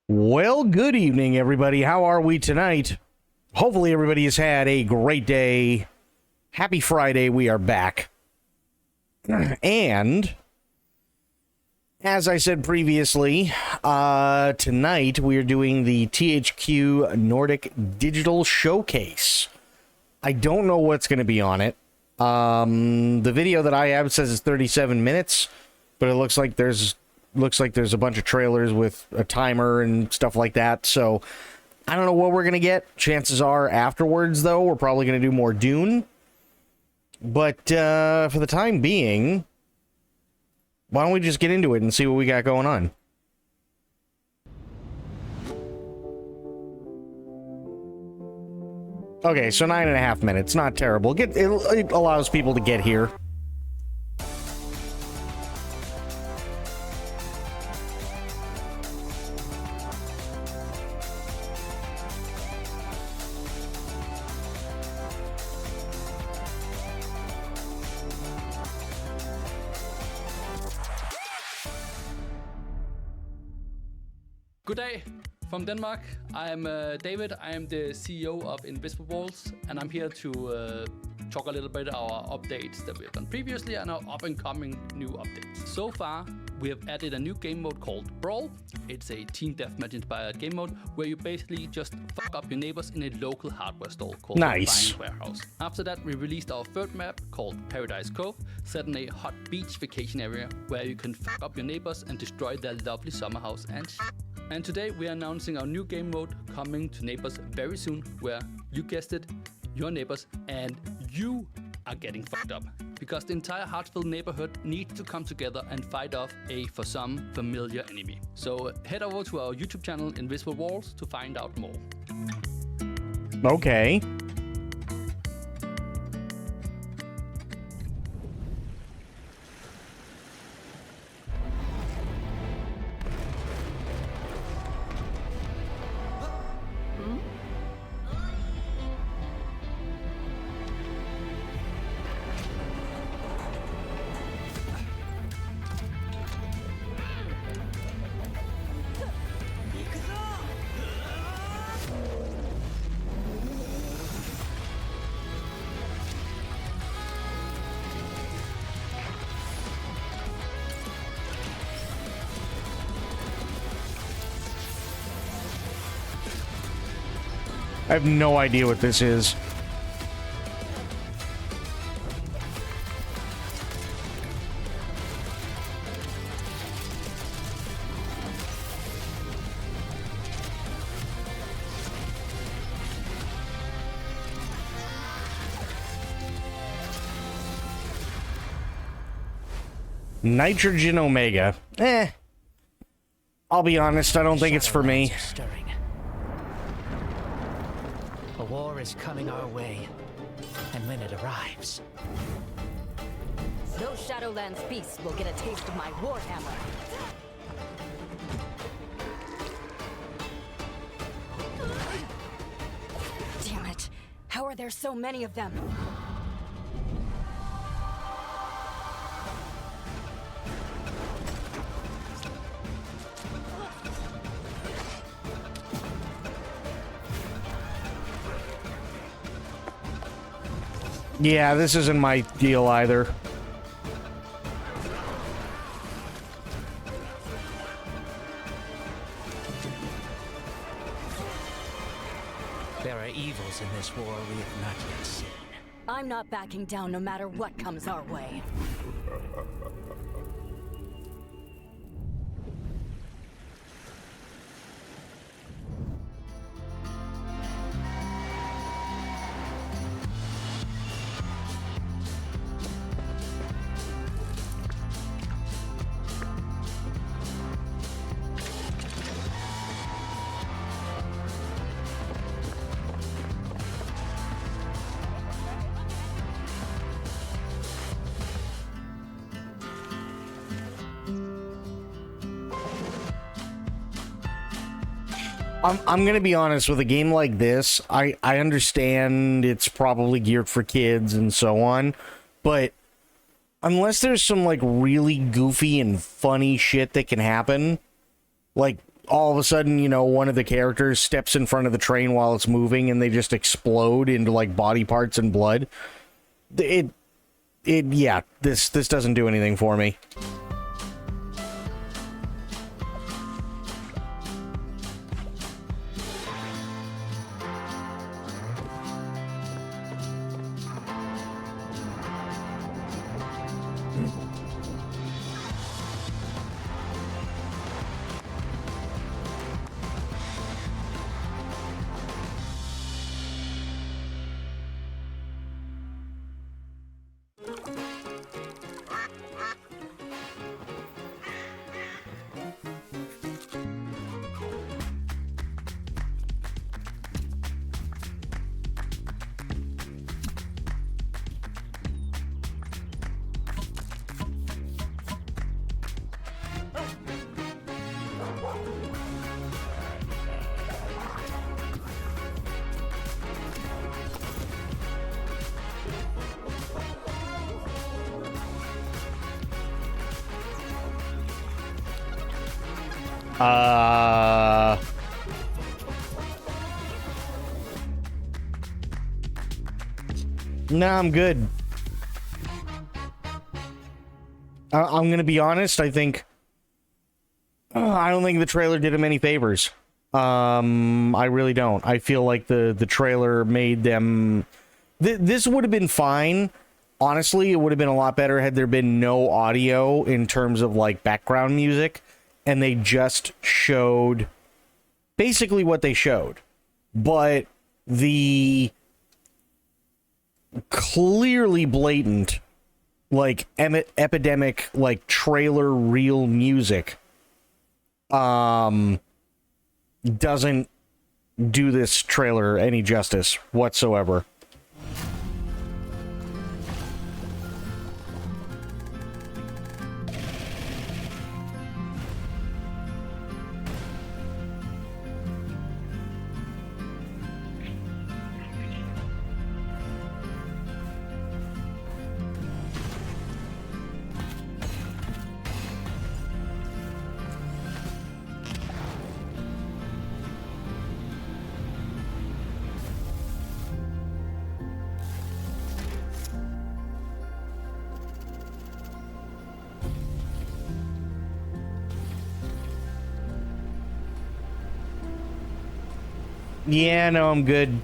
Well, good evening, everybody. How are we tonight? Hopefully, everybody has had a great day. Happy Friday. We are back. And, as I said previously, tonight we are doing the THQ Nordic Digital Showcase. I don't know what's going to be on it. The video that I have says it's 37 minutes, but it looks like there's a bunch of trailers with a timer and stuff like that. So I don't know what we're going to get. Chances are afterwards, though, we're probably going to do more Dune. But for the time being, why don't we just get into it and see what we got going on? Okay, so 9.5 minutes. Not terrible. It allows people to get here. Good day from Denmark. I'm David. I am the CEO of Invisible Walls, and I'm here to talk a little bit about our updates that we have done previously and our up-and-coming new updates. So far, we have added a new game mode called Brawl. It's a team deathmatch-inspired game mode where you basically just fuck up your neighbors in a local hardware store called Nice. the Buying Warehouse. After that, we released our third map called Paradise Cove, set in a hot beach vacation area where you can fuck up your neighbors and destroy their lovely summer house and And today we are announcing our new game mode coming to neighbors very soon, where, you guessed it, your neighbors and you are getting fucked up. Because the entire Hartsville neighborhood needs to come together and fight off a, for some, familiar enemy. So head over to our YouTube channel Invisible Walls to find out more. Okay. I have no idea what this is. Nitrogen Omega. I'll be honest, I don't think it's for me. A war is coming our way, and when it arrives... Those Shadowlands beasts will get a taste of my warhammer. Damn it! How are there so many of them? Yeah, this isn't my deal either. There are evils in this war we have not yet seen. I'm not backing down no matter what comes our way. I'm gonna be honest, with a game like this, I understand it's probably geared for kids and so on, but unless there's some like really goofy and funny shit that can happen, like all of a sudden, one of the characters steps in front of the train while it's moving and they just explode into like body parts and blood. Yeah, this doesn't do anything for me. Nah, I'm good. I'm gonna be honest. I think I don't think the trailer did him any favors. I really don't. I feel like the trailer made them. This would have been fine. Honestly, it would have been a lot better had there been no audio in terms of like background music, and they just showed basically what they showed. But the clearly blatant, like epidemic, like trailer reel music, doesn't do this trailer any justice whatsoever. Yeah, no, I'm good.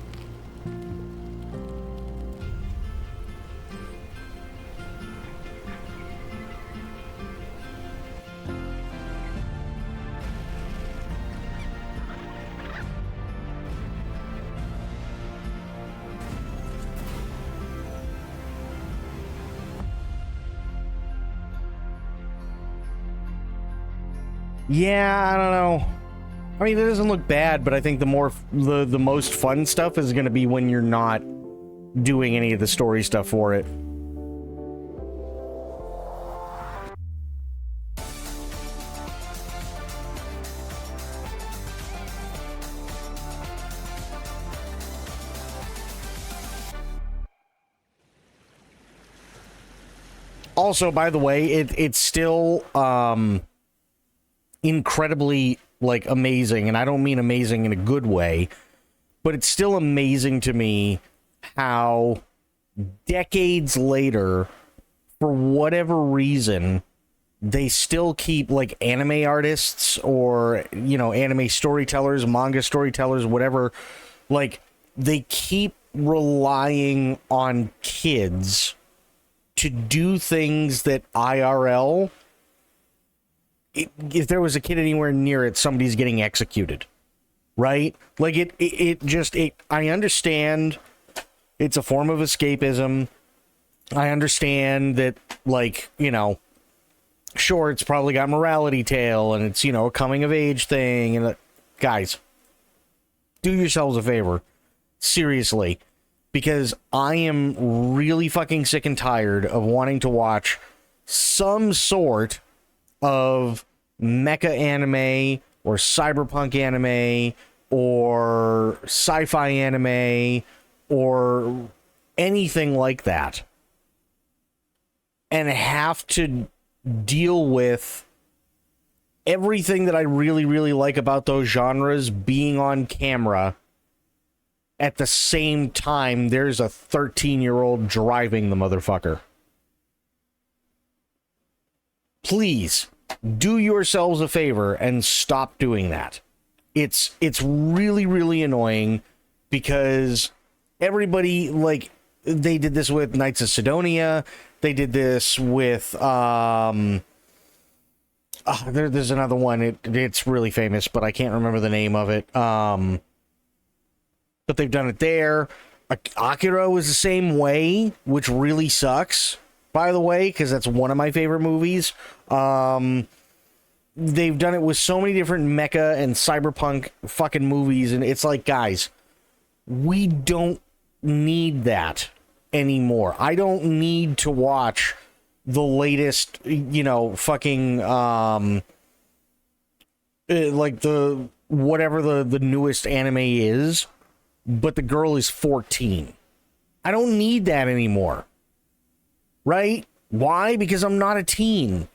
Yeah, I don't know. I mean, it doesn't look bad, but I think the most fun stuff is going to be when you're not doing any of the story stuff for it. Also, by the way, it's still incredibly like amazing, and I don't mean amazing in a good way, but it's still amazing to me how decades later, for whatever reason, they still keep like anime artists or anime storytellers, manga storytellers, whatever, like they keep relying on kids to do things that IRL, if there was a kid anywhere near it, somebody's getting executed, right? Like I understand it's a form of escapism. I understand that, like, sure, it's probably got morality tale and it's, a coming of age thing. And guys, do yourselves a favor. Seriously. Because I am really fucking sick and tired of wanting to watch some sort of mecha anime or cyberpunk anime or sci-fi anime or anything like that and have to deal with everything that I really, really like about those genres being on camera at the same time there's a 13-year-old driving the motherfucker. Please do yourselves a favor and stop doing that. It's really, really annoying because everybody, like, they did this with Knights of Sidonia. They did this with there's another one. It's really famous, but I can't remember the name of it. But they've done it there. Akira was the same way, which really sucks, by the way, because that's one of my favorite movies. They've done it with so many different mecha and cyberpunk fucking movies, and it's like, guys, we don't need that anymore. I don't need to watch the latest, fucking like the whatever the newest anime is, but the girl is 14. I don't need that anymore. Right? Why? Because I'm not a teen.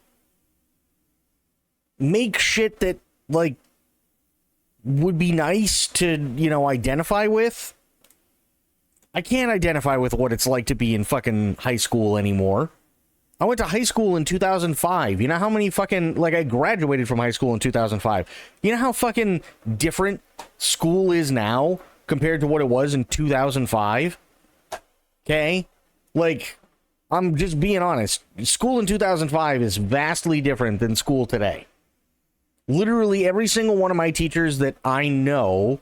Make shit that, like, would be nice to, identify with. I can't identify with what it's like to be in fucking high school anymore. I went to high school in 2005. You know how many fucking, like, I graduated from high school in 2005. You know how fucking different school is now compared to what it was in 2005? Okay? Like, I'm just being honest. School in 2005 is vastly different than school today. Literally every single one of my teachers that I know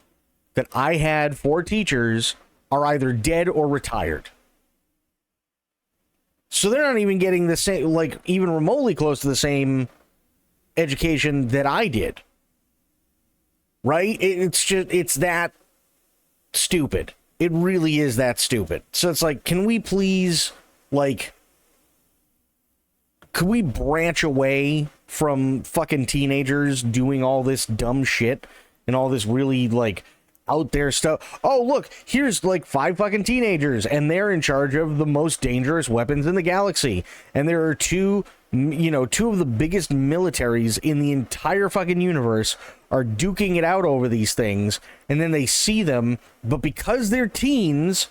that I had for teachers are either dead or retired. So they're not even getting the same, like, even remotely close to the same education that I did. Right? It's that stupid. It really is that stupid. So it's like, can we please, like, could we branch away from fucking teenagers doing all this dumb shit and all this really, like, out there stuff? Oh, look, here's like 5 fucking teenagers and they're in charge of the most dangerous weapons in the galaxy. And there are two of the biggest militaries in the entire fucking universe are duking it out over these things. And then they see them, but because they're teens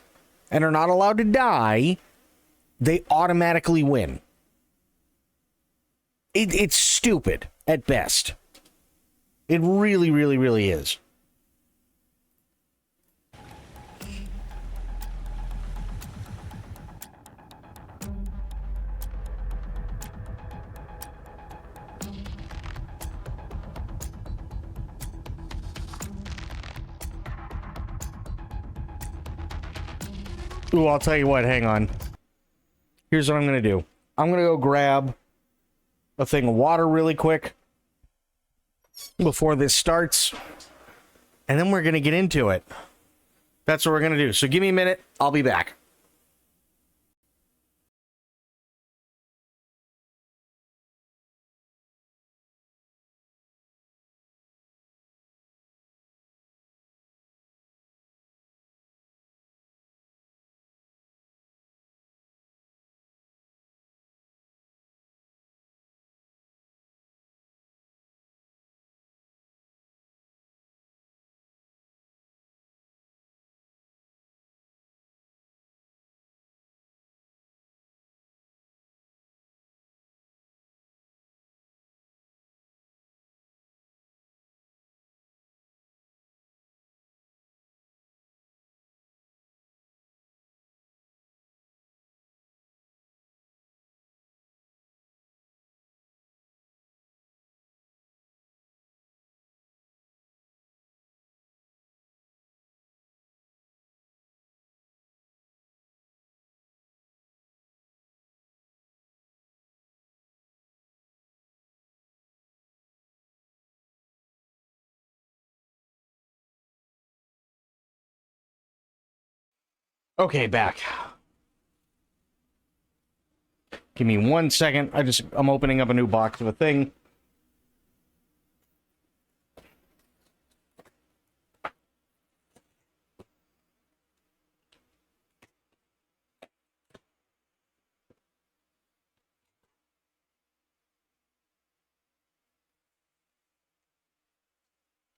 and are not allowed to die, they automatically win. It's stupid at best. It really, really, really is. Ooh, I'll tell you what, hang on. Here's what I'm going to do. I'm going to go grab a thing of water really quick before this starts, and then we're going to get into it. That's what we're going to do. So give me a minute. I'll be back. Okay, back. Give me 1 second. I'm opening up a new box of a thing.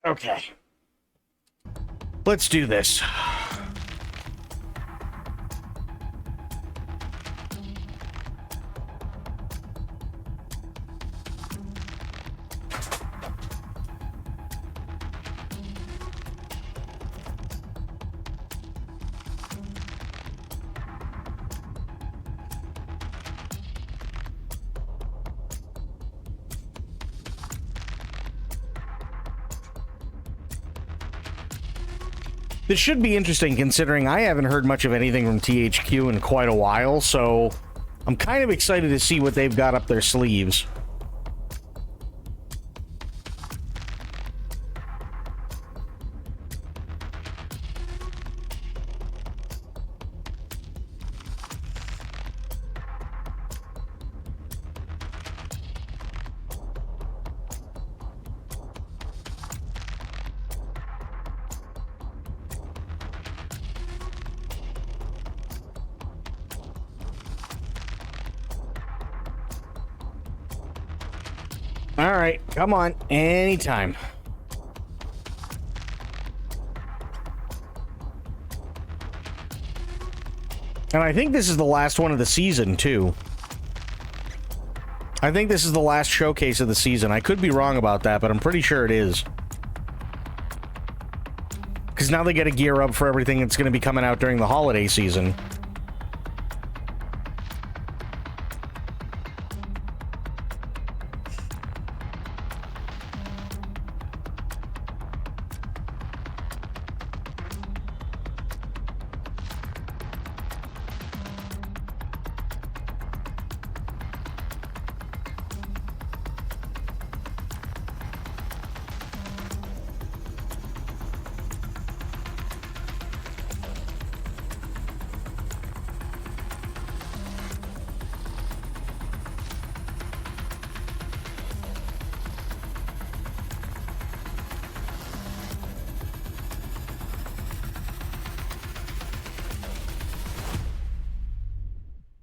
Okay. Let's do this. This should be interesting considering I haven't heard much of anything from THQ in quite a while, so I'm kind of excited to see what they've got up their sleeves. All right, come on, anytime. And I think this is the last one of the season, too. I think this is the last showcase of the season. I could be wrong about that, but I'm pretty sure it is. Because now they got to gear up for everything that's going to be coming out during the holiday season.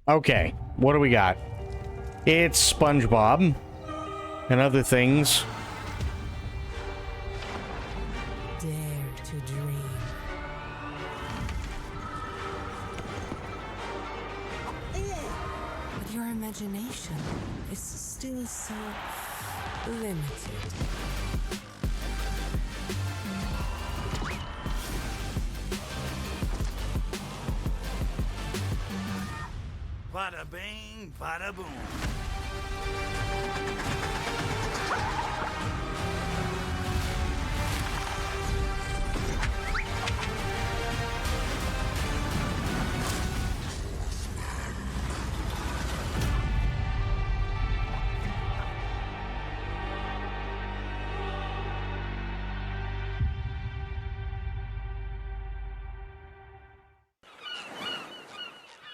Okay, what do we got? It's SpongeBob and other things. Dare to dream. But your imagination is still so limited. Bada bing, bada boom.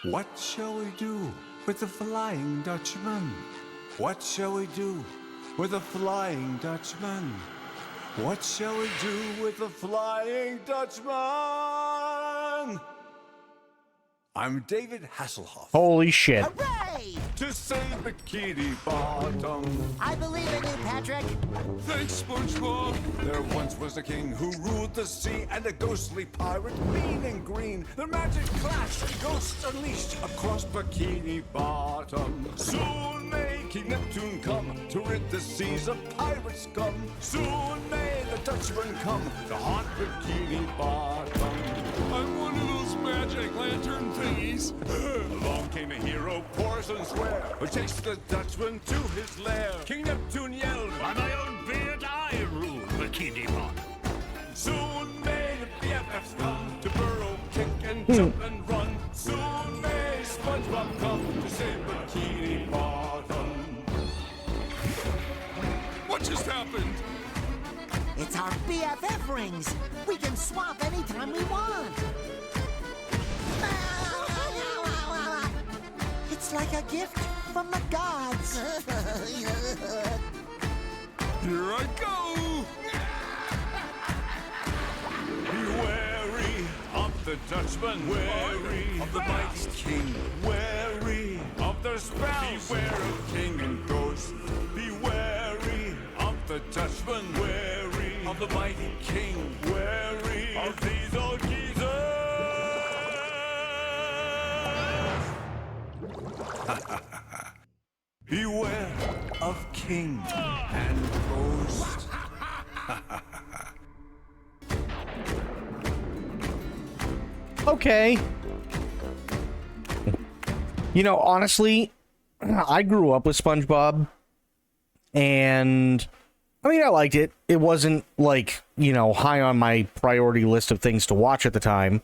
What shall we do with the Flying Dutchman? What shall we do with the Flying Dutchman? What shall we do with the Flying Dutchman? I'm David Hasselhoff. Holy shit. Hooray! To save Bikini Bottom. I believe in you, Patrick. Thanks, SpongeBob. There once was a king who ruled the sea and a ghostly pirate, mean and green. Their magic clashed and ghosts unleashed across Bikini Bottom. Soon may King Neptune come to rid the seas of pirate scum. Soon may the Dutchman come to haunt Bikini Bottom. I'm one of those magic lantern thingies. Along came a hero, Porson Square, who takes the Dutchman to his lair. King Neptune yelled, "By my own beard, I rule Bikini Bottom." Soon may the BFFs come to burrow, kick and jump and run. Soon may SpongeBob come to save Bikini Bottom. What just happened? It's our BFF rings. We can swap anytime we want. It's like a gift from the gods. Here I go! Be wary of the Dutchman, wary of the mighty king, wary of their spells, beware of king and ghost, be wary of the Dutchman, wary of of the mighty king. Wary of these old geezers. Beware of king and ghost. Okay. You know, honestly, I grew up with SpongeBob, and I mean, I liked it. It wasn't like, you know, high on my priority list of things to watch at the time,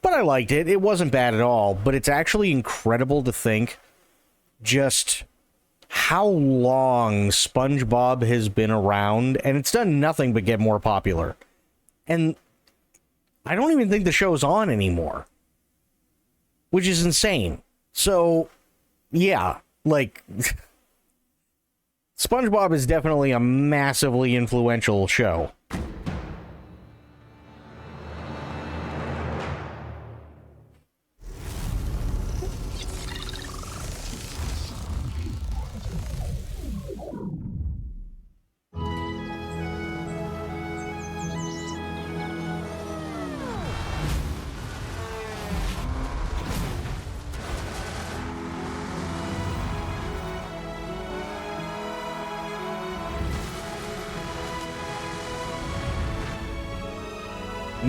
but I liked it. It wasn't bad at all, but it's actually incredible to think just how long SpongeBob has been around, and it's done nothing but get more popular. And I don't even think the show's on anymore, which is insane. So, yeah, like, SpongeBob is definitely a massively influential show.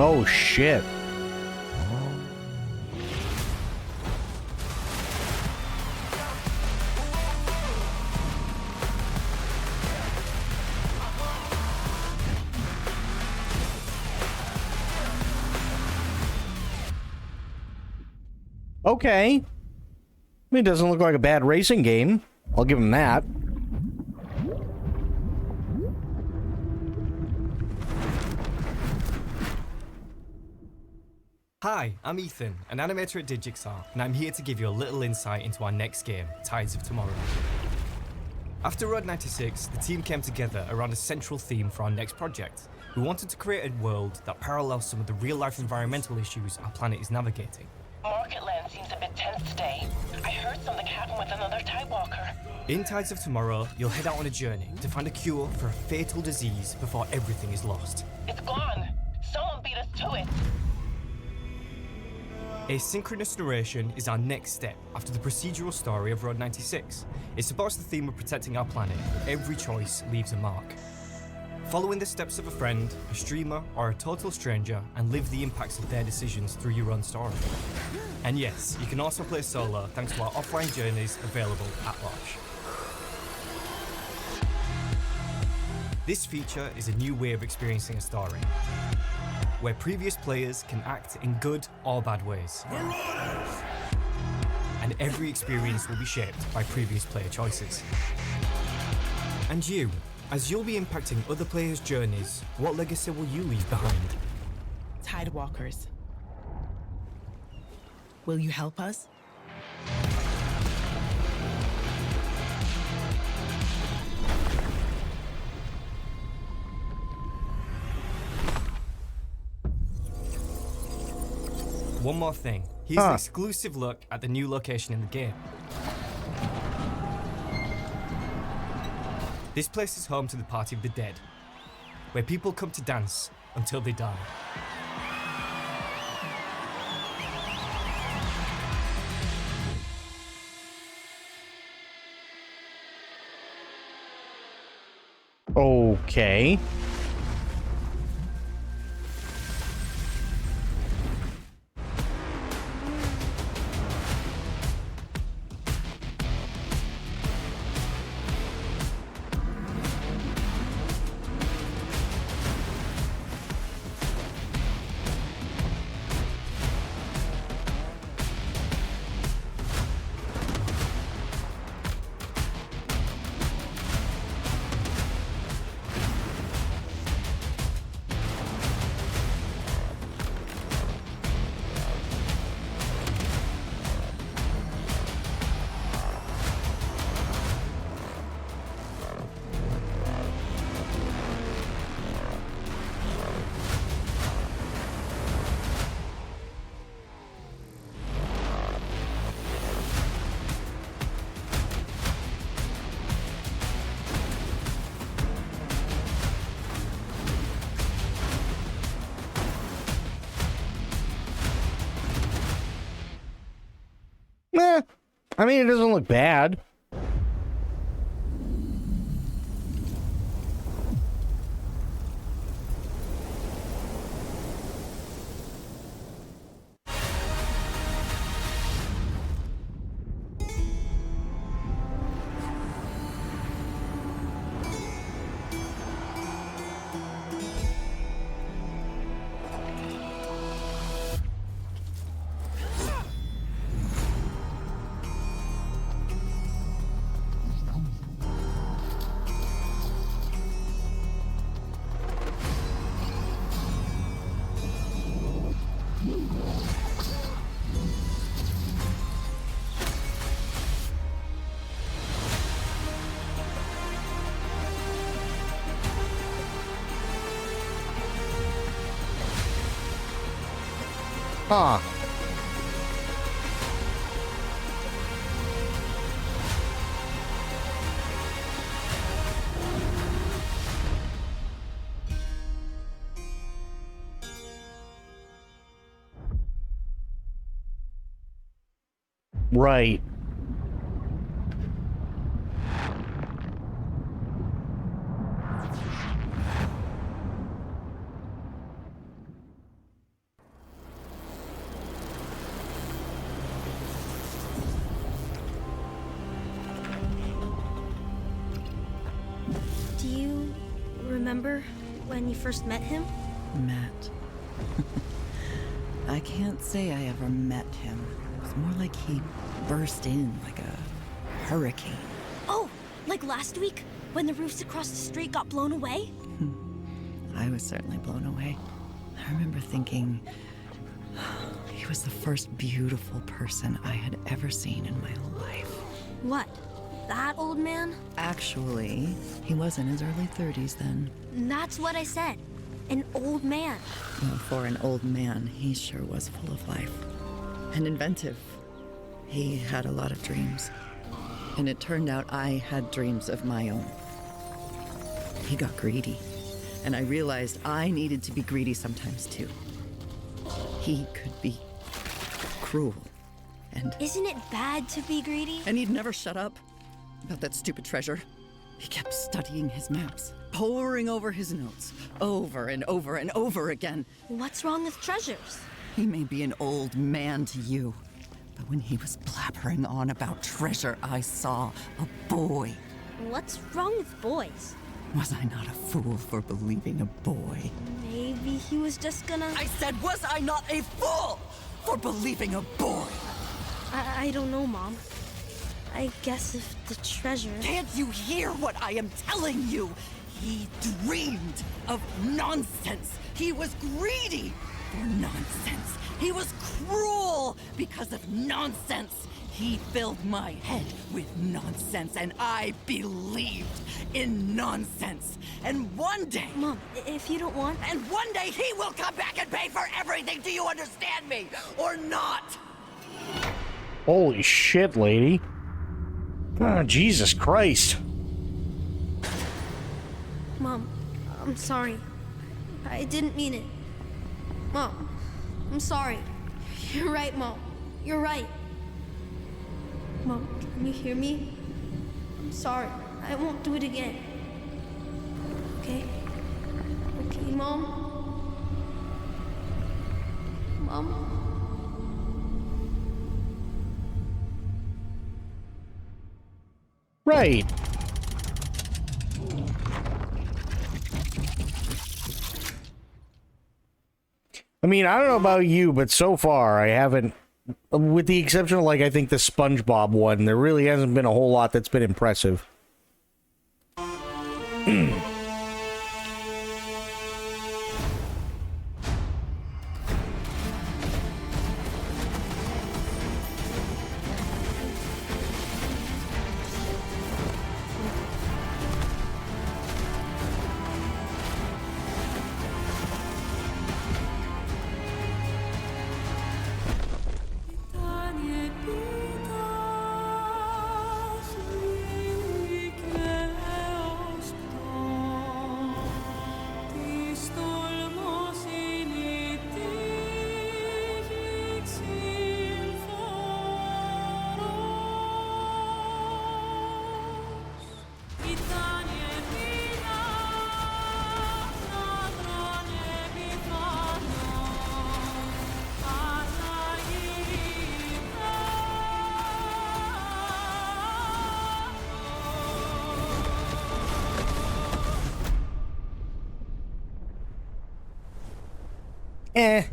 Oh, shit. Okay. I mean, it doesn't look like a bad racing game. I'll give him that. Hi, I'm Ethan, an animator at Digixar, and I'm here to give you a little insight into our next game, Tides of Tomorrow. After Road 96, the team came together around a central theme for our next project. We wanted to create a world that parallels some of the real-life environmental issues our planet is navigating. Marketland seems a bit tense today. I heard something happen with another Tidewalker. In Tides of Tomorrow, you'll head out on a journey to find a cure for a fatal disease before everything is lost. It's gone. Someone beat us to it. Asynchronous narration is our next step after the procedural story of Road 96. It supports the theme of protecting our planet, where every choice leaves a mark. Follow in the steps of a friend, a streamer, or a total stranger and live the impacts of their decisions through your own story. And yes, you can also play solo thanks to our offline journeys available at launch. This feature is a new way of experiencing a story, where previous players can act in good or bad ways. And every experience will be shaped by previous player choices. And you, as you'll be impacting other players' journeys, what legacy will you leave behind? Tidewalkers. Will you help us? One more thing. Here's an exclusive look at the new location in the game. This place is home to the Party of the Dead, where people come to dance until they die. Okay. I mean, it doesn't look bad. Huh. Right. Do you remember when you first met him? Met. I can't say I ever met him. It was more like he burst in like a hurricane. Oh, like last week when the roofs across the street got blown away? I was certainly blown away. I remember thinking he was the first beautiful person I had ever seen in my life. What? That old man? Actually, he was in his early 30s then. That's what I said. An old man. Well, for an old man, he sure was full of life. And inventive. He had a lot of dreams. And it turned out I had dreams of my own. He got greedy. And I realized I needed to be greedy sometimes too. He could be cruel. And isn't it bad to be greedy? And he'd never shut up about that stupid treasure. He kept studying his maps, poring over his notes, over and over and over again. What's wrong with treasures? He may be an old man to you, but when he was blabbering on about treasure, I saw a boy. What's wrong with boys? Was I not a fool for believing a boy? Maybe he was just gonna... I said, was I not a fool for believing a boy? I don't know, Mom. I guess if the treasure... Can't you hear what I am telling you? He dreamed of nonsense. He was greedy for nonsense. He was cruel because of nonsense. He filled my head with nonsense, and I believed in nonsense. And one day... Mom, if you don't want... And one day he will come back and pay for everything. Do you understand me? Or not? Holy shit, lady. Oh, Jesus Christ. Mom, I'm sorry. I didn't mean it. Mom, I'm sorry. You're right, Mom. You're right. Mom, can you hear me? I'm sorry. I won't do it again. Okay? Okay, Mom? Mom? Right. I mean, I don't know about you, but so far I haven't, with the exception of, like, I think the SpongeBob one, there really hasn't been a whole lot that's been impressive. Eh.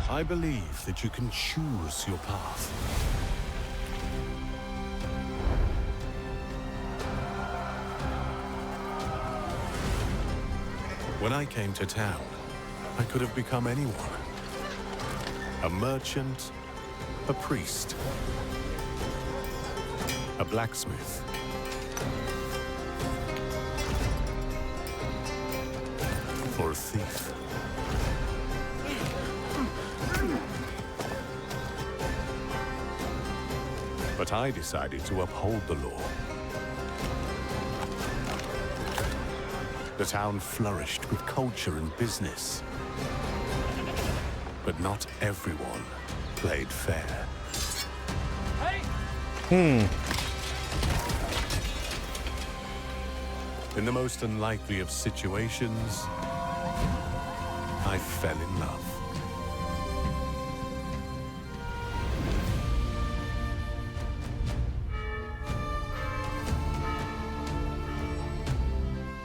I believe that you can choose your path. When I came to town, I could have become anyone. A merchant, a priest, a blacksmith, or a thief. But I decided to uphold the law. The town flourished with culture and business. But not everyone played fair. In the most unlikely of situations, I fell in love.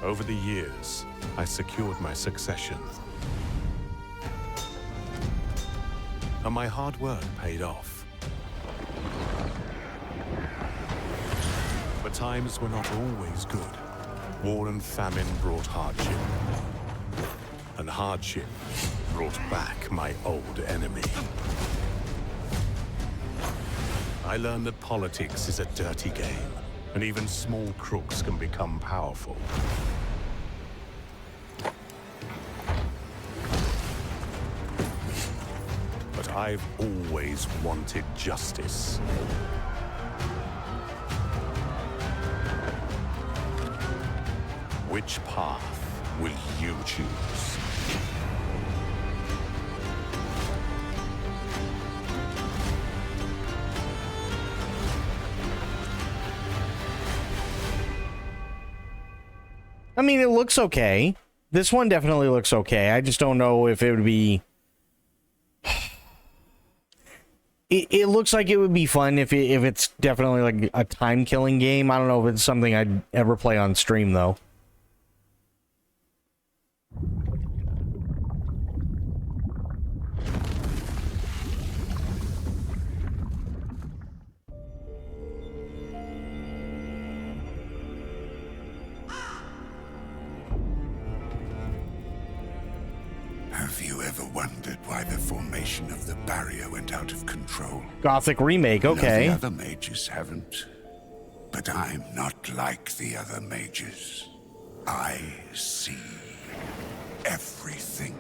Over the years, I secured my succession. And my hard work paid off. But times were not always good. War and famine brought hardship. And hardship brought back my old enemy. I learned that politics is a dirty game, and even small crooks can become powerful. But I've always wanted justice. Which path will you choose? I mean, it looks okay. This one definitely looks okay. I just don't know if it would be... It looks like it would be fun if it's definitely like a time-killing game. I don't know if it's something I'd ever play on stream, though. Have you ever wondered why the formation of the barrier went out of control? Gothic remake, okay. No, the other mages haven't. But I'm not like the other mages. I see everything.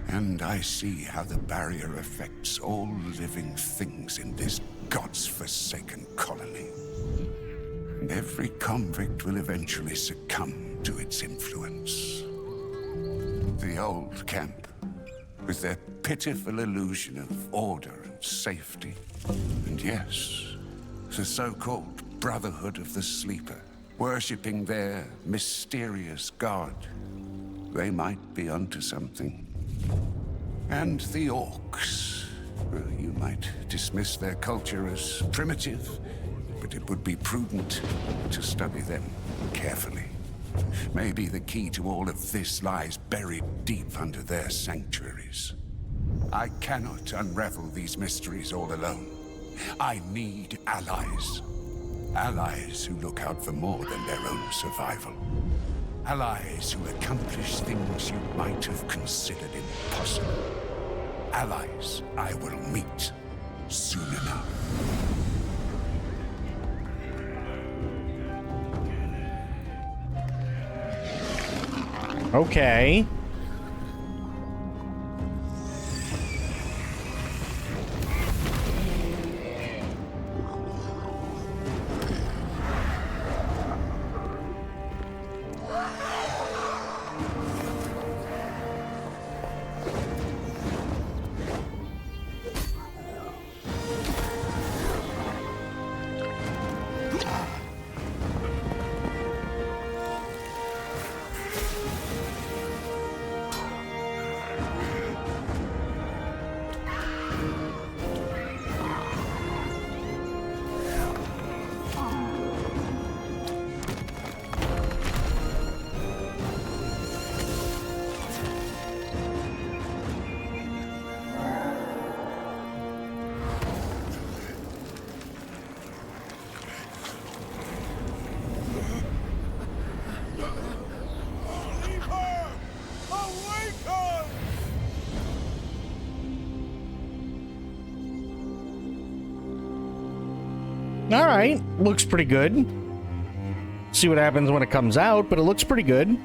And I see how the barrier affects all living things in this God's forsaken colony. And every convict will eventually succumb to its influence. The old camp, with their pitiful illusion of order and safety. And yes, the so-called Brotherhood of the Sleeper, worshipping their mysterious god. They might be onto something. And the orcs. Well, you might dismiss their culture as primitive, but it would be prudent to study them carefully. Maybe the key to all of this lies buried deep under their sanctuaries. I cannot unravel these mysteries all alone. I need allies. Allies who look out for more than their own survival. Allies who accomplish things you might have considered impossible. Allies I will meet soon enough. Okay. All right, looks pretty good. See what happens when it comes out, but it looks pretty good.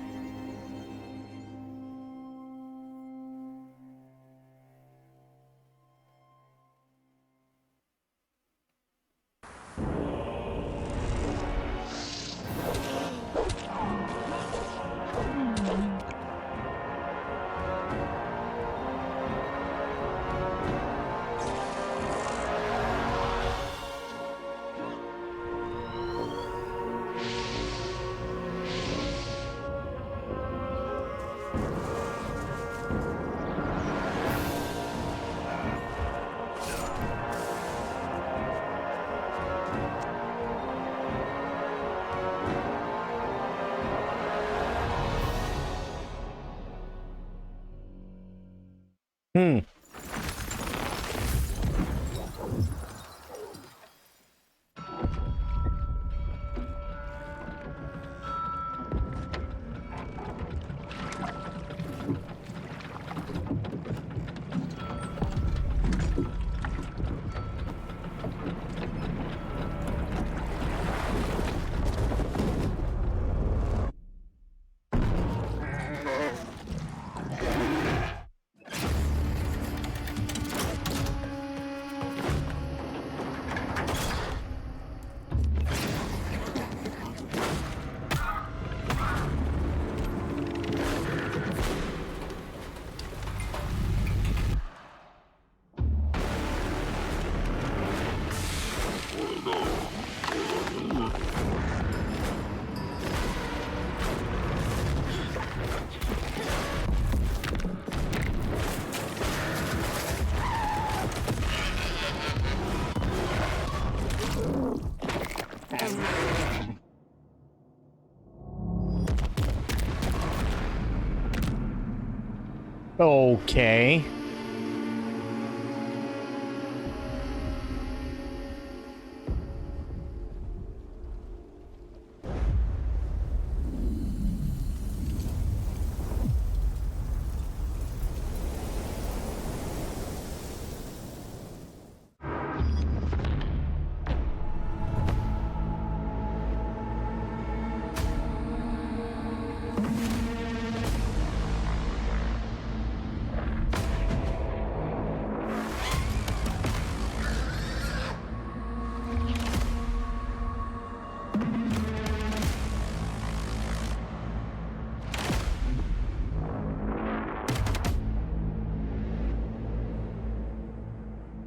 Okay.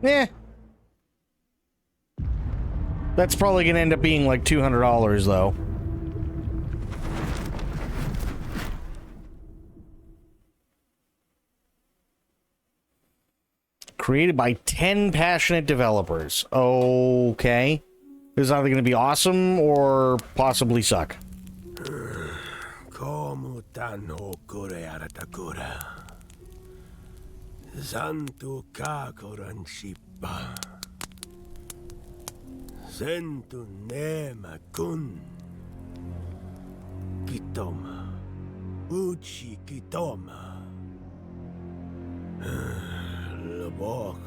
Eh. That's probably gonna end up being like $200 though. Created by 10 passionate developers. Okay. This is either gonna be awesome or possibly suck. Como tan hokure aratakura. Santu kakoran shipa. Sentu nema kun. Kitoma. Uchi kitoma. Labok.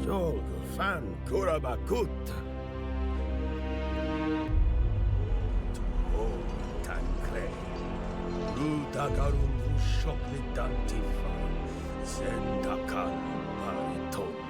Jolgo fan kurabakut. Tuho tankre. Utagarun shokli dantifa. Zendakan maritoma.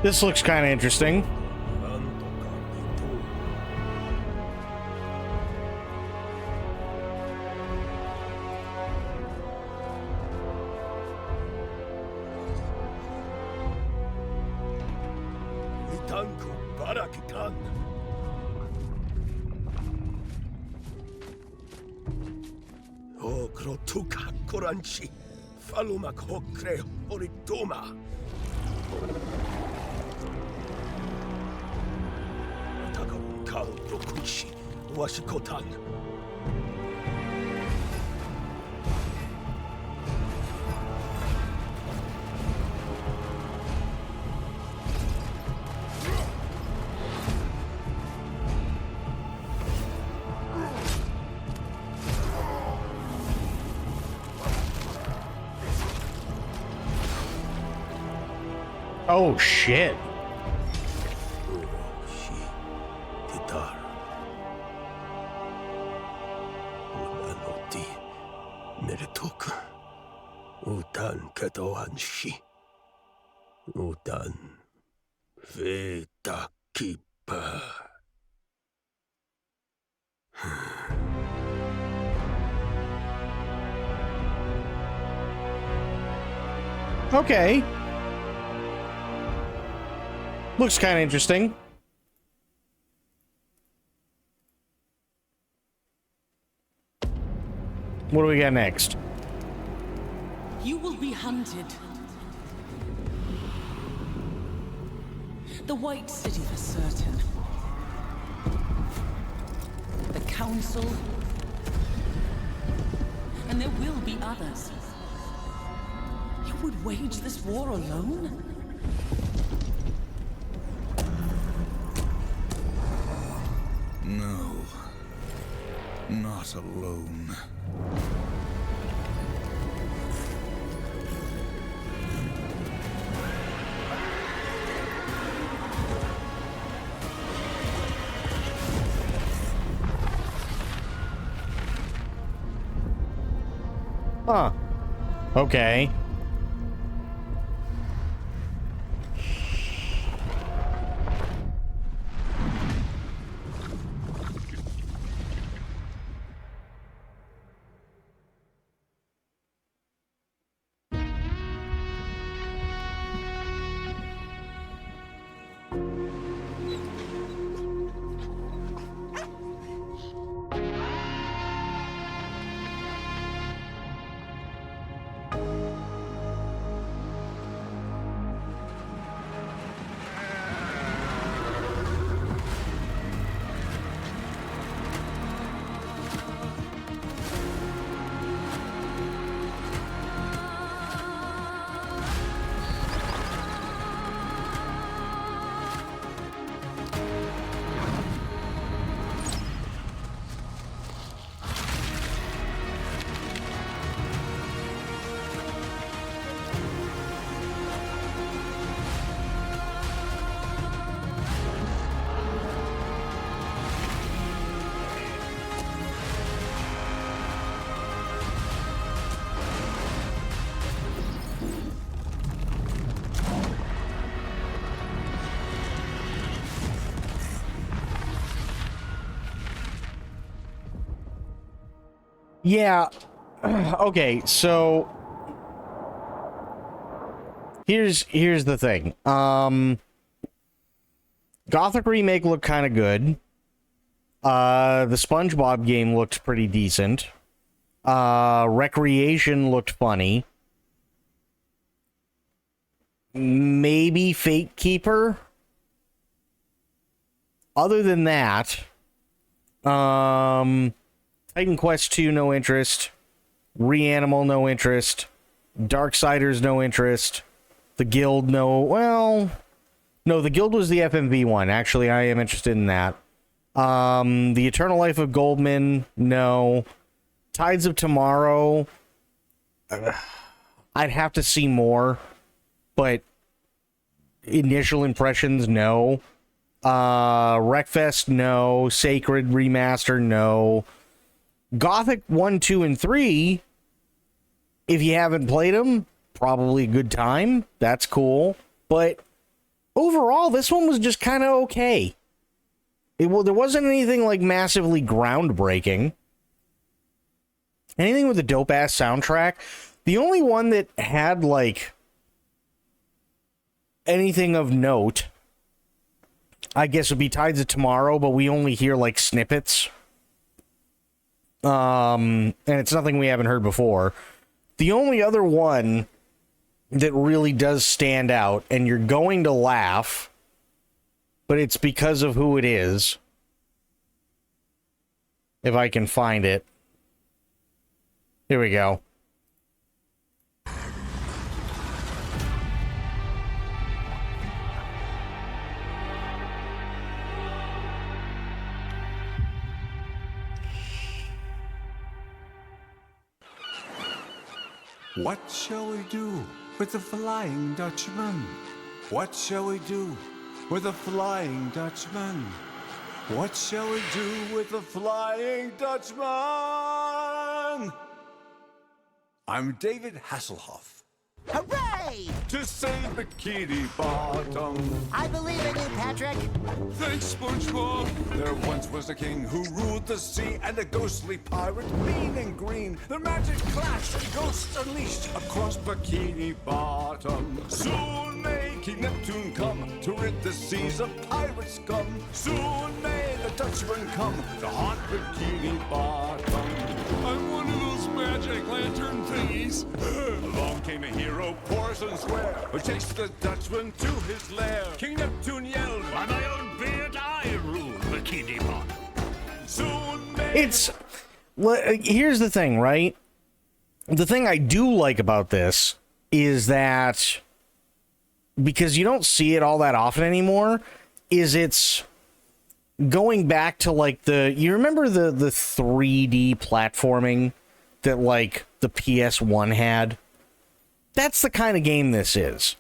This looks kind of interesting. Litanku barakikan. O krotuka koranchi. Falumak hokre oritoma. 로쿠시 와시코탄. Oh shit. 기타르. 우나노티 메르토크. 우탄 카도한시. 우탄 베타키파. Okay. Looks kind of interesting. What do we got next? You will be hunted. The White City for certain. The Council. And there will be others. You would wage this war alone? No. Not alone. Huh. Okay. Yeah. Okay, so here's the thing. Gothic Remake looked kind of good. The SpongeBob game looked pretty decent. Recreation looked funny. Maybe Fate Keeper. Other than that, Titan Quest 2, no interest. Reanimal, no interest. Darksiders, no interest. The Guild, no. Well, no, the Guild was the FMV one. Actually, I am interested in that. The Eternal Life of Goldman, no. Tides of Tomorrow, I'd have to see more, but initial impressions, no. Wreckfest, no. Sacred Remaster, no. Gothic 1, 2, and 3, if you haven't played them, probably a good time. That's cool. But overall, this one was just kind of okay. There wasn't anything like massively groundbreaking. Anything with a dope-ass soundtrack. The only one that had like anything of note, I guess, would be Tides of Tomorrow, but we only hear like snippets. And it's nothing we haven't heard before. The only other one that really does stand out, and you're going to laugh, but it's because of who it is If I can find it. Here we go. What shall we do with the Flying Dutchman? What shall we do with the Flying Dutchman? What shall we do with the Flying Dutchman? I'm David Hasselhoff. Hooray! To save Bikini Bottom. I believe in you, Patrick. Thanks, SpongeBob. There once was a king who ruled the sea, and a ghostly pirate, mean and green. Their magic clashed and ghosts unleashed across Bikini Bottom. Soon may King Neptune come to rid the seas of pirate scum. Soon may the Dutchman come to haunt Bikini Bottom. I'm one of those magic lantern thingies. Along came a hero, Porson Square, who takes the Dutchman to his lair. King Neptune yelled, "By my own beard, I rule Bikini Bottom." Soon may... Here's the thing, right? The thing I do like about this is that, because you don't see it all that often anymore, is it's going back to like you remember the 3D platforming that like the PS1 had? That's the kind of game this is.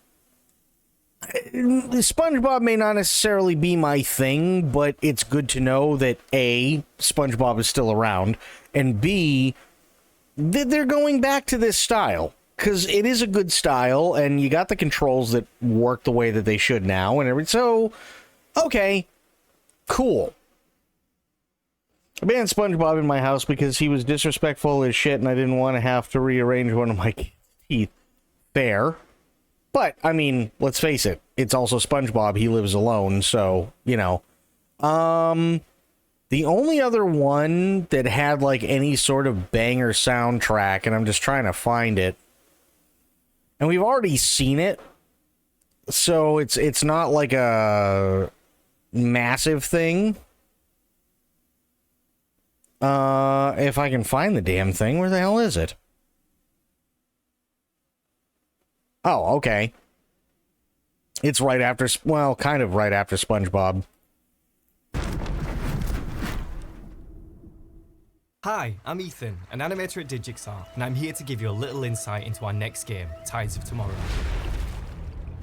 SpongeBob may not necessarily be my thing, but it's good to know that A, SpongeBob is still around, and B, that they're going back to this style. Because it is a good style, and you got the controls that work the way that they should now, and everything. So, okay, cool. I banned SpongeBob in my house because he was disrespectful as shit, and I didn't want to have to rearrange one of my teeth. Fair. But, I mean, let's face it, it's also SpongeBob. He lives alone, so, you know. The only other one that had, like, any sort of banger soundtrack, and I'm just trying to find it, and we've already seen it, so it's not like a massive thing. If I can find the damn thing, where the hell is it? Oh, okay. It's right after, well, kind of right after SpongeBob. Hi, I'm Ethan, an animator at Digixar, and I'm here to give you a little insight into our next game, Tides of Tomorrow.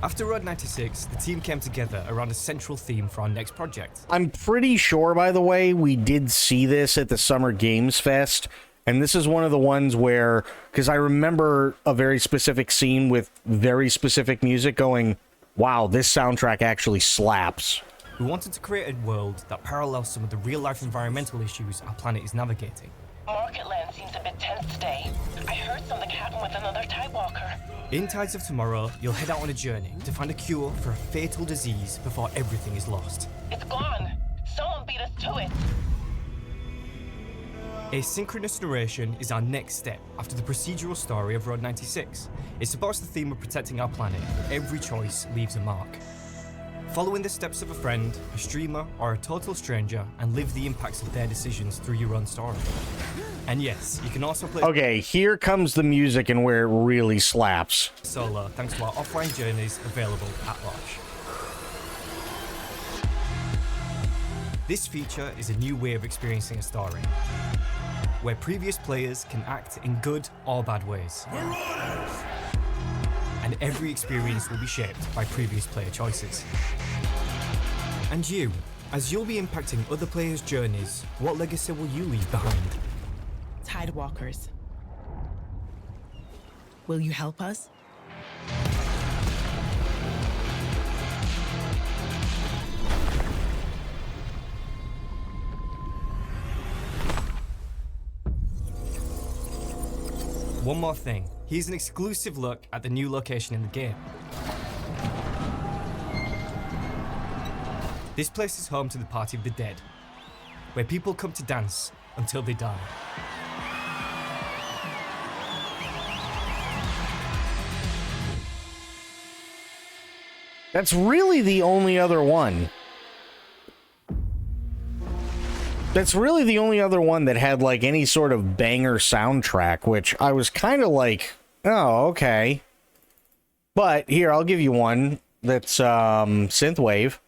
After Road 96, the team came together around a central theme for our next project. I'm pretty sure, by the way, we did see this at the Summer Games Fest, and this is one of the ones where, because I remember a very specific scene with very specific music going, wow, this soundtrack actually slaps. We wanted to create a world that parallels some of the real-life environmental issues our planet is navigating. Market land seems a bit tense today. I heard something happen with another Tidewalker. In Tides of Tomorrow, you'll head out on a journey to find a cure for a fatal disease before everything is lost. It's gone. Someone beat us to it. Asynchronous narration is our next step after the procedural story of Road 96. It supports the theme of protecting our planet. Every choice leaves a mark. Follow in the steps of a friend, a streamer, or a total stranger, and live the impacts of their decisions through your own story. And yes, you can also play... Okay, here comes the music and where it really slaps. ...solo, thanks to our offline journeys available at launch. This feature is a new way of experiencing a story, where previous players can act in good or bad ways. And every experience will be shaped by previous player choices. And you, as you'll be impacting other players' journeys, what legacy will you leave behind? Tidewalkers. Will you help us? One more thing, here's an exclusive look at the new location in the game. This place is home to the Party of the Dead, where people come to dance until they die. That's really the only other one. That's really the only other one that had like any sort of banger soundtrack, which I was kind of like, oh, okay. But here, I'll give you one that's synthwave.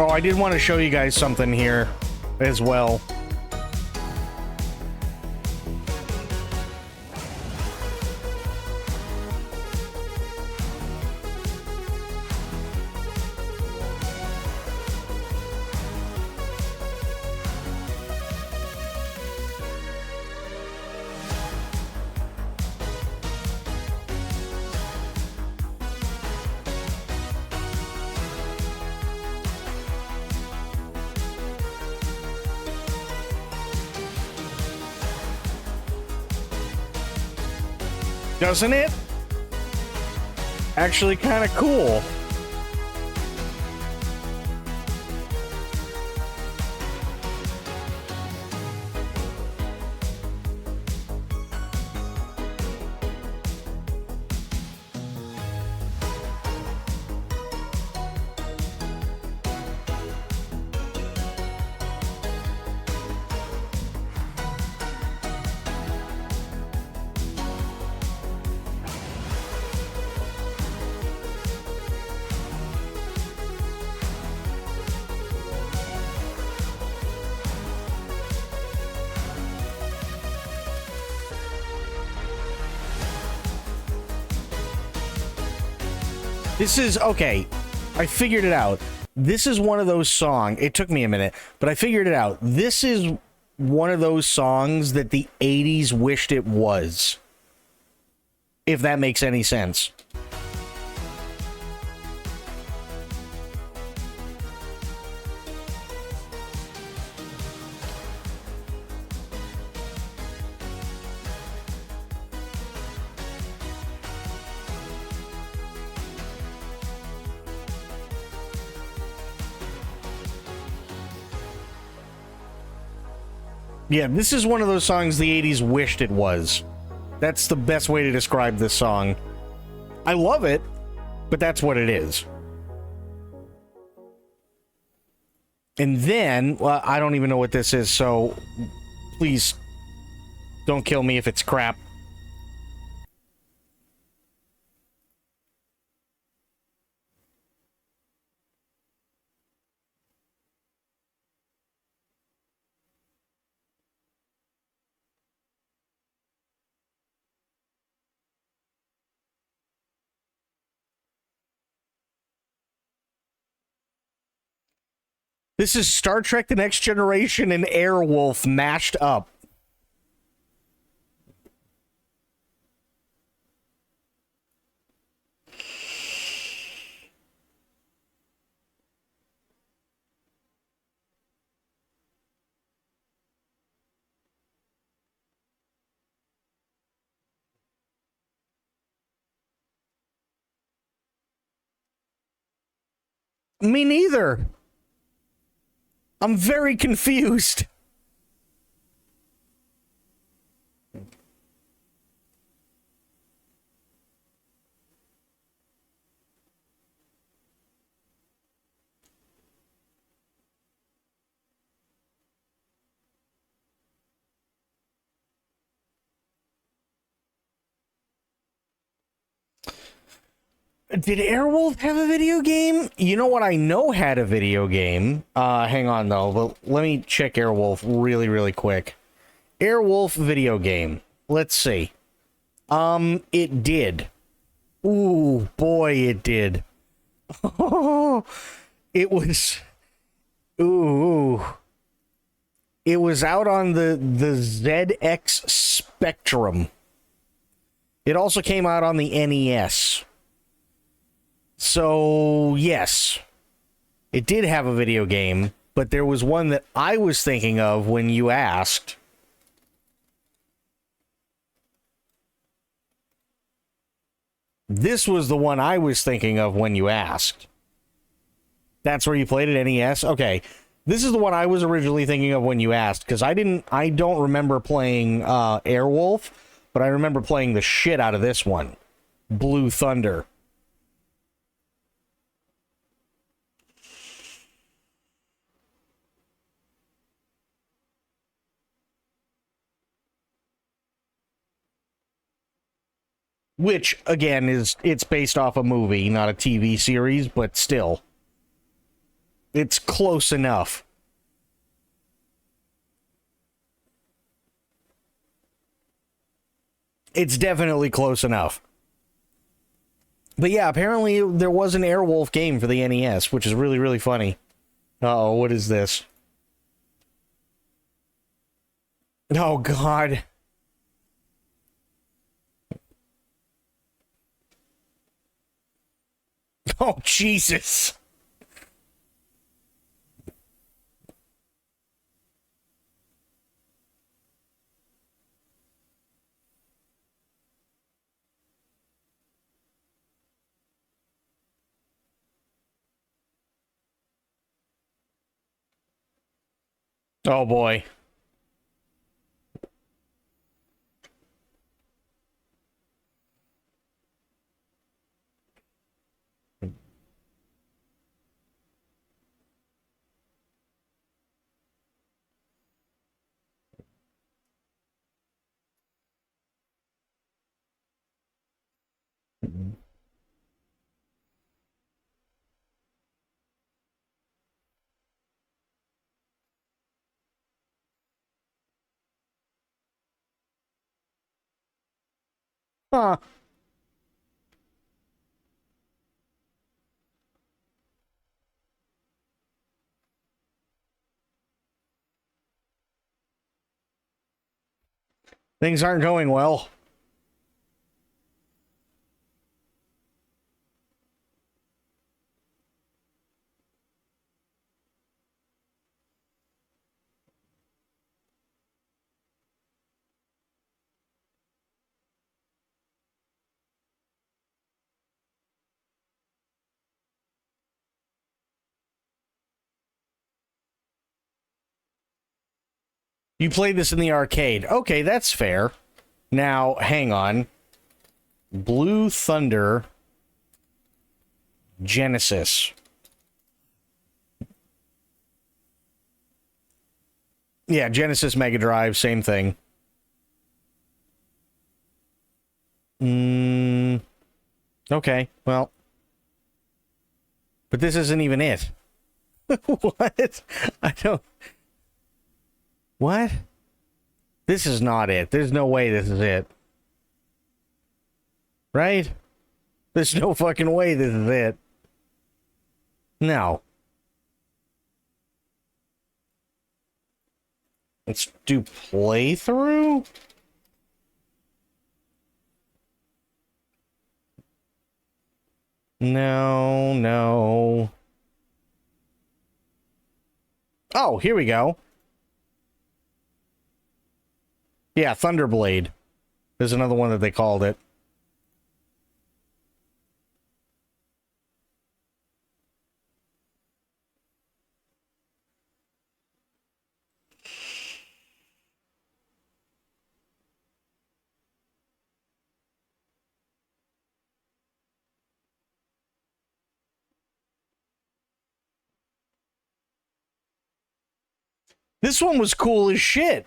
Oh, I did want to show you guys something here as well. Doesn't it? Actually kind of cool. This is, okay, I figured it out. This is one of those songs, it took me a minute, but I figured it out. This is one of those songs that the 80s wished it was. If that makes any sense. Yeah, this is one of those songs the 80s wished it was. That's the best way to describe this song. I love it, but that's what it is. And then, well, I don't even know what this is, so please don't kill me if it's crap. This is Star Trek The Next Generation and Airwolf mashed up. Me neither. I'm very confused. Did Airwolf have a video game? You know what I know had a video game? Hang on though, but let me check Airwolf really quick. Airwolf video game. Let's see. It did. Ooh, boy, it did. Oh, it was... Ooh. It was out on the ZX Spectrum. It also came out on the NES. So, yes, it did have a video game, but there was one that I was thinking of when you asked. This was the one I was thinking of when you asked. That's where you played it, NES? Okay. This is the one I was originally thinking of when you asked, because I don't remember playing Airwolf, but I remember playing the shit out of this one. Blue Thunder. Which, again, it's based off a movie, not a TV series, but still. It's close enough. It's definitely close enough. But yeah, apparently there was an Airwolf game for the NES, which is really, really funny. Uh-oh, what is this? Oh, God. Oh, Jesus. Oh, boy. Huh. Things aren't going well. You played this in the arcade. Okay, that's fair. Now, hang on. Blue Thunder Genesis. Yeah, Genesis Mega Drive, same thing. Okay, well. But this isn't even it. What? I don't... What? This is not it. There's no way this is it. Right? There's no fucking way this is it. No. Let's do playthrough? No, no. Oh, here we go. Yeah, Thunderblade. There's another one that they called it. This one was cool as shit.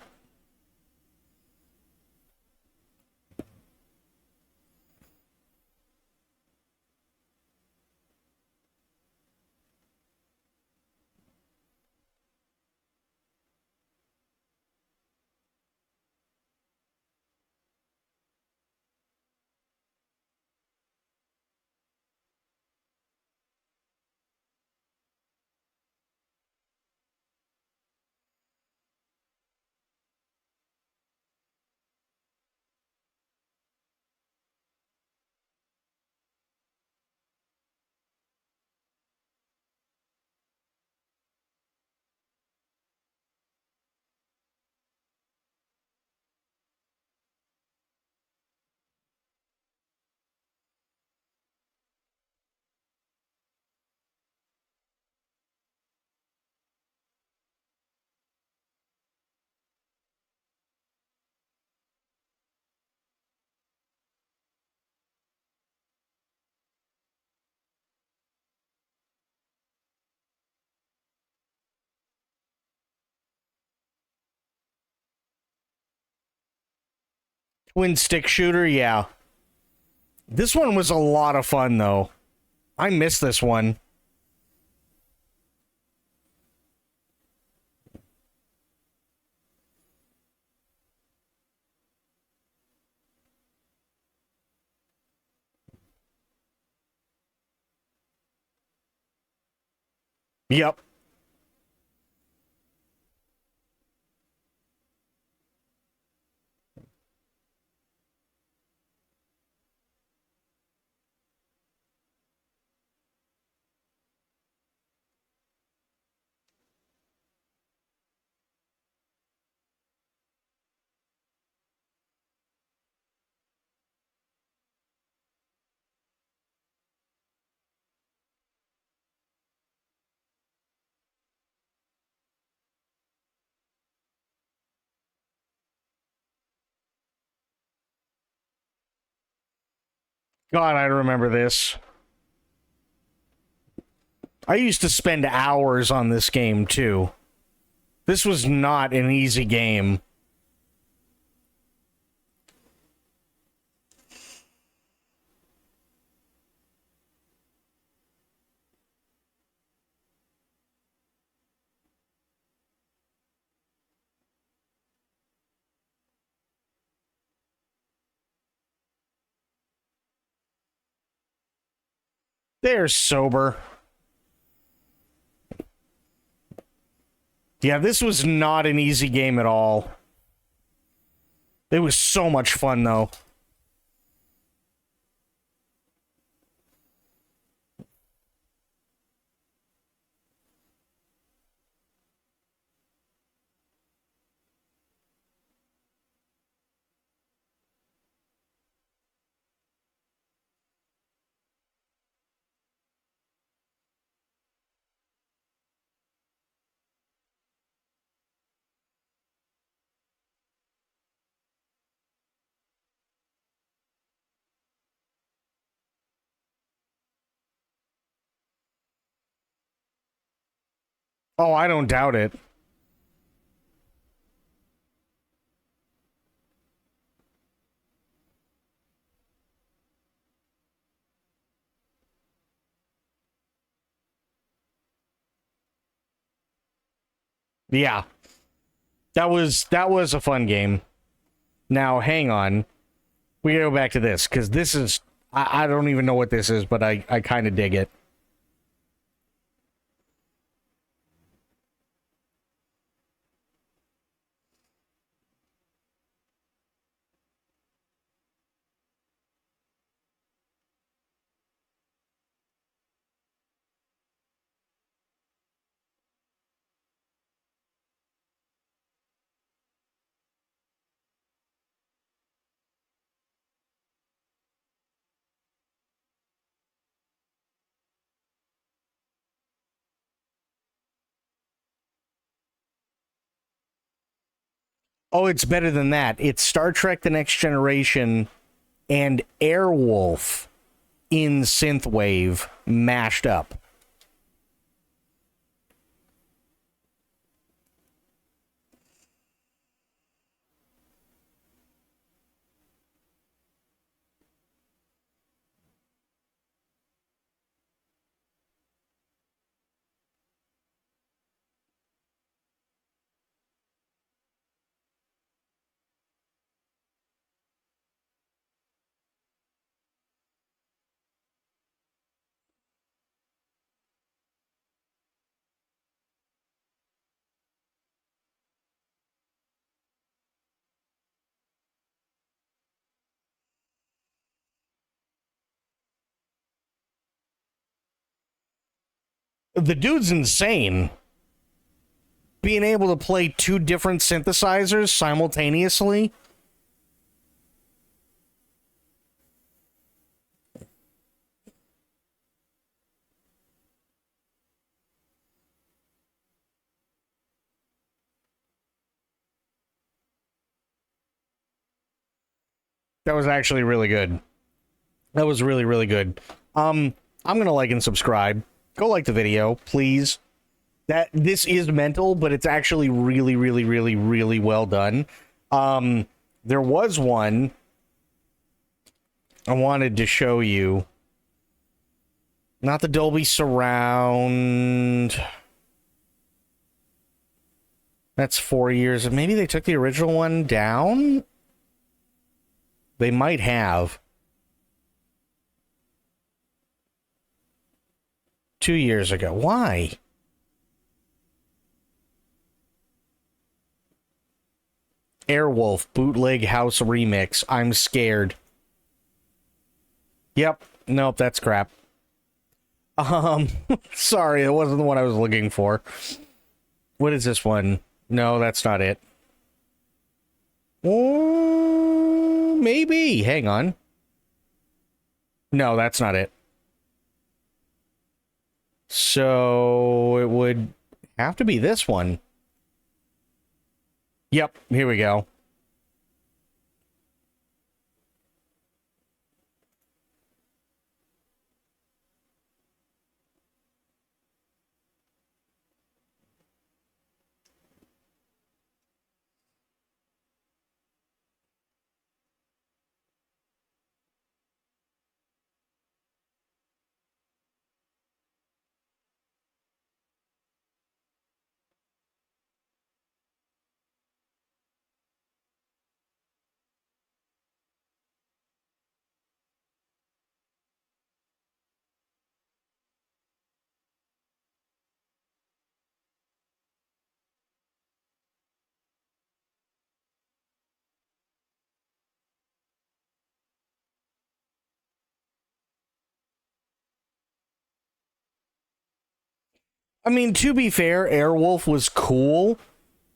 Twin stick shooter, yeah. This one was a lot of fun, though. I missed this one. Yep. God, I remember this. I used to spend hours on this game, too. This was not an easy game. They're sober. Yeah, this was not an easy game at all. It was so much fun, though. Oh, I don't doubt it. Yeah. That was a fun game. Now, hang on. We gotta go back to this, because this is... I don't even know what this is, but I kind of dig it. Oh, it's better than that. It's Star Trek The Next Generation and Airwolf in Synthwave mashed up. The dude's insane. Being able to play two different synthesizers simultaneously. That was actually really good. That was really, really good. I'm gonna like and subscribe. Go like the video, please. This is mental, but it's actually really, really, really, really well done. There was one I wanted to show you. Not the Dolby Surround. That's 4 years. Maybe they took the original one down? They might have. 2 years ago. Why? Airwolf Bootleg House Remix. I'm scared. Yep. Nope, that's crap. Sorry, that wasn't the one I was looking for. What is this one? No, that's not it. Oh, maybe. Hang on. No, that's not it. So it would have to be this one. Yep, here we go. I mean, to be fair, Airwolf was cool,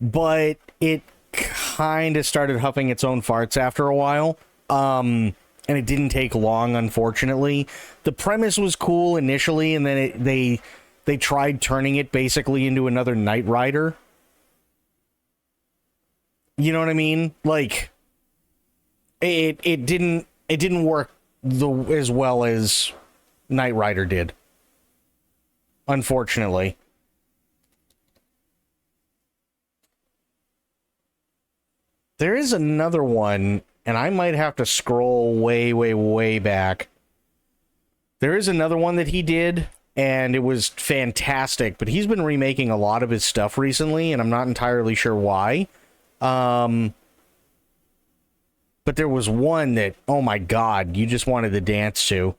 but it kind of started huffing its own farts after a while. And it didn't take long, unfortunately. The premise was cool initially, and then they tried turning it basically into another Knight Rider. You know what I mean? Like, it didn't work as well as Knight Rider did. Unfortunately. There is another one, and I might have to scroll way, way, way back. There is another one that he did, and it was fantastic, but he's been remaking a lot of his stuff recently, and I'm not entirely sure why. But there was one that, oh my god, you just wanted to dance to.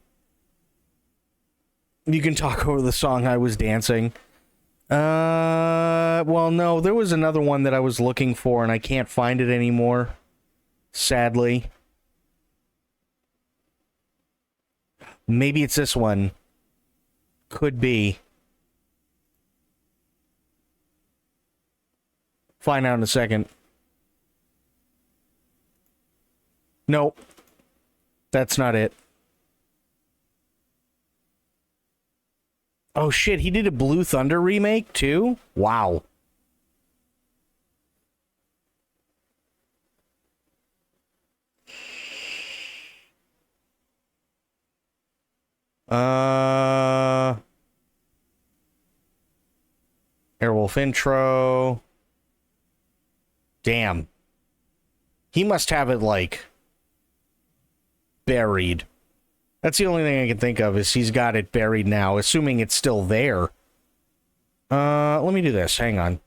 You can talk over the song I was dancing. Well, no, there was another one that I was looking for, and I can't find it anymore. Sadly. Maybe it's this one. Could be. Find out in a second. Nope. That's not it. Oh shit, he did a Blue Thunder remake too? Wow. Airwolf intro. Damn. He must have it, like, buried. That's the only thing I can think of, is he's got it buried now, assuming it's still there. Let me do this. Hang on.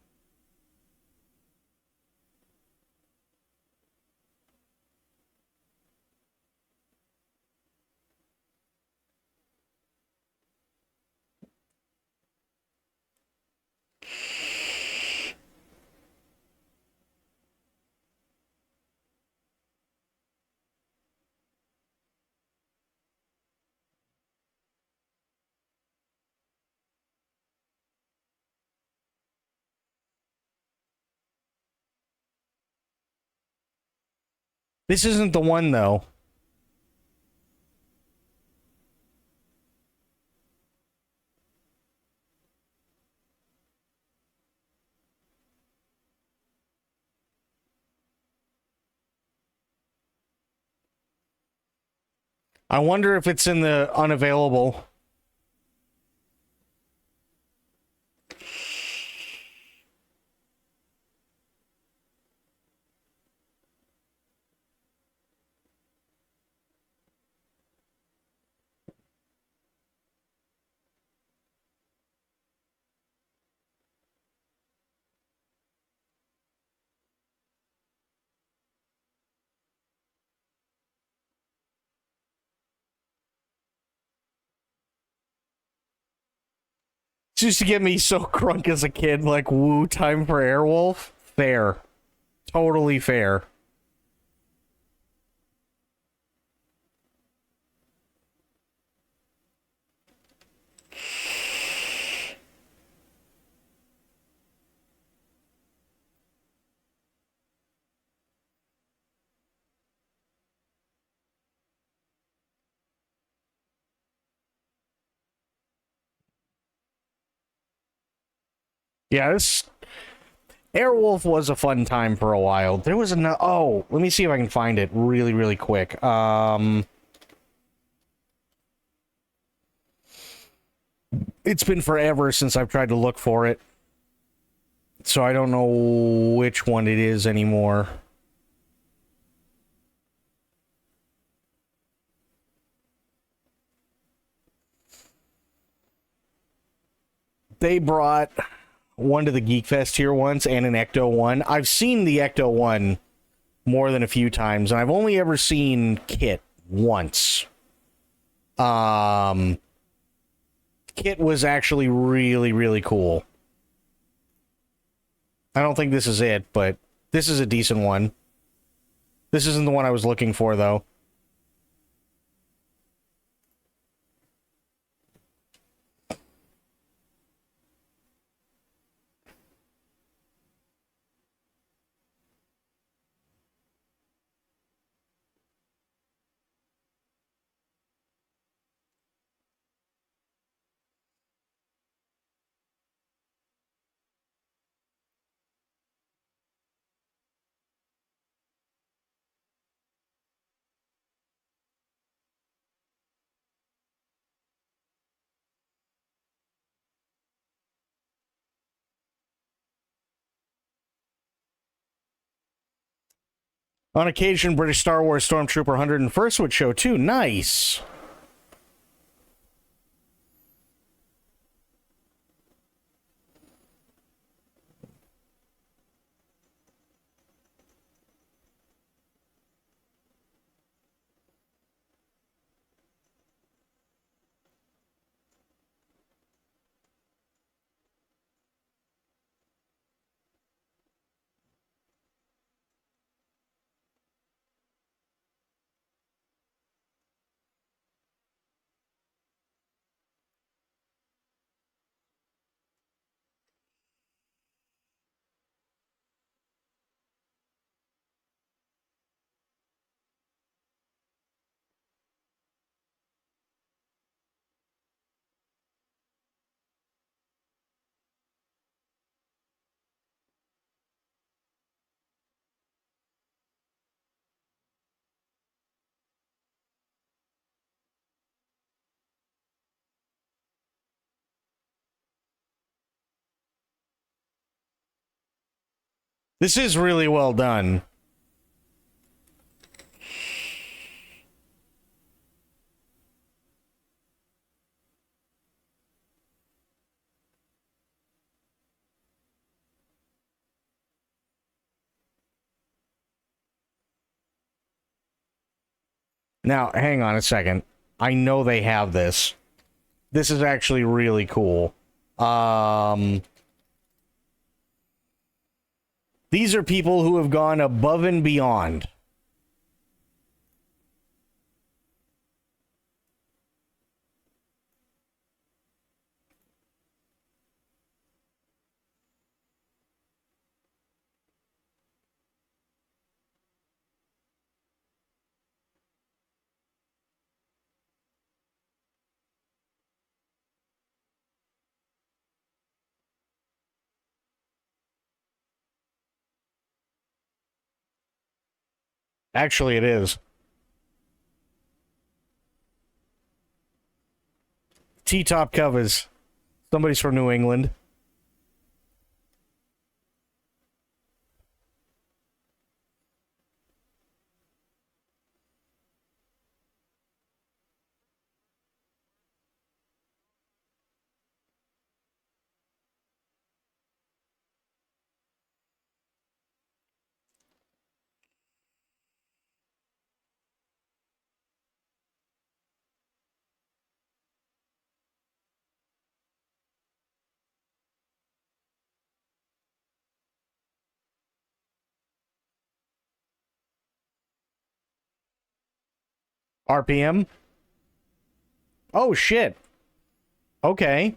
This isn't the one, though. I wonder if it's in the unavailable. Just to get me so crunk as a kid, like, woo, time for Airwolf? Fair. Totally fair. Yeah, this Airwolf was a fun time for a while. There was another. Oh, let me see if I can find it really, really quick. It's been forever since I've tried to look for it, so I don't know which one it is anymore. They brought one to the Geek Fest here once and an Ecto one. I've seen the Ecto one more than a few times, and I've only ever seen Kit once. Kit was actually really, really cool. I don't think this is it, but this is a decent one. This isn't the one I was looking for, though. On occasion, British Star Wars Stormtrooper 101st would show too. Nice. This is really well done. Now, hang on a second. I know they have this. This is actually really cool. These are people who have gone above and beyond. Actually, it is. T-top covers. Somebody's from New England. RPM? Oh, shit. Okay.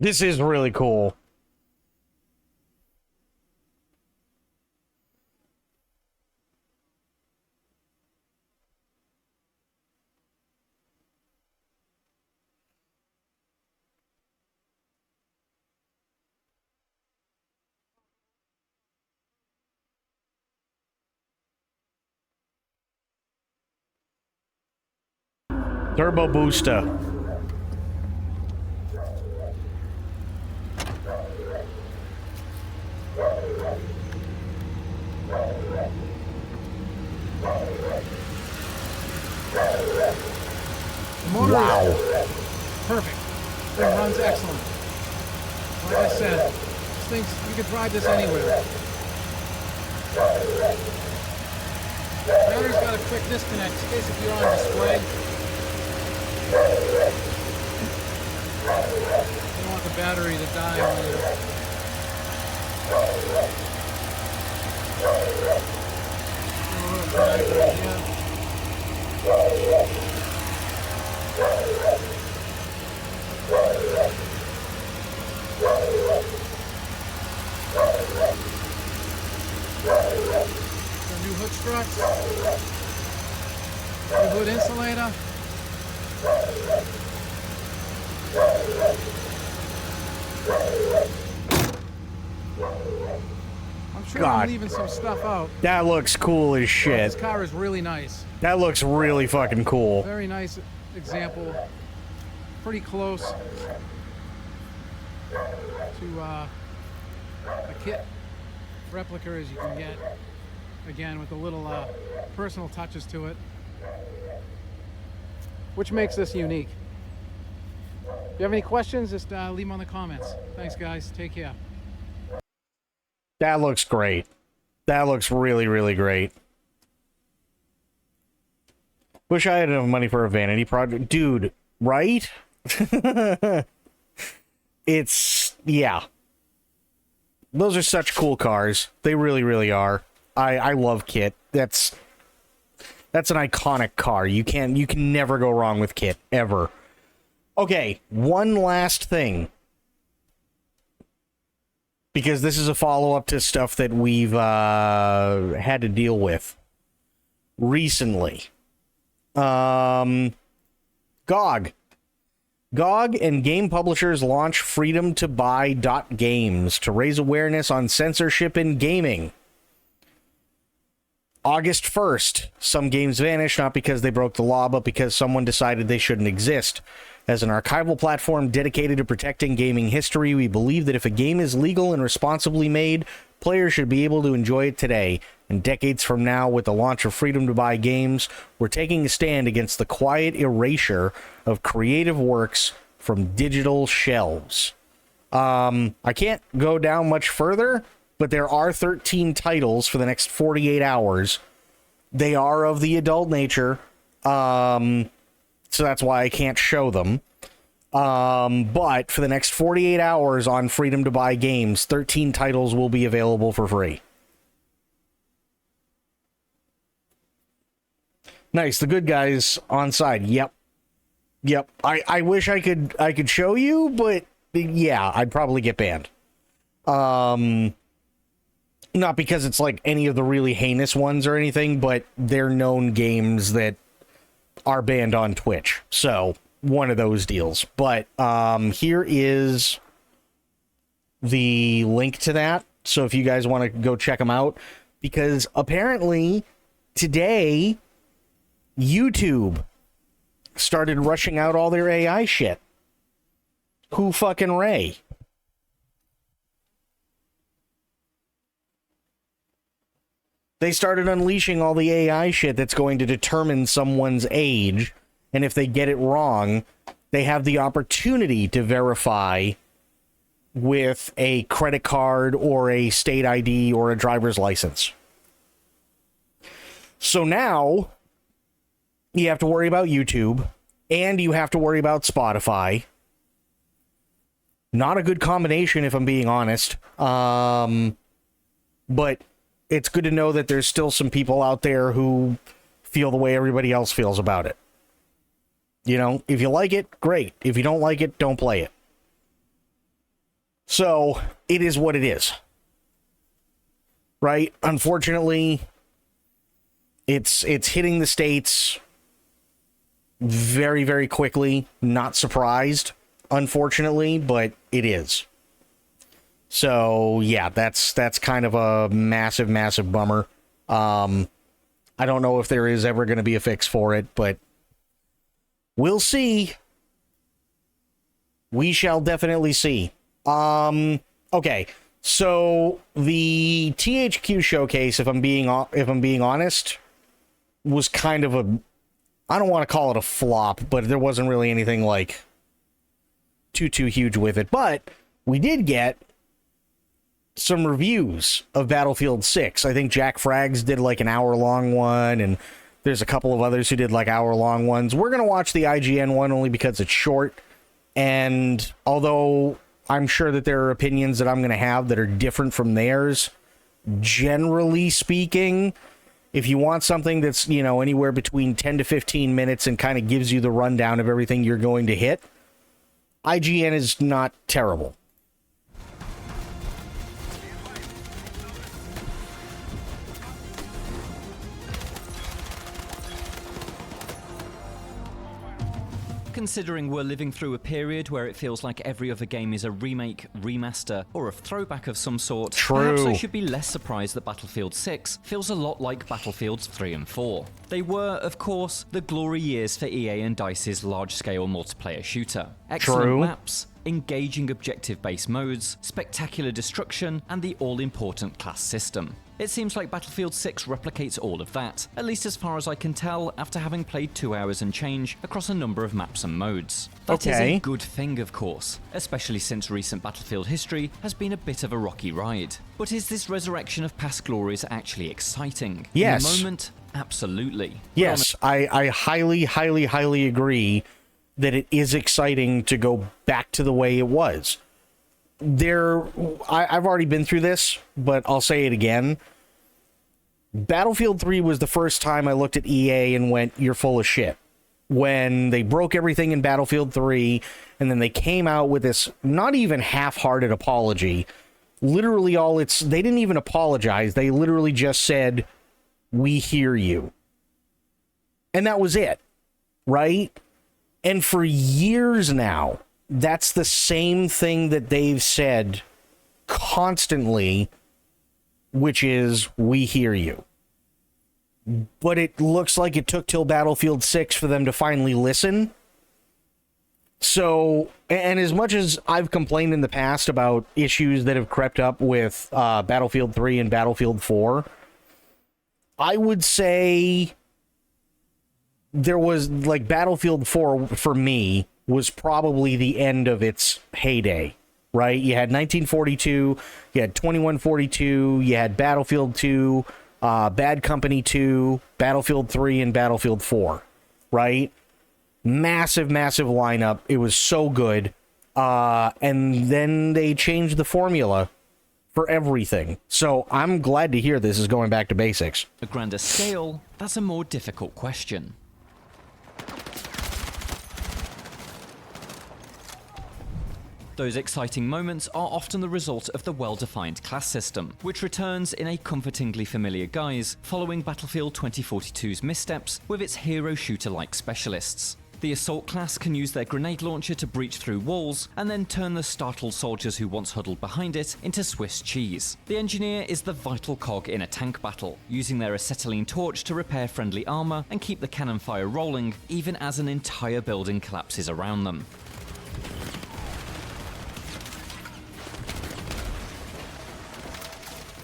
This is really cool. Turbo booster. Wow. Perfect. It runs excellent. Like I said, this thing's, you could drive this anywhere. Battery's got a quick disconnect in case if you're on display. You don't want the battery to die on you. A little drive right here. The new hood struts, new hood insulator. I'm sure God. I'm leaving some stuff out. That looks cool as This shit. car is really nice. That looks really fucking cool. Very nice example. Pretty close to a kit replica as you can get. Again, with the little personal touches to it, which makes this unique. If you have any questions, just leave them on the comments. Thanks, guys. Take care. That looks great. That looks really, really great. Wish I had enough money for a vanity project. Dude, right? It's, yeah. Those are such cool cars. They really, really are. I love Kit. That's an iconic car. You can never go wrong with Kit, ever. Okay, one last thing. Because this is a follow-up to stuff that we've had to deal with recently. GOG. GOG and game publishers launch freedom to buy .games to raise awareness on censorship in gaming. August 1st, some games vanished not because they broke the law, but because someone decided they shouldn't exist. As an archival platform dedicated to protecting gaming history, we believe that if a game is legal and responsibly made, players should be able to enjoy it today. And decades from now, with the launch of freedom to buy games, we're taking a stand against the quiet erasure of creative works from digital shelves. I can't go down much further, but there are 13 titles for the next 48 hours. They are of the adult nature, so that's why I can't show them. But for the next 48 hours on Freedom to Buy Games, 13 titles will be available for free. Nice, the good guys on side. Yep. I wish I could show you, but yeah, I'd probably get banned. Not because it's like any of the really heinous ones or anything, but they're known games that are banned on Twitch. So, one of those deals. But here is the link to that. So if you guys want to go check them out, because apparently today YouTube started rushing out all their AI shit. Who fucking Ray? They started unleashing all the AI shit that's going to determine someone's age, and if they get it wrong, they have the opportunity to verify with a credit card or a state ID or a driver's license. So now you have to worry about YouTube and you have to worry about Spotify. Not a good combination, if I'm being honest. But it's good to know that there's still some people out there who feel the way everybody else feels about it. You know, if you like it, great. If you don't like it, don't play it. So, it is what it is. Right? Unfortunately, it's hitting the States very, very quickly. Not surprised, unfortunately, but it is. So, yeah, that's kind of a massive, massive bummer. I don't know if there is ever going to be a fix for it, but we'll see. We shall definitely see. Okay, so the THQ showcase, if I'm being honest, was kind of a, I don't want to call it a flop, but there wasn't really anything like too huge with it. But we did get some reviews of Battlefield 6. I think Jack Frags did like an hour-long one, and there's a couple of others who did like hour-long ones. We're going to watch the IGN one only because it's short, and although I'm sure that there are opinions that I'm going to have that are different from theirs, generally speaking, if you want something that's, you know, anywhere between 10 to 15 minutes and kind of gives you the rundown of everything you're going to hit, IGN is not terrible. Considering we're living through a period where it feels like every other game is a remake, remaster, or a throwback of some sort, perhaps I should be less surprised that Battlefield 6 feels a lot like Battlefields 3 and 4. They were, of course, the glory years for EA and DICE's large-scale multiplayer shooter. Excellent maps, engaging objective-based modes, spectacular destruction, and the all-important class system. It seems like Battlefield 6 replicates all of that, at least as far as I can tell after having played 2 hours and change across a number of maps and modes. That is a good thing, of course, especially since recent Battlefield history has been a bit of a rocky ride. But is this resurrection of past glories actually exciting? Yes. In the moment, absolutely. Yes, I highly agree that it is exciting to go back to the way it was. I've already been through this, but I'll say it again. Battlefield 3 was the first time I looked at EA and went, you're full of shit. When they broke everything in Battlefield 3, and then they came out with this not even half-hearted apology. Literally they didn't even apologize. They literally just said, we hear you. And that was it, right? And for years now, that's the same thing that they've said constantly, which is, we hear you. But it looks like it took till Battlefield 6 for them to finally listen. So, and as much as I've complained in the past about issues that have crept up with Battlefield 3 and Battlefield 4, I would say there was, like, Battlefield 4, for me, was probably the end of its heyday, right? You had 1942, you had 2142, you had Battlefield 2, Bad Company 2, Battlefield 3, and Battlefield 4, right? Massive lineup. It was so good. And then they changed the formula for everything. So I'm glad to hear this is going back to basics. A grander scale, that's a more difficult question. Those exciting moments are often the result of the well-defined class system, which returns in a comfortingly familiar guise following Battlefield 2042's missteps with its hero shooter-like specialists. The assault class can use their grenade launcher to breach through walls, and then turn the startled soldiers who once huddled behind it into Swiss cheese. The engineer is the vital cog in a tank battle, using their acetylene torch to repair friendly armor and keep the cannon fire rolling, even as an entire building collapses around them.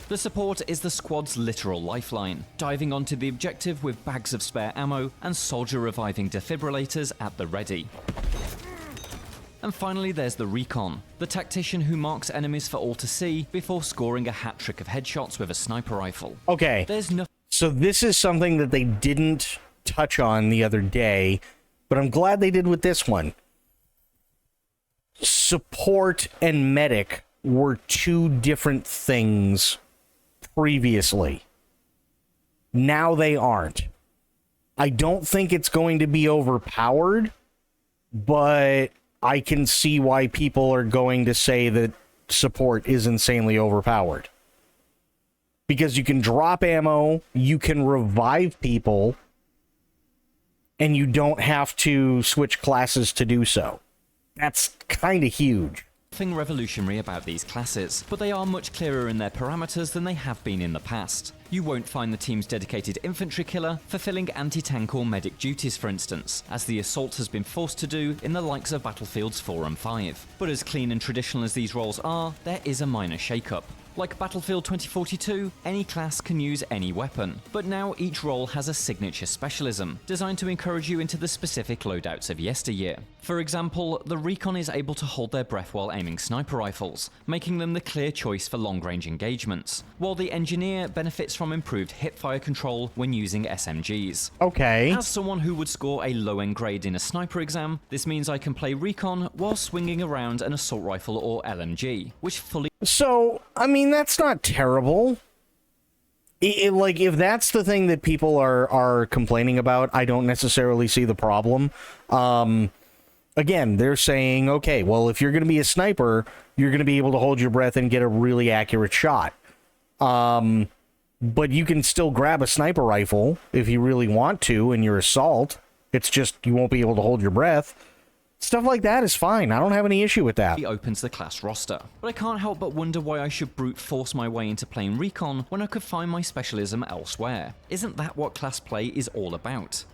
The support is the squad's literal lifeline, diving onto the objective with bags of spare ammo and soldier reviving defibrillators at the ready. And finally there's the recon, the tactician who marks enemies for all to see before scoring a hat trick of headshots with a sniper rifle. Okay, so this is something that they didn't touch on the other day, but I'm glad they did with this one. Support and medic were two different things previously. Now they aren't. I don't think it's going to be overpowered, but I can see why people are going to say that support is insanely overpowered. Because you can drop ammo, you can revive people, and you don't have to switch classes to do so. That's kind of huge. Nothing revolutionary about these classes, but they are much clearer in their parameters than they have been in the past. You won't find the team's dedicated infantry killer fulfilling anti-tank or medic duties, for instance, as the assault has been forced to do in the likes of Battlefields 4 and 5. But as clean and traditional as these roles are, there is a minor shake-up. Like Battlefield 2042, any class can use any weapon, but now each role has a signature specialism, designed to encourage you into the specific loadouts of yesteryear. For example, the Recon is able to hold their breath while aiming sniper rifles, making them the clear choice for long-range engagements, while the Engineer benefits from improved hipfire control when using SMGs. Okay. As someone who would score a low-end grade in a sniper exam, this means I can play Recon while swinging around an assault rifle or LMG, which fully... So, I mean, that's not terrible. Like, if that's the thing that people are complaining about, I don't necessarily see the problem. Again, they're saying, okay, well, if you're going to be a sniper, you're going to be able to hold your breath and get a really accurate shot. But you can still grab a sniper rifle if you really want to in your assault. It's just you won't be able to hold your breath. Stuff like that is fine. I don't have any issue with that. He opens the class roster. But I can't help but wonder why I should brute force my way into playing Recon when I could find my specialism elsewhere. Isn't that what class play is all about?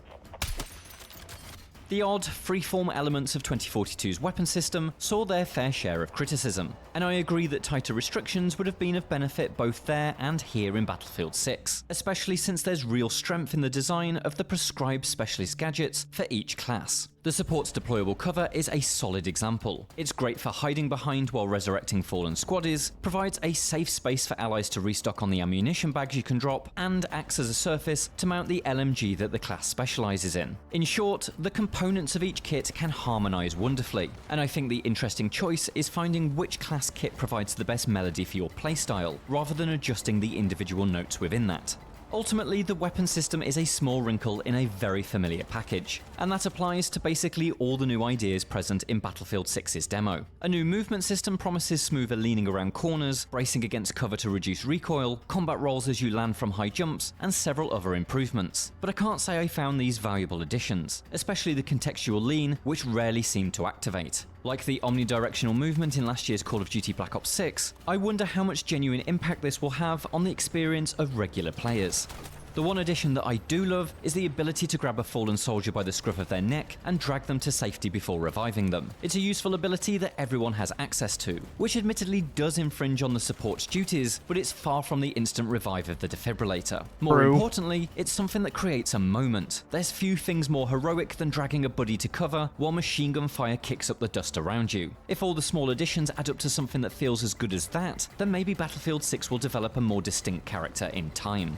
The odd, freeform elements of 2042's weapon system saw their fair share of criticism, and I agree that tighter restrictions would have been of benefit both there and here in Battlefield 6, especially since there's real strength in the design of the prescribed specialist gadgets for each class. The support's deployable cover is a solid example. It's great for hiding behind while resurrecting fallen squaddies, provides a safe space for allies to restock on the ammunition bags you can drop, and acts as a surface to mount the LMG that the class specializes in. In short, the components of each kit can harmonize wonderfully, and I think the interesting choice is finding which class kit provides the best melody for your playstyle, rather than adjusting the individual notes within that. Ultimately, the weapon system is a small wrinkle in a very familiar package, and that applies to basically all the new ideas present in Battlefield 6's demo. A new movement system promises smoother leaning around corners, bracing against cover to reduce recoil, combat rolls as you land from high jumps, and several other improvements. But I can't say I found these valuable additions, especially the contextual lean, which rarely seemed to activate. Like the omnidirectional movement in last year's Call of Duty Black Ops 6, I wonder how much genuine impact this will have on the experience of regular players. The one addition that I do love is the ability to grab a fallen soldier by the scruff of their neck and drag them to safety before reviving them. It's a useful ability that everyone has access to, which admittedly does infringe on the support's duties, but it's far from the instant revive of the defibrillator. More importantly, it's something that creates a moment. There's few things more heroic than dragging a buddy to cover while machine gun fire kicks up the dust around you. If all the small additions add up to something that feels as good as that, then maybe Battlefield 6 will develop a more distinct character in time.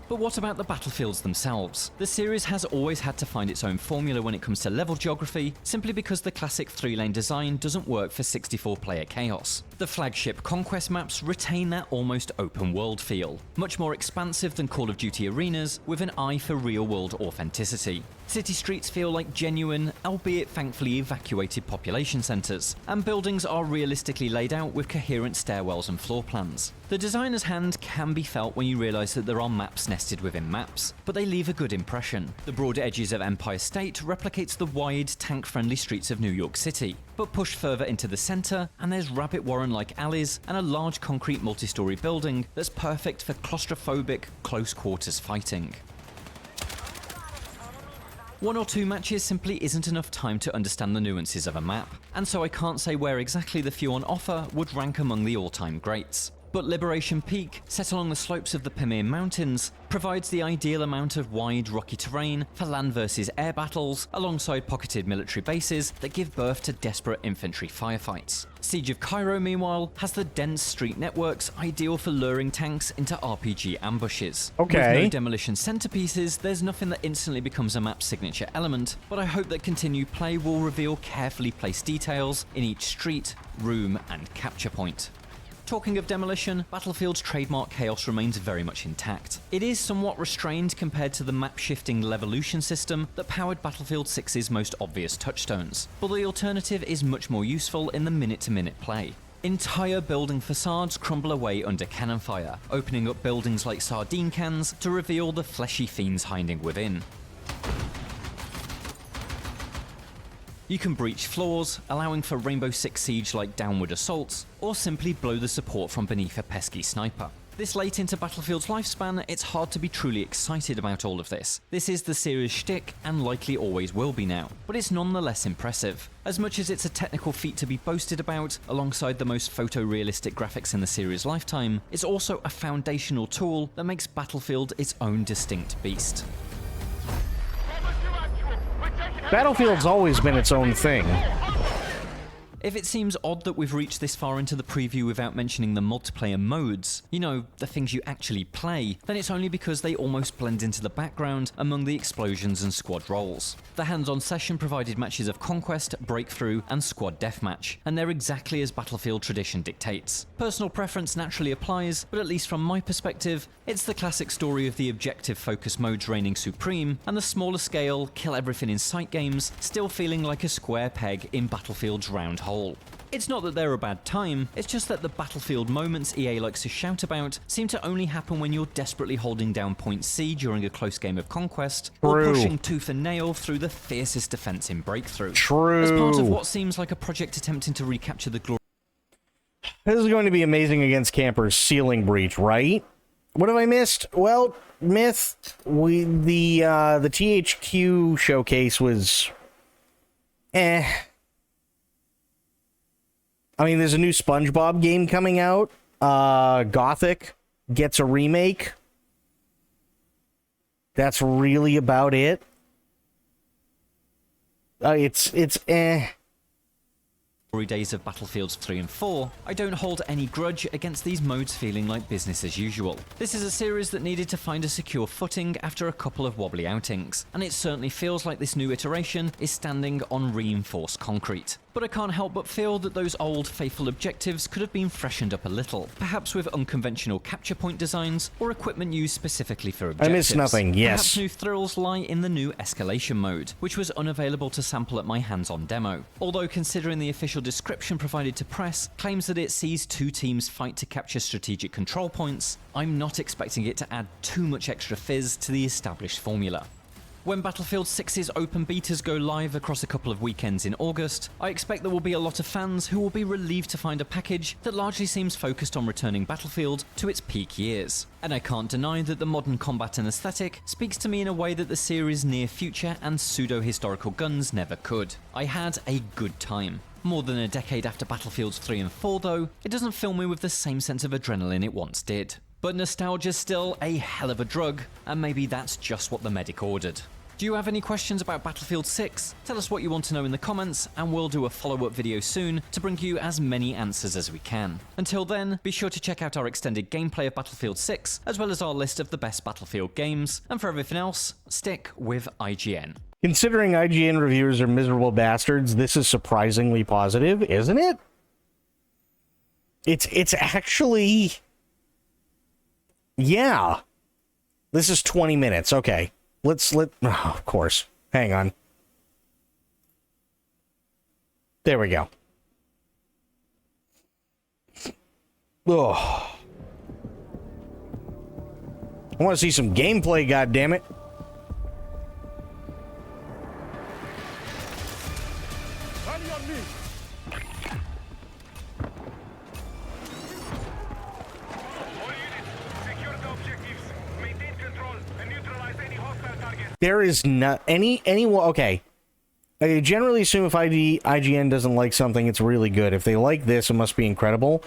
But what about the battlefields themselves? The series has always had to find its own formula when it comes to level geography, simply because the classic 3-lane design doesn't work for 64-player chaos. The flagship Conquest maps retain that almost open world feel, much more expansive than Call of Duty arenas, with an eye for real world authenticity. City streets feel like genuine, albeit thankfully evacuated population centres, and buildings are realistically laid out with coherent stairwells and floor plans. The designer's hand can be felt when you realise that there are maps nested within maps, but they leave a good impression. The broad edges of Empire State replicates the wide, tank-friendly streets of New York City, but push further into the centre, and there's rabbit warren-like alleys and a large concrete multi-storey building that's perfect for claustrophobic, close-quarters fighting. One or two matches simply isn't enough time to understand the nuances of a map, and so I can't say where exactly the few on offer would rank among the all-time greats. But Liberation Peak, set along the slopes of the Pamir Mountains, provides the ideal amount of wide, rocky terrain for land versus air battles, alongside pocketed military bases that give birth to desperate infantry firefights. Siege of Cairo, meanwhile, has the dense street networks ideal for luring tanks into RPG ambushes. Okay. With no demolition centerpieces, there's nothing that instantly becomes a map's signature element, but I hope that continued play will reveal carefully placed details in each street, room, and capture point. Talking of demolition, Battlefield's trademark chaos remains very much intact. It is somewhat restrained compared to the map-shifting Levolution system that powered Battlefield 6's most obvious touchstones, but the alternative is much more useful in the minute-to-minute play. Entire building facades crumble away under cannon fire, opening up buildings like sardine cans to reveal the fleshy fiends hiding within. You can breach floors, allowing for Rainbow Six Siege-like downward assaults, or simply blow the support from beneath a pesky sniper. This late into Battlefield's lifespan, it's hard to be truly excited about all of this. This is the series' shtick, and likely always will be now, but it's nonetheless impressive. As much as it's a technical feat to be boasted about, alongside the most photorealistic graphics in the series' lifetime, it's also a foundational tool that makes Battlefield its own distinct beast. Battlefield's always been its own thing. If it seems odd that we've reached this far into the preview without mentioning the multiplayer modes, you know, the things you actually play, then it's only because they almost blend into the background among the explosions and squad roles. The hands-on session provided matches of Conquest, Breakthrough, and Squad Deathmatch, and they're exactly as Battlefield tradition dictates. Personal preference naturally applies, but at least from my perspective, it's the classic story of the objective focus modes reigning supreme, and the smaller scale, kill everything in sight games still feeling like a square peg in Battlefield's round hole. It's not that they're a bad time, it's just that the Battlefield moments EA likes to shout about seem to only happen when you're desperately holding down point C during a close game of Conquest, or pushing tooth and nail through the fiercest defense in Breakthrough. True. As part of what seems like a project attempting to recapture the glory. This is going to be amazing against campers. Ceiling breach, right? What have I missed? Well, Myth, the THQ showcase was I mean, there's a new SpongeBob game coming out. Gothic gets a remake. That's really about it. It's days of Battlefields 3 and 4, I don't hold any grudge against these modes feeling like business as usual. This is a series that needed to find a secure footing after a couple of wobbly outings, and it certainly feels like this new iteration is standing on reinforced concrete. But I can't help but feel that those old, faithful objectives could have been freshened up a little, perhaps with unconventional capture point designs or equipment used specifically for objectives. I missed nothing, yes. Perhaps new thrills lie in the new escalation mode, which was unavailable to sample at my hands-on demo. Although considering the official description provided to press claims that it sees two teams fight to capture strategic control points, I'm not expecting it to add too much extra fizz to the established formula. When Battlefield 6's open betas go live across a couple of weekends in August, I expect there will be a lot of fans who will be relieved to find a package that largely seems focused on returning Battlefield to its peak years. And I can't deny that the modern combat and aesthetic speaks to me in a way that the series' near future and pseudo-historical guns never could. I had a good time. More than a decade after Battlefields 3 and 4 though, it doesn't fill me with the same sense of adrenaline it once did. But nostalgia's still a hell of a drug, and maybe that's just what the medic ordered. Do you have any questions about Battlefield 6? Tell us what you want to know in the comments, and we'll do a follow-up video soon to bring you as many answers as we can. Until then, be sure to check out our extended gameplay of Battlefield 6, as well as our list of the best Battlefield games, and for everything else, stick with IGN. Considering IGN reviewers are miserable bastards, this is surprisingly positive, isn't it? It's actually, yeah. This is 20 minutes. Okay. Of course. Hang on. There we go. Oh. I want to see some gameplay, goddammit. There is not any okay. I generally assume if IGN doesn't like something, it's really good. If they like this, it must be incredible.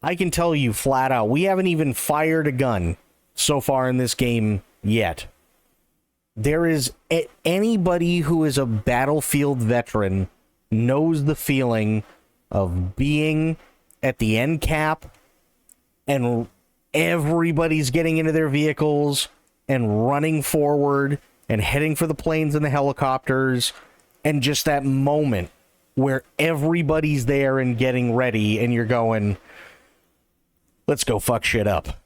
I can tell you flat out, we haven't even fired a gun so far in this game yet. There is anybody who is a Battlefield veteran knows the feeling of being at the end cap and everybody's getting into their vehicles and running forward and heading for the planes and the helicopters, and just that moment where everybody's there and getting ready and you're going, let's go fuck shit up.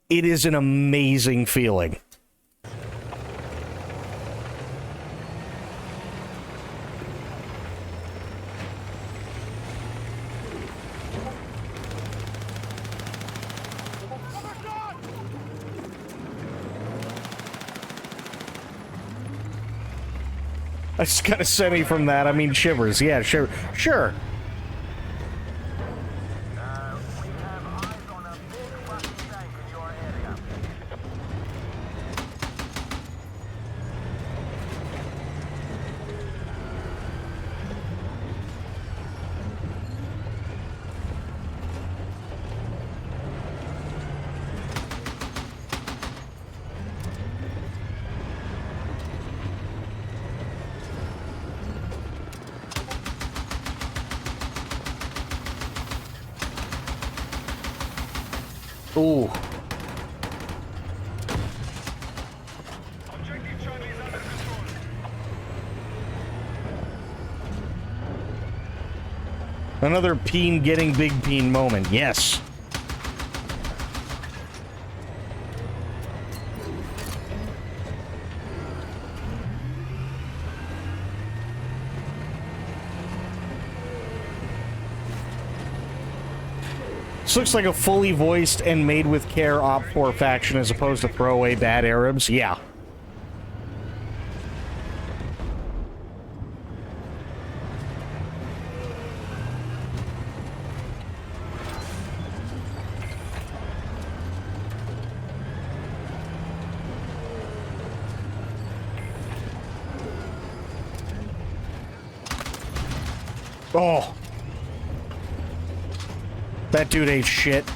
It is an amazing feeling. I just got a semi from that. I mean, shivers. Yeah, sure. Sure. Ooh. Another peen getting big peen moment. Yes. This looks like a fully voiced and made with care Op4 faction as opposed to throwaway bad Arabs. Yeah. Oh. That dude ate shit.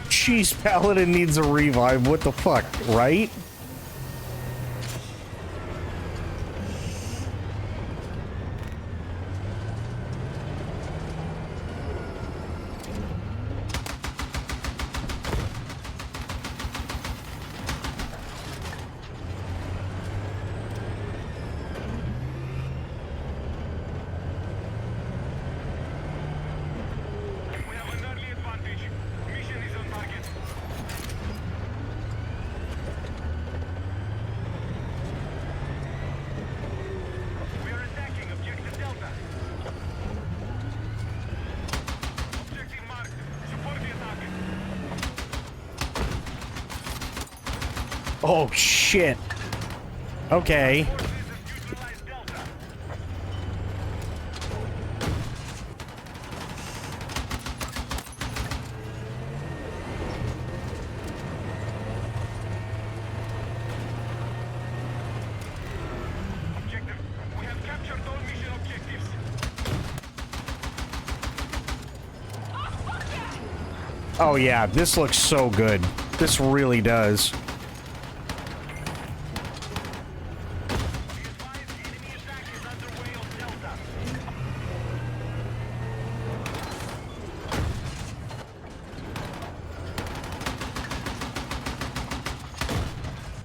Jeez, Paladin needs a revive. What the fuck, right? Oh, shit. Okay. Oh yeah, this looks so good. This really does.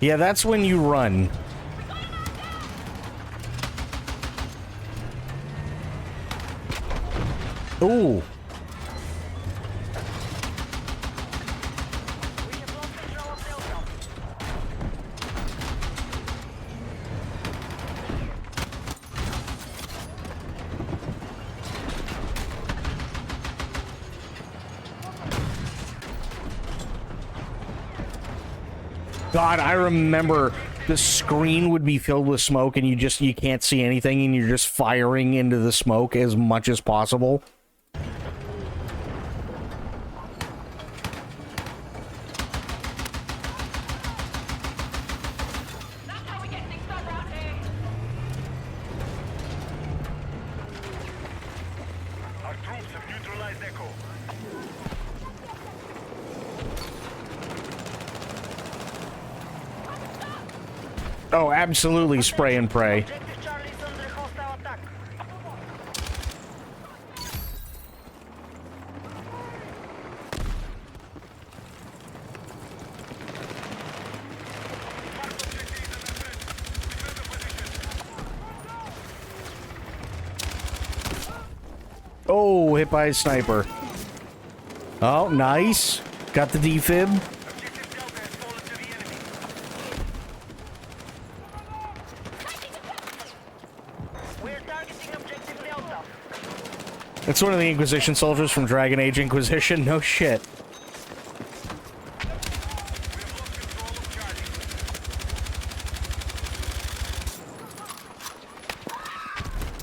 Yeah, that's when you run. Ooh. God, I remember the screen would be filled with smoke and you can't see anything and you're just firing into the smoke as much as possible. Our troops have neutralized Echo. Oh, absolutely spray and pray. Oh, hit by a sniper. Oh, nice. Got the defib. It's one of the Inquisition soldiers from Dragon Age Inquisition. No shit.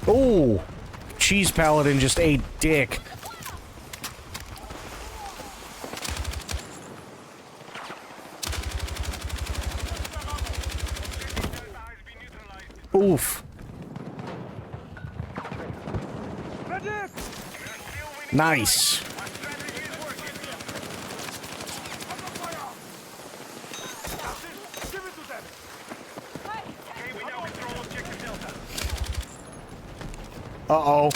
Oh, Cheese Paladin just ate dick. Oof. Nice. Uh-oh.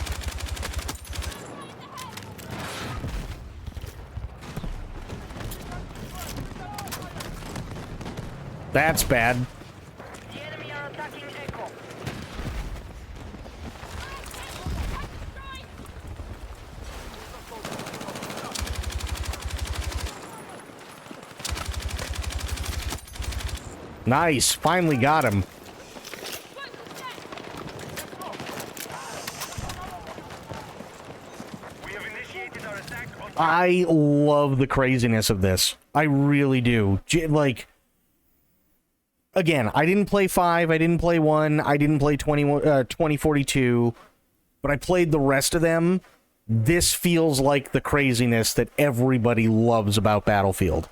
That's bad. Nice. Finally got him. I love the craziness of this. I really do. Like, again, I didn't play 5, I didn't play 1, I didn't play 2042, but I played the rest of them. This feels like the craziness that everybody loves about Battlefield.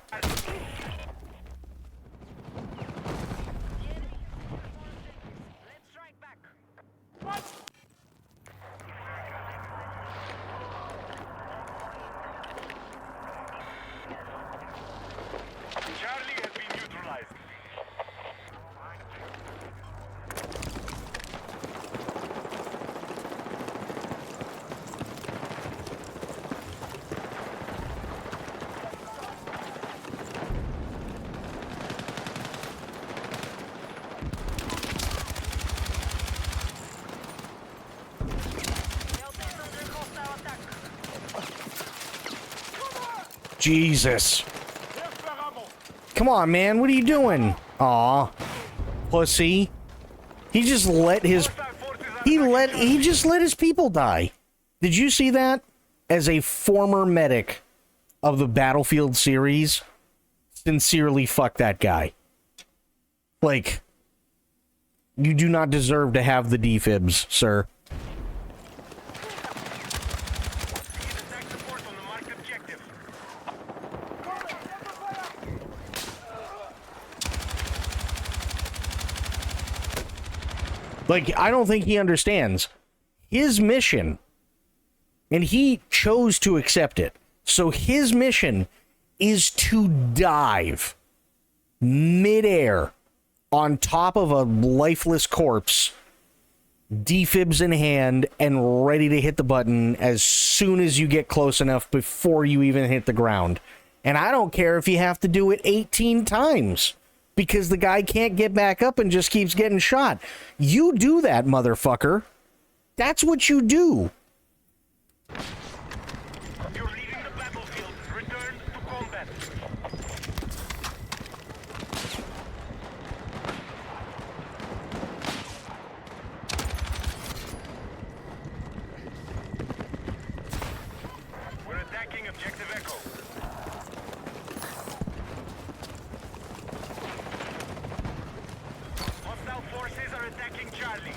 Jesus. Come on, man. What are you doing? Aw. Pussy. He just let his... He just let his people die. Did you see that? As a former medic of the Battlefield series, sincerely fuck that guy. Like, you do not deserve to have the defibs, sir. Like, I don't think he understands his mission, and he chose to accept it. So his mission is to dive midair on top of a lifeless corpse, defibs in hand, and ready to hit the button as soon as you get close enough before you even hit the ground. And I don't care if you have to do it 18 times. because the guy can't get back up and just keeps getting shot. You do that, motherfucker. That's what you do. You're leaving the battlefield. Return to combat. We're attacking Objective Echo. Hostile forces are attacking Charlie.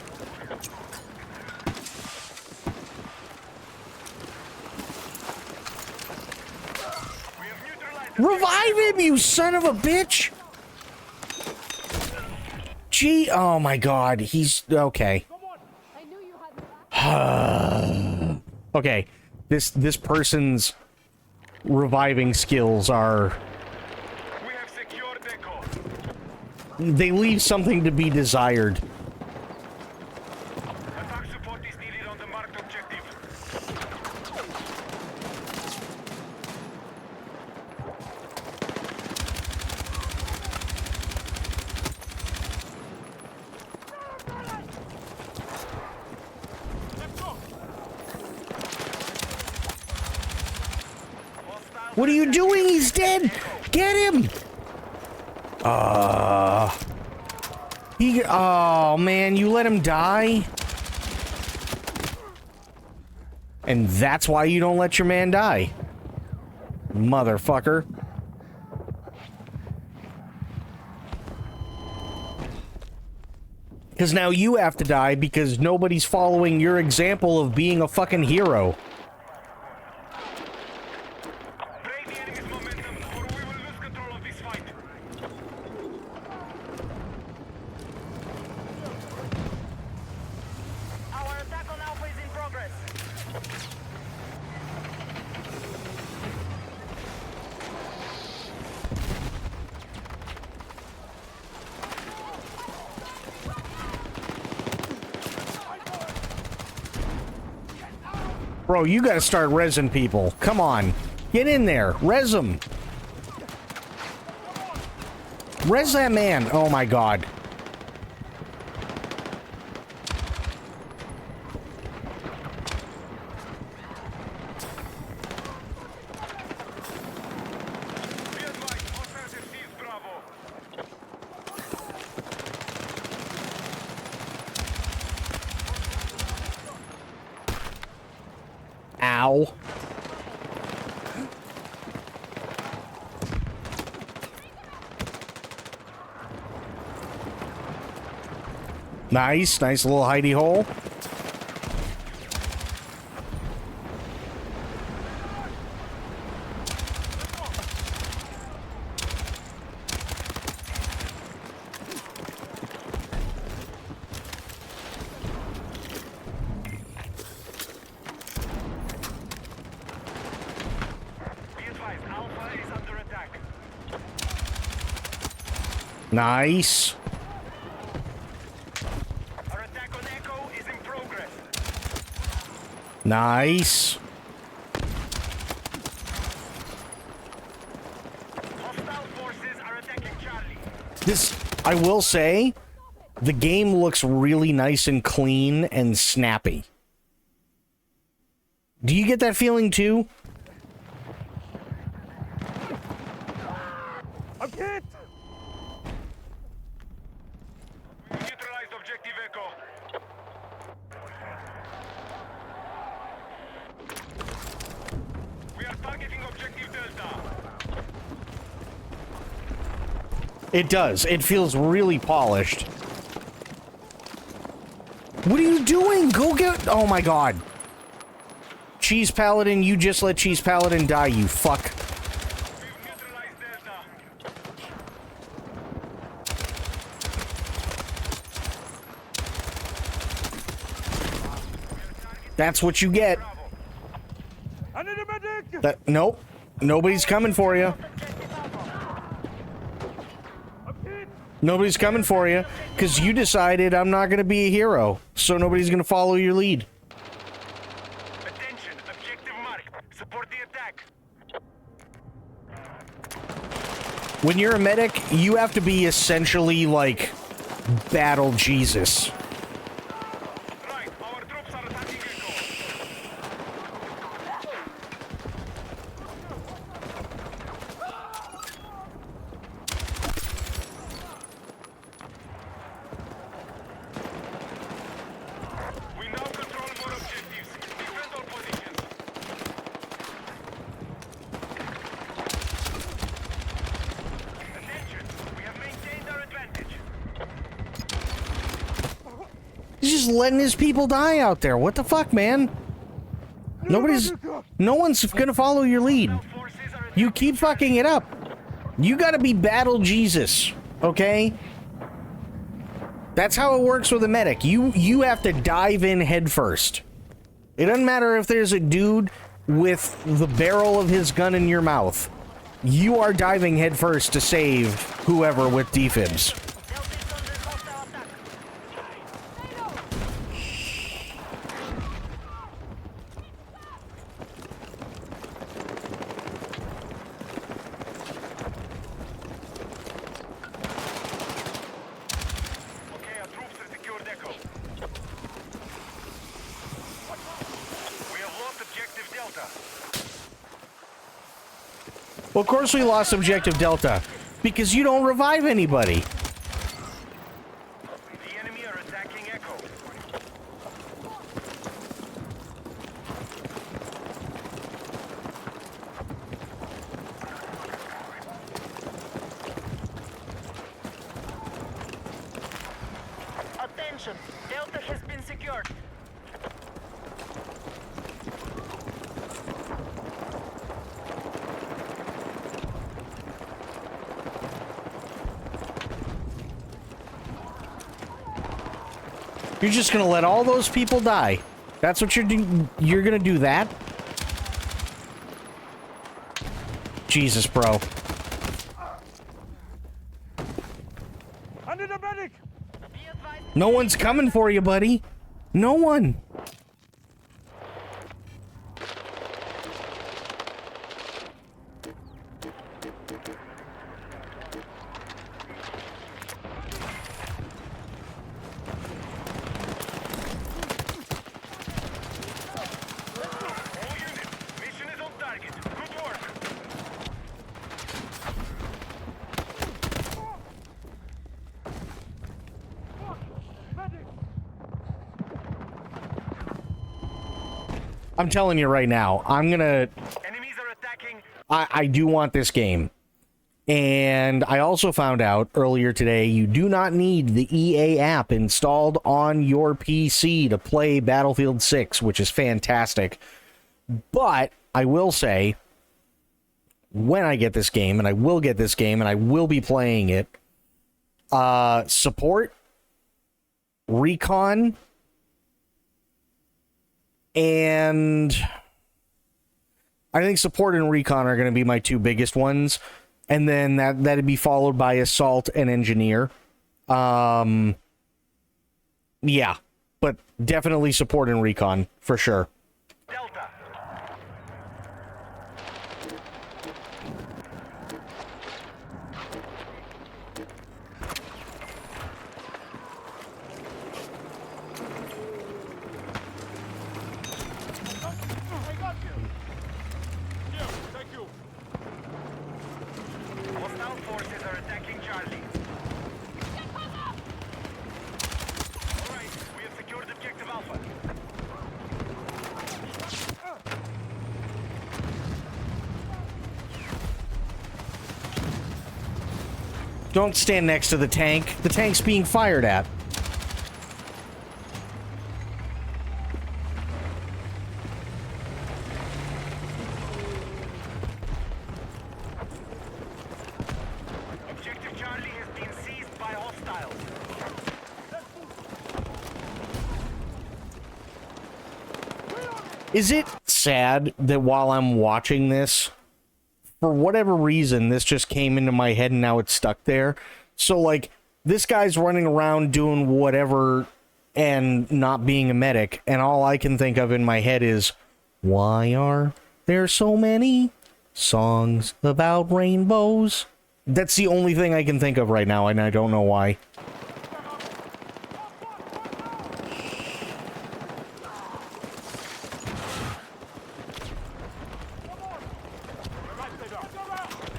Revive him, you son of a bitch! Gee, oh my god, he's okay. Okay, this person's reviving skills are... They leave something to be desired. Attack support is needed on the marked objective. What are you doing? He's dead! Get him! Oh man, you let him die? And that's why you don't let your man die. Motherfucker. Because now you have to die because nobody's following your example of being a fucking hero. Bro, you gotta start rezzing people. Come on. Get in there. Res them. Res that man. Oh my god. Ow. Nice, nice little hidey hole. Nice. Our attack on Echo is in progress. Nice. Hostile forces are attacking Charlie. This, I will say, the game looks really nice and clean and snappy. Do you get that feeling too? I'm hit! We neutralized Objective Echo. We are targeting Objective Delta. It does. It feels really polished. What are you doing? Go get... Oh my god. Cheese Paladin, you just let Cheese Paladin die, you fuck. That's what you get. Nope. Nobody's coming for you. Nobody's coming for you because you decided I'm not going to be a hero, so nobody's going to follow your lead. Attention, objective marked. Support the attack. When you're a medic, you have to be essentially like battle Jesus. He's just letting his people die out there. What the fuck, man? No one's gonna follow your lead. You keep fucking it up. You gotta be battle Jesus, okay? That's how it works with a medic. You have to dive in head first. It doesn't matter if there's a dude with the barrel of his gun in your mouth. You are diving head first to save whoever with defibs. Well, of course we lost Objective Delta, because you don't revive anybody. The enemy are attacking Echo. Attention! Delta has been secured. You're just gonna let all those people die. That's what you're doing. You're gonna do that? Jesus, bro. I need a medic. No one's coming for you, buddy. No one. I'm telling you right now, I'm gonna... Enemies are attacking. I do want this game. And I also found out earlier today, you do not need the EA app installed on your PC to play Battlefield 6, which is fantastic. But I will say, when I get this game, and I will get this game, and I will be playing it, support, recon, and I think support and recon are going to be my two biggest ones. And then that'd be followed by assault and engineer. Yeah, but definitely support and recon for sure. Don't stand next to the tank. The tank's being fired at. Objective Charlie has been seized by hostiles. Is it sad that while I'm watching this, for whatever reason, this just came into my head and now it's stuck there? So, like, this guy's running around doing whatever and not being a medic, and all I can think of in my head is, why are there so many songs about rainbows? That's the only thing I can think of right now, and I don't know why.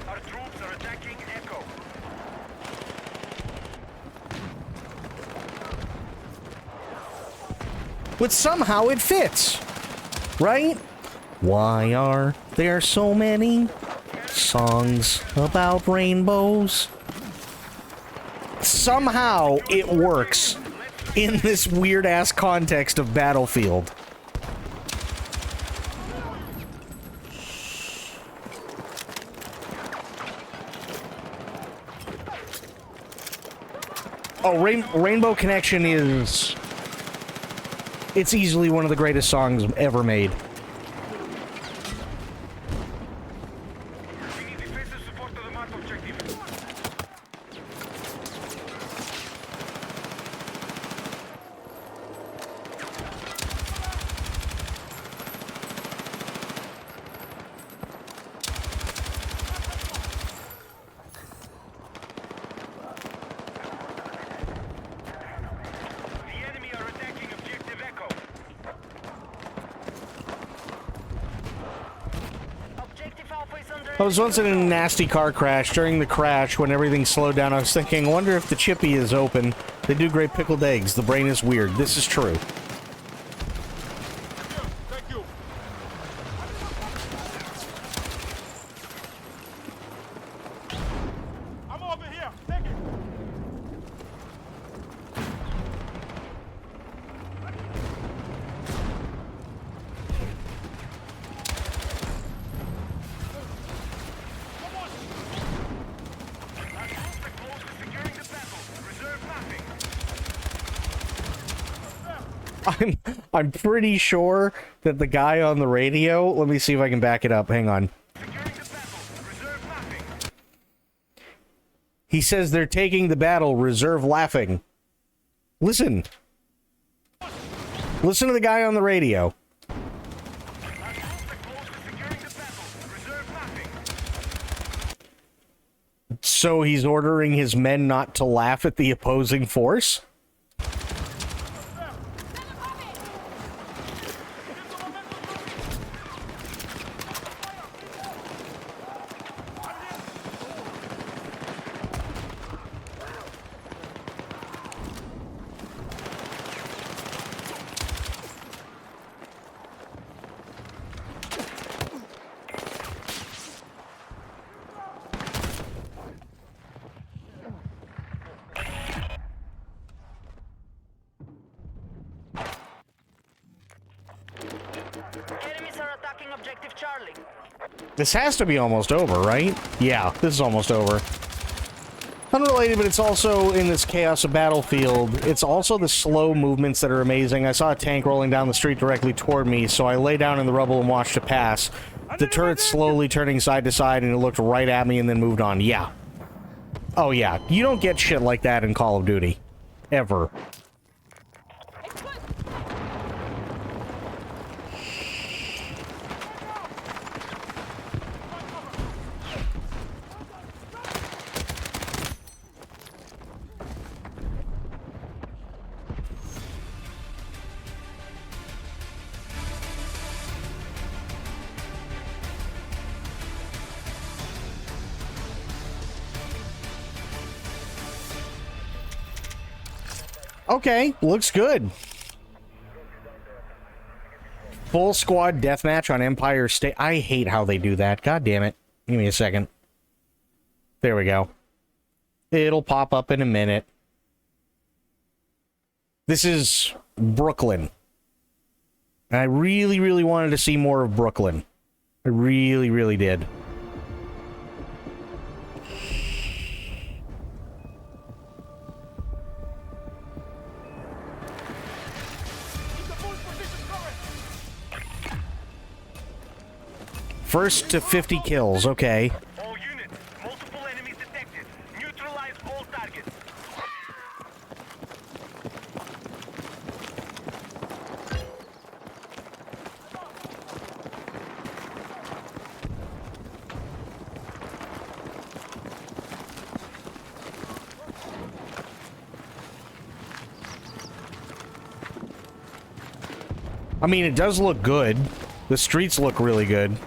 Our troops are attacking Echo. But somehow it fits, right? Why are there so many songs about rainbows? Somehow it works in this weird-ass context of Battlefield. Oh, Rainbow Connection is... It's easily one of the greatest songs ever made. I was once in a nasty car crash. During the crash, when everything slowed down, I was thinking, I wonder if the chippy is open. They do great pickled eggs. The brain is weird. This is true. I'm pretty sure that the guy on the radio... Let me see if I can back it up. Hang on. He says they're taking the battle. Reserve laughing. Listen. Listen to the guy on the radio. So he's ordering his men not to laugh at the opposing force? This has to be almost over, right? Yeah, this is almost over. Unrelated, but it's also in this chaos of Battlefield. It's also the slow movements that are amazing. I saw a tank rolling down the street directly toward me, so I lay down in the rubble and watched it pass. The turret slowly turning side to side, and it looked right at me and then moved on. Yeah. Oh, yeah. You don't get shit like that in Call of Duty. Ever. Okay, looks good. Full squad deathmatch on Empire State. I hate how they do that. God damn it. Give me a second. There we go. It'll pop up in a minute. This is Brooklyn. I really, really wanted to see more of Brooklyn. I really, really did. First to 50 kills, okay. All units, multiple enemies detected. Neutralize all targets. I mean, it does look good. The streets look really good.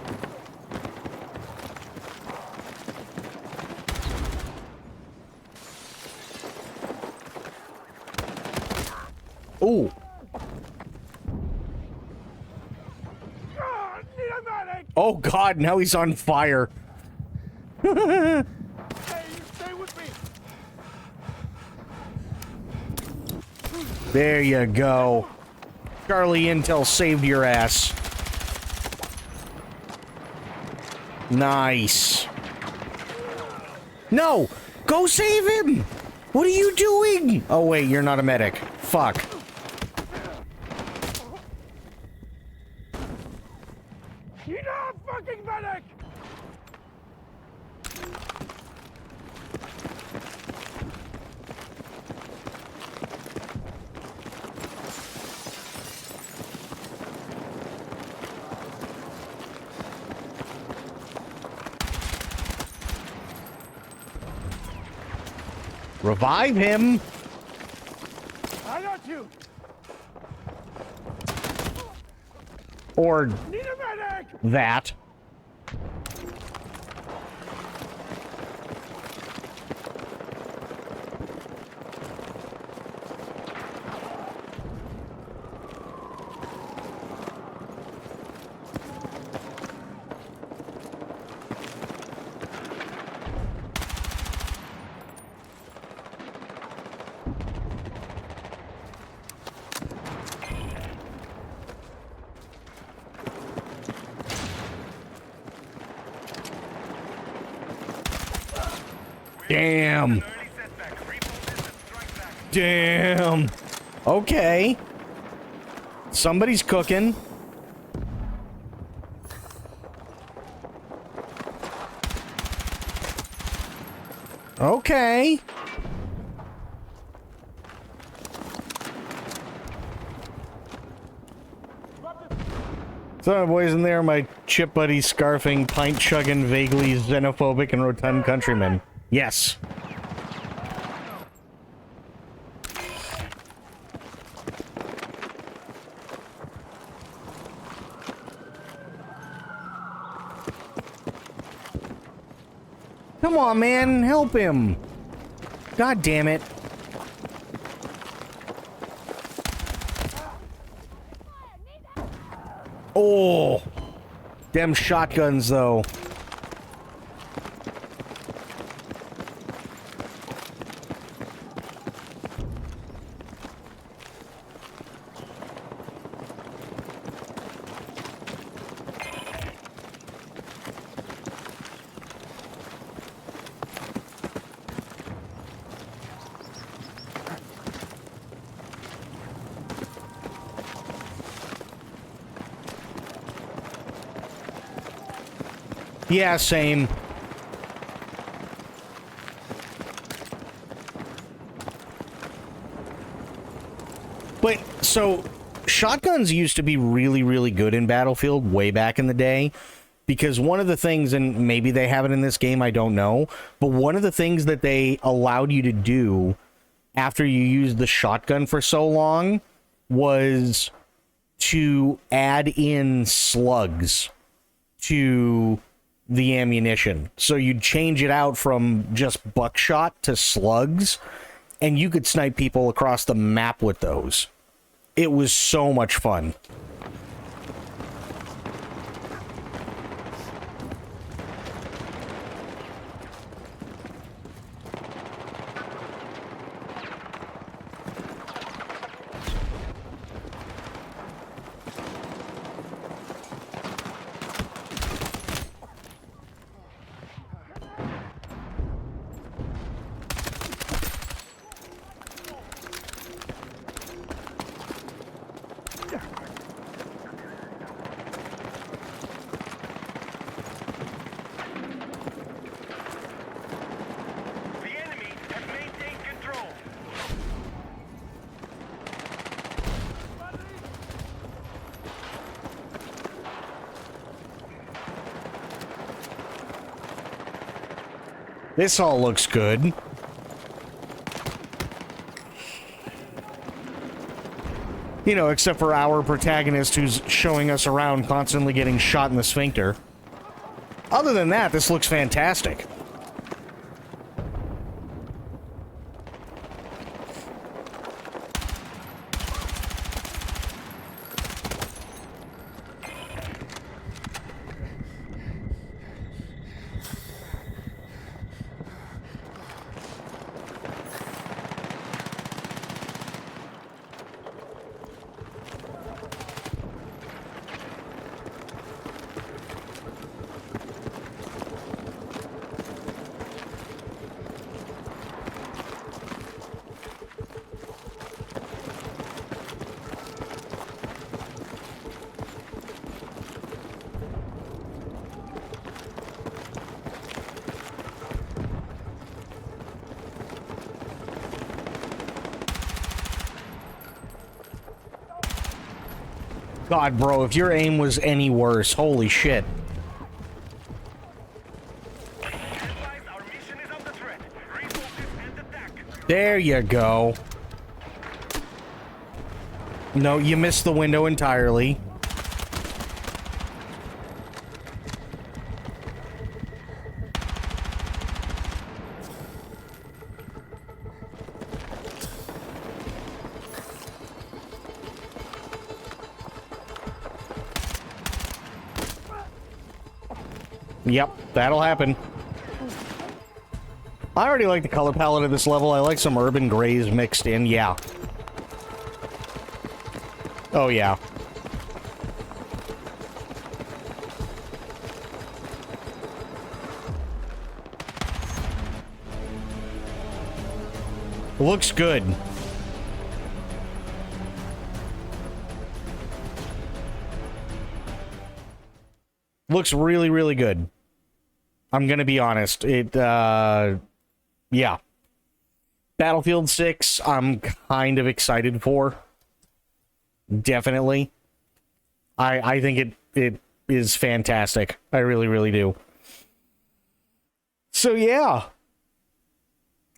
Ooh. Oh god, now he's on fire. There you go. Charlie Intel saved your ass. Nice. No! Go save him! What are you doing? Oh wait, you're not a medic. Fuck. You're not a fucking medic! Revive him! I got you! Or Need a medic! that. Damn. Damn. Okay. Somebody's cooking. Okay. So, boys, and there are my chip buddy scarfing, pint chugging, vaguely xenophobic and rotund countrymen. Yes. Come on, man, help him. God damn it. Oh, them shotguns, though. Yeah, same. But, so, shotguns used to be really, really good in Battlefield way back in the day. Because one of the things, and maybe they have it in this game, I don't know, but one of the things that they allowed you to do after you used the shotgun for so long was to add in slugs to the ammunition. So you'd change it out from just buckshot to slugs, and you could snipe people across the map with those. It was so much fun. This all looks good. You know, except for our protagonist who's showing us around constantly getting shot in the sphincter. Other than that, this looks fantastic. God, bro, if your aim was any worse, holy shit. There you go. No, you missed the window entirely. Yep, that'll happen. I already like the color palette of this level. I like some urban grays mixed in, yeah. Oh, yeah. Looks good. Looks really, really good. I'm gonna be honest. Yeah. Battlefield 6, I'm kind of excited for. Definitely. I think it is fantastic. I really, really do. So, yeah.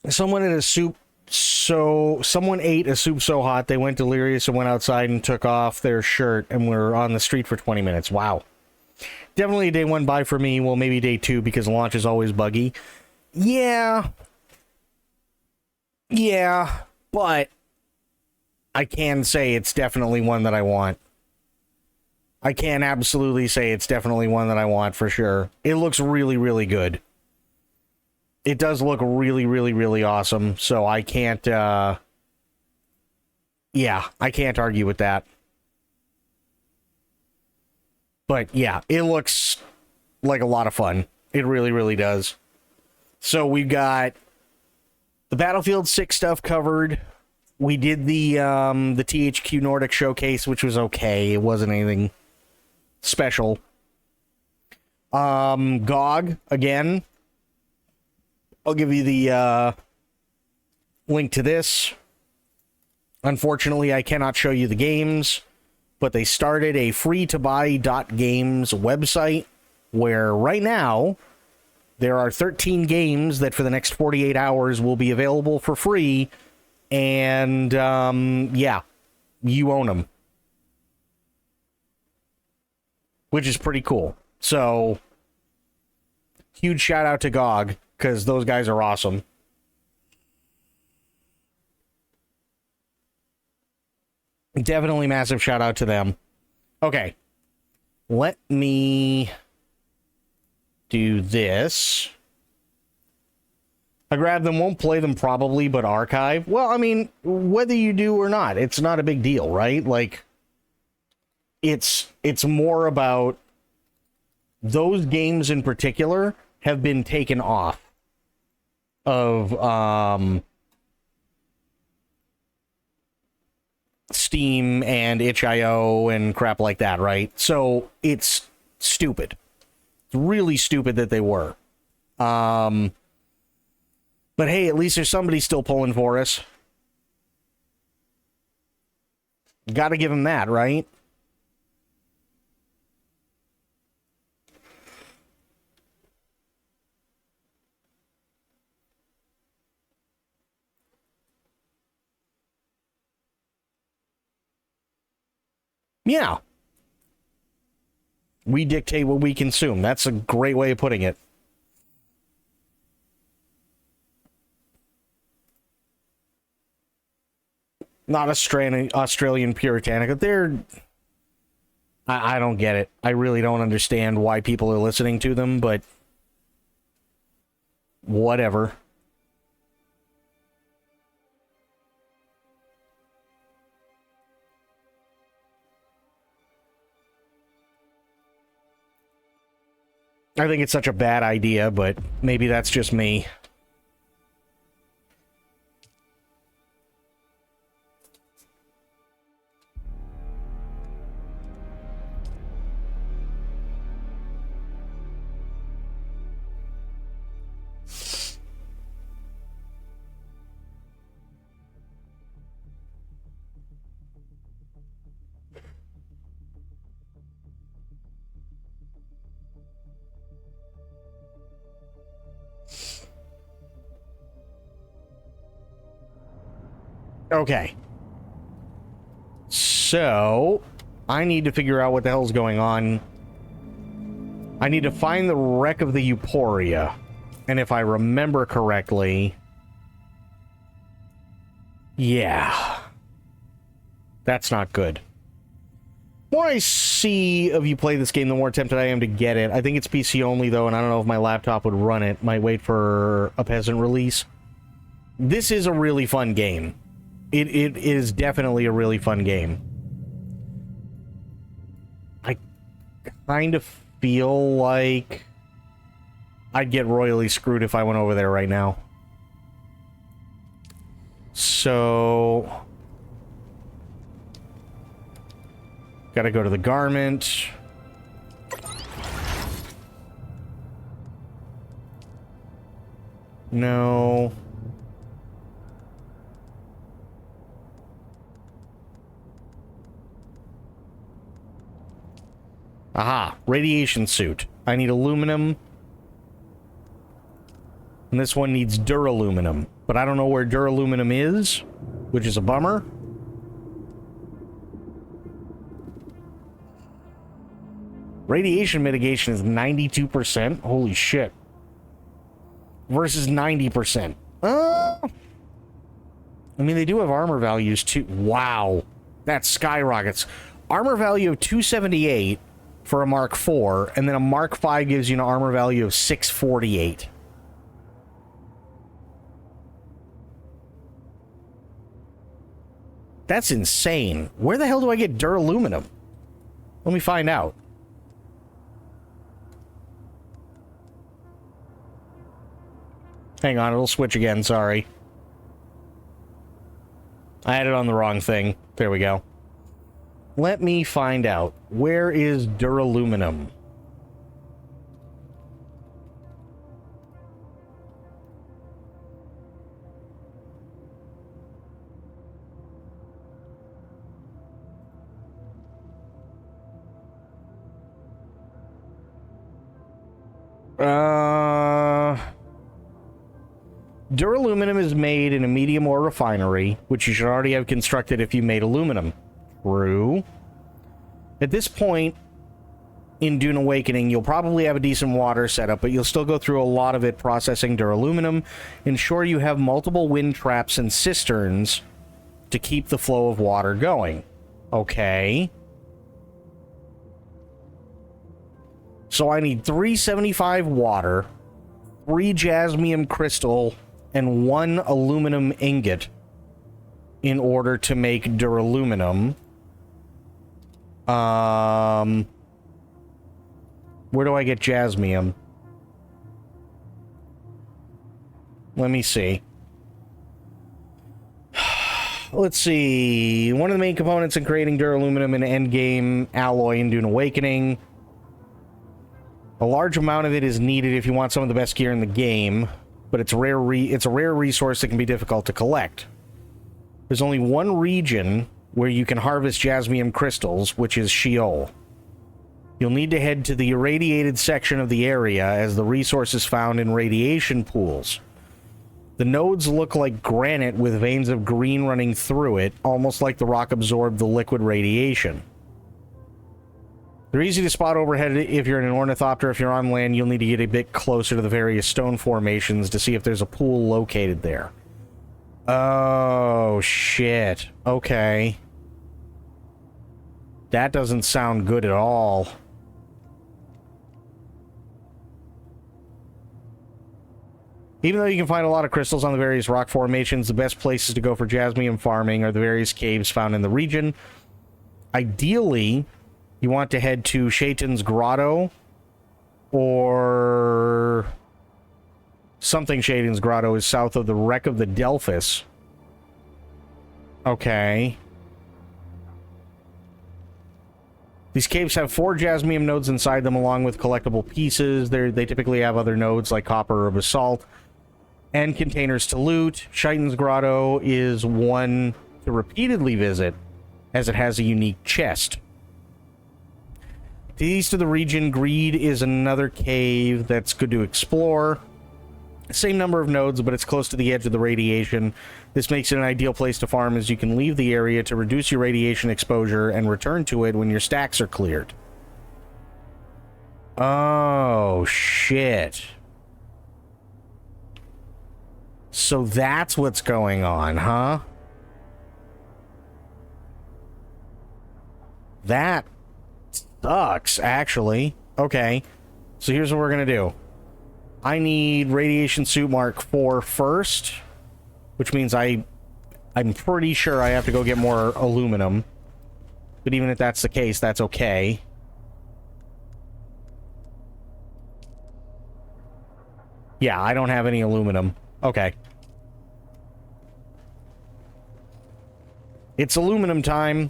Someone ate a soup so hot they went delirious and went outside and took off their shirt and were on the street for 20 minutes. Wow. Definitely day one buy for me. Well, maybe day two because launch is always buggy. Yeah. Yeah, but I can say it's definitely one that I want. I can absolutely say it's definitely one that I want for sure. It looks really, really good. It does look really, really, really awesome. So I can't, I can't argue with that. But yeah, it looks like a lot of fun. It really, really does. So we've got the Battlefield 6 stuff covered. We did the THQ Nordic showcase, which was okay. It wasn't anything special. GOG, again. I'll give you the link to this. Unfortunately, I cannot show you the games, but they started a free-to-buy .games website where right now there are 13 games that for the next 48 hours will be available for free, and yeah, you own them, which is pretty cool. So, huge shout out to GOG, because those guys are awesome. Definitely massive shout out to them. Okay. Let me do this. I grab them, won't play them probably, but archive. Well, I mean, whether you do or not, it's not a big deal, right? Like, it's more about those games in particular have been taken off of Steam and itch.io and crap like that, right? So it's stupid. It's really stupid that they were. But hey, at least there's somebody still pulling for us. Gotta give them that, right? Yeah. We dictate what we consume. That's a great way of putting it. Not Australian Puritanic. They're... I don't get it. I really don't understand why people are listening to them, but... whatever. I think it's such a bad idea, but maybe that's just me. Okay. So, I need to figure out what the hell's going on. I need to find the wreck of the Euphoria. And if I remember correctly... yeah. That's not good. The more I see of you play this game, the more tempted I am to get it. I think it's PC only, though, and I don't know if my laptop would run it. Might wait for a peasant release. This is a really fun game. It is definitely a really fun game. I kind of feel like I'd get royally screwed if I went over there right now. So... gotta go to the garment. No... aha, radiation suit. I need aluminum. And this one needs duraluminum. But I don't know where duraluminum is, which is a bummer. Radiation mitigation is 92%. Holy shit. Versus 90%. I mean, they do have armor values too. Wow. That skyrockets. Armor value of 278 for a Mark IV, and then a Mark V gives you an armor value of 648. That's insane. Where the hell do I get duraluminum? Let me find out. Hang on, it'll switch again, sorry. I had it on the wrong thing. There we go. Let me find out. Where is duraluminum? Duraluminum is made in a medium ore refinery, which you should already have constructed if you made aluminum. True. At this point in Dune Awakening, you'll probably have a decent water setup, but you'll still go through a lot of it processing duraluminum. Ensure you have multiple wind traps and cisterns to keep the flow of water going. Okay. So I need 375 water, 3 jasmium crystal, and 1 aluminum ingot in order to make duraluminum. Where do I get jasmium? Let me see. Let's see. One of the main components in creating duraluminum in endgame alloy in Dune Awakening. A large amount of it is needed if you want some of the best gear in the game, but it's a rare resource that can be difficult to collect. There's only one region where you can harvest jasmium crystals, which is Sheol. You'll need to head to the irradiated section of the area, as the resource is found in radiation pools. The nodes look like granite with veins of green running through it, almost like the rock absorbed the liquid radiation. They're easy to spot overhead if you're in an ornithopter. If you're on land, you'll need to get a bit closer to the various stone formations to see if there's a pool located there. Oh, shit. Okay. That doesn't sound good at all. Even though you can find a lot of crystals on the various rock formations, the best places to go for jasmium farming are the various caves found in the region. Ideally, you want to head to Shaitan's Grotto or something. Shaitan's Grotto is south of the wreck of the Delphus. Okay. These caves have 4 jasmium nodes inside them along with collectible pieces. They typically have other nodes like copper or basalt and containers to loot. Shaitan's Grotto is one to repeatedly visit as it has a unique chest. To the east of the region, Greed is another cave that's good to explore. Same number of nodes, but it's close to the edge of the radiation. This makes it an ideal place to farm, as you can leave the area to reduce your radiation exposure and return to it when your stacks are cleared. Oh, shit. So that's what's going on, huh? That sucks, actually. Okay, so here's what we're gonna do. I need Radiation Suit Mark 4 first, which means I'm pretty sure I have to go get more aluminum. But even if that's the case, that's okay. Yeah, I don't have any aluminum. Okay. It's aluminum time.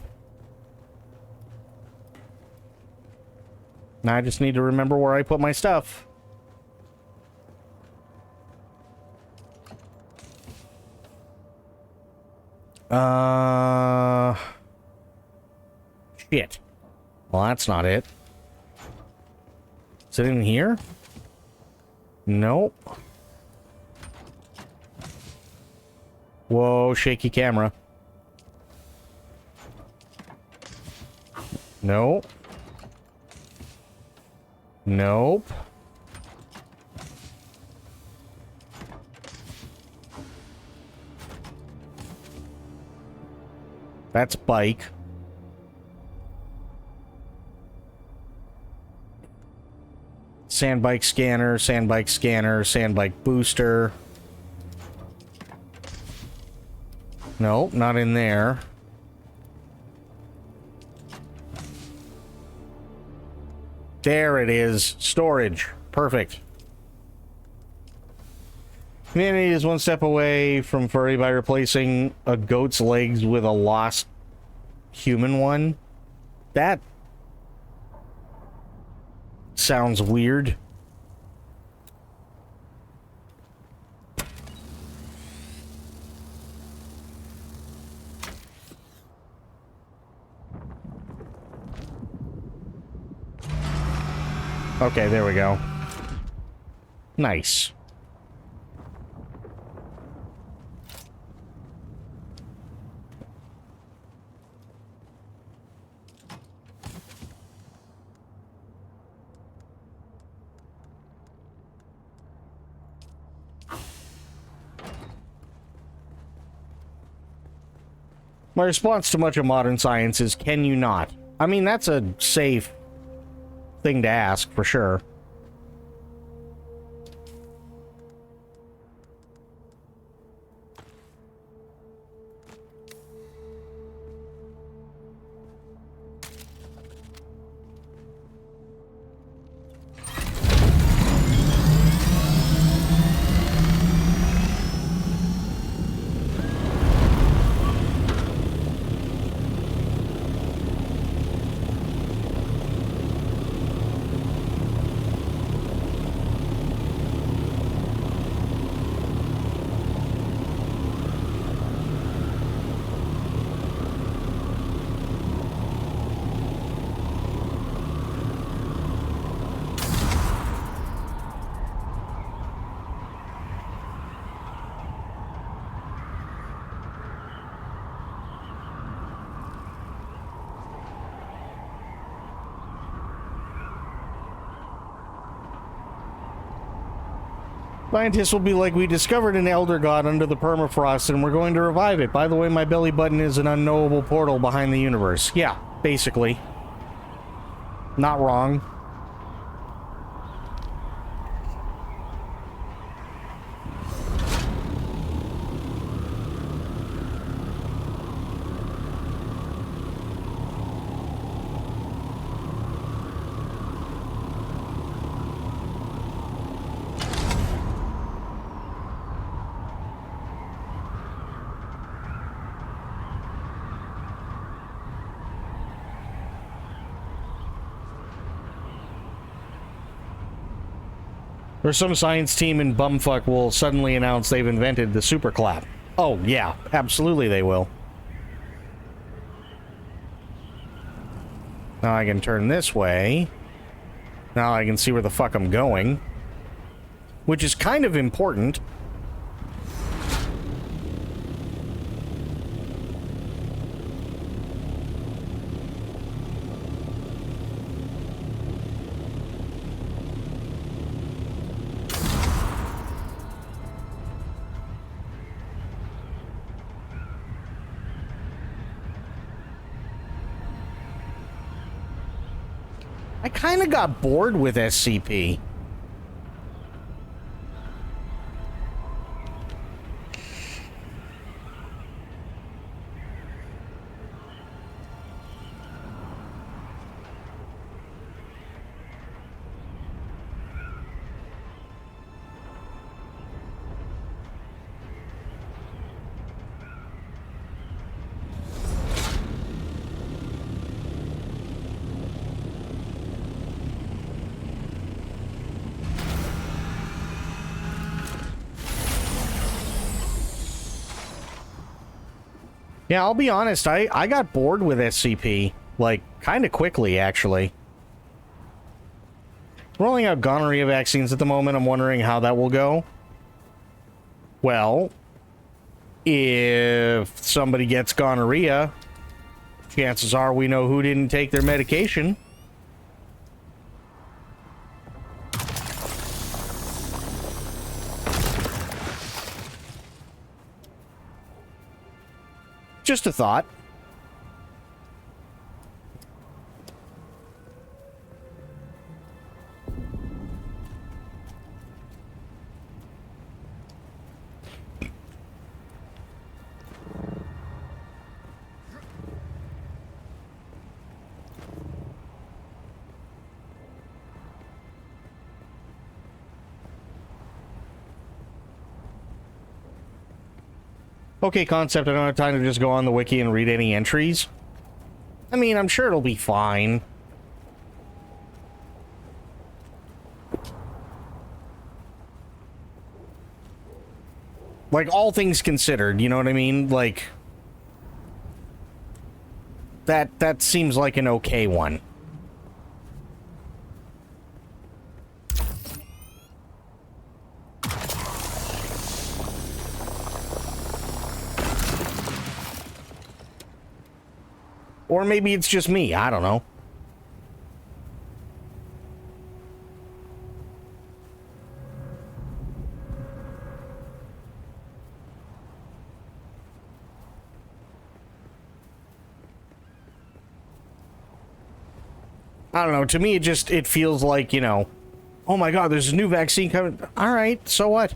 Now I just need to remember where I put my stuff. Shit. Well, that's not it. Is it in here? Nope. Whoa, shaky camera. Nope. Nope. That's bike. Sandbike scanner, sandbike scanner, sandbike booster. Nope, not in there. There it is. Storage. Perfect. Humanity is one step away from furry by replacing a goat's legs with a lost human one. That sounds weird. Okay, there we go. Nice. My response to much of modern science is, can you not? I mean, that's a safe thing to ask, for sure. Scientists will be like, we discovered an elder god under the permafrost and we're going to revive it. By the way, my belly button is an unknowable portal behind the universe. Yeah, basically. Not wrong. Or some science team in bumfuck will suddenly announce they've invented the super clap. Oh, yeah, absolutely they will. Now I can turn this way. Now I can see where the fuck I'm going. Which is kind of important. I kind of got bored with SCP. Yeah, I'll be honest, I got bored with SCP, like, kind of quickly, actually. Rolling out gonorrhea vaccines at the moment, I'm wondering how that will go. Well, if somebody gets gonorrhea, chances are we know who didn't take their medication. Just a thought. Okay, concept, I don't have time to just go on the wiki and read any entries. I mean, I'm sure it'll be fine. Like, all things considered, you know what I mean? Like, that seems like an okay one. Or maybe it's just me, I don't know. I don't know, to me it feels like, you know, oh my god, there's a new vaccine coming. Alright, so what?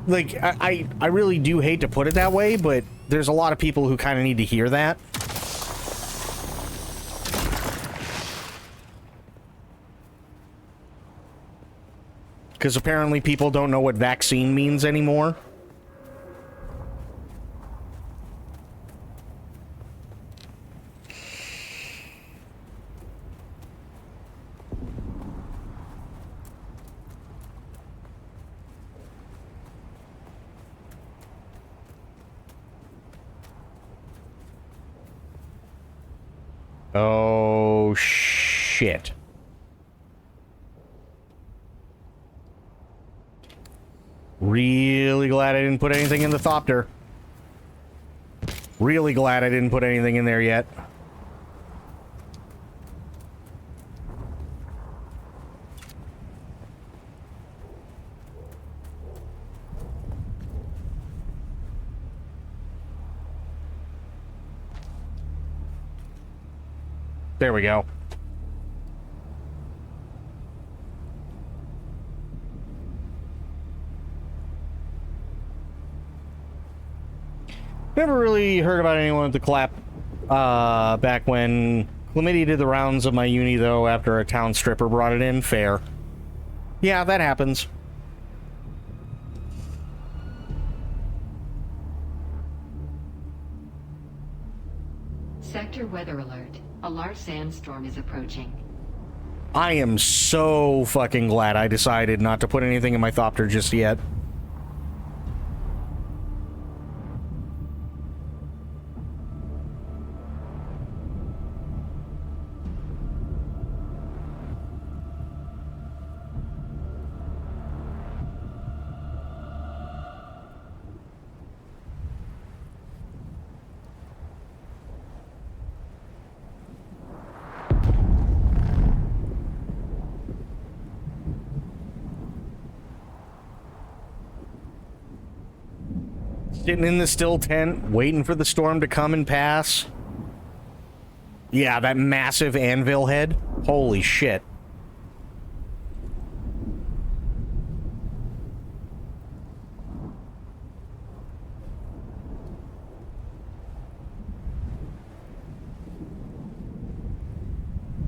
Like, I really do hate to put it that way, but there's a lot of people who kind of need to hear that. Because apparently people don't know what vaccine means anymore. Oh, shit. Really glad I didn't put anything in the Thopter. Really glad I didn't put anything in there yet. There we go. Never really heard about anyone with the clap back when chlamydia did the rounds of my uni, though, after a town stripper brought it in. Fair. Yeah, that happens. Sector weather alert. A large sandstorm is approaching. I am so fucking glad I decided not to put anything in my thopter just yet. Sitting in the still tent, waiting for the storm to come and pass. Yeah, that massive anvil head. Holy shit.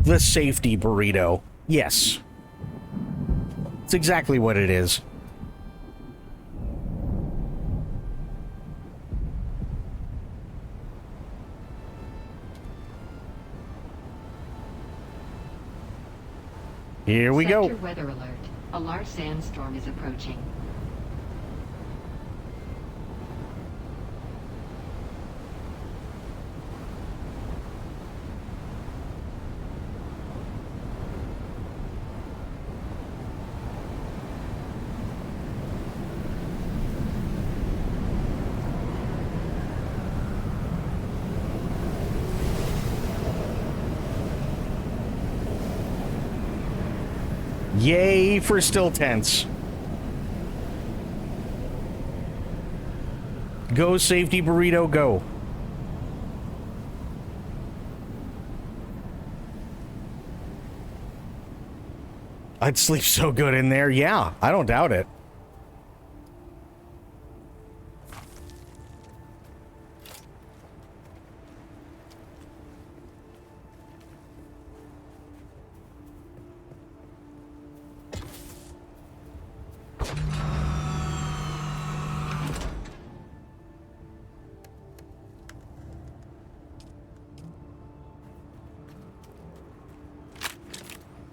The safety burrito. Yes. It's exactly what it is. Here we go. Sector weather alert. A large sandstorm is approaching. Yay for still tents. Go safety burrito, go. I'd sleep so good in there. Yeah, I don't doubt it.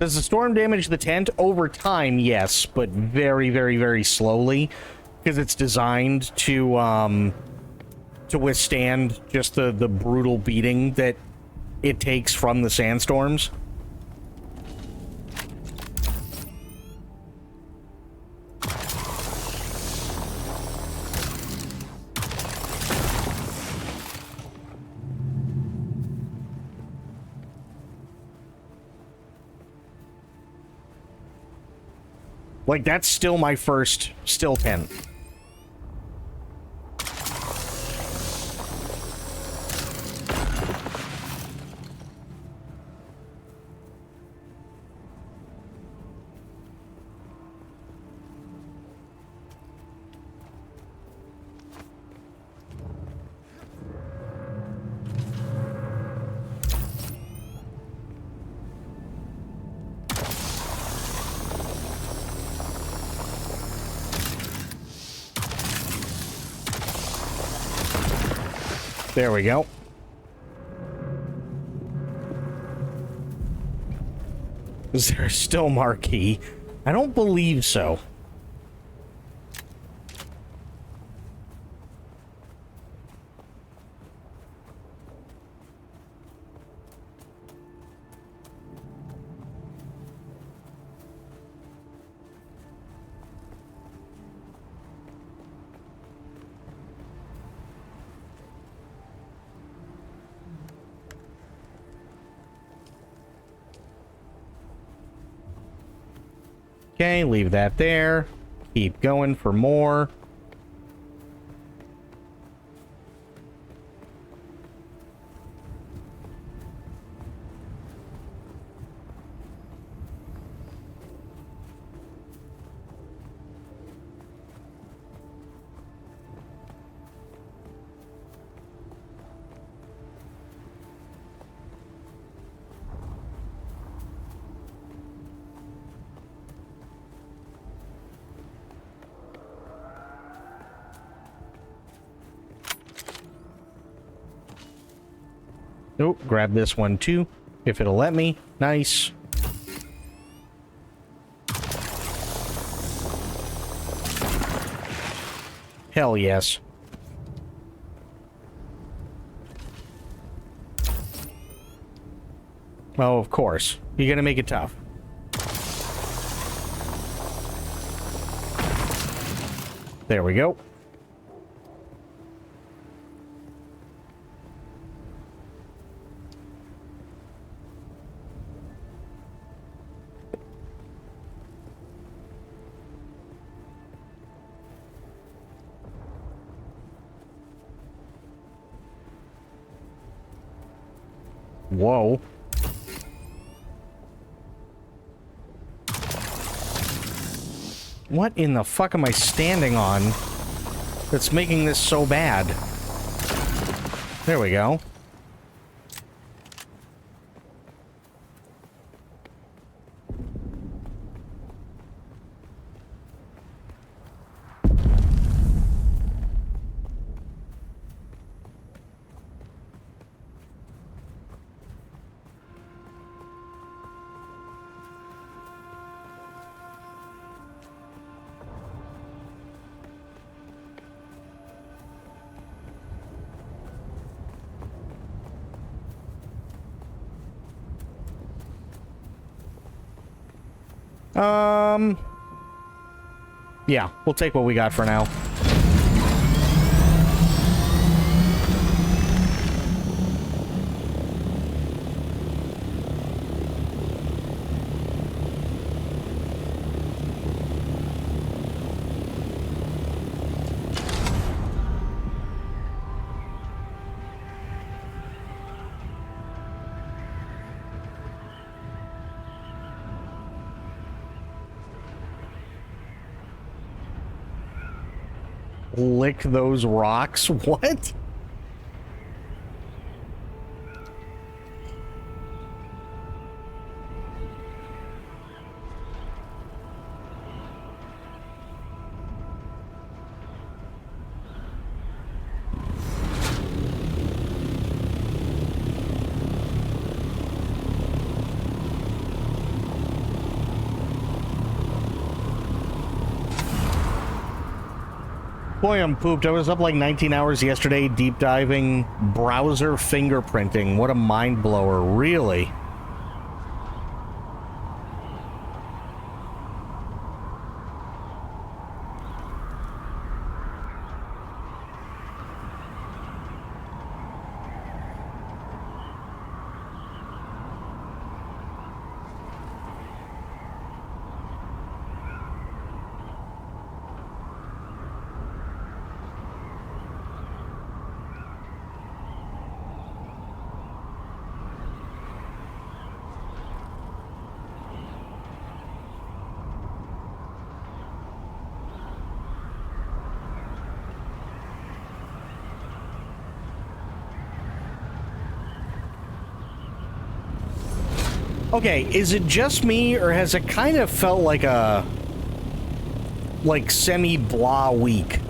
Does the storm damage the tent? Over time, yes, but very, very, very slowly, because it's designed to withstand just the brutal beating that it takes from the sandstorms. Like, that's still my first still tent. There we go. Is there still marquee? I don't believe so. Okay, leave that there. Keep going for more. Oh, grab this one too, if it'll let me. Nice. Hell yes. Oh, of course. You're gonna make it tough. There we go. Whoa. What in the fuck am I standing on that's making this so bad? There we go. Yeah, we'll take what we got for now. Lick those rocks? What? Boy, I'm pooped. I was up like 19 hours yesterday deep diving browser fingerprinting. What a mind blower, really. Okay, is it just me, or has it kind of felt like a... like semi-blah week?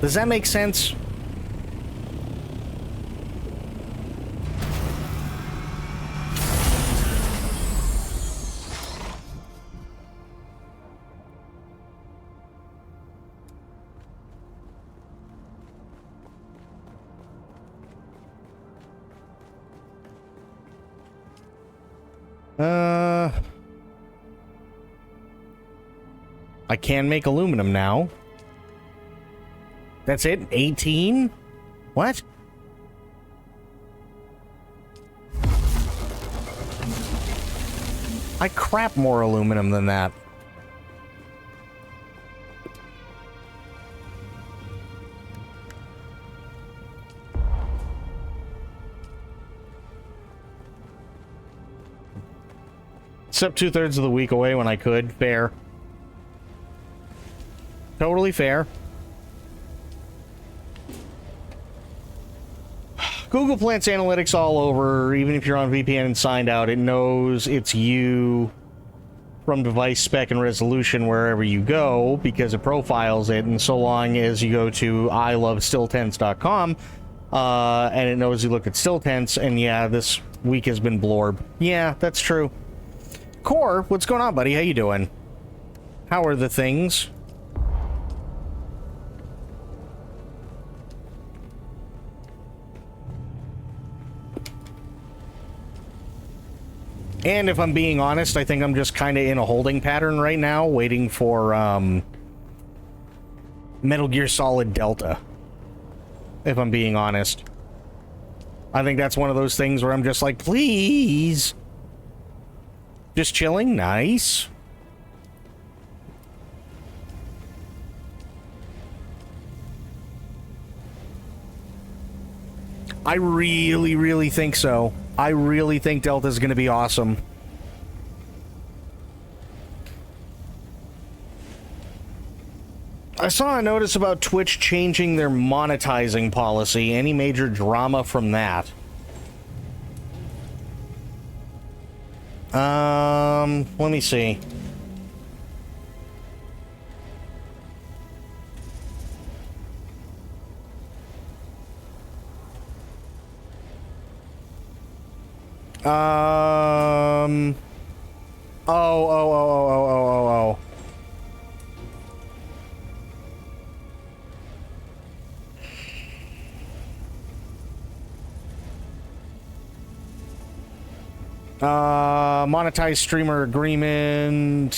Does that make sense? I can make aluminum now. That's it? 18? What? I crap more aluminum than that. Except 2/3 of the week away when I could. Fair. Totally fair. Google plants analytics all over. Even if you're on VPN and signed out, it knows it's you from device spec and resolution wherever you go because it profiles it. And so long as you go to ilovestilltents.com, And it knows he looked at still tense, and yeah, this week has been Blorb. Yeah, that's true. Core, what's going on, buddy? How you doing? How are the things? And if I'm being honest, I think I'm just kind of in a holding pattern right now, waiting for Metal Gear Solid Delta. If I'm being honest. I think that's one of those things where I'm just like, please. Just chilling? Nice. I really, really think so. I really think Delta's going to be awesome. I saw a notice about Twitch changing their monetizing policy. Any major drama from that? Let me see. Oh. Monetized streamer agreement.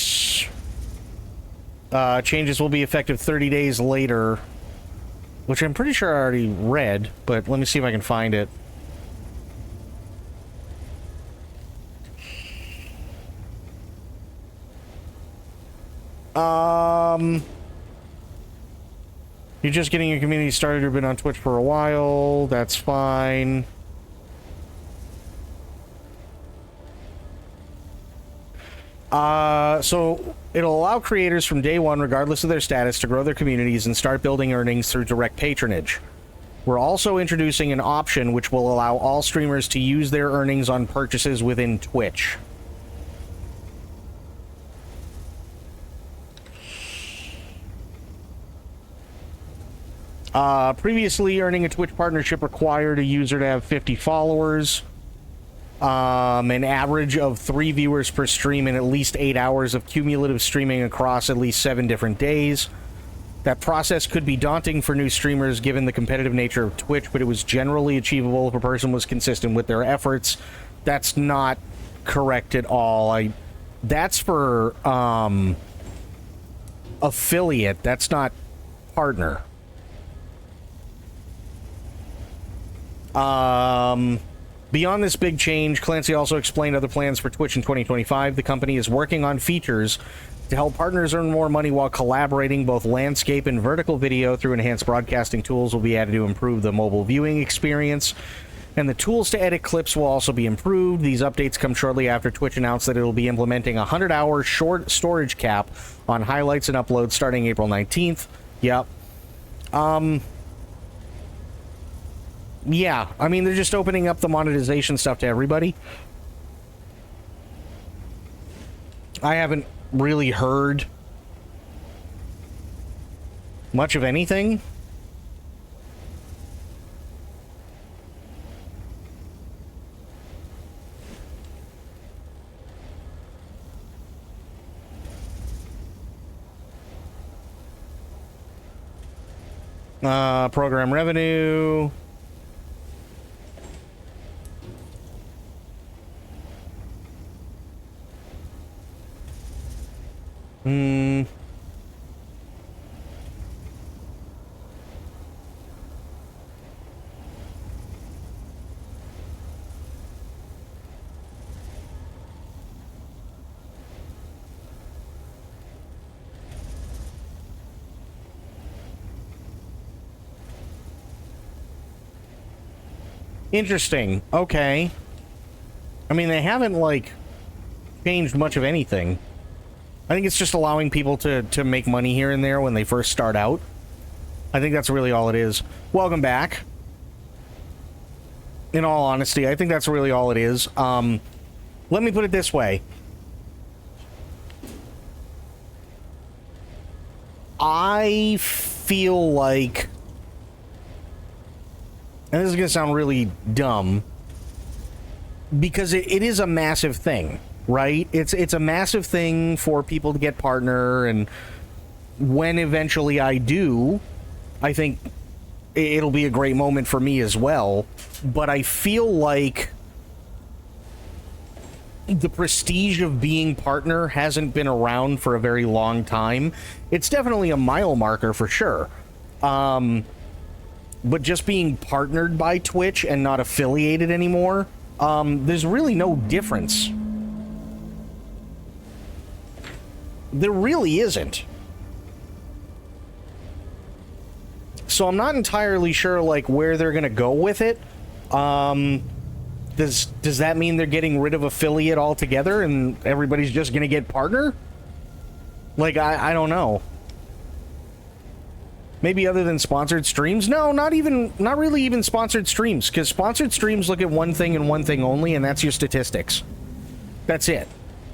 Changes will be effective 30 days later, which I'm pretty sure I already read, but let me see if I can find it. You're just getting your community started. You've been on Twitch for a while. That's fine. So it'll allow creators from day one, regardless of their status, to grow their communities and start building earnings through direct patronage. We're also introducing an option which will allow all streamers to use their earnings on purchases within Twitch. Previously, earning a Twitch partnership required a user to have 50 followers, an average of 3 viewers per stream, and at least 8 hours of cumulative streaming across at least 7 different days. That process could be daunting for new streamers given the competitive nature of Twitch, but it was generally achievable if a person was consistent with their efforts. That's not correct at all. That's for affiliate. That's not partner. Beyond this big change, Clancy also explained other plans for Twitch in 2025. The company is working on features to help partners earn more money while collaborating. Both landscape and vertical video through enhanced broadcasting tools will be added to improve the mobile viewing experience. And the tools to edit clips will also be improved. These updates come shortly after Twitch announced that it will be implementing a 100-hour short storage cap on highlights and uploads starting April 19th. Yep. Yeah, I mean, they're just opening up the monetization stuff to everybody. I haven't really heard much of anything. Program revenue. Interesting. Okay. I mean, they haven't, like, changed much of anything. I think it's just allowing people to make money here and there when they first start out. I think that's really all it is. Welcome back. In all honesty, I think that's really all it is. Let me put it this way. I feel like and this is going to sound really dumb, because it is a massive thing, right? It's a massive thing for people to get partner, and when eventually I do, I think it'll be a great moment for me as well. But I feel like the prestige of being partner hasn't been around for a very long time. It's definitely a mile marker for sure. But just being partnered by Twitch and not affiliated anymore, there's really no difference. There really isn't. So I'm not entirely sure, like, where they're gonna go with it. Does that mean they're getting rid of affiliate altogether and everybody's just gonna get partner? Like, I don't know. Maybe other than sponsored streams? No, not really even sponsored streams, because sponsored streams look at one thing and one thing only, and that's your statistics. That's it.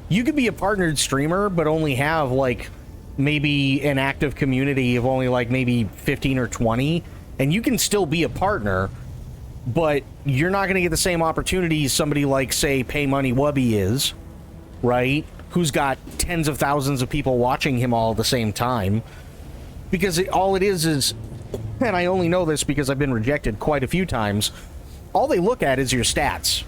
You could be a partnered streamer, but only have, like, maybe an active community of only, like, maybe 15 or 20, and you can still be a partner, but you're not going to get the same opportunities somebody like, say, Pay Money Wubby is, right? Who's got tens of thousands of people watching him all at the same time. Because all it is, and I only know this because I've been rejected quite a few times, all they look at is your stats.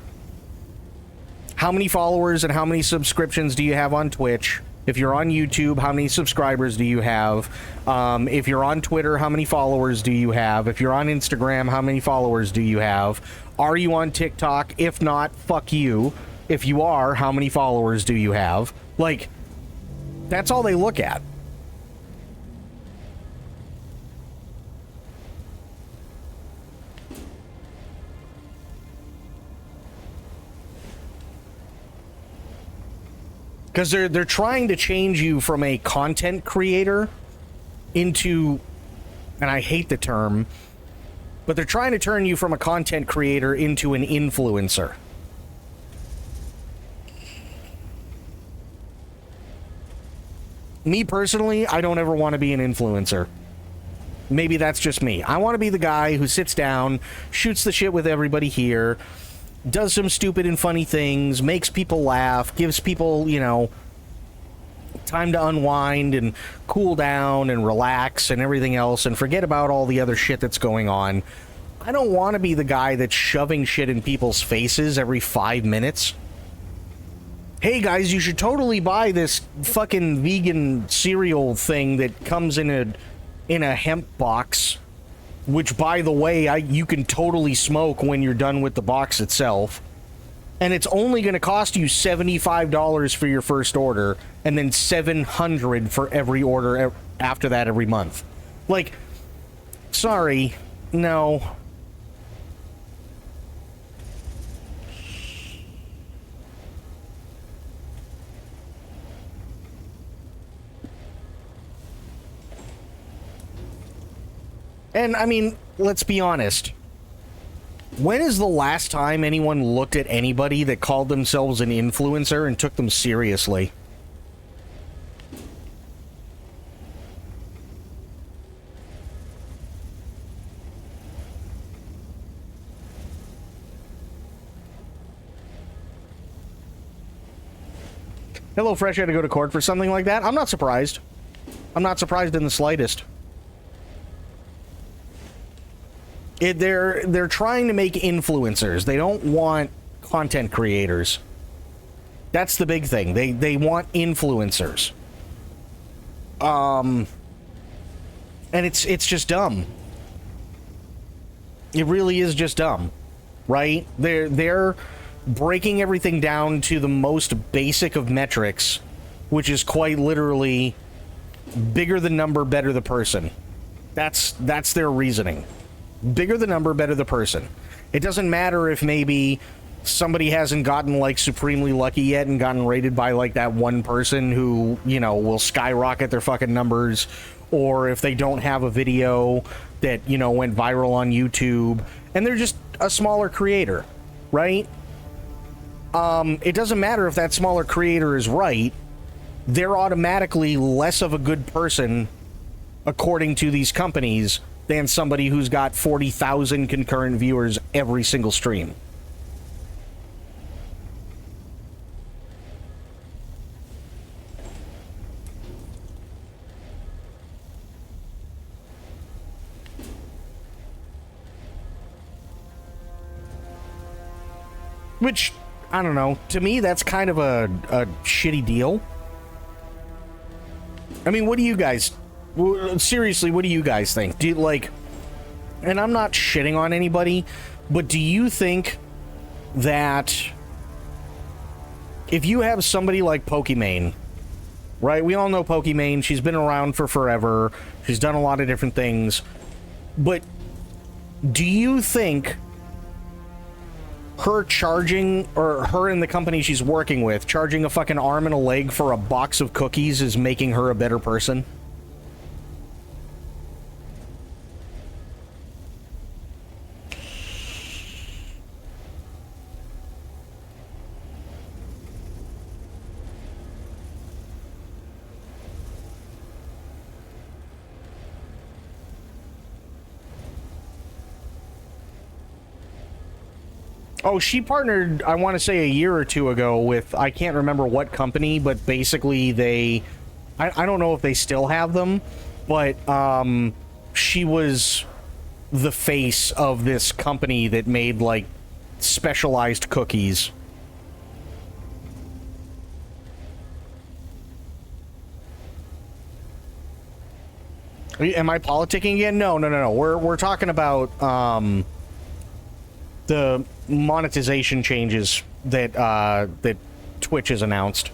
How many followers and how many subscriptions do you have on Twitch? If you're on YouTube, how many subscribers do you have? If you're on Twitter, how many followers do you have? If you're on Instagram, how many followers do you have? Are you on TikTok? If not, fuck you. If you are, how many followers do you have? Like, that's all they look at. Because they're trying to change you from a content creator into, and I hate the term, but they're trying to turn you from a content creator into an influencer. Me personally, I don't ever want to be an influencer. Maybe that's just me. I want to be the guy who sits down, shoots the shit with everybody here, does some stupid and funny things, makes people laugh, gives people, you know, time to unwind and cool down and relax and everything else and forget about all the other shit that's going on. I don't want to be the guy that's shoving shit in people's faces every 5 minutes. Hey guys, you should totally buy this fucking vegan cereal thing that comes in a hemp box. Which, by the way, you can totally smoke when you're done with the box itself. And it's only going to cost you $75 for your first order, and then $700 for every order after that every month. Like, sorry, no. And, I mean, let's be honest. When is the last time anyone looked at anybody that called themselves an influencer and took them seriously? Hello Fresh had to go to court for something like that? I'm not surprised. I'm not surprised in the slightest. They're trying to make influencers. They don't want content creators. That's the big thing. They want influencers. And it's just dumb. It really is just dumb, right? They're breaking everything down to the most basic of metrics, which is quite literally bigger the number, better the person. That's their reasoning. Bigger the number, better the person. It doesn't matter if maybe somebody hasn't gotten, like, supremely lucky yet and gotten rated by, like, that one person who, you know, will skyrocket their fucking numbers, or if they don't have a video that, you know, went viral on YouTube, and they're just a smaller creator, right? It doesn't matter if that smaller creator is right. They're automatically less of a good person, according to these companies, than somebody who's got 40,000 concurrent viewers every single stream. Which, I don't know, to me that's kind of a shitty deal. I mean, what do you guys, seriously, what do you guys think? Do you, like, and I'm not shitting on anybody, but do you think that if you have somebody like Pokimane, right? We all know Pokimane, she's been around for forever, she's done a lot of different things, but do you think her charging, or her and the company she's working with, charging a fucking arm and a leg for a box of cookies is making her a better person? Oh, she partnered, I want to say a year or two ago with, I can't remember what company, but basically they, I don't know if they still have them, but she was the face of this company that made, like, specialized cookies. Am I politicking again? No. We're talking about the monetization changes that that Twitch has announced.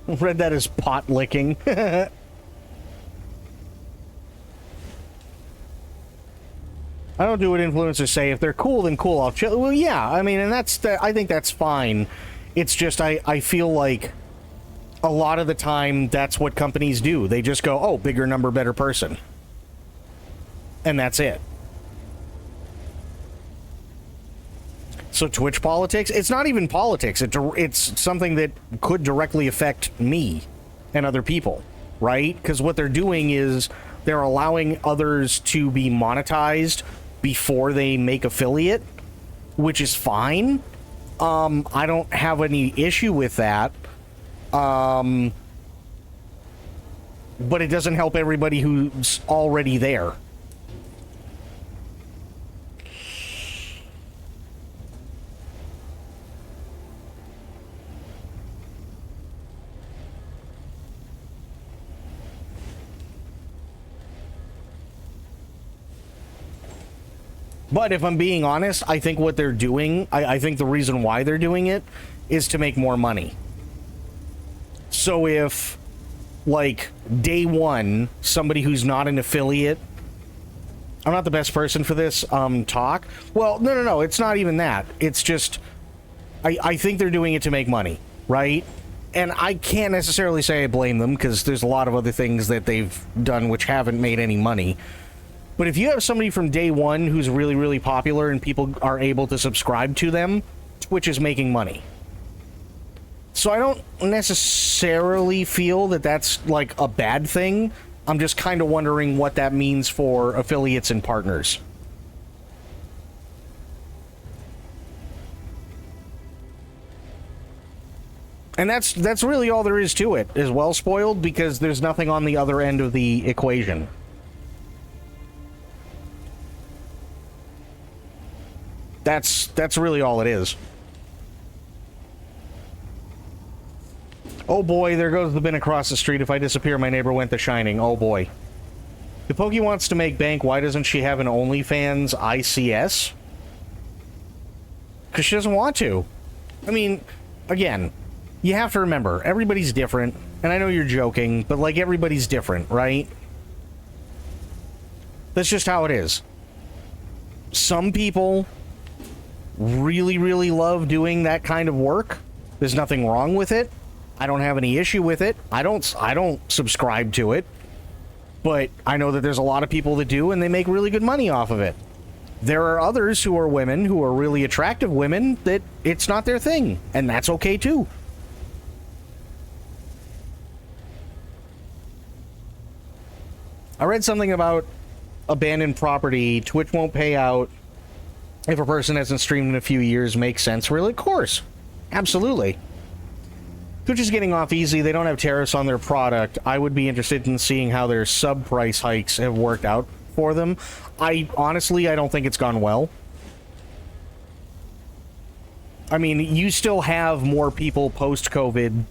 Read that as pot licking. I don't do what influencers say. If they're cool, then cool. I'll chill. Well, yeah. I mean, and I think that's fine. It's just I feel like a lot of the time that's what companies do. They just go, oh, bigger number, better person, and that's it. So Twitch politics, it's not even politics. It's something that could directly affect me and other people, right? Because what they're doing is they're allowing others to be monetized before they make affiliate, which is fine. I don't have any issue with that. But it doesn't help everybody who's already there. But if I'm being honest, I think what they're doing, I think the reason why they're doing it is to make more money. So if, like, day one, somebody who's not an affiliate, I'm not the best person for this, talk. Well, no, it's not even that. It's just, I think they're doing it to make money, right? And I can't necessarily say I blame them, because there's a lot of other things that they've done which haven't made any money. But if you have somebody from day one who's really, really popular and people are able to subscribe to them, Twitch is making money. So I don't necessarily feel that that's, like, a bad thing. I'm just kind of wondering what that means for affiliates and partners. And that's really all there is to it, is well spoiled, because there's nothing on the other end of the equation. That's really all it is. Oh boy, there goes the bin across the street. If I disappear, my neighbor went to Shining. Oh boy. If Pokey wants to make bank, why doesn't she have an OnlyFans ICS? Because she doesn't want to. I mean, again, you have to remember, everybody's different. And I know you're joking, but, like, everybody's different, right? That's just how it is. Some people really, really love doing that kind of work. There's nothing wrong with it. I don't have any issue with it. I don't subscribe to it. But I know that there's a lot of people that do, and they make really good money off of it. There are others who are women, who are really attractive women, that it's not their thing, and that's okay too. I read something about abandoned property. Twitch won't pay out if a person hasn't streamed in a few years. Makes sense, really? Of course. Absolutely. Twitch is getting off easy. They don't have tariffs on their product. I would be interested in seeing how their sub price hikes have worked out for them. Honestly, I don't think it's gone well. I mean, you still have more people post-COVID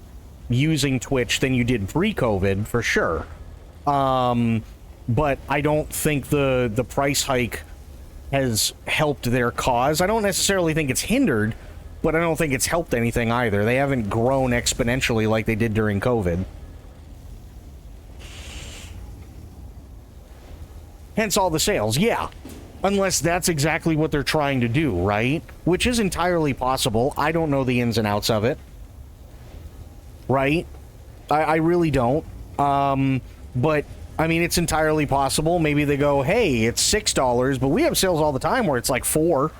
using Twitch than you did pre-COVID, for sure. But I don't think the price hike has helped their cause. I don't necessarily think it's hindered, but I don't think it's helped anything either. They haven't grown exponentially like they did during COVID. Hence all the sales, yeah. Unless that's exactly what they're trying to do, right? Which is entirely possible. I don't know the ins and outs of it. Right? I really don't. But, I mean, it's entirely possible. Maybe they go, hey, it's $6, but we have sales all the time where it's like $4.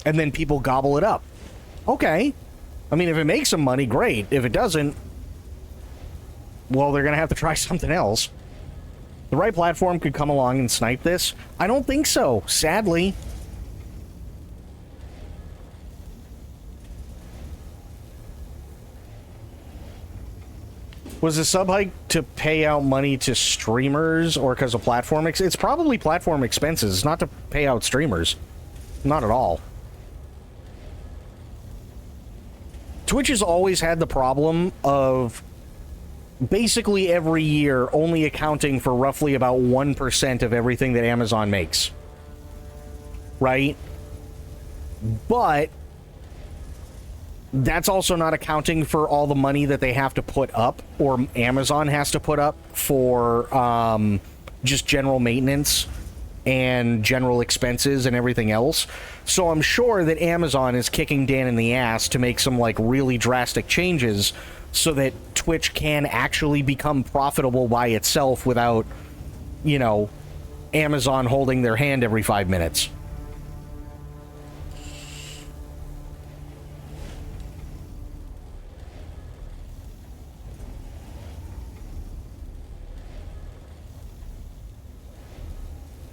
And then people gobble it up. Okay. I mean, if it makes some money, great. If it doesn't, well, they're going to have to try something else. The right platform could come along and snipe this? I don't think so, sadly. Was the sub hike to pay out money to streamers or because of platform? It's probably platform expenses, not to pay out streamers. Not at all. Twitch has always had the problem of basically every year only accounting for roughly about 1% of everything that Amazon makes. Right? But that's also not accounting for all the money that they have to put up, or Amazon has to put up for just general maintenance and general expenses and everything else. So I'm sure that Amazon is kicking Dan in the ass to make some like really drastic changes so that Twitch can actually become profitable by itself without, you know, Amazon holding their hand every 5 minutes.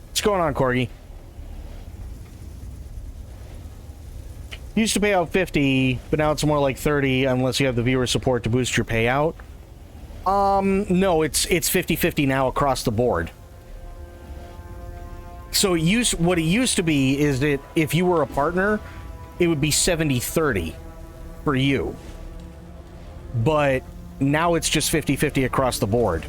What's going on, Corgi? Used to pay out 50, but now it's more like 30 unless you have the viewer support to boost your payout. No, it's 50-50 now across the board. So what it used to be is that if you were a partner, it would be 70-30 for you. But now it's just 50-50 across the board.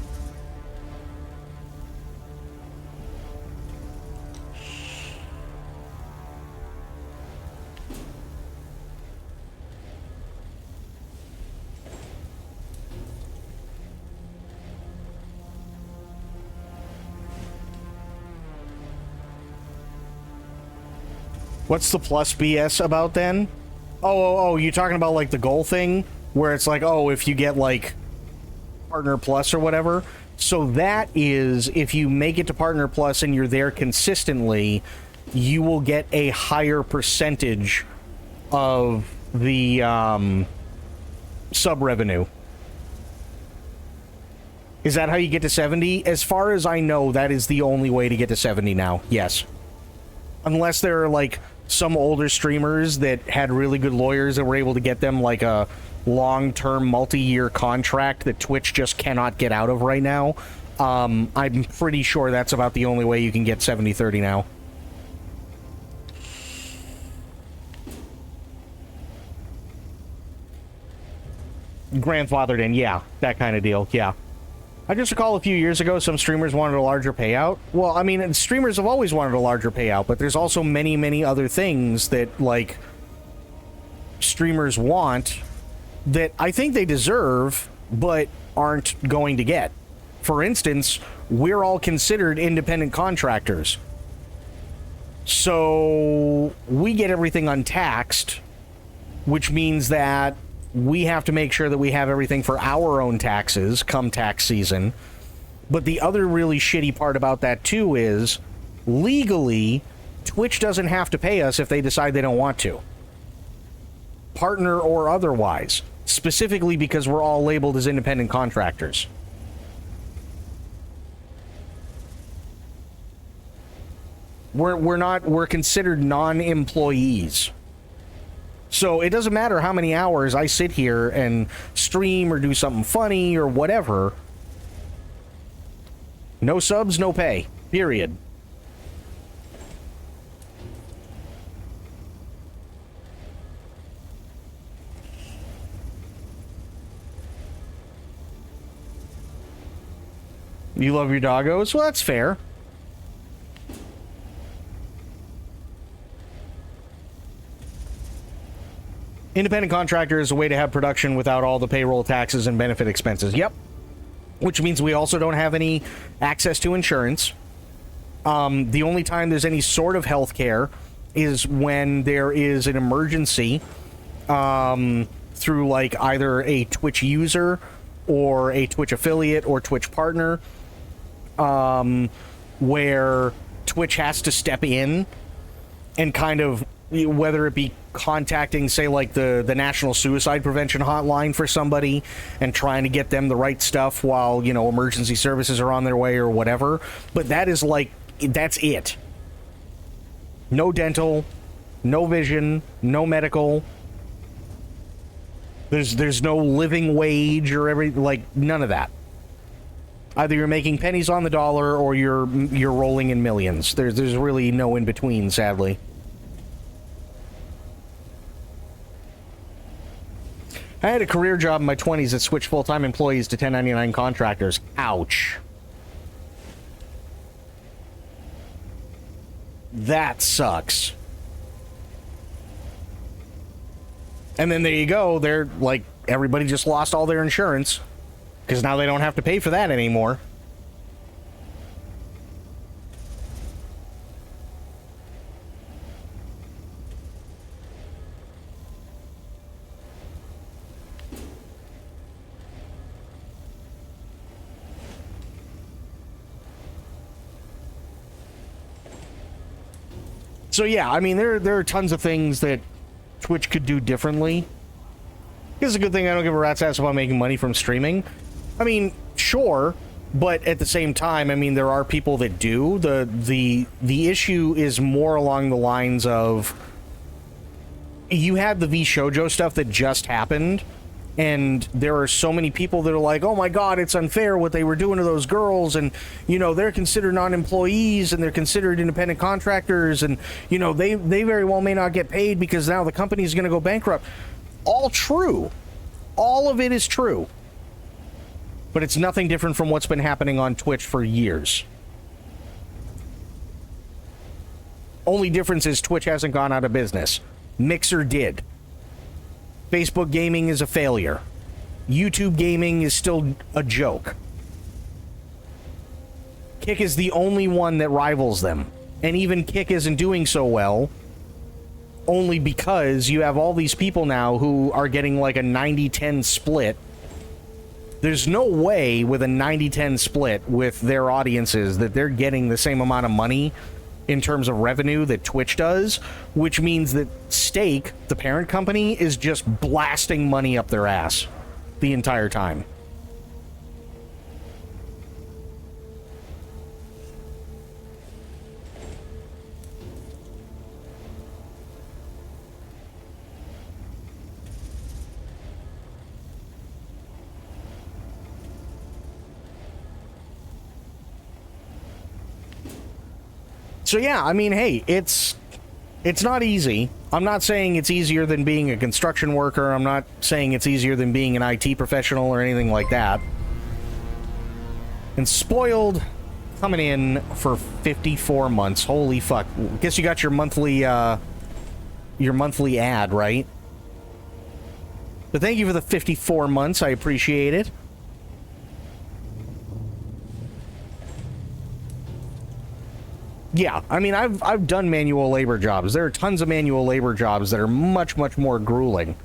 What's the plus BS about then? Oh, you're talking about like the goal thing where it's like, oh, if you get like Partner Plus or whatever. So that is, if you make it to Partner Plus and you're there consistently, you will get a higher percentage of the sub revenue. Is that how you get to 70? As far as I know, that is the only way to get to 70 now. Yes. Unless there are like some older streamers that had really good lawyers that were able to get them like a long-term multi-year contract that Twitch just cannot get out of right now. I'm pretty sure that's about the only way you can get 70-30 now. Grandfathered in, yeah, that kind of deal, yeah. I just recall a few years ago some streamers wanted a larger payout. Well, I mean, streamers have always wanted a larger payout, but there's also many, many other things that, like, streamers want that I think they deserve, but aren't going to get. For instance, we're all considered independent contractors. So we get everything untaxed, which means that we have to make sure that we have everything for our own taxes come tax season. But the other really shitty part about that too is legally Twitch doesn't have to pay us if they decide they don't want to. Partner or otherwise. Specifically because we're all labeled as independent contractors. We're considered non-employees. So it doesn't matter how many hours I sit here and stream or do something funny or whatever. No subs, no pay. Period. You love your doggos? Well, that's fair. Independent contractor is a way to have production without all the payroll taxes and benefit expenses. Yep. Which means we also don't have any access to insurance. The only time there's any sort of health care is when there is an emergency through like either a Twitch user or a Twitch affiliate or Twitch partner, where Twitch has to step in and kind of, whether it be contacting, say, like the National Suicide Prevention Hotline for somebody and trying to get them the right stuff while, you know, emergency services are on their way or whatever. But that is like, that's it. No dental, no vision, no medical. There's no living wage or like none of that. Either you're making pennies on the dollar or you're rolling in millions. There's really no in between, sadly. I had a career job in my 20s that switched full-time employees to 1099 contractors. Ouch. That sucks. And then there you go. They're like, everybody just lost all their insurance because now they don't have to pay for that anymore. So yeah, I mean, there are tons of things that Twitch could do differently. It's a good thing I don't give a rat's ass about making money from streaming. I mean, sure, but at the same time, I mean, there are people that do. The issue is more along the lines of, you had the V Shoujo stuff that just happened, and there are so many people that are like, oh my god, it's unfair what they were doing to those girls, and, you know, they're considered non-employees, and they're considered independent contractors, and, you know, they very well may not get paid because now the company's going to go bankrupt. All true. All of it is true. But it's nothing different from what's been happening on Twitch for years. Only difference is Twitch hasn't gone out of business. Mixer did. Facebook gaming is a failure. YouTube gaming is still a joke. Kick is the only one that rivals them. And even Kick isn't doing so well, only because you have all these people now who are getting like a 90-10 split. There's no way with a 90-10 split with their audiences that they're getting the same amount of money in terms of revenue that Twitch does, which means that Stake, the parent company, is just blasting money up their ass the entire time. So yeah, I mean, hey, it's not easy. I'm not saying it's easier than being a construction worker. I'm not saying it's easier than being an IT professional or anything like that. And Spoiled coming in for 54 months. Holy fuck. Guess you got your monthly ad, right? But thank you for the 54 months. I appreciate it. Yeah, I mean, I've done manual labor jobs. There are tons of manual labor jobs that are much, much more grueling.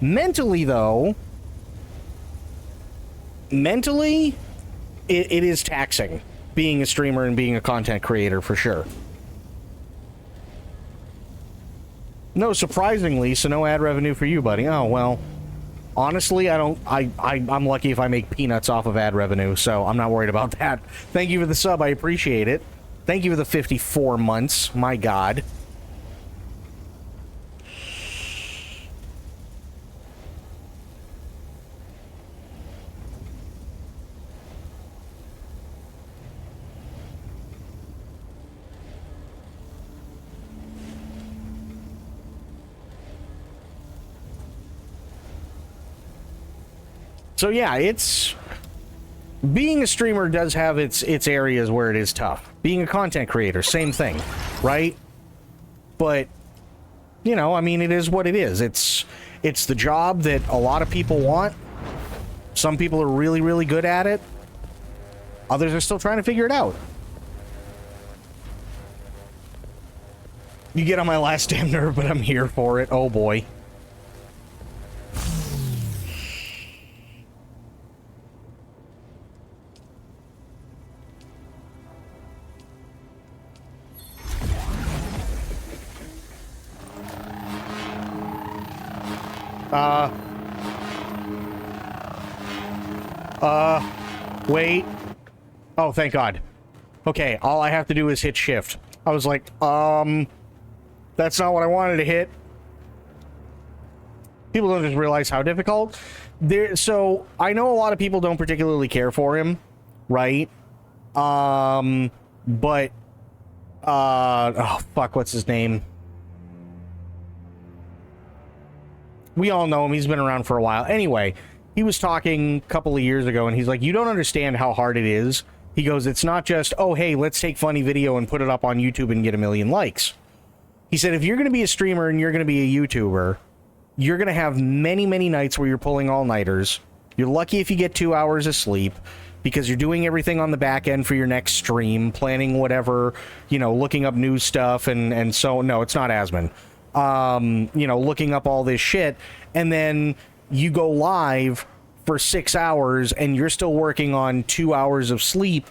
Mentally, though, it is taxing being a streamer and being a content creator for sure. No, surprisingly, so no ad revenue for you, buddy. Oh, well. Honestly, I'm lucky if I make peanuts off of ad revenue, so I'm not worried about that. Thank you for the sub, I appreciate it. Thank you for the 54 months, my god. So yeah, it's... Being a streamer does have its areas where it is tough. Being a content creator, same thing, right? But, you know, I mean, it is what it is. It's the job that a lot of people want. Some people are really, really good at it. Others are still trying to figure it out. You get on my last damn nerve, but I'm here for it. Oh boy. Wait. Oh, thank God. Okay, all I have to do is hit shift. I was like, that's not what I wanted to hit. People don't just realize how difficult. So, I know a lot of people don't particularly care for him, right? Oh, fuck, what's his name? We all know him. He's been around for a while. Anyway, he was talking a couple of years ago, and he's like, you don't understand how hard it is. He goes, it's not just, oh, hey, let's take funny video and put it up on YouTube and get 1 million likes. He said, if you're going to be a streamer and you're going to be a YouTuber, you're going to have many, many nights where you're pulling all-nighters. You're lucky if you get 2 hours of sleep because you're doing everything on the back end for your next stream, planning whatever, you know, looking up news stuff and so, no, it's not Asmon. You know, looking up all this shit, and then you go live for 6 hours and you're still working on 2 hours of sleep,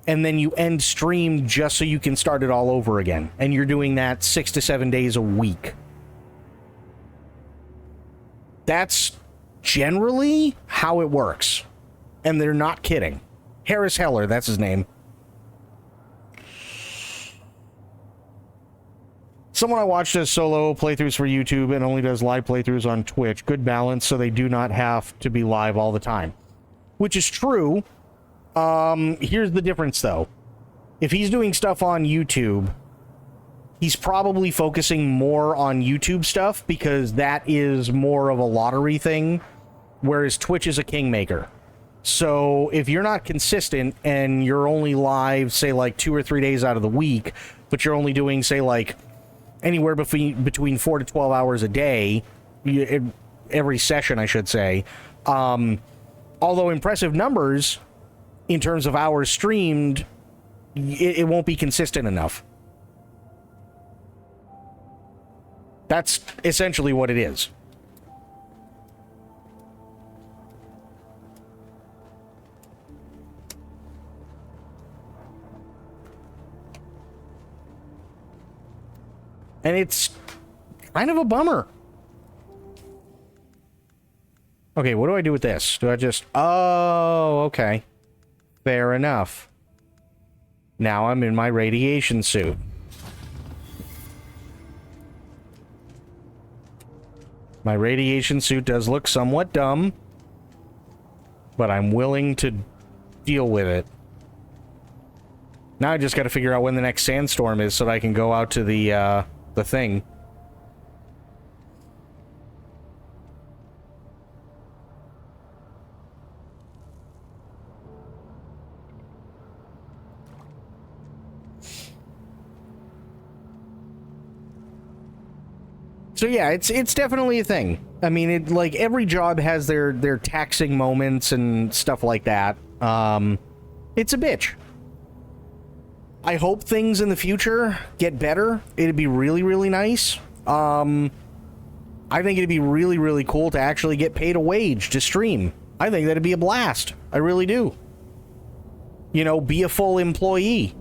and then you end stream just so you can start it all over again. And you're doing that 6 to 7 days a week. That's generally how it works. And they're not kidding. Harris Heller, that's his name. Someone I watched does solo playthroughs for YouTube and only does live playthroughs on Twitch. Good balance so they do not have to be live all the time. Which is true. Here's the difference, though. If he's doing stuff on YouTube, he's probably focusing more on YouTube stuff because that is more of a lottery thing, whereas Twitch is a kingmaker. So if you're not consistent and you're only live, say, like 2 or 3 days out of the week, but you're only doing, say, like anywhere between 4 to 12 hours a day, every session, I should say, although impressive numbers in terms of hours streamed, it won't be consistent enough. That's essentially what it is. And it's kind of a bummer. Okay, what do I do with this? Do I just... Oh, okay. Fair enough. Now I'm in my radiation suit. My radiation suit does look somewhat dumb, but I'm willing to deal with it. Now I just got to figure out when the next sandstorm is so that I can go out to the thing. So yeah, it's definitely a thing. I mean, it like every job has their taxing moments and stuff like that. It's a bitch. I hope things in the future get better. It'd be really, really nice. I think it'd be really, really cool to actually get paid a wage to stream. I think that'd be a blast. I really do. You know, be a full employee.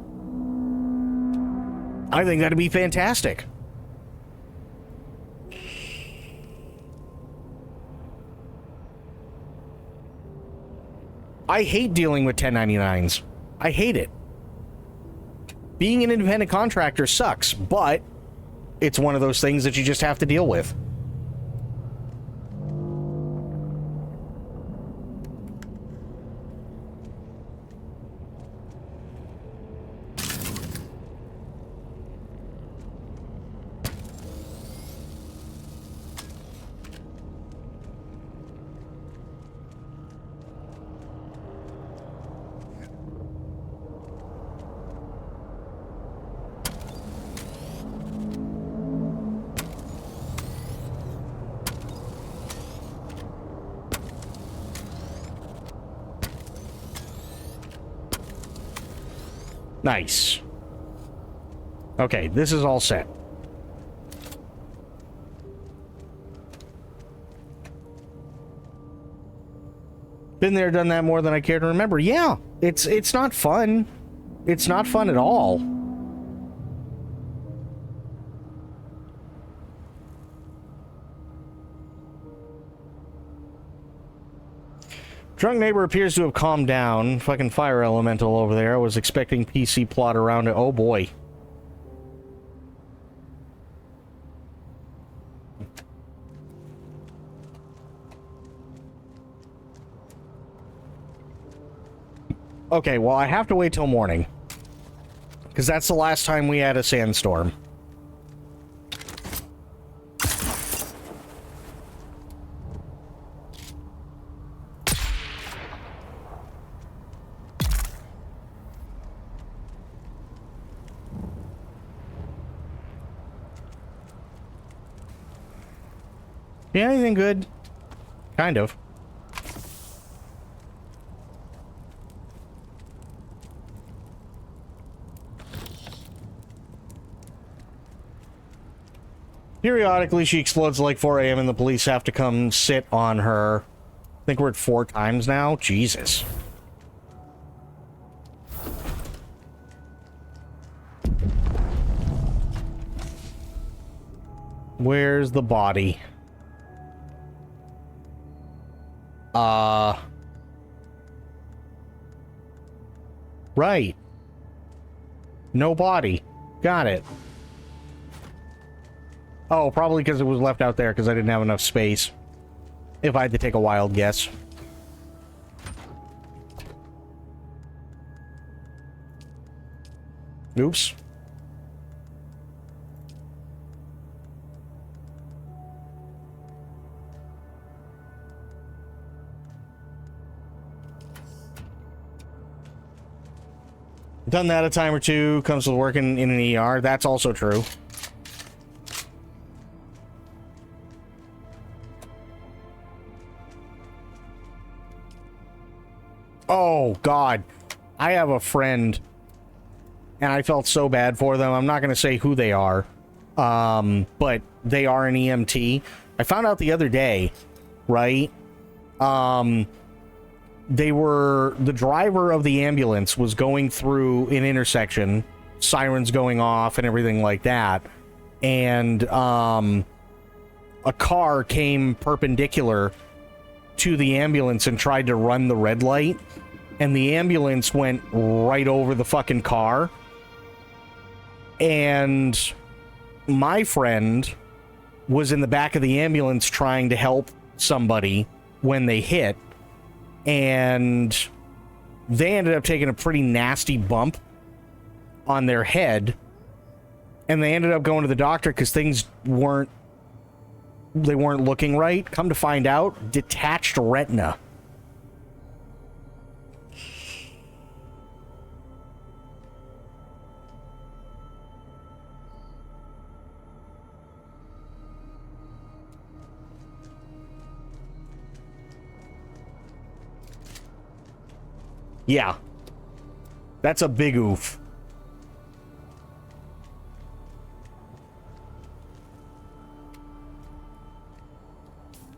I think that'd be fantastic. I hate dealing with 1099s. I hate it. Being an independent contractor sucks, but it's one of those things that you just have to deal with. Nice. Okay, this is all set. Been there, done that more than I care to remember. Yeah, it's not fun. It's not fun at all. Drunk neighbor appears to have calmed down. Fucking fire elemental over there. I was expecting PC plot around it. Oh boy. Okay, well, I have to wait till morning. Because that's the last time we had a sandstorm. Yeah, anything good? Kind of. Periodically, she explodes like 4 a.m. and the police have to come sit on her. I think we're at 4 times now. Jesus. Where's the body? Right. No body. Got it. Oh, probably because it was left out there because I didn't have enough space. If I had to take a wild guess. Oops. Done that a time or two. Comes with working in an ER. That's also true. Oh, God. I have a friend, and I felt so bad for them. I'm not going to say who they are, but they are an EMT. I found out the other day, right? The driver of the ambulance was going through an intersection, sirens going off and everything like that, and a car came perpendicular to the ambulance and tried to run the red light, and the ambulance went right over the fucking car. And my friend was in the back of the ambulance trying to help somebody when they hit, and they ended up taking a pretty nasty bump on their head, and they ended up going to the doctor because things weren't looking right. Come to find out, detached retina. Yeah. That's a big oof.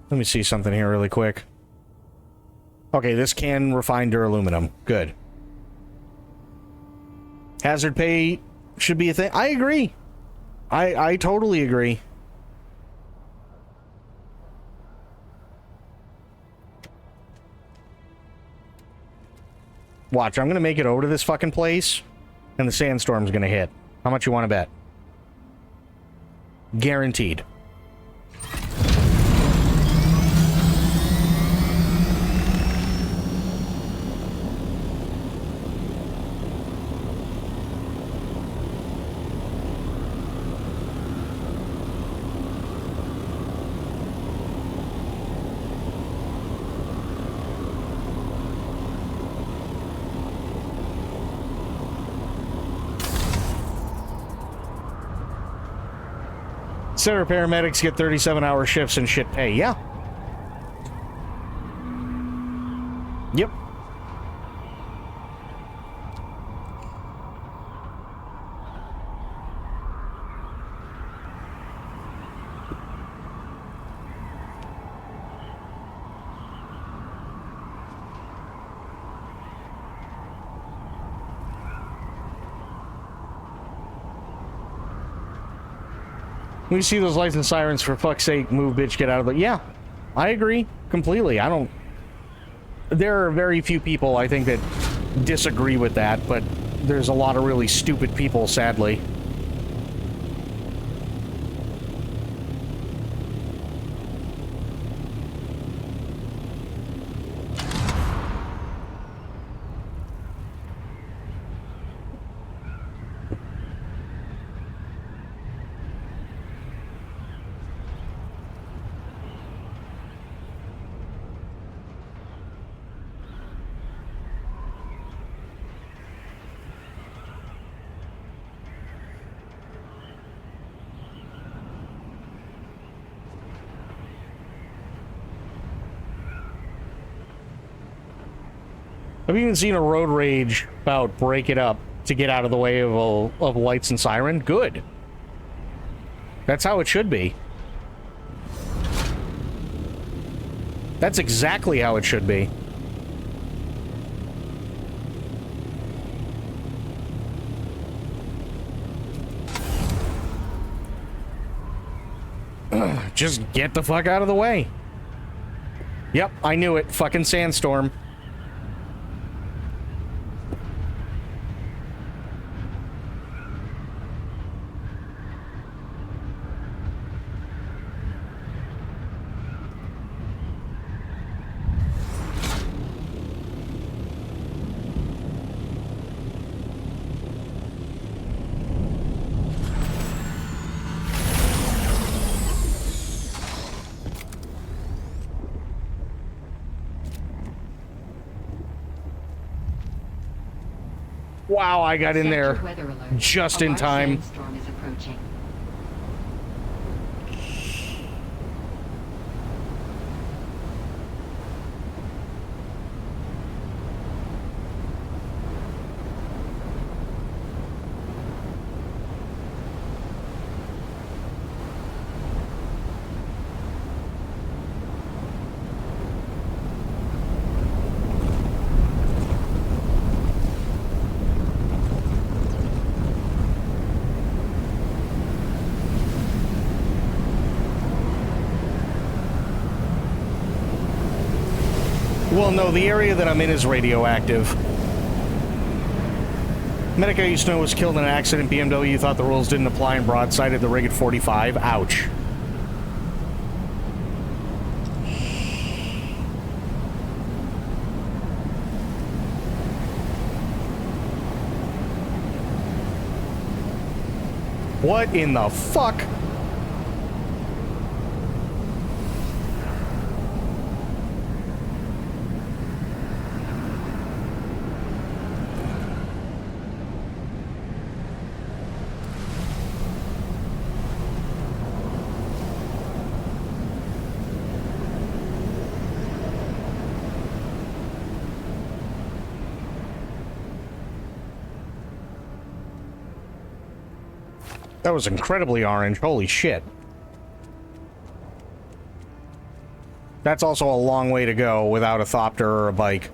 Let me see something here really quick. Okay, this can refine duraluminum. Good. Hazard pay should be a thing. I agree. I totally agree. Watch, I'm gonna make it over to this fucking place, and the sandstorm's gonna hit. How much you want to bet? Guaranteed. Center paramedics get 37-hour shifts and shit pay. Yeah. Yep. We see those lights and sirens, for fuck's sake, move, bitch, get out of it. Yeah, I agree completely. I don't... There are very few people, I think, that disagree with that, but there's a lot of really stupid people, sadly. I've even seen a road rage about break it up to get out of the way of lights and siren. Good. That's how it should be. That's exactly how it should be. Just get the fuck out of the way. Yep, I knew it. Fucking sandstorm. Wow, I got in there just in time. Sandstorm is approaching. Well, no, the area that I'm in is radioactive. Medic I used to know was killed in an accident. BMW thought the rules didn't apply and broadsided the rig at 45. Ouch. What in the fuck? That was incredibly orange. Holy shit. That's also a long way to go without a thopter or a bike.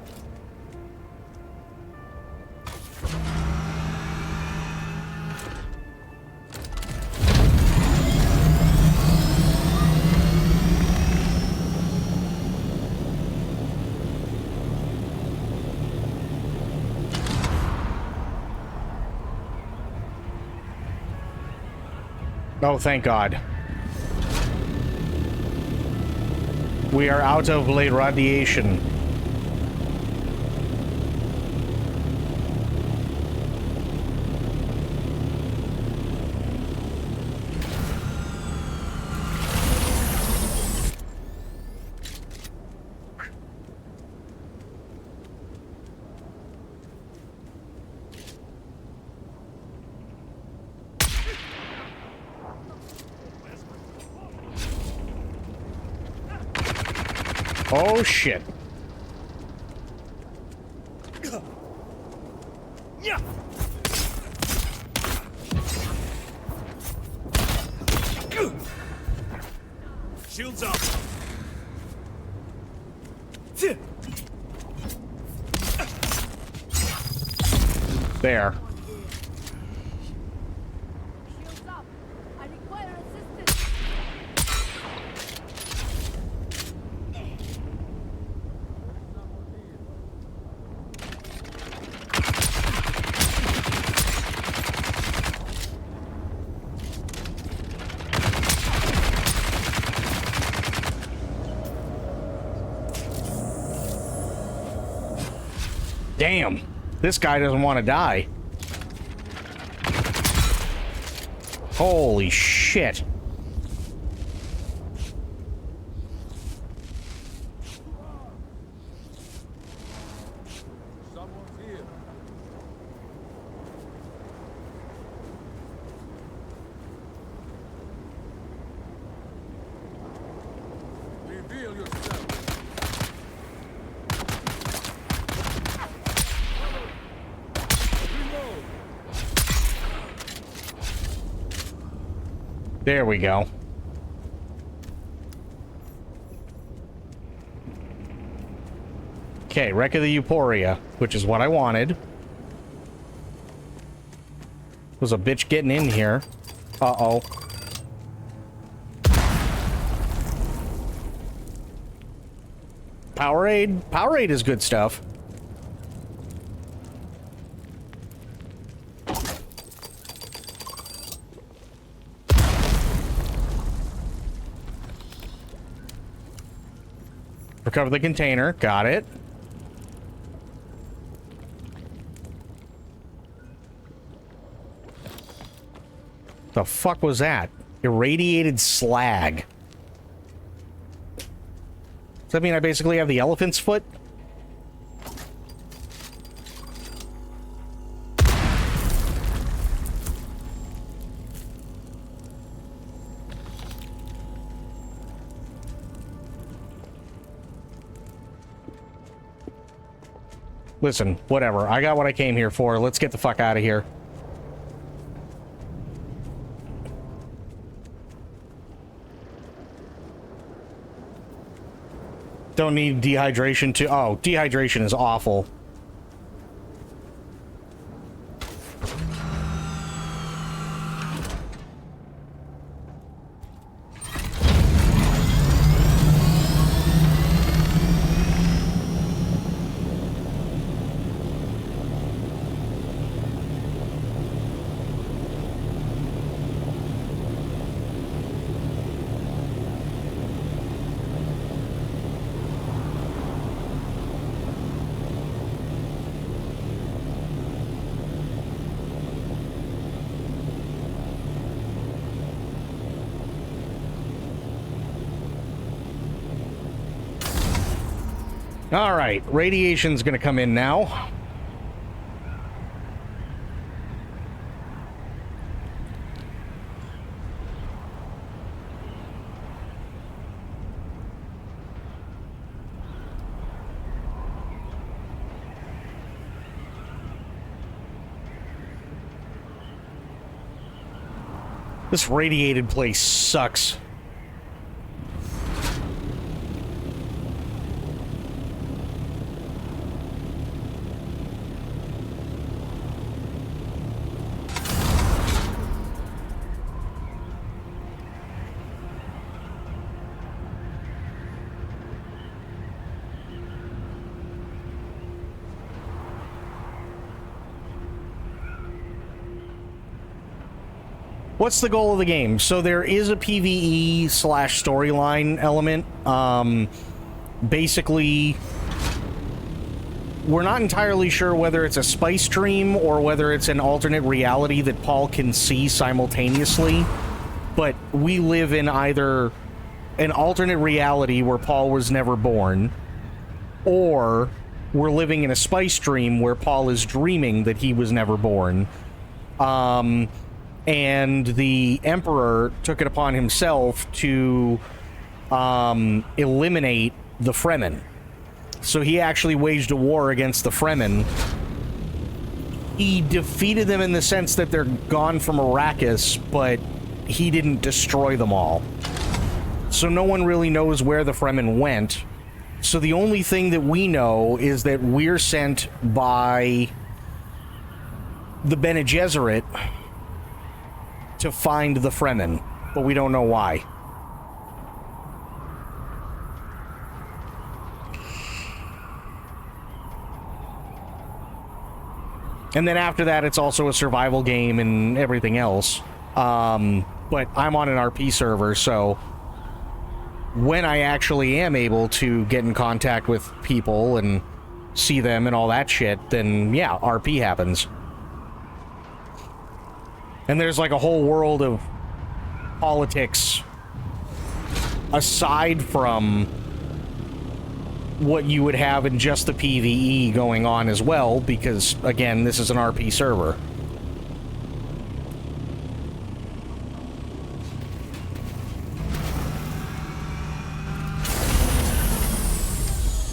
Oh, thank God. We are out of late radiation. Oh, shit. Shields up. There. Damn. This guy doesn't want to die. Holy shit. Reveal yourself. There we go. Okay, Wreck of the Euphoria, which is what I wanted. Was a bitch getting in here. Uh-oh. Powerade? Powerade is good stuff. Recover the container. Got it. The fuck was that? Irradiated slag. Does that mean I basically have the elephant's foot? Listen, whatever. I got what I came here for. Let's get the fuck out of here. Don't need dehydration to... Oh, dehydration is awful. All right, radiation's gonna come in now. This radiated place sucks. what's the goal of the game? So there is a PvE slash storyline element. Basically, we're not entirely sure whether it's a spice dream or whether it's an alternate reality that Paul can see simultaneously. But we live in either an alternate reality where Paul was never born, or we're living in a spice dream where Paul is dreaming that he was never born. And the Emperor took it upon himself to eliminate the Fremen. So he actually waged a war against the Fremen. He defeated them in the sense that they're gone from Arrakis, but he didn't destroy them all. So no one really knows where the Fremen went. So the only thing that we know is that we're sent by the Bene Gesserit to find the Fremen, but we don't know why. And then after that, it's also a survival game and everything else. But I'm on an RP server, so when I actually am able to get in contact with people and see them and all that shit, then yeah, RP happens. And there's like a whole world of politics aside from what you would have in just the PvE going on as well, because again, this is an RP server.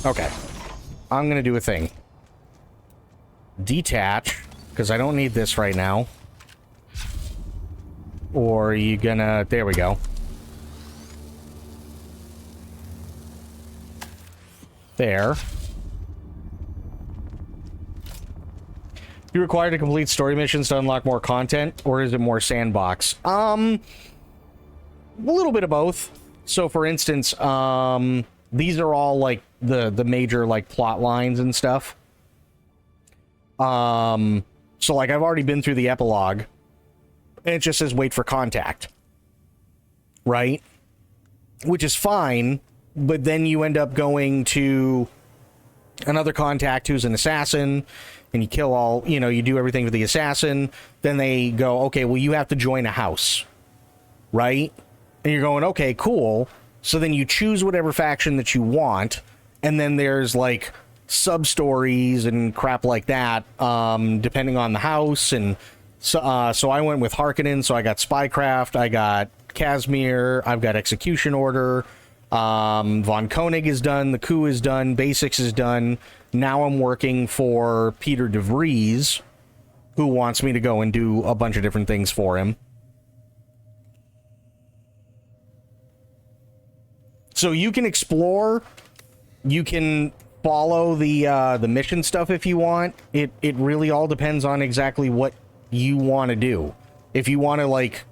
Okay, I'm gonna do a thing. Detach, because I don't need this right now. Or are you gonna... There we go. There. You required to complete story missions to unlock more content, or is it more sandbox? A little bit of both. So, for instance, these are all like the major like plot lines and stuff. So like I've already been through the epilogue, and it just says wait for contact, right? Which is fine, but then you end up going to another contact who's an assassin, and you kill all, you know, you do everything for the assassin. Then they go, okay, well, you have to join a house, right? And you're going, okay, cool. So then you choose whatever faction that you want, and then there's like sub-stories and crap like that, depending on the house. And so I went with Harkonnen, so I got Spycraft, I got Casimir, I've got Execution Order, Von Koenig is done, the coup is done, Basics is done. Now I'm working for Peter de Vries, who wants me to go and do a bunch of different things for him. So you can explore, you can follow the mission stuff if you want. It really all depends on exactly what you want to do. If you want to like,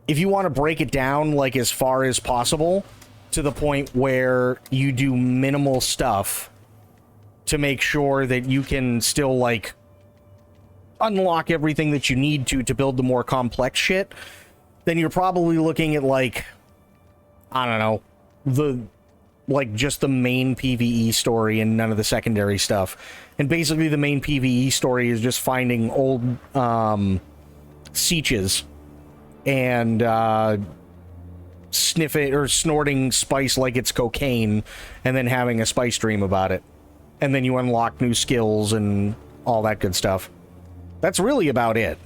if you want to break it down like as far as possible to the point where you do minimal stuff to make sure that you can still like unlock everything that you need to build the more complex shit, then you're probably looking at like, I don't know, just the main PvE story and none of the secondary stuff. And basically the main PvE story is just finding old sieges and sniffing or snorting spice like it's cocaine, and then having a spice dream about it. And then you unlock new skills and all that good stuff. That's really about it.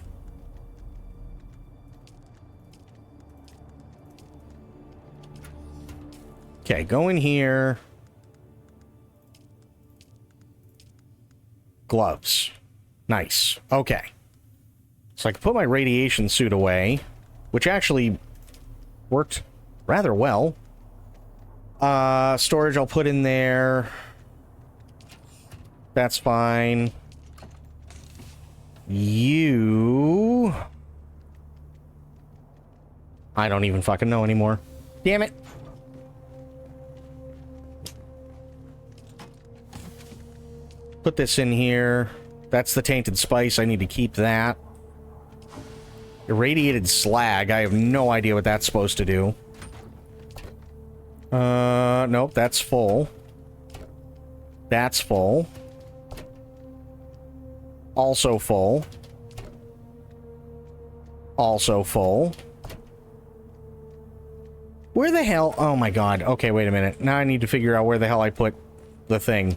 Okay, go in here. Gloves. Nice. Okay. So I can put my radiation suit away, which actually worked rather well. Storage I'll put in there. That's fine. You... I don't even fucking know anymore. Damn it. Put this in here. That's the tainted spice. I need to keep that. Irradiated slag. I have no idea what that's supposed to do. Nope, that's full. That's full. Also full. Also full. Where the hell? Oh my god. Okay, wait a minute. Now I need to figure out where the hell I put the thing.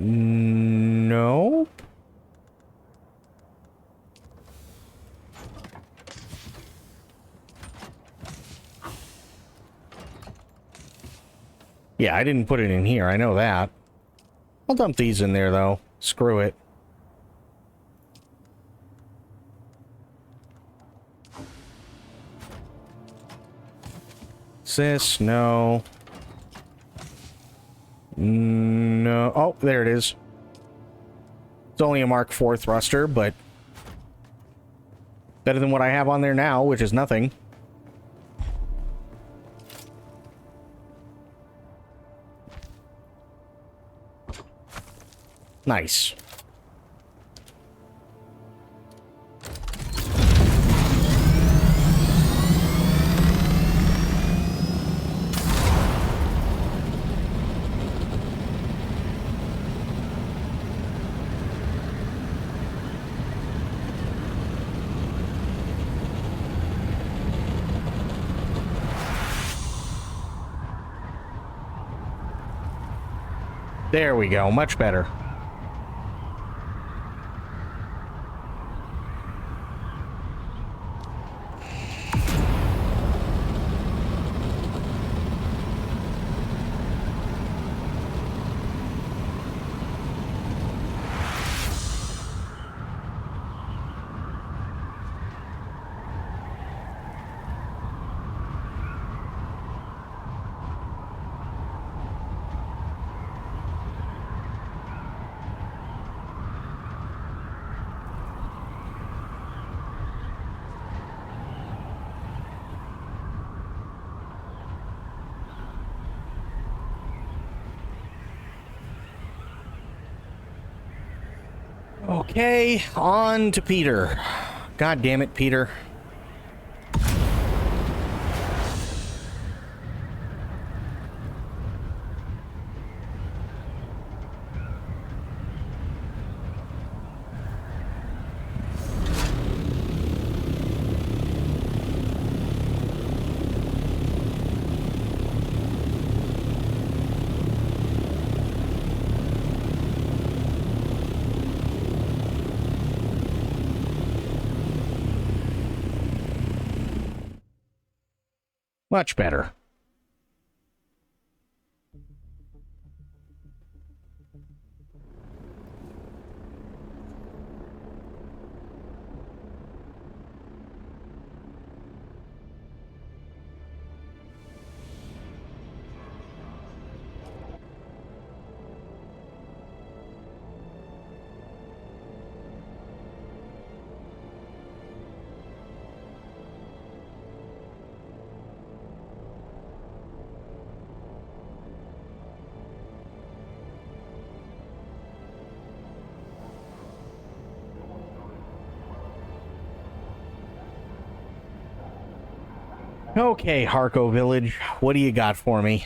No. Yeah, I didn't put it in here. I know that. I'll dump these in there, though. Screw it. Sis, no. No. Oh, there it is. It's only a Mark IV thruster, but better than what I have on there now, which is nothing. Nice. There we go. Much better. Okay, on to Peter. God damn it, Peter. Much better. Okay, Harco Village, what do you got for me?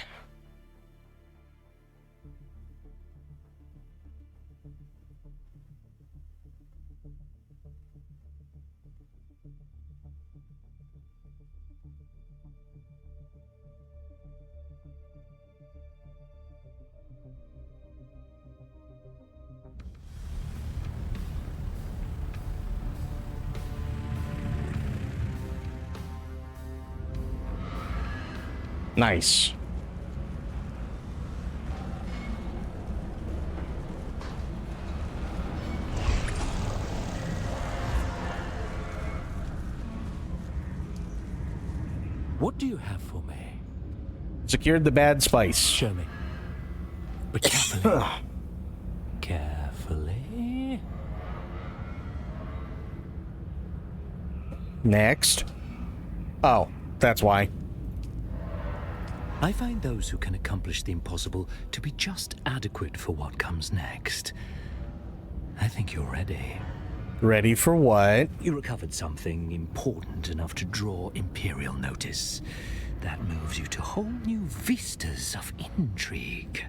Nice. What do you have for me? Secured the bad spice. Show me. But carefully. Carefully. Next. Oh, that's why. I find those who can accomplish the impossible to be just adequate for what comes next. I think you're ready. Ready for what? You recovered something important enough to draw Imperial notice. That moves you to whole new vistas of intrigue.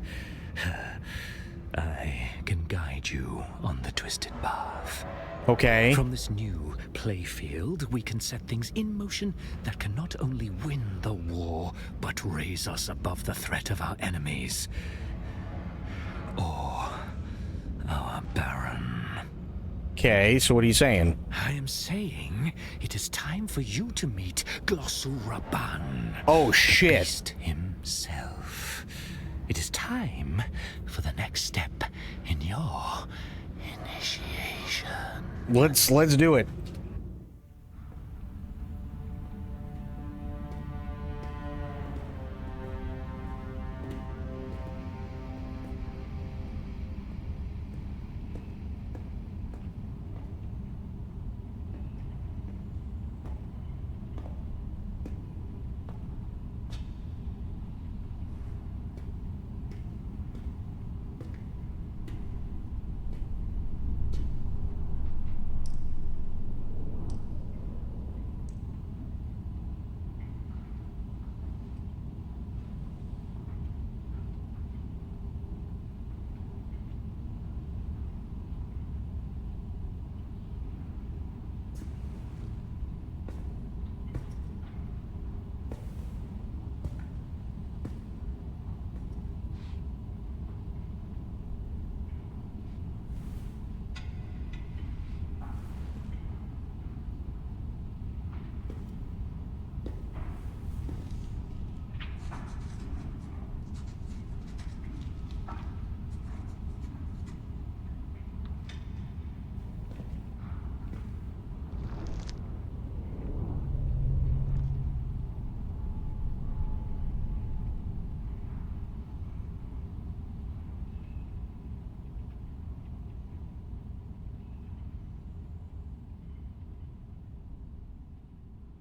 I can guide you on the twisted path. Okay. From this new playfield, we can set things in motion that can not only win the war, but raise us above the threat of our enemies. Or our Baron. Okay, so what are you saying? I am saying it is time for you to meet Glossuraban. Oh, shit. Beast himself. It is time for the next step in your initiation. Let's do it.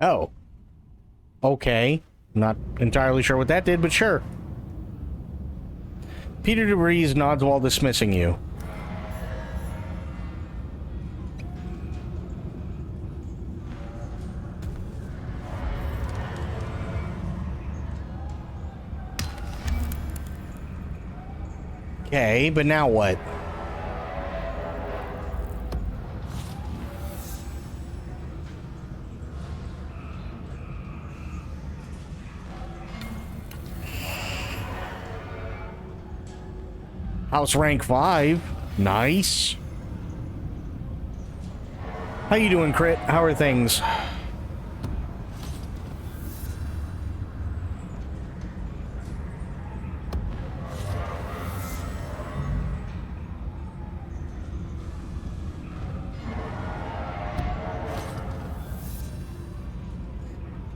Oh. Okay. Not entirely sure what that did, but sure. Peter DeVries nods while dismissing you. Okay, but now what? House rank 5. Nice. How you doing, Crit? How are things?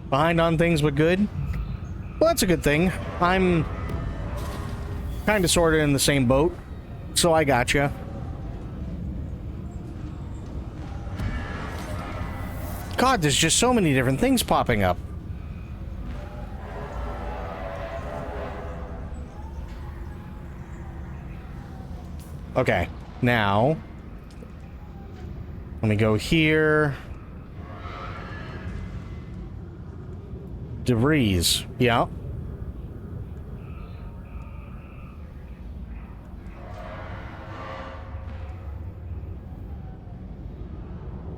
Behind on things, but good? Well, that's a good thing. I'm kind of sort of in the same boat, so I gotcha. God, there's just so many different things popping up. Okay, now let me go here. DeVries, yeah.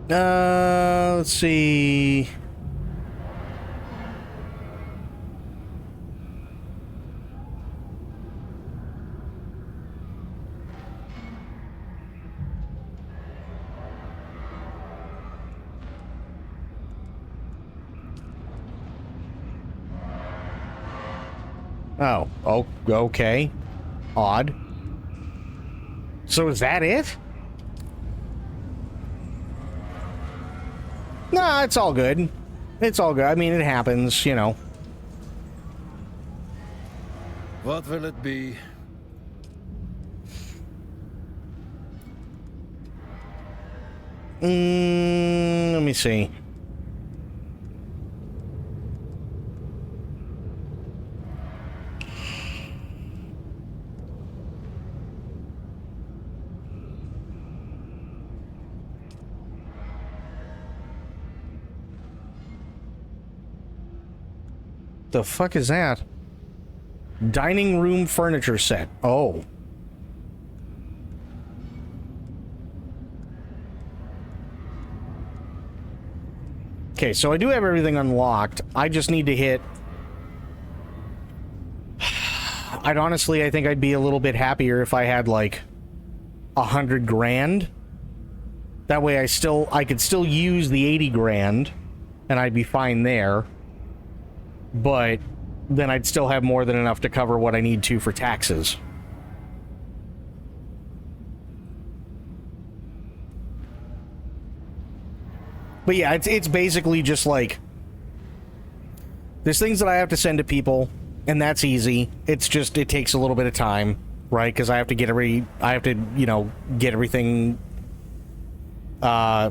Let's see. Oh, okay. Odd. So is that it? Nah, it's all good. It's all good. I mean, it happens, you know. What will it be? Let me see. The fuck is that? Dining room furniture set. Oh. Okay, so I do have everything unlocked. I just need to hit... I think I'd be a little bit happier if I had, like, 100 grand. That way I could still use the 80 grand, and I'd be fine there. But then I'd still have more than enough to cover what I need to for taxes. But yeah, it's basically just like, there's things that I have to send to people, and that's easy. It's just, it takes a little bit of time, right? Because I have to get get everything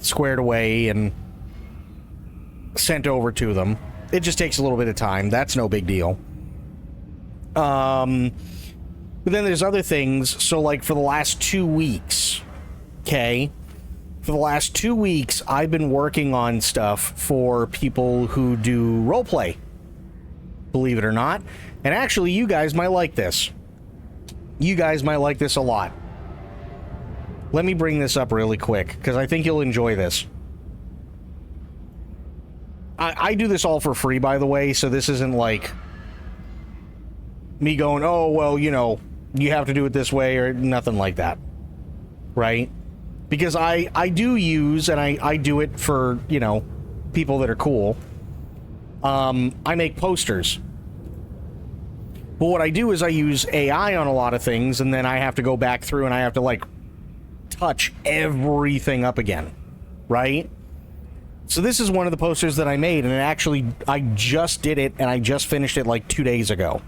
squared away and sent over to them. It just takes a little bit of time. That's no big deal. But then there's other things. So, like, for the last 2 weeks, okay? For the last 2 weeks, I've been working on stuff for people who do roleplay. Believe it or not. And actually, you guys might like this. You guys might like this a lot. Let me bring this up really quick, because I think you'll enjoy this. I do this all for free, by the way, so this isn't like me going, oh, well, you know, you have to do it this way, or nothing like that. Right? Because I do use, and I do it for, you know, people that are cool. I make posters. But what I do is I use AI on a lot of things, and then I have to go back through and I have to, like, touch everything up again. Right? So this is one of the posters that I made, and I just did it, and I just finished it like 2 days ago.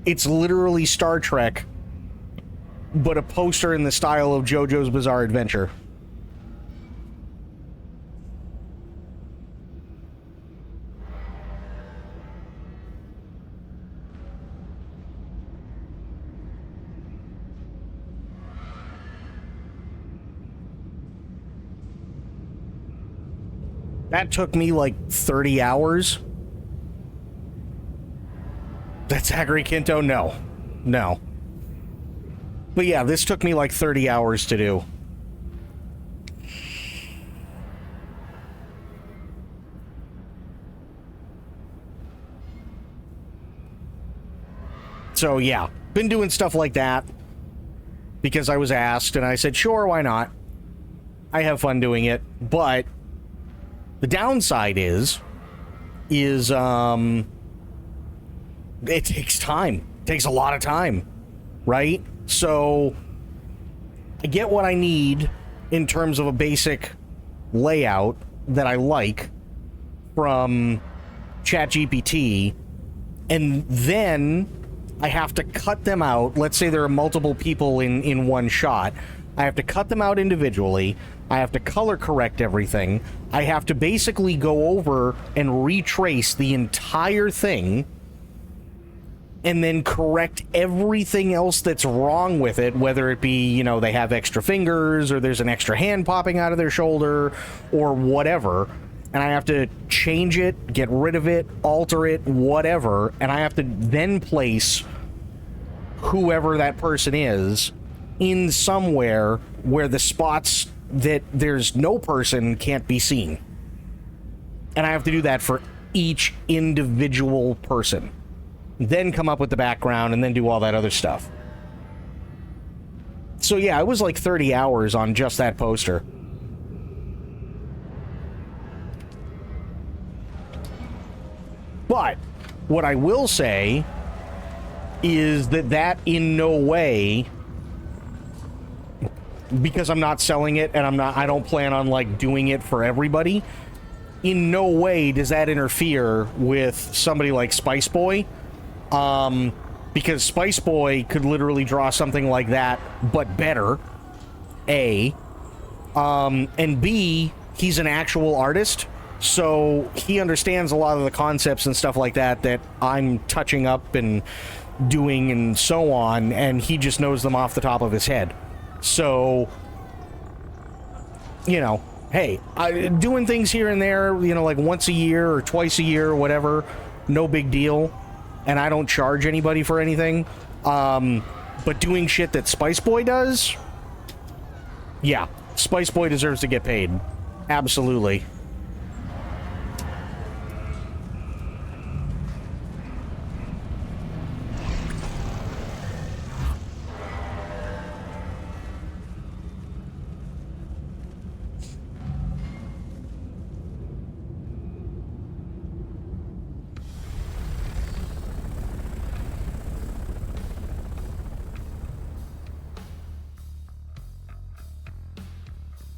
It's literally Star Trek, but a poster in the style of JoJo's Bizarre Adventure. That took me like 30 hours. That's Zachary Quinto? No. No. But yeah, this took me like 30 hours to do. So yeah, been doing stuff like that because I was asked, and I said, sure, why not? I have fun doing it, but the downside is it takes time. It takes a lot of time, right? So I get what I need in terms of a basic layout that I like from ChatGPT, and then I have to cut them out. Let's say there are multiple people in one shot. I have to cut them out individually. I have to color correct everything. I have to basically go over and retrace the entire thing and then correct everything else that's wrong with it, whether it be, you know, they have extra fingers or there's an extra hand popping out of their shoulder or whatever. And I have to change it, get rid of it, alter it, whatever. And I have to then place whoever that person is in somewhere where the spots that there's no person can't be seen. And I have to do that for each individual person. Then come up with the background and then do all that other stuff. So yeah, it was like 30 hours on just that poster. But what I will say is that in no way, because I'm not selling it and I don't plan on like doing it for everybody, in no way does that interfere with somebody like Spice Boy, because Spice Boy could literally draw something like that but better, A, and B, he's an actual artist, so he understands a lot of the concepts and stuff like that I'm touching up and doing and so on, and he just knows them off the top of his head. So, you know, hey, doing things here and there, you know, like once a year or twice a year or whatever, no big deal. And I don't charge anybody for anything. But doing shit that Spice Boy does, yeah, Spice Boy deserves to get paid. Absolutely.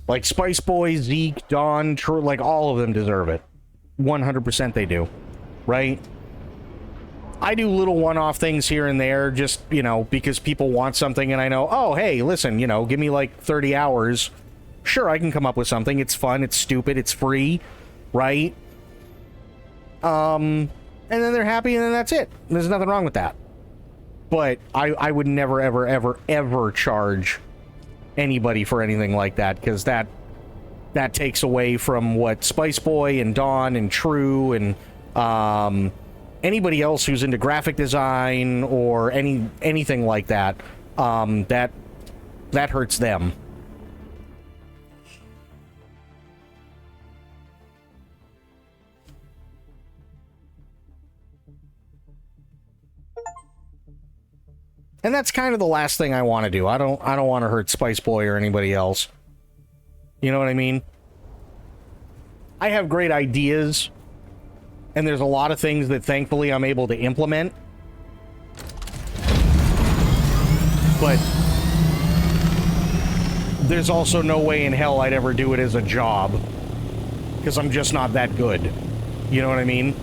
Like Spice Boy, Zeke, Dawn, like all of them deserve it. 100% they do. Right? I do little one-off things here and there just, you know, because people want something and I know, oh, hey, listen, you know, give me like 30 hours. Sure, I can come up with something. It's fun, it's stupid, it's free, right? And then they're happy and then that's it. There's nothing wrong with that. But I would never, ever, ever, ever charge anybody for anything like that, because that takes away from what Spice Boy and Dawn and True and anybody else who's into graphic design or anything like that, that hurts them. And that's kind of the last thing I want to do. I don't want to hurt Spice Boy or anybody else. You know what I mean? I have great ideas, and there's a lot of things that thankfully I'm able to implement. But there's also no way in hell I'd ever do it as a job, because I'm just not that good. You know what I mean?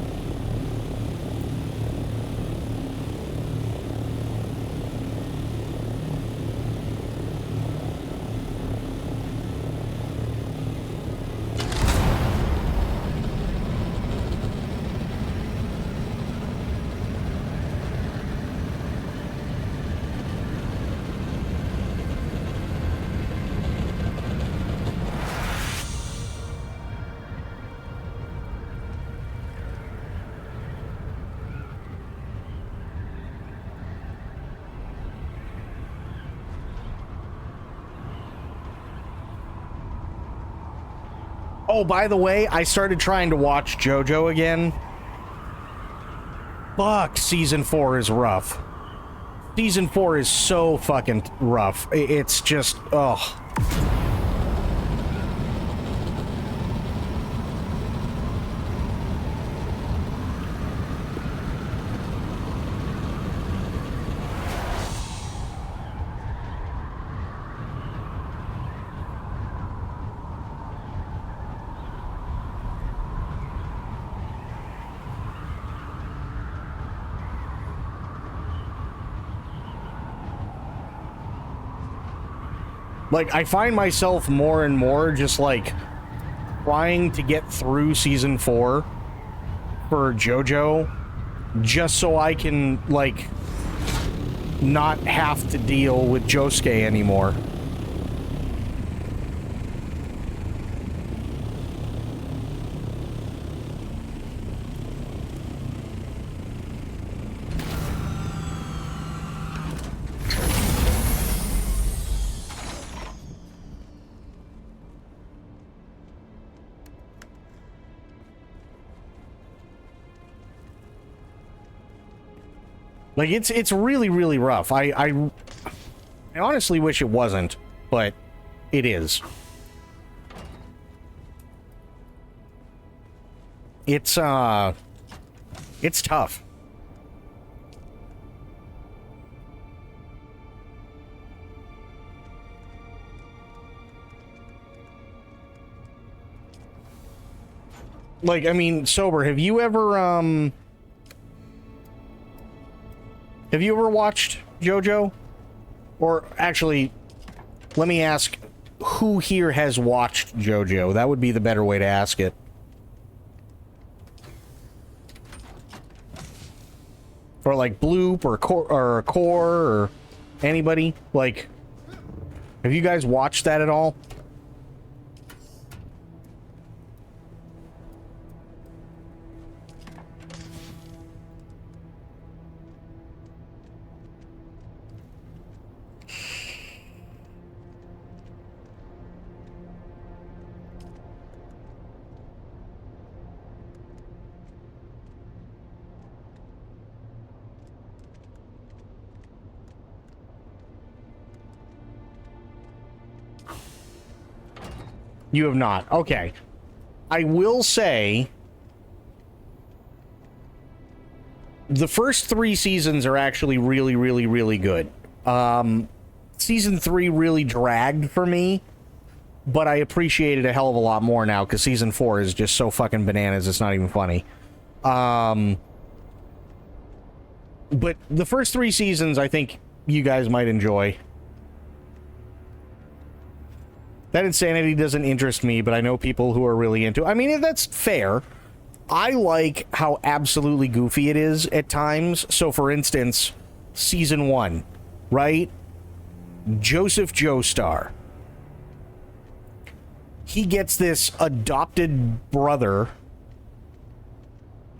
Oh, by the way, I started trying to watch JoJo again. Fuck, season 4 is rough. Season 4 is so fucking rough. It's just, ugh. Like, I find myself more and more just, like, trying to get through Season 4 for JoJo just so I can, like, not have to deal with Josuke anymore. Like, it's really, really rough. I honestly wish it wasn't, but it is. It's tough. Like, I mean, Sober, have you ever watched JoJo? Or actually, let me ask, who here has watched JoJo? That would be the better way to ask it. Or like Bloop or Core or anybody? Like, have you guys watched that at all? You have not. Okay. I will say the first 3 seasons are actually really, really, really good. Season 3 really dragged for me, but I appreciate it a hell of a lot more now because season 4 is just so fucking bananas, it's not even funny. But the first 3 seasons, I think you guys might enjoy. That insanity doesn't interest me, but I know people who are really into it. I mean, that's fair. I like how absolutely goofy it is at times. So, for instance, season 1, right? Joseph Joestar. He gets this adopted brother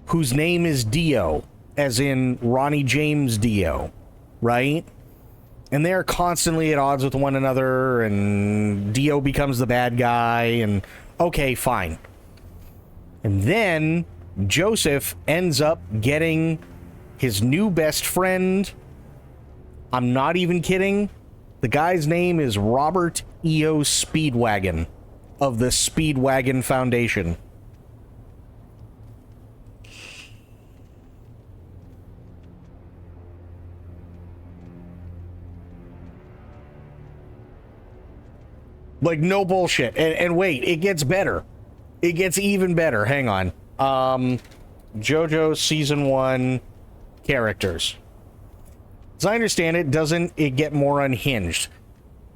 whose name is Dio, as in Ronnie James Dio, right? And they're constantly at odds with one another, and Dio becomes the bad guy, and okay, fine. And then Joseph ends up getting his new best friend. I'm not even kidding. The guy's name is Robert E.O. Speedwagon of the Speedwagon Foundation. Like, no bullshit. And wait, it gets better. It gets even better. Hang on. JoJo Season 1 characters. As I understand it, doesn't it get more unhinged?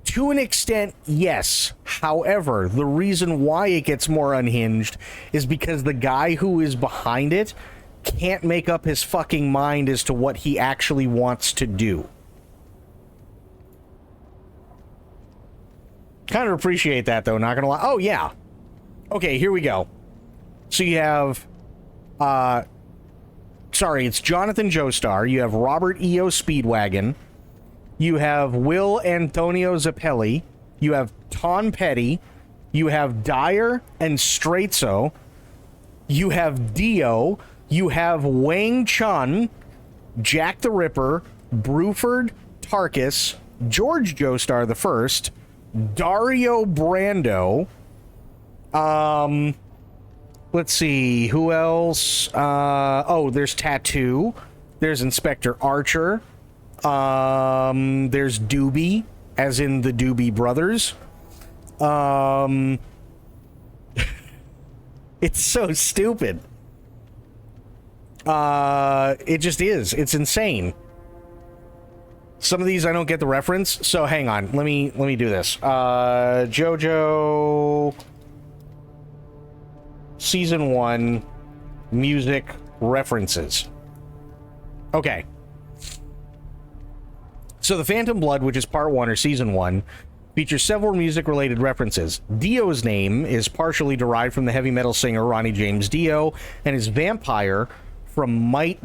To an extent, yes. However, the reason why it gets more unhinged is because the guy who is behind it can't make up his fucking mind as to what he actually wants to do. Kind of appreciate that, though, not gonna lie. Oh, yeah. Okay, here we go. So you have, sorry, it's Jonathan Joestar. You have Robert E.O. Speedwagon. You have Will Antonio Zappelli. You have Tom Petty. You have Dyer and Straitso. You have Dio. You have Wang Chun, Jack the Ripper, Bruford, Tarkus, George Joestar the First, Dario Brando. Let's see, who else? Oh, there's Tattoo. There's Inspector Archer. There's Doobie, as in the Doobie Brothers. It's so stupid. It just is. It's insane. Some of these I don't get the reference, so hang on. Let me do this. JoJo Season 1 music references. Okay. So The Phantom Blood, which is part 1 or season 1, features several music-related references. Dio's name is partially derived from the heavy metal singer Ronnie James Dio, and his vampire form might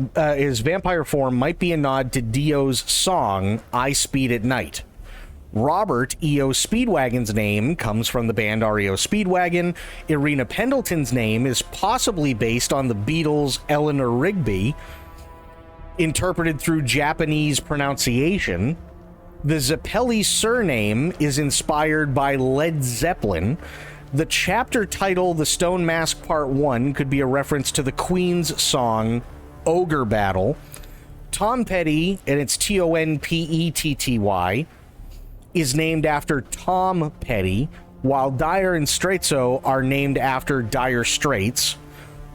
be a nod to Dio's song "I Speed at Night." Robert E.O. Speedwagon's name comes from the band REO Speedwagon. Irina Pendleton's name is possibly based on the Beatles' Eleanor Rigby, interpreted through Japanese pronunciation. The Zappelli surname is inspired by Led Zeppelin. The chapter title, The Stone Mask Part 1, could be a reference to the Queen's song, Ogre Battle. Tom Petty, and it's Tonpetty, is named after Tom Petty, while Dyer and Straitso are named after Dire Straits.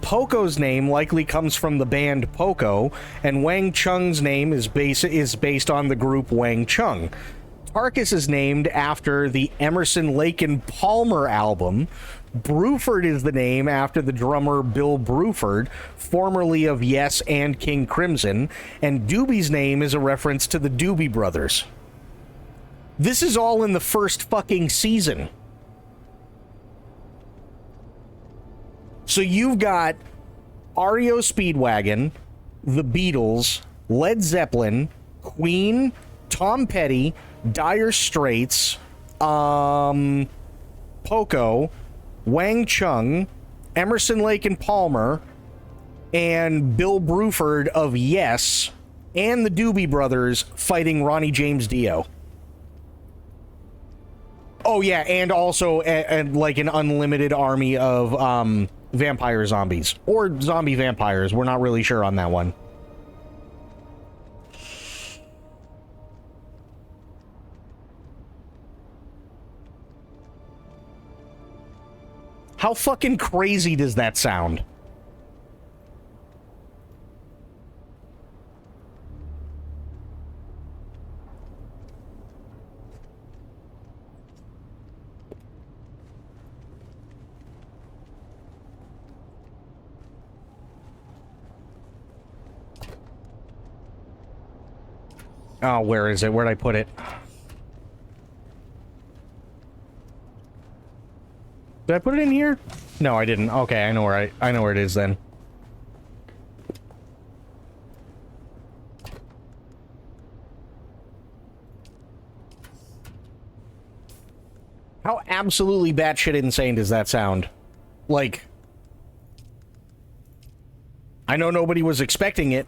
Poco's name likely comes from the band Poco, and Wang Chung's name is based on the group Wang Chung. Tarkus is named after the Emerson, Lake and Palmer album. Bruford is the name after the drummer Bill Bruford, formerly of Yes and King Crimson, and Doobie's name is a reference to the Doobie Brothers. This is all in the first fucking season. So you've got REO Speedwagon, the Beatles, Led Zeppelin, Queen, Tom Petty, Dire Straits, Poco, Wang Chung, Emerson, Lake and Palmer, and Bill Bruford of Yes, and the Doobie Brothers fighting Ronnie James Dio. Oh yeah, and also like an unlimited army of vampire zombies or zombie vampires. We're not really sure on that one. How fucking crazy does that sound? Oh, where is it? Where'd I put it? Did I put it in here? No, I didn't. Okay, I know where I know where it is then. How absolutely batshit insane does that sound? Like, I know nobody was expecting it.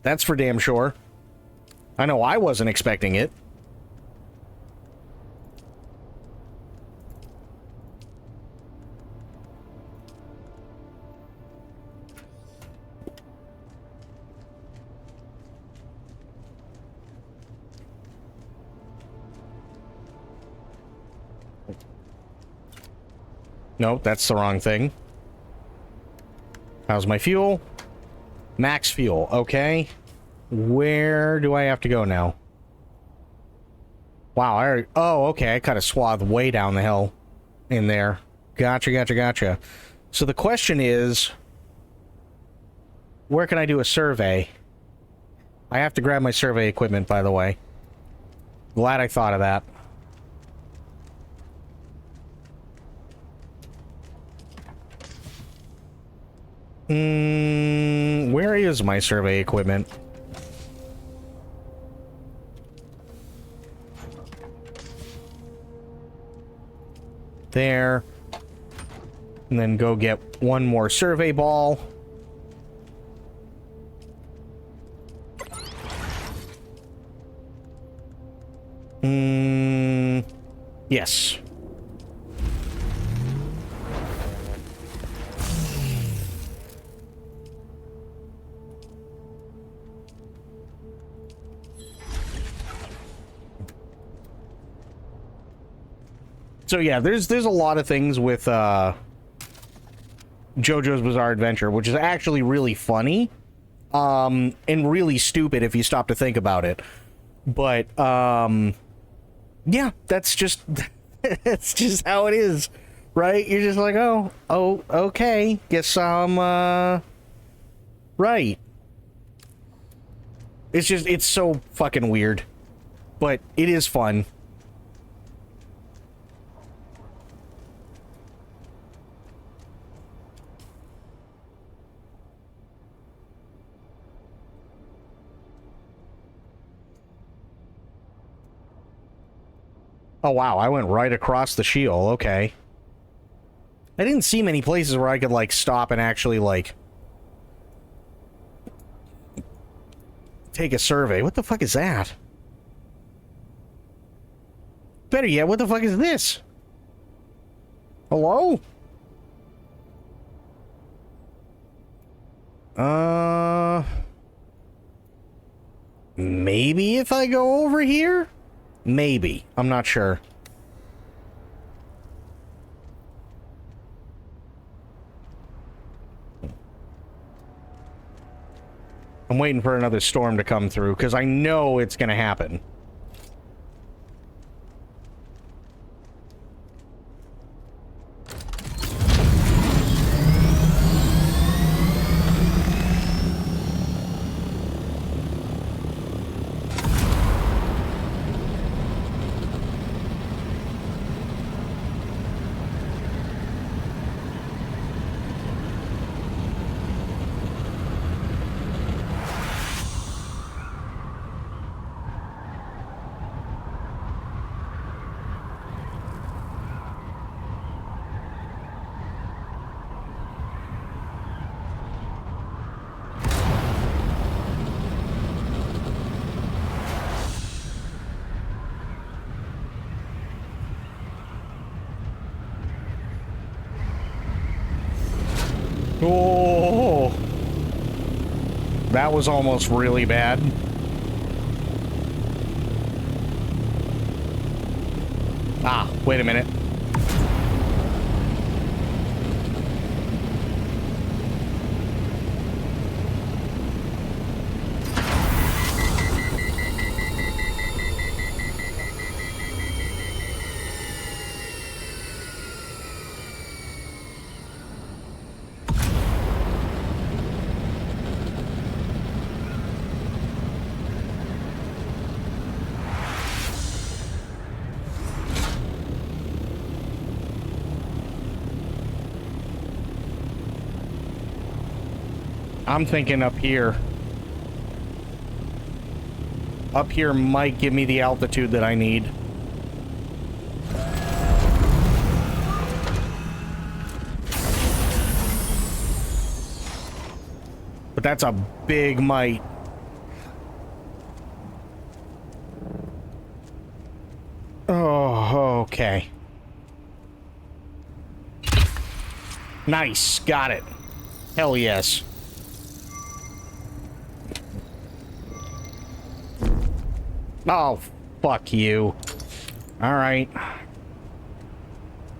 That's for damn sure. I know I wasn't expecting it. Nope, that's the wrong thing. How's my fuel? Max fuel, okay. Where do I have to go now? Wow, I already... Oh, okay, I cut a swath way down the hill in there. Gotcha, gotcha, gotcha. So the question is... Where can I do a survey? I have to grab my survey equipment, by the way. Glad I thought of that. Where is my survey equipment? There. And then go get one more survey ball. Yes. So yeah, there's a lot of things with JoJo's Bizarre Adventure, which is actually really funny, and really stupid if you stop to think about it. But yeah, that's just that's just how it is, right? You're just like, oh, okay, guess I'm right. It's so fucking weird, but it is fun. Oh, wow, I went right across the shield, okay. I didn't see many places where I could, like, stop and actually, like... take a survey. What the fuck is that? Better yet, what the fuck is this? Hello? Maybe if I go over here? Maybe. I'm not sure. I'm waiting for another storm to come through, because I know it's going to happen. Oh, that was almost really bad. Ah, wait a minute. I'm thinking up here. Up here might give me the altitude that I need. But that's a big might. Oh, okay. Nice, got it. Hell yes. Oh, fuck you. Alright.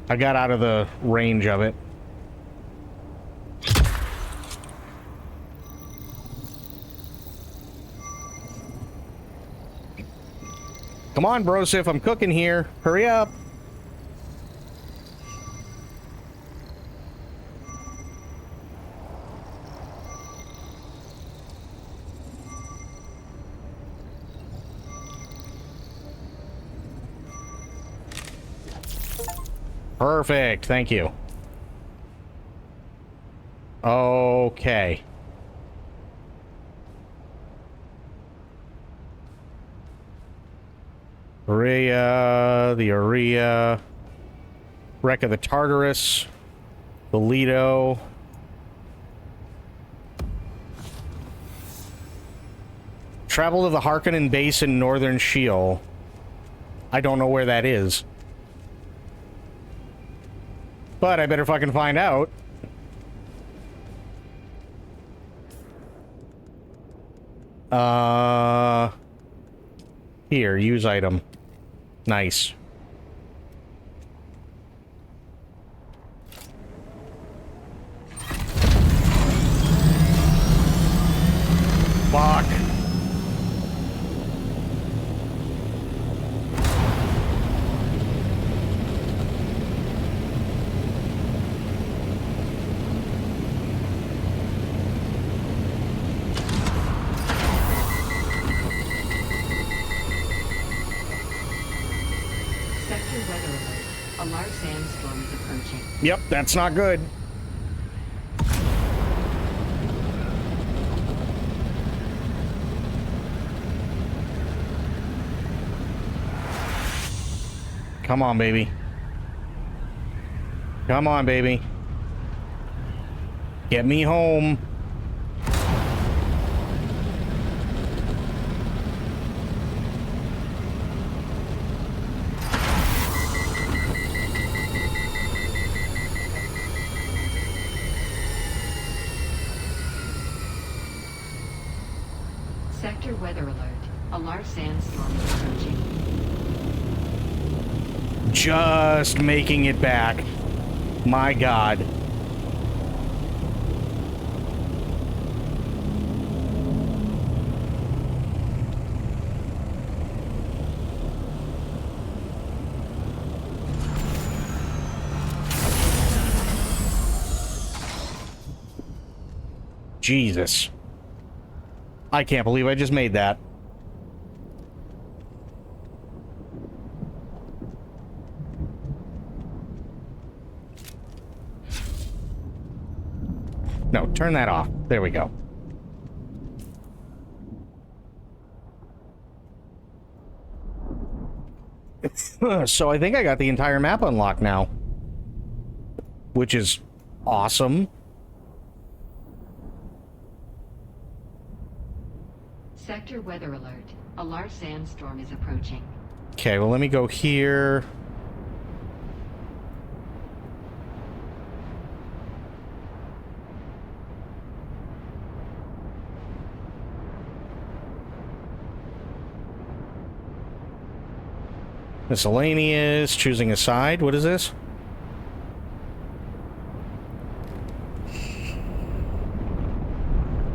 I got out of the range of it. Come on, Brosif, I'm cooking here. Hurry up. Perfect, thank you. Okay. The Urea, Wreck of the Tartarus, the Lido. Travel to the Harkonnen base in northern Sheol. I don't know where that is. But I better fucking find out. Here, use item. Nice. Fuck. Yep, that's not good. Come on, baby. Come on, baby. Get me home. Sector weather alert. A large sandstorm is approaching. Just making it back. My God. Jesus. I can't believe I just made that. No, turn that off. There we go. So I think I got the entire map unlocked now. Which is awesome. Sector weather alert. A large sandstorm is approaching. Okay, well, let me go here. Miscellaneous, choosing a side. What is this?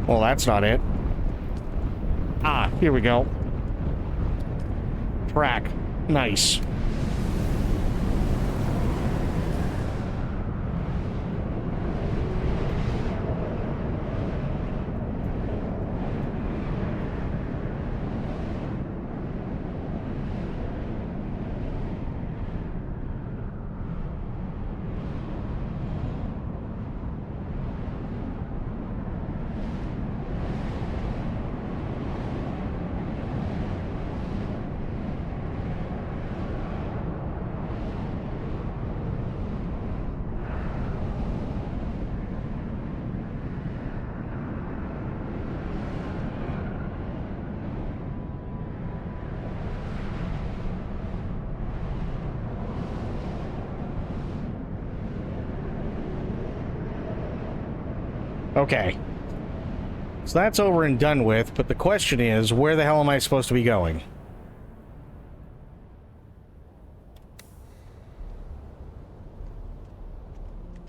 Well, that's not it. Ah, here we go. Track. Nice. Okay. So that's over and done with, but the question is, where the hell am I supposed to be going?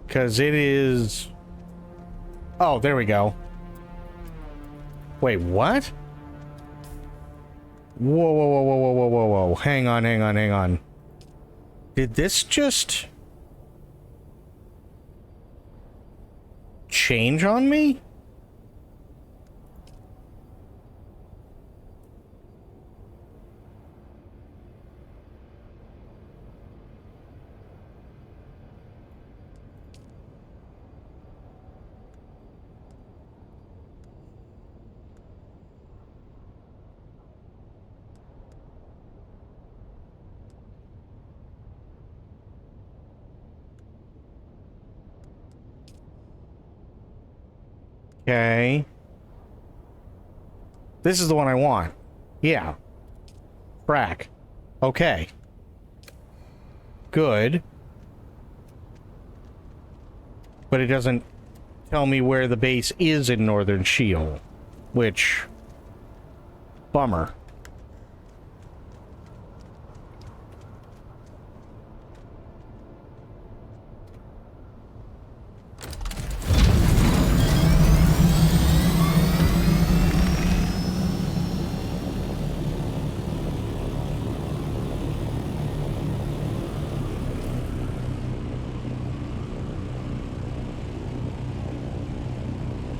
Because it is... Oh, there we go. Wait, what? Whoa, whoa, whoa, whoa, whoa, whoa, whoa, whoa. Hang on, hang on, hang on. Did this just... change on me? Okay. This is the one I want. Yeah. Frack. Okay. Good. But it doesn't tell me where the base is in Northern Shield. Which... bummer.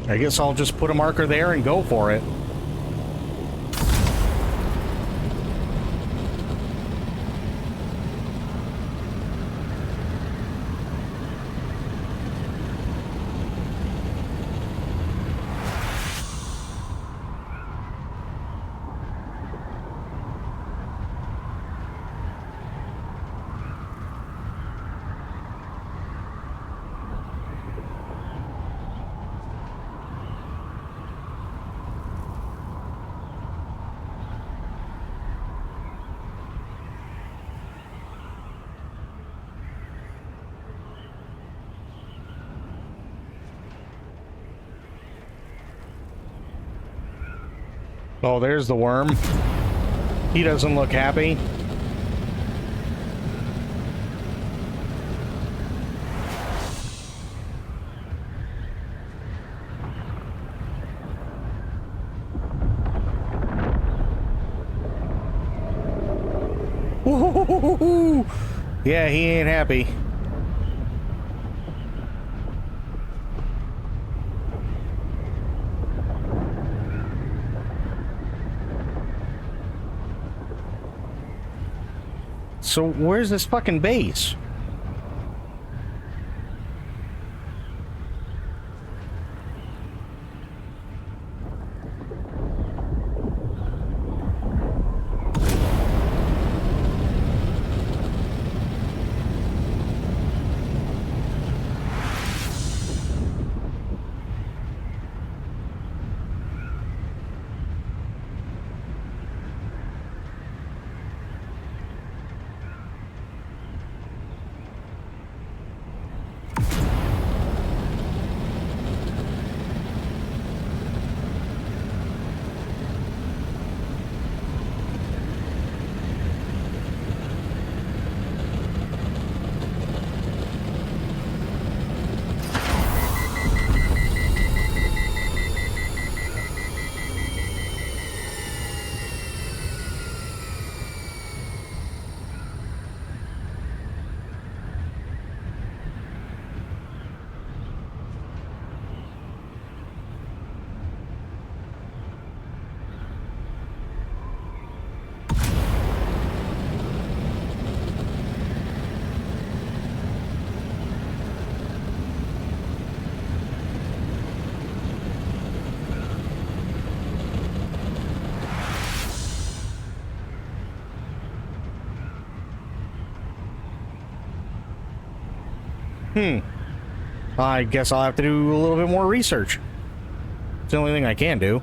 I guess I'll just put a marker there and go for it. Oh, there's the worm. He doesn't look happy. Woo-hoo-hoo-hoo-hoo. Yeah, he ain't happy. So where's this fucking base? I guess I'll have to do a little bit more research. It's the only thing I can do.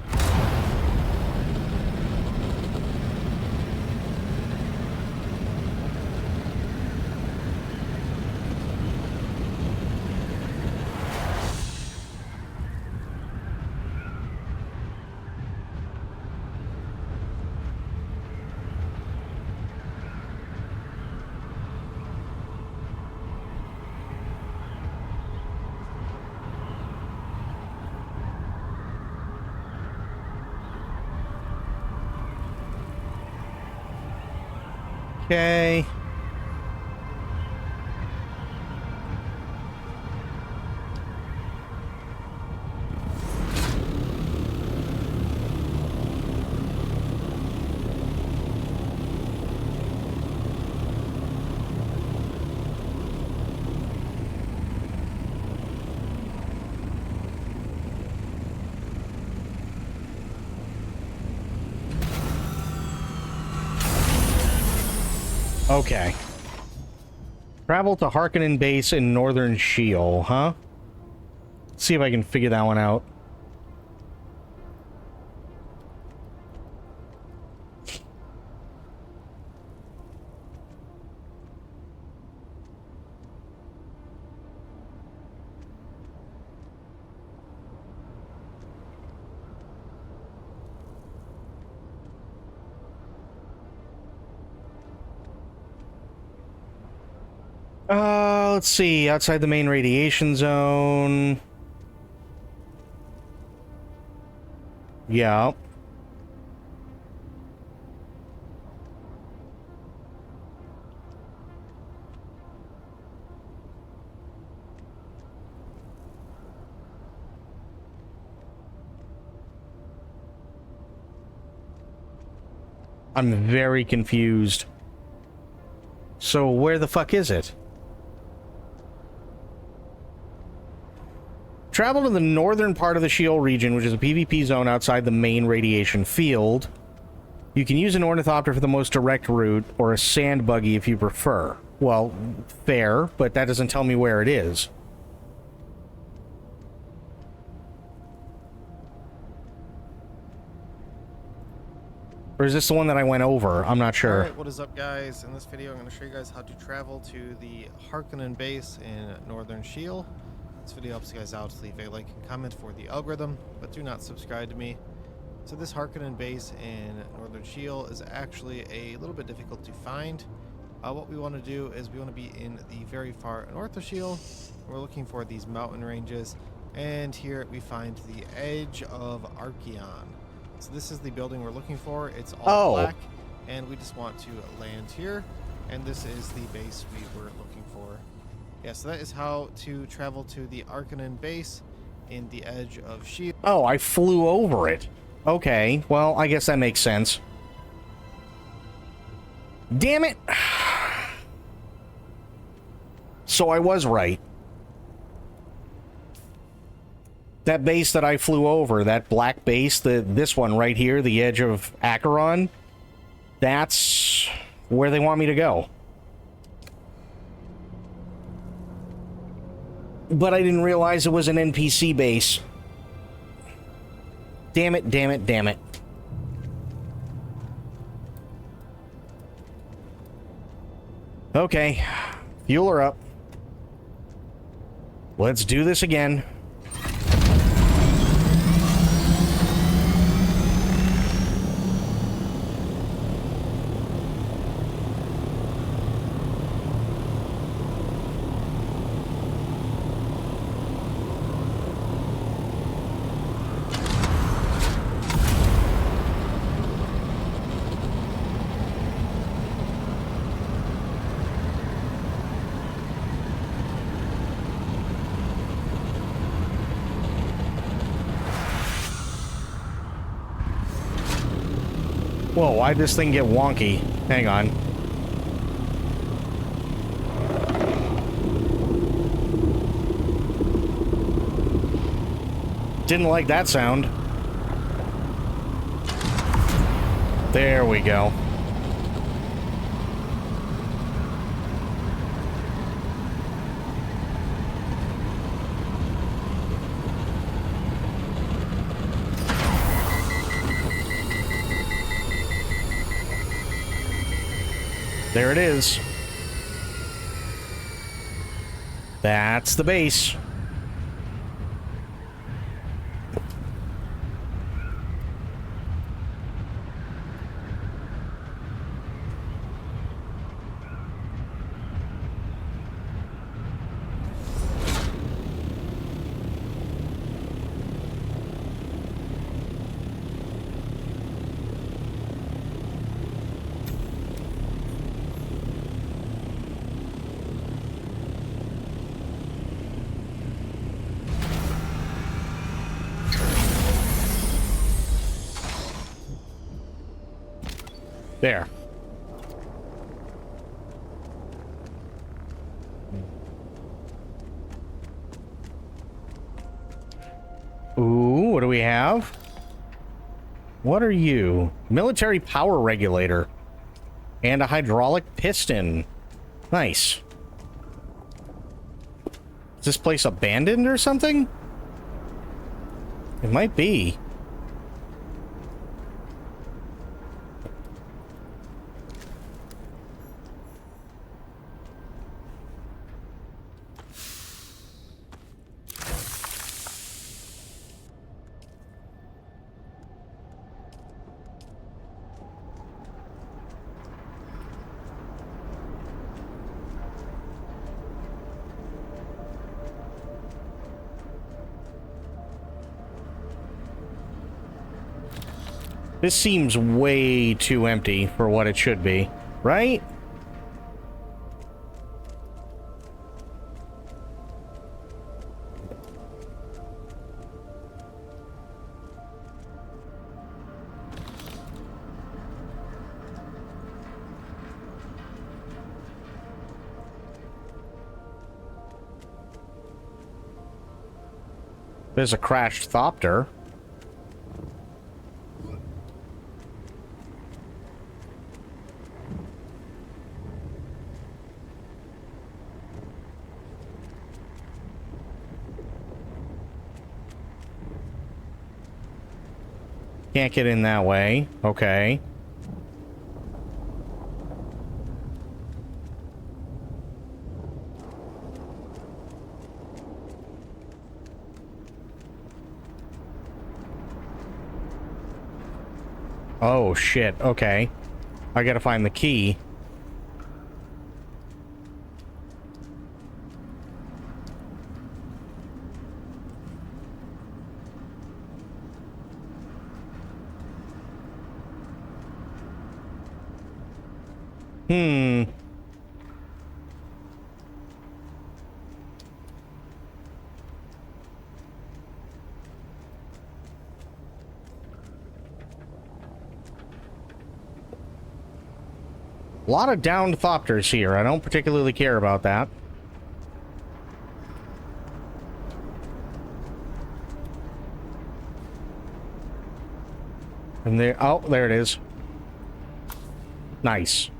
Okay. Okay. Travel to Harkonnen Base in Northern Shield, huh? Let's see if I can figure that one out. Let's see. Outside the main radiation zone. Yeah. I'm very confused. So where the fuck is it? Travel to the northern part of the Shield region, which is a PvP zone outside the main radiation field. You can use an ornithopter for the most direct route, or a sand buggy if you prefer. Well, fair, but that doesn't tell me where it is. Or is this the one that I went over? I'm not sure. Alright, what is up, guys? In this video, I'm going to show you guys how to travel to the Harkonnen base in Northern Shield. This video helps you guys out. Leave a like and comment for the algorithm, but do not subscribe to me. So this Harkonnen base in Northern Shield is actually a little bit difficult to find. What we want to do is we want to be in the very far north of Shield. We're looking for these mountain ranges, and here we find the edge of Archeon. So this is the building we're looking for. It's all black, and we just want to land here, and this is the base we were looking for. Yeah, so that is how to travel to the Harkonnen base in the edge of Shield. Oh, I flew over it. Okay, well, I guess that makes sense. Damn it! So I was right. That base that I flew over, that black base, this one right here, the edge of Acheron, that's where they want me to go. But I didn't realize it was an NPC base. Damn it, damn it, damn it. Okay, fuel her up. Let's do this again. Whoa, why'd this thing get wonky? Hang on. Didn't like that sound. There we go. There it is. That's the base. There. Ooh, what do we have? What are you? Military power regulator. And a hydraulic piston. Nice. Is this place abandoned or something? It might be. This seems way too empty for what it should be, right? There's a crashed thopter. Can't get in that way. Okay. Oh, shit. Okay. I gotta find the key. A lot of downed thopters here. I don't particularly care about that. And there, oh, there it is. Nice.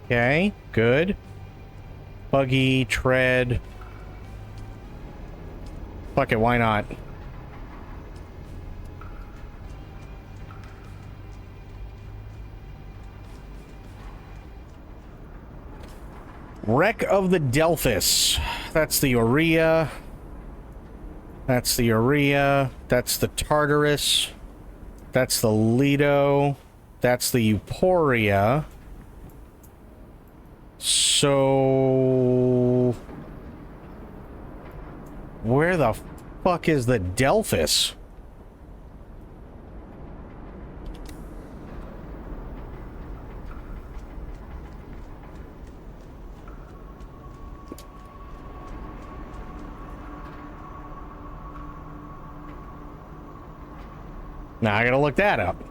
Okay, good. Buggy, tread. Fuck it, why not? Wreck of the Delphus. That's the Urea. That's the Urea. That's the Tartarus. That's the Lido. That's the Euporia. So... where the fuck is the Delphus? Now I gotta look that up.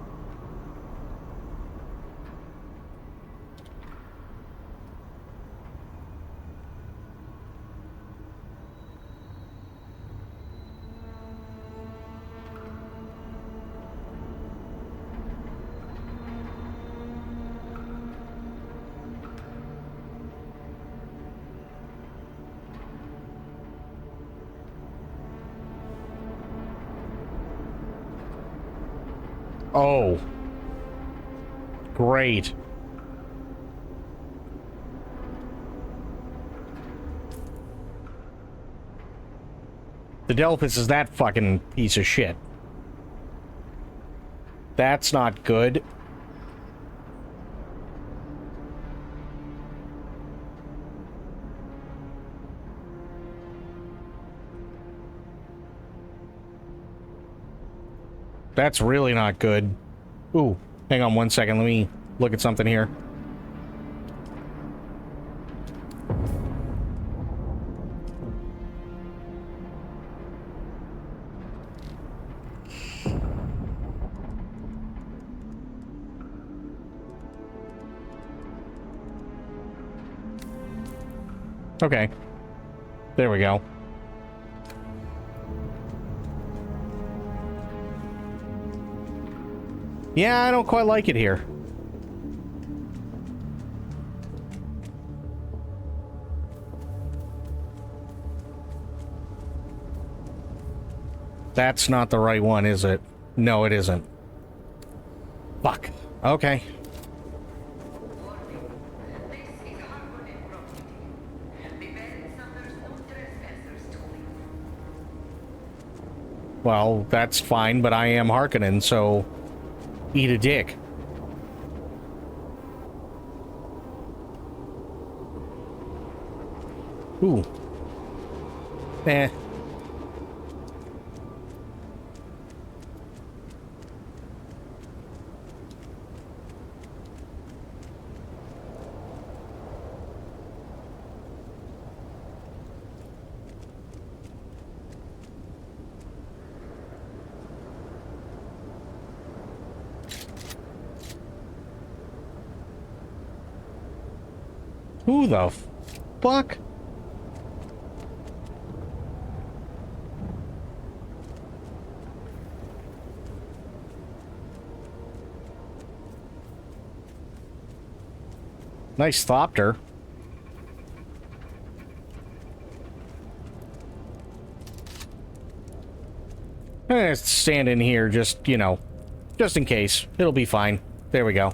Oh. Great. The Delphus is that fucking piece of shit. That's not good. That's really not good. Ooh, hang on 1 second. Let me look at something here. Okay. There we go. Yeah, I don't quite like it here. That's not the right one, is it? No, it isn't. Fuck. Okay. Well, that's fine, but I am Harkonnen, so eat a dick. Ooh. Eh. Who the fuck? Nice thopter. Stand in here, just, you know, just in case. It'll be fine. There we go.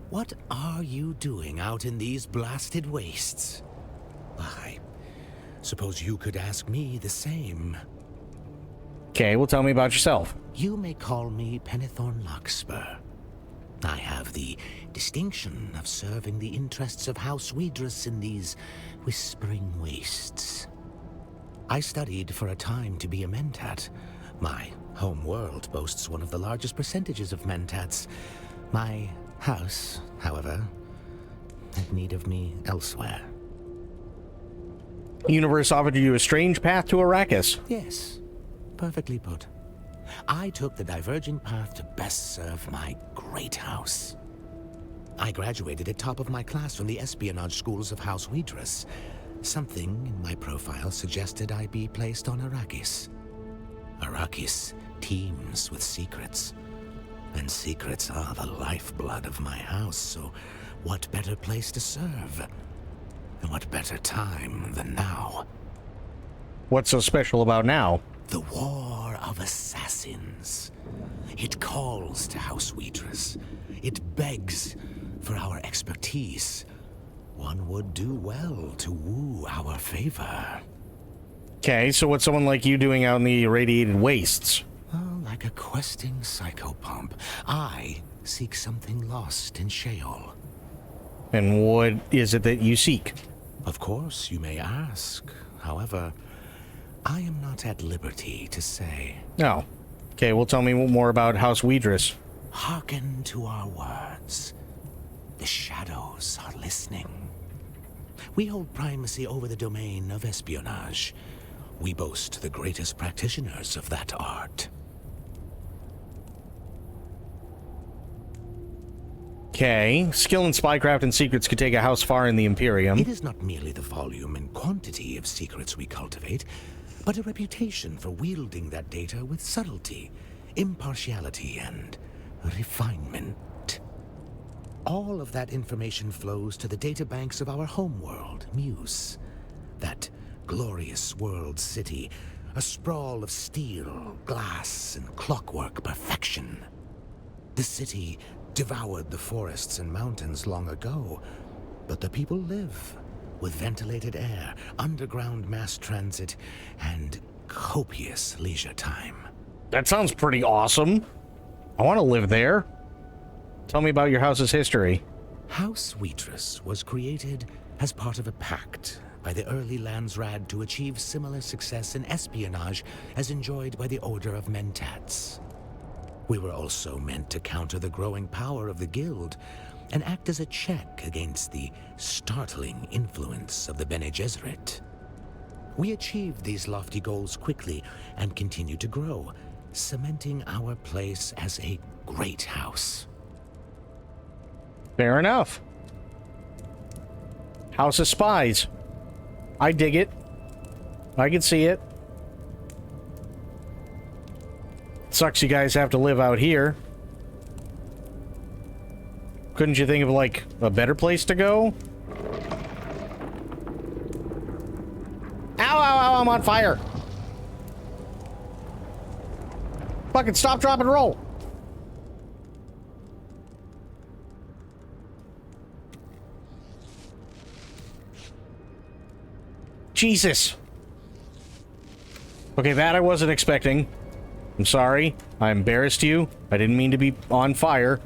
What are you doing out in these blasted wastes? I suppose you could ask me the same. Okay, well, tell me about yourself. You may call me Penethorn Larkspur. I have the distinction of serving the interests of House Widris in these whispering wastes. I studied for a time to be a mentat. My home world boasts one of the largest percentages of mentats. My house, however, had need of me elsewhere. The universe offered you a strange path to Arrakis. Yes, perfectly put. I took the diverging path to best serve my great house. I graduated at top of my class from the espionage schools of House Widris. Something in my profile suggested I be placed on Arrakis. Arrakis teems with secrets. And secrets are the lifeblood of my house, so what better place to serve? And what better time than now? What's so special about now? The War of Assassins. It calls to House Widris. It begs for our expertise. One would do well to woo our favor. Okay, so what's someone like you doing out in the irradiated wastes? Oh, like a questing psychopomp, I seek something lost in Sheol. And what is it that you seek? Of course, you may ask. However, I am not at liberty to say. No. Okay, well, tell me more about House Widris. Hearken to our words. The shadows are listening. We hold primacy over the domain of espionage. We boast the greatest practitioners of that art. Okay, skill in spycraft and secrets could take a house far in the Imperium. It is not merely the volume and quantity of secrets we cultivate, but a reputation for wielding that data with subtlety, impartiality, and refinement. All of that information flows to the databanks of our homeworld, Muse. That glorious world city, a sprawl of steel, glass, and clockwork perfection. The city devoured the forests and mountains long ago, but the people live with ventilated air, underground mass transit, and copious leisure time. That sounds pretty awesome. I want to live there. Tell me about your house's history. House Wheatress was created as part of a pact by the early Landsraad to achieve similar success in espionage as enjoyed by the Order of Mentats. We were also meant to counter the growing power of the Guild and act as a check against the startling influence of the Bene Gesserit. We achieved these lofty goals quickly and continue to grow, cementing our place as a great house. Fair enough. House of Spies. I dig it. I can see it. Sucks you guys have to live out here. Couldn't you think of, like, a better place to go? Ow, ow, ow, I'm on fire. Fucking stop, drop, and roll. Jesus. Okay, that I wasn't expecting. I'm sorry. I embarrassed you. I didn't mean to be on fire.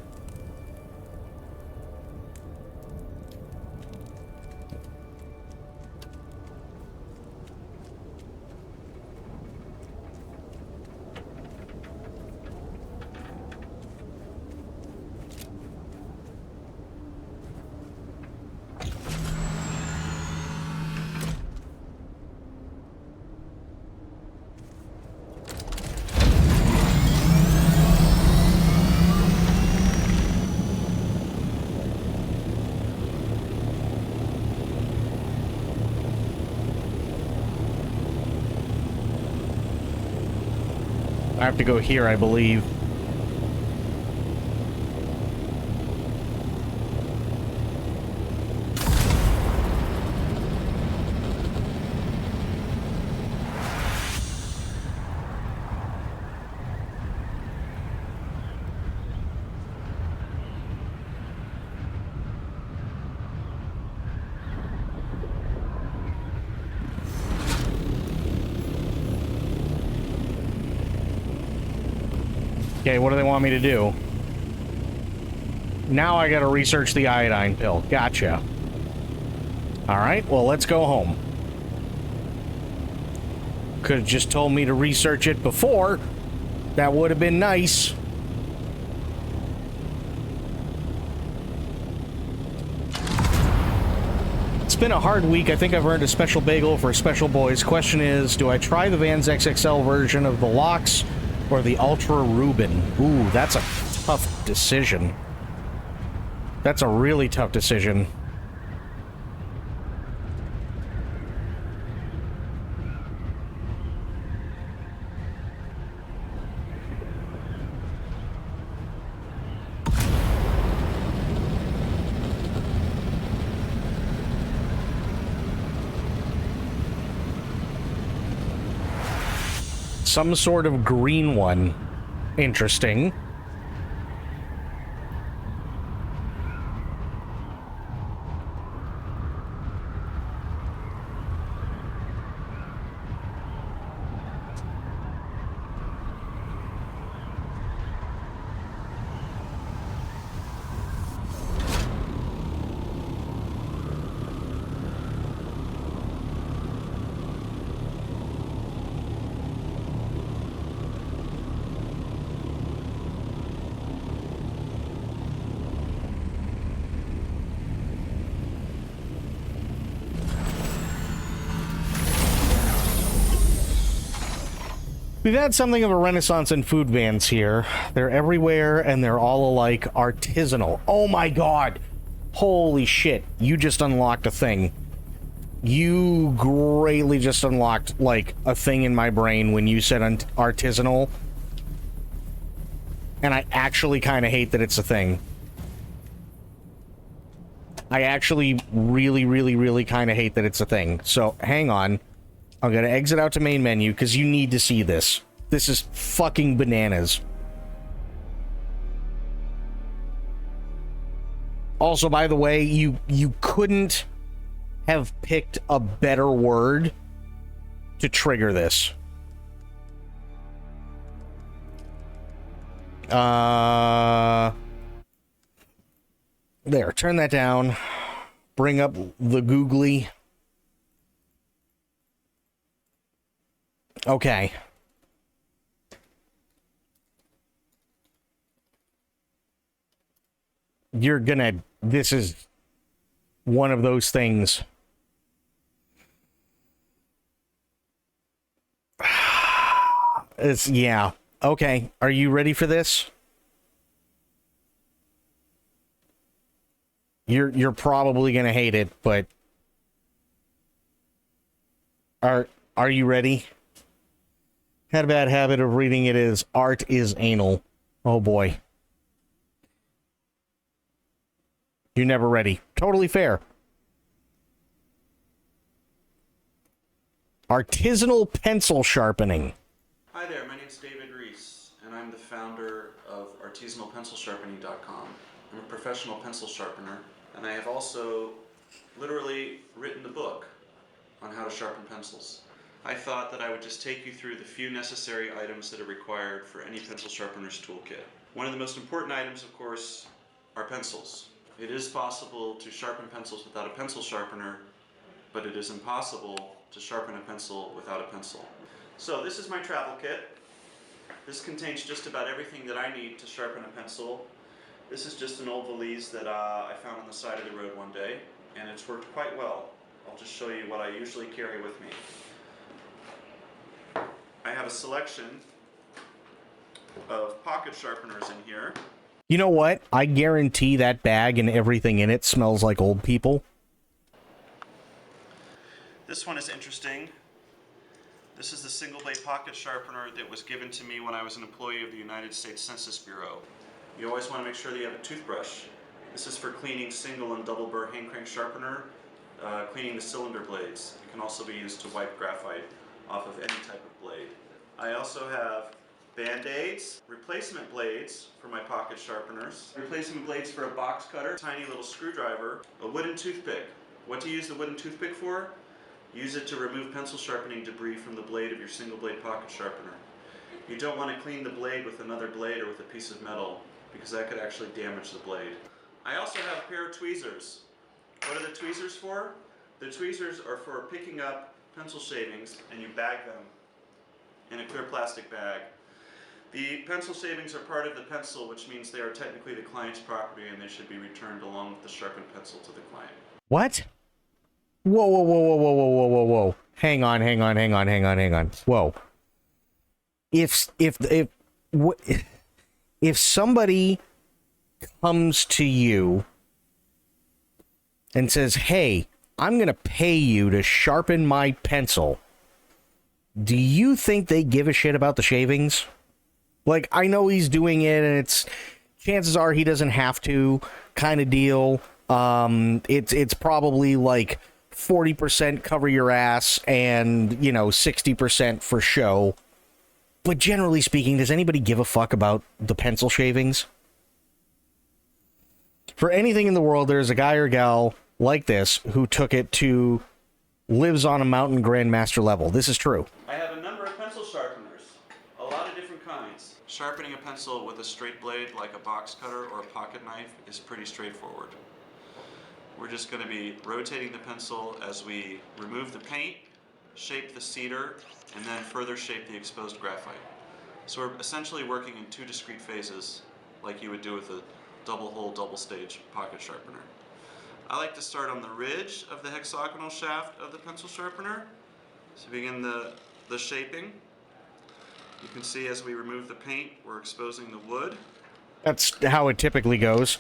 I have to go here, I believe. Okay, what do they want me to do? Now I gotta research the iodine pill. Gotcha. Alright, well, let's go home. Could have just told me to research it before. That would have been nice. It's been a hard week. I think I've earned a special bagel for Special Boys. Question is, do I try the Vans XXL version of the Locks or the Ultra Reuben? Ooh, that's a tough decision. That's a really tough decision. Some sort of green one. Interesting. We've had something of a renaissance in food vans here. They're everywhere and they're all alike artisanal. Oh my god! Holy shit, you just unlocked a thing. You greatly just unlocked, like, a thing in my brain when you said artisanal. And I actually kind of hate that it's a thing. I actually really kind of hate that it's a thing. So, hang on. I'm gonna exit out to main menu, because you need to see this. This is fucking bananas. Also, by the way, you couldn't have picked a better word to trigger this. There, turn that down. Bring up the googly. Okay. This is one of those things. Yeah. Okay. Are you ready for this? You're probably gonna hate it, but are you ready? Had a bad habit of reading it as art is anal. Oh boy. You're never ready. Totally fair. Artisanal pencil sharpening. Hi there, my name's David Reese, and I'm the founder of artisanalpencilsharpening.com. I'm a professional pencil sharpener, and I have also literally written the book on how to sharpen pencils. I thought that I would just take you through the few necessary items that are required for any pencil sharpener's toolkit. One of the most important items, of course, are pencils. It is possible to sharpen pencils without a pencil sharpener, but it is impossible to sharpen a pencil without a pencil. So this is my travel kit. This contains just about everything that I need to sharpen a pencil. This is just an old valise that I found on the side of the road one day, and it's worked quite well. I'll just show you what I usually carry with me. I have a selection of pocket sharpeners in here. You know what? I guarantee that bag and everything in it smells like old people. This one is interesting. This is the single blade pocket sharpener that was given to me when I was an employee of the United States Census Bureau. You always want to make sure that you have a toothbrush. This is for cleaning single and double burr hand crank sharpener, cleaning the cylinder blades. It can also be used to wipe graphite off of any type of blade. I also have Band-Aids, replacement blades for my pocket sharpeners, replacement blades for a box cutter, tiny little screwdriver, a wooden toothpick. What do you use the wooden toothpick for? Use it to remove pencil sharpening debris from the blade of your single blade pocket sharpener. You don't want to clean the blade with another blade or with a piece of metal, because that could actually damage the blade. I also have a pair of tweezers. What are the tweezers for? The tweezers are for picking up pencil shavings and you bag them in a clear plastic bag. The pencil shavings are part of the pencil, which means they are technically the client's property and they should be returned along with the sharpened pencil to the client. What? Whoa, whoa, whoa, whoa, whoa, whoa, whoa, whoa, whoa. Hang on. Whoa. If somebody comes to you and says, hey, I'm going to pay you to sharpen my pencil, do you think they give a shit about the shavings? Like, I know he's doing it, and it's chances are he doesn't have to kind of deal. It's probably like 40% cover your ass and, 60% for show. But generally speaking, does anybody give a fuck about the pencil shavings? For anything in the world, there's a guy or gal like this who took it to lives on a mountain grandmaster level. This is true. I have a number of pencil sharpeners, a lot of different kinds. Sharpening a pencil with a straight blade like a box cutter or a pocket knife is pretty straightforward. We're just going to be rotating the pencil as we remove the paint, shape the cedar, and then further shape the exposed graphite. So we're essentially working in two discrete phases like you would do with a double hole, double stage pocket sharpener. I like to start on the ridge of the hexagonal shaft of the pencil sharpener. So begin the shaping. You can see as we remove the paint, we're exposing the wood. That's how it typically goes.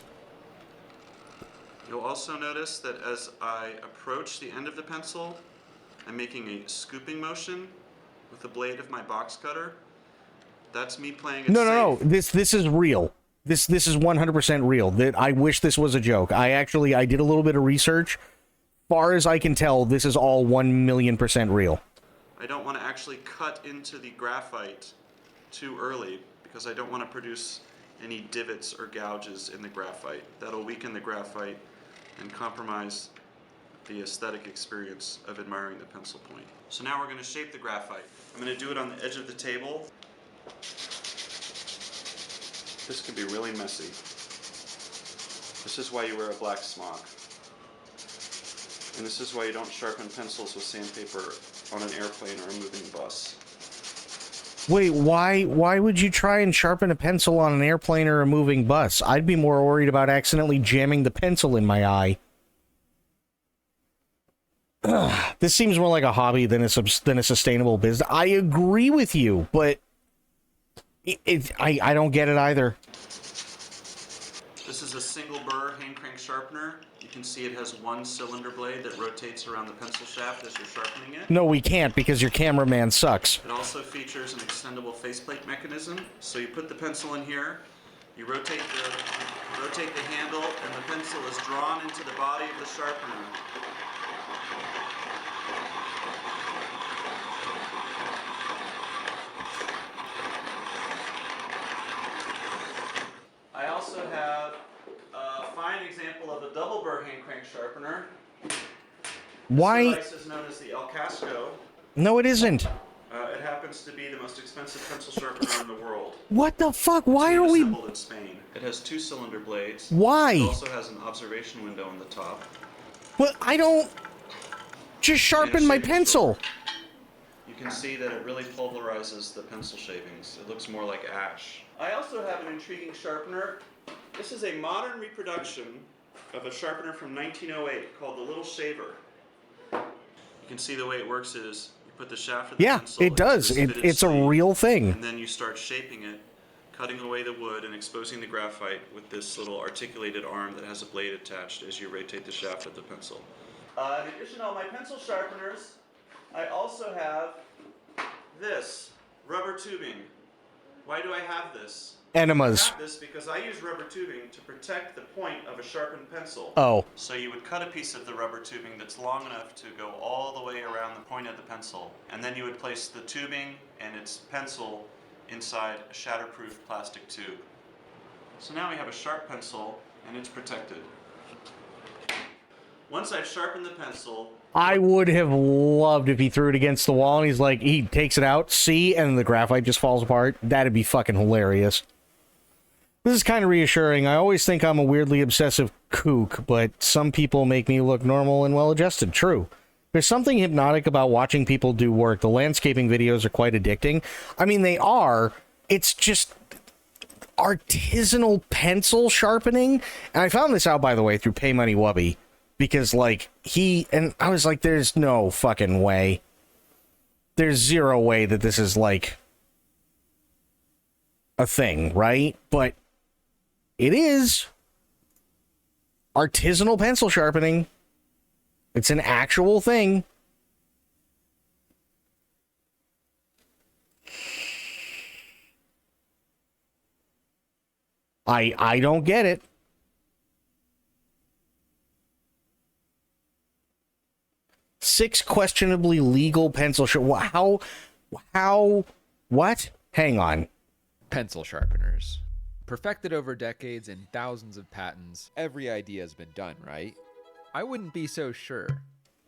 You'll also notice that as I approach the end of the pencil, I'm making a scooping motion with the blade of my box cutter. That's me playing it safe. No. This is real. This is 100% real. I wish this was a joke. I did a little bit of research. Far as I can tell, this is all 1,000,000% real. I don't want to actually cut into the graphite too early because I don't want to produce any divots or gouges in the graphite. That'll weaken the graphite and compromise the aesthetic experience of admiring the pencil point. So now we're going to shape the graphite. I'm going to do it on the edge of the table. This can be really messy. This is why you wear a black smock. And this is why you don't sharpen pencils with sandpaper on an airplane or a moving bus. Wait, why would you try and sharpen a pencil on an airplane or a moving bus? I'd be more worried about accidentally jamming the pencil in my eye. Ugh, this seems more like a hobby than a sustainable business. I agree with you, but I don't get it either. This is a single burr hand crank sharpener. You can see it has one cylinder blade that rotates around the pencil shaft as you're sharpening it. No, we can't because your cameraman sucks. It also features an extendable faceplate mechanism. So you put the pencil in here, you rotate the handle, and the pencil is drawn into the body of the sharpener. I also have a fine example of a double burr hand crank sharpener. Why? This device is known as the El Casco. No, it isn't. It happens to be the most expensive pencil sharpener in the world. What the fuck? Why are we... Assembled in Spain. It has 2 cylinder blades. Why? It also has an observation window on the top. Well, I don't... Just sharpen my pencil. You can see that it really pulverizes the pencil shavings. It looks more like ash. I also have an intriguing sharpener. This is a modern reproduction of a sharpener from 1908 called the Little Shaver. You can see the way it works is you put the shaft of the pencil. Yeah, it does. It's a real thing. And then you start shaping it, cutting away the wood and exposing the graphite with this little articulated arm that has a blade attached as you rotate the shaft of the pencil. In addition to all my pencil sharpeners, I also have this rubber tubing. Why do I have this? Enemas. I have this because I use rubber tubing to protect the point of a sharpened pencil. Oh. So you would cut a piece of the rubber tubing that's long enough to go all the way around the point of the pencil, and then you would place the tubing and its pencil inside a shatterproof plastic tube. So now we have a sharp pencil and it's protected. Once I've sharpened the pencil, I would have loved if he threw it against the wall and he's like, he takes it out, see, and the graphite just falls apart. That'd be fucking hilarious. This is kind of reassuring. I always think I'm a weirdly obsessive kook, but some people make me look normal and well-adjusted. True. There's something hypnotic about watching people do work. The landscaping videos are quite addicting. I mean, they are. It's just artisanal pencil sharpening. And I found this out, by the way, through Pay Money Wubby. Because, like, I was like, there's no fucking way. There's zero way that this is, like, a thing, right? But it is. Artisanal pencil sharpening. It's an actual thing. I don't get it. Six questionably legal pencil what? Hang on. Pencil sharpeners. Perfected over decades and thousands of patents, every idea has been done, right? I wouldn't be so sure.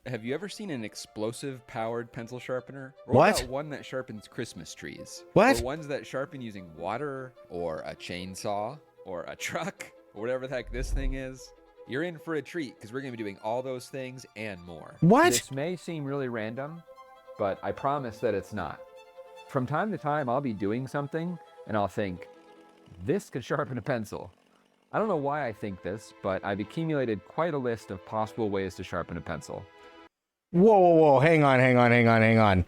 Have you ever seen an explosive-powered pencil sharpener? Or What? about one that sharpens Christmas trees? What? Or ones that sharpen using water, or a chainsaw, or a truck, or whatever the heck this thing is? You're in for a treat, because we're going to be doing all those things and more. What? This may seem really random, but I promise that it's not. From time to time, I'll be doing something, and I'll think, this could sharpen a pencil. I don't know why I think this, but I've accumulated quite a list of possible ways to sharpen a pencil. Whoa. Hang on.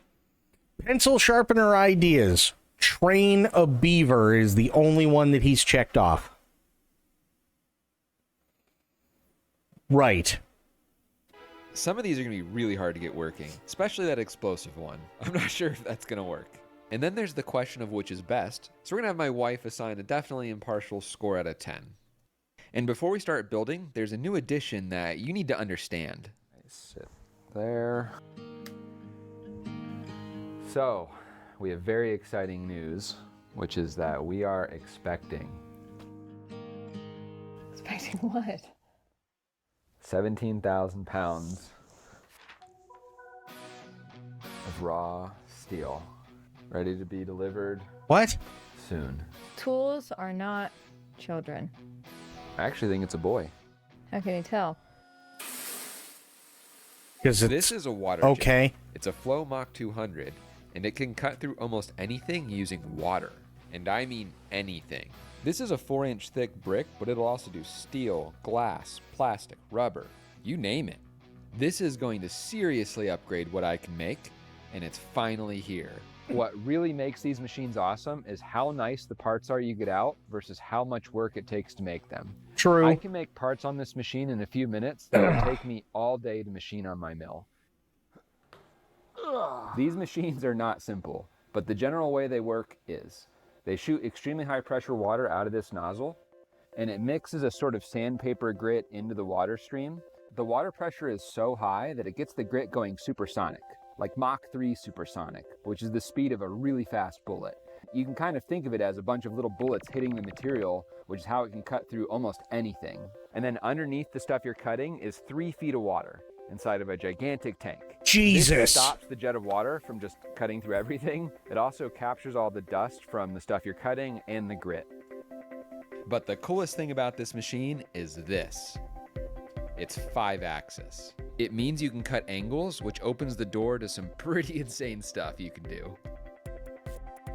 Pencil sharpener ideas. Train a beaver is the only one that he's checked off. Right. Some of these are going to be really hard to get working, especially that explosive one. I'm not sure if that's going to work. And then there's the question of which is best. So we're going to have my wife assign a definitely impartial score out of 10. And before we start building, there's a new addition that you need to understand. Sit there. So, we have very exciting news, which is that we are expecting Squeezing what? 17,000 pounds of raw steel, ready to be delivered. What? Soon. Tools are not children. I actually think it's a boy. How can you tell? Because this is a water okay. jet. It's a Flow Mach 200, and it can cut through almost anything using water. And I mean anything. This is a 4-inch thick brick, but it'll also do steel, glass, plastic, rubber, you name it. This is going to seriously upgrade what I can make, and it's finally here. What really makes these machines awesome is how nice the parts are you get out versus how much work it takes to make them. True. I can make parts on this machine in a few minutes that will take me all day to machine on my mill. These machines are not simple, but the general way they work is. They shoot extremely high pressure water out of this nozzle, and it mixes a sort of sandpaper grit into the water stream. The water pressure is so high that it gets the grit going supersonic, like Mach 3 supersonic, which is the speed of a really fast bullet. You can kind of think of it as a bunch of little bullets hitting the material, which is how it can cut through almost anything. And then underneath the stuff you're cutting is 3 feet of water inside of a gigantic tank. Jesus! This stops the jet of water from just cutting through everything. It also captures all the dust from the stuff you're cutting and the grit. But the coolest thing about this machine is this. It's 5-axis. It means you can cut angles, which opens the door to some pretty insane stuff you can do.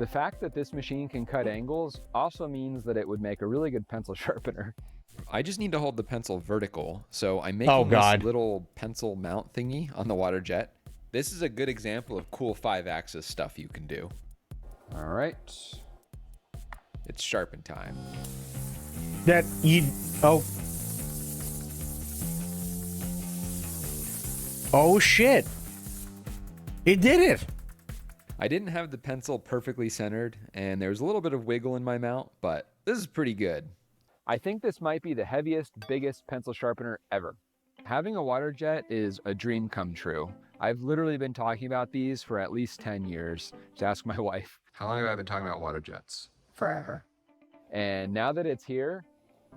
The fact that this machine can cut angles also means that it would make a really good pencil sharpener. I just need to hold the pencil vertical, so I'm making this little pencil mount thingy on the water jet. This is a good example of cool 5-axis stuff you can do. All right. It's sharpen time. Oh shit. It did it. I didn't have the pencil perfectly centered, and there was a little bit of wiggle in my mount, but this is pretty good. I think this might be the heaviest, biggest pencil sharpener ever. Having a water jet is a dream come true. I've literally been talking about these for at least 10 years. Just ask my wife. How long have I been talking about water jets? Forever. And now that it's here,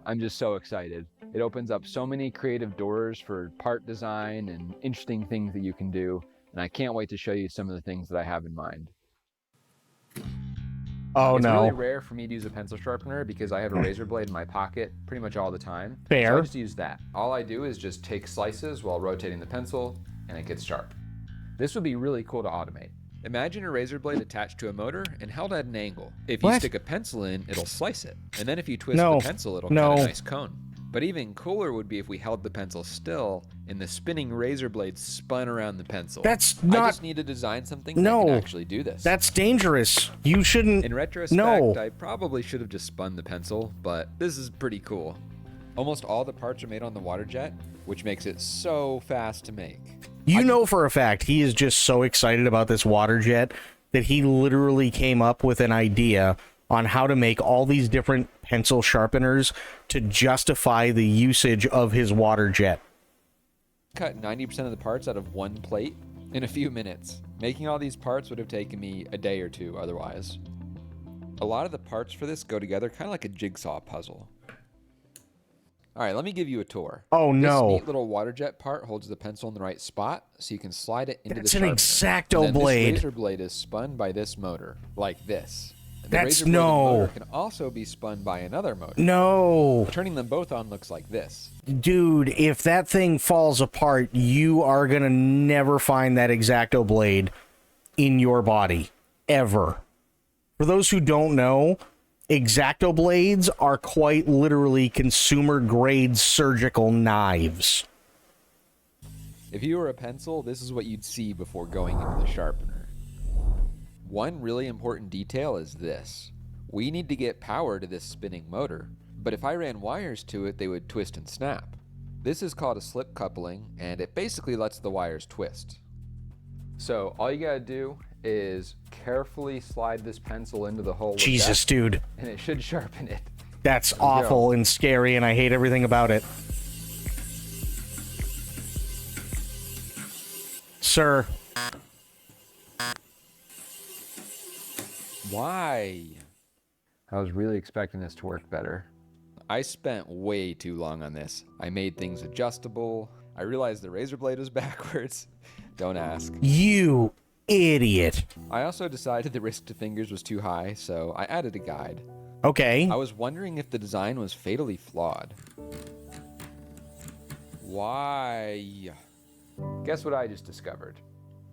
I'm just so excited. It opens up so many creative doors for part design and interesting things that you can do. And I can't wait to show you some of the things that I have in mind. Oh, it's no. really rare for me to use a pencil sharpener because I have a razor blade in my pocket pretty much all the time. Fair. So I just use that. All I do is just take slices while rotating the pencil, and it gets sharp. This would be really cool to automate. Imagine a razor blade attached to a motor and held at an angle. If you stick a pencil in, it'll slice it. And then if you twist the pencil, it'll cut a nice cone. But even cooler would be if we held the pencil still and the spinning razor blade spun around the pencil. That's not... I just need to design something that can actually do this. That's dangerous. You shouldn't... In retrospect, I probably should have just spun the pencil, but this is pretty cool. Almost all the parts are made on the water jet, which makes it so fast to make. You know for a fact he is just so excited about this water jet that he literally came up with an idea on how to make all these different pencil sharpeners to justify the usage of his water jet. Cut 90% of the parts out of one plate in a few minutes. Making all these parts would have taken me a day or two otherwise. A lot of the parts for this go together kind of like a jigsaw puzzle. All right, let me give you a tour. Oh, no. This neat little water jet part holds the pencil in the right spot, so you can slide it into That's the sharpener. an X-Acto blade. This razor blade is spun by this motor, like this. And the That's razor blade and no. motor can also be spun by another motor. No. Turning them both on looks like this. Dude, if that thing falls apart, you are going to never find that X-Acto blade in your body. Ever. For those who don't know, X-Acto blades are quite literally consumer-grade surgical knives. If you were a pencil, this is what you'd see before going into the sharpener. One really important detail is this. We need to get power to this spinning motor, but if I ran wires to it, they would twist and snap. This is called a slip coupling, and it basically lets the wires twist. So all you gotta do is carefully slide this pencil into the hole. Jesus, dude. And it should sharpen it. That's awful and scary, and I hate everything about it. Sir. Why? I was really expecting this to work better. I spent way too long on this. I made things adjustable. I realized the razor blade was backwards. Don't ask. You idiot. I also decided the risk to fingers was too high, so I added a guide. Okay. I was wondering if the design was fatally flawed. Why? Guess what I just discovered?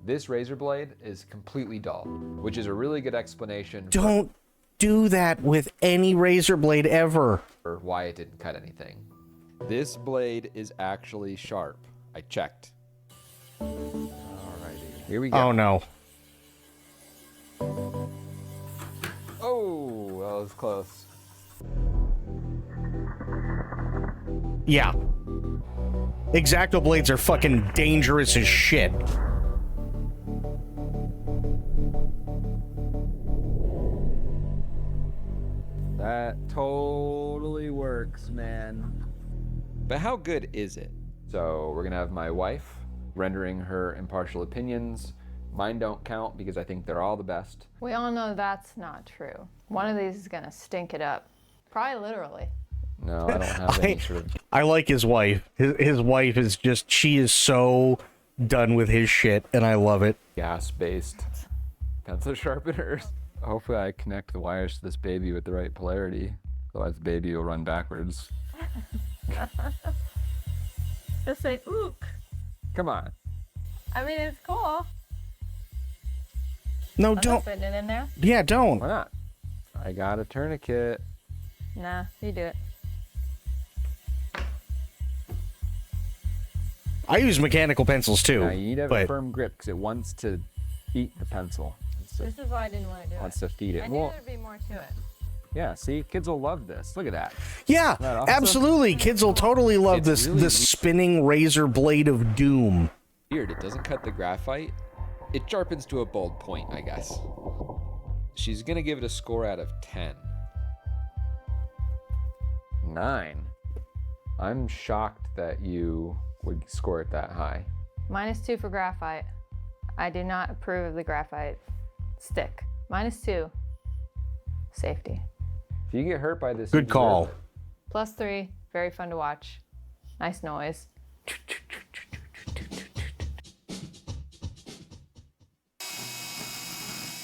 This razor blade is completely dull, which is a really good explanation Don't do that with any razor blade ever. for why it didn't cut anything. This blade is actually sharp. I checked. Alrighty, here we go. Oh no. Oh, that was close. Yeah. X-Acto blades are fucking dangerous as shit. That totally works, man. But how good is it? So we're gonna have my wife rendering her impartial opinions. Mine don't count because I think they're all the best. We all know that's not true. One of these is gonna stink it up. Probably literally. No, I don't have any sort of... I like his wife. His wife is just, she is so done with his shit, and I love it. gas-based pencil sharpeners. Hopefully I connect the wires to this baby with the right polarity. Otherwise the baby will run backwards. Just say ook. Come on. I mean, it's cool. No, I'm don't. not putting it in there. Yeah, don't. Why not? I got a tourniquet. Nah, you do it. I use mechanical pencils too. Now you need to have a but firm grip because it wants to eat the pencil. This is why I didn't want to do it. Wants to feed it. I knew there'd be more to it. Yeah, see, kids will love this. Look at that. yeah, Isn't that awesome? absolutely. Kids will totally love It's this really this spinning razor blade of doom. Weird, it doesn't cut the graphite. It sharpens to a bold point, I guess. She's gonna give it a score out of 10. 9. I'm shocked that you would score it that high. -2 for graphite. I do not approve of the graphite stick. -2. Safety. If you get hurt by this, Good call. +3. Very fun to watch. Nice noise.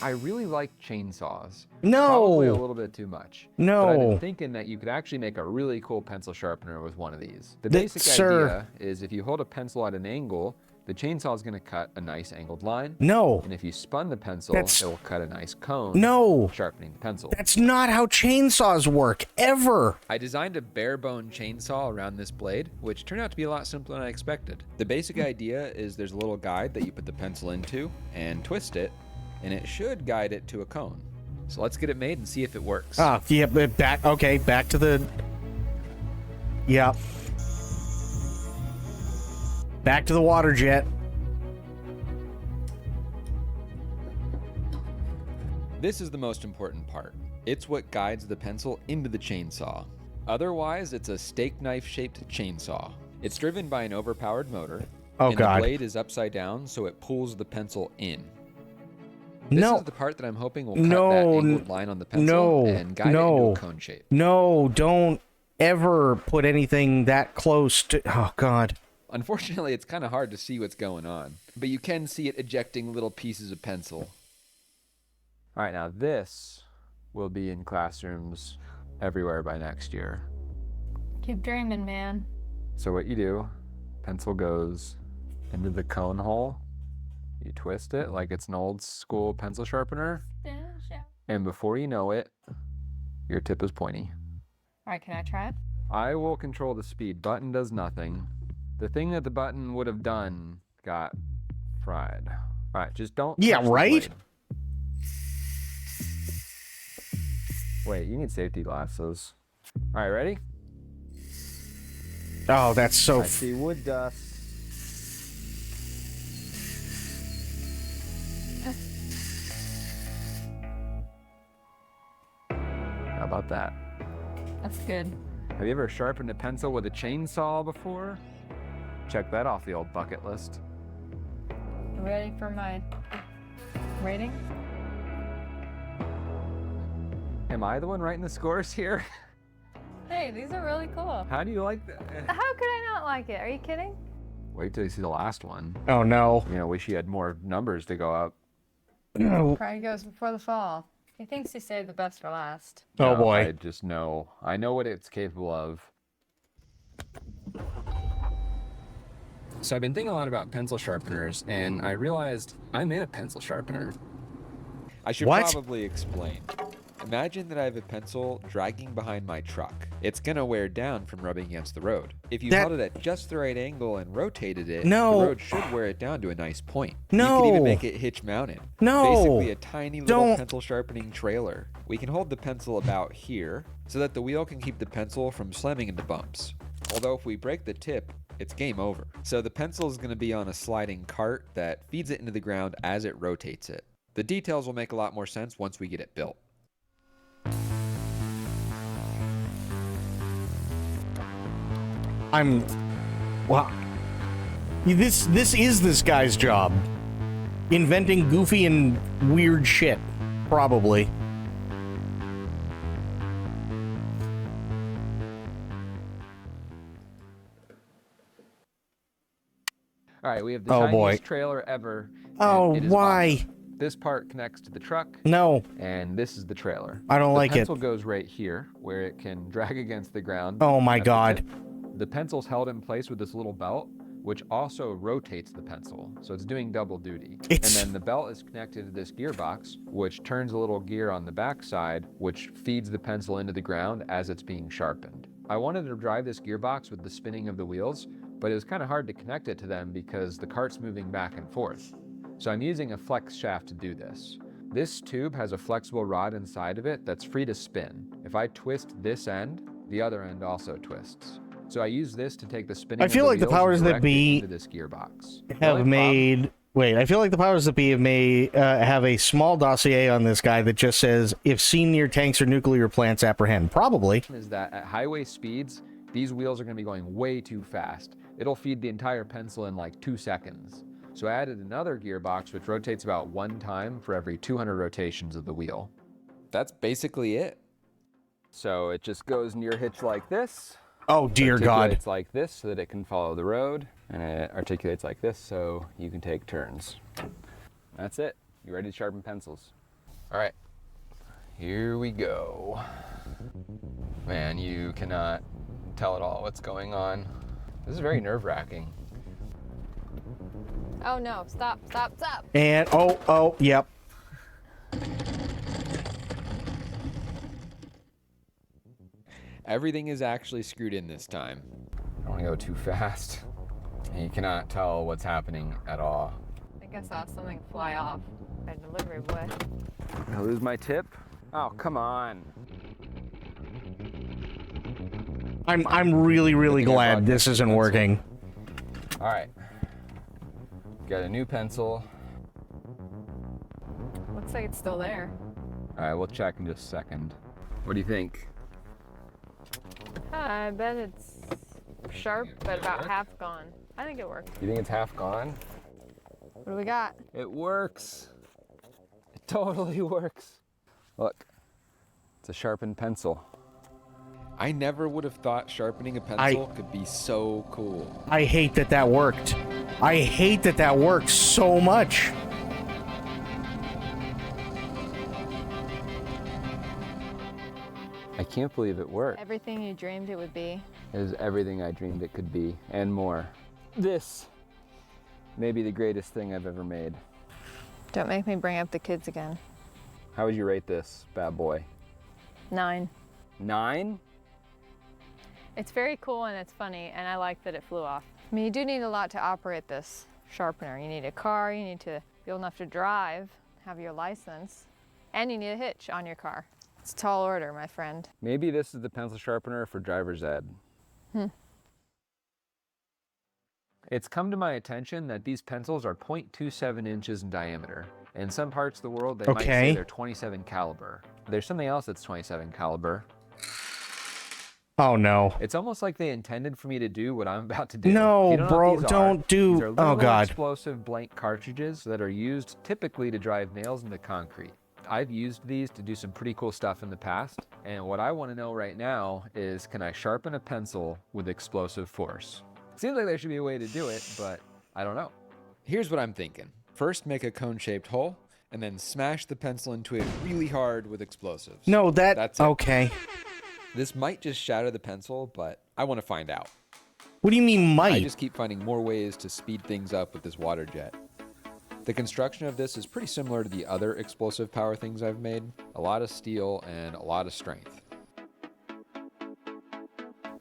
I really like chainsaws. No. Probably a little bit too much. No. But I've been thinking that you could actually make a really cool pencil sharpener with one of these. The basic Sir. idea is if you hold a pencil at an angle, the chainsaw is going to cut a nice angled line. No. And if you spun the pencil, That's- it will cut a nice cone. No. Sharpening the pencil. That's not how chainsaws work, ever. I designed a bare bone chainsaw around this blade, which turned out to be a lot simpler than I expected. The basic idea is there's a little guide that you put the pencil into and twist it, and it should guide it to a cone. So let's get it made and see if it works. Ah, yeah, but back to the... Yeah. Back to the water jet. This is the most important part. It's what guides the pencil into the chainsaw. Otherwise, it's a steak knife shaped chainsaw. It's driven by an overpowered motor. Oh, and God. the blade is upside down, so it pulls the pencil in. This No. is the part that I'm hoping will cut No, that angled line on the pencil no, and guide it no. into a cone shape. No, don't ever put anything that close to... Oh, God. Unfortunately, it's kind of hard to see what's going on, but you can see it ejecting little pieces of pencil. All right, now this will be in classrooms everywhere by next year. Keep dreaming, man. So what you do, pencil goes into the cone hole. You twist it like it's an old school pencil sharpener. And before you know it, your tip is pointy. All right, can I try it? I will control the speed. Button does nothing. The thing that the button would have done got fried. All right, just don't. Yeah, touch the right? blade. Wait, you need safety glasses. All right, ready? Oh, that's so... I see wood dust. How about that? That's good. Have you ever sharpened a pencil with a chainsaw before? Check that off the old bucket list. Ready for my rating? Am I the one writing the scores here? Hey, these are really cool. How do you like that? How could I not like it? Are you kidding? Wait till you see the last one. Oh no. You know, wish you had more numbers to go up. Pride goes before the fall. He thinks he saved the best for last. Oh No, boy. I just know. I know what it's capable of. So I've been thinking a lot about pencil sharpeners, and I realized I made a pencil sharpener. I should probably explain. Imagine that I have a pencil dragging behind my truck. It's gonna wear down from rubbing against the road. If you held it at just the right angle and rotated it, the road should wear it down to a nice point. You could even make it hitch mounted. Basically a tiny little pencil sharpening trailer. We can hold the pencil about here so that the wheel can keep the pencil from slamming into bumps. Although if we break the tip, it's game over. So the pencil is gonna be on a sliding cart that feeds it into the ground as it rotates it. The details will make a lot more sense once we get it built. Wow. This is this guy's job. Inventing goofy and weird shit. Probably. All right, we have the Oh, tiniest boy. trailer ever. Oh, and it is why? awesome. This part connects to the truck. No. And this is the trailer. I don't like it. The pencil goes right here, where it can drag against the ground. Oh my at the God. tip. The pencil's held in place with this little belt, which also rotates the pencil. So it's doing double duty. And then the belt is connected to this gearbox, which turns a little gear on the back side, which feeds the pencil into the ground as it's being sharpened. I wanted to drive this gearbox with the spinning of the wheels, but it was kind of hard to connect it to them because the cart's moving back and forth. So I'm using a flex shaft to do this. This tube has a flexible rod inside of it that's free to spin. If I twist this end, the other end also twists. So I use this to take the spinning. I feel like the powers that be into this gearbox. have made. Wait, I feel like the powers that be have made have a small dossier on this guy that just says, "If seen near tanks or nuclear plants, apprehend." Probably. Is that at highway speeds, these wheels are going to be going way too fast. It'll feed the entire pencil in like 2 seconds. So I added another gearbox which rotates about 1 time for every 200 rotations of the wheel. That's basically it. So it just goes near hitch like this. Oh dear God. It's like this so that it can follow the road, and it articulates like this so you can take turns. That's it. You ready to sharpen pencils? All right, here we go. Man, you cannot tell at all what's going on. This is very nerve-wracking. Oh no, stop, stop, stop. And yep. Everything is actually screwed in this time. I don't want to go too fast. You cannot tell what's happening at all. I think I saw something fly off. A delivery boy. I lose my tip? Oh, come on. I'm really glad this isn't working. All right. Got a new pencil. Looks like it's still there. All right, we'll check in just a second. What do you think? I bet it's sharp, but about half gone. I think it works. You think it's half gone? What do we got? It works. It totally works. Look, it's a sharpened pencil. I never would have thought sharpening a pencil could be so cool. I hate that worked. I hate that worked so much. I can't believe it worked. Everything you dreamed it would be. It is everything I dreamed it could be, and more. This may be the greatest thing I've ever made. Don't make me bring up the kids again. How would you rate this bad boy? 9. 9? It's very cool and it's funny, and I like that it flew off. I mean, you do need a lot to operate this sharpener. You need a car, you need to be old enough to drive, have your license, and you need a hitch on your car. It's a tall order, my friend. Maybe this is the pencil sharpener for driver's ed. It's come to my attention that these pencils are 0.27 inches in diameter. In some parts of the world, they might say they're 27 caliber. There's something else that's 27 caliber. Oh no. It's almost like they intended for me to do what I'm about to do. No, You don't know bro, what these don't are. do. These are Oh little God. explosive blank cartridges that are used typically to drive nails into concrete. I've used these to do some pretty cool stuff in the past, and what I want to know right now is, can I sharpen a pencil with explosive force? Seems like there should be a way to do it, but I don't know. Here's what I'm thinking. First, make a cone-shaped hole, and then smash the pencil into it really hard with explosives. No, That's it. okay. This might just shatter the pencil, but I want to find out. What do you mean might? I just keep finding more ways to speed things up with this water jet. The construction of this is pretty similar to the other explosive power things I've made. A lot of steel and a lot of strength.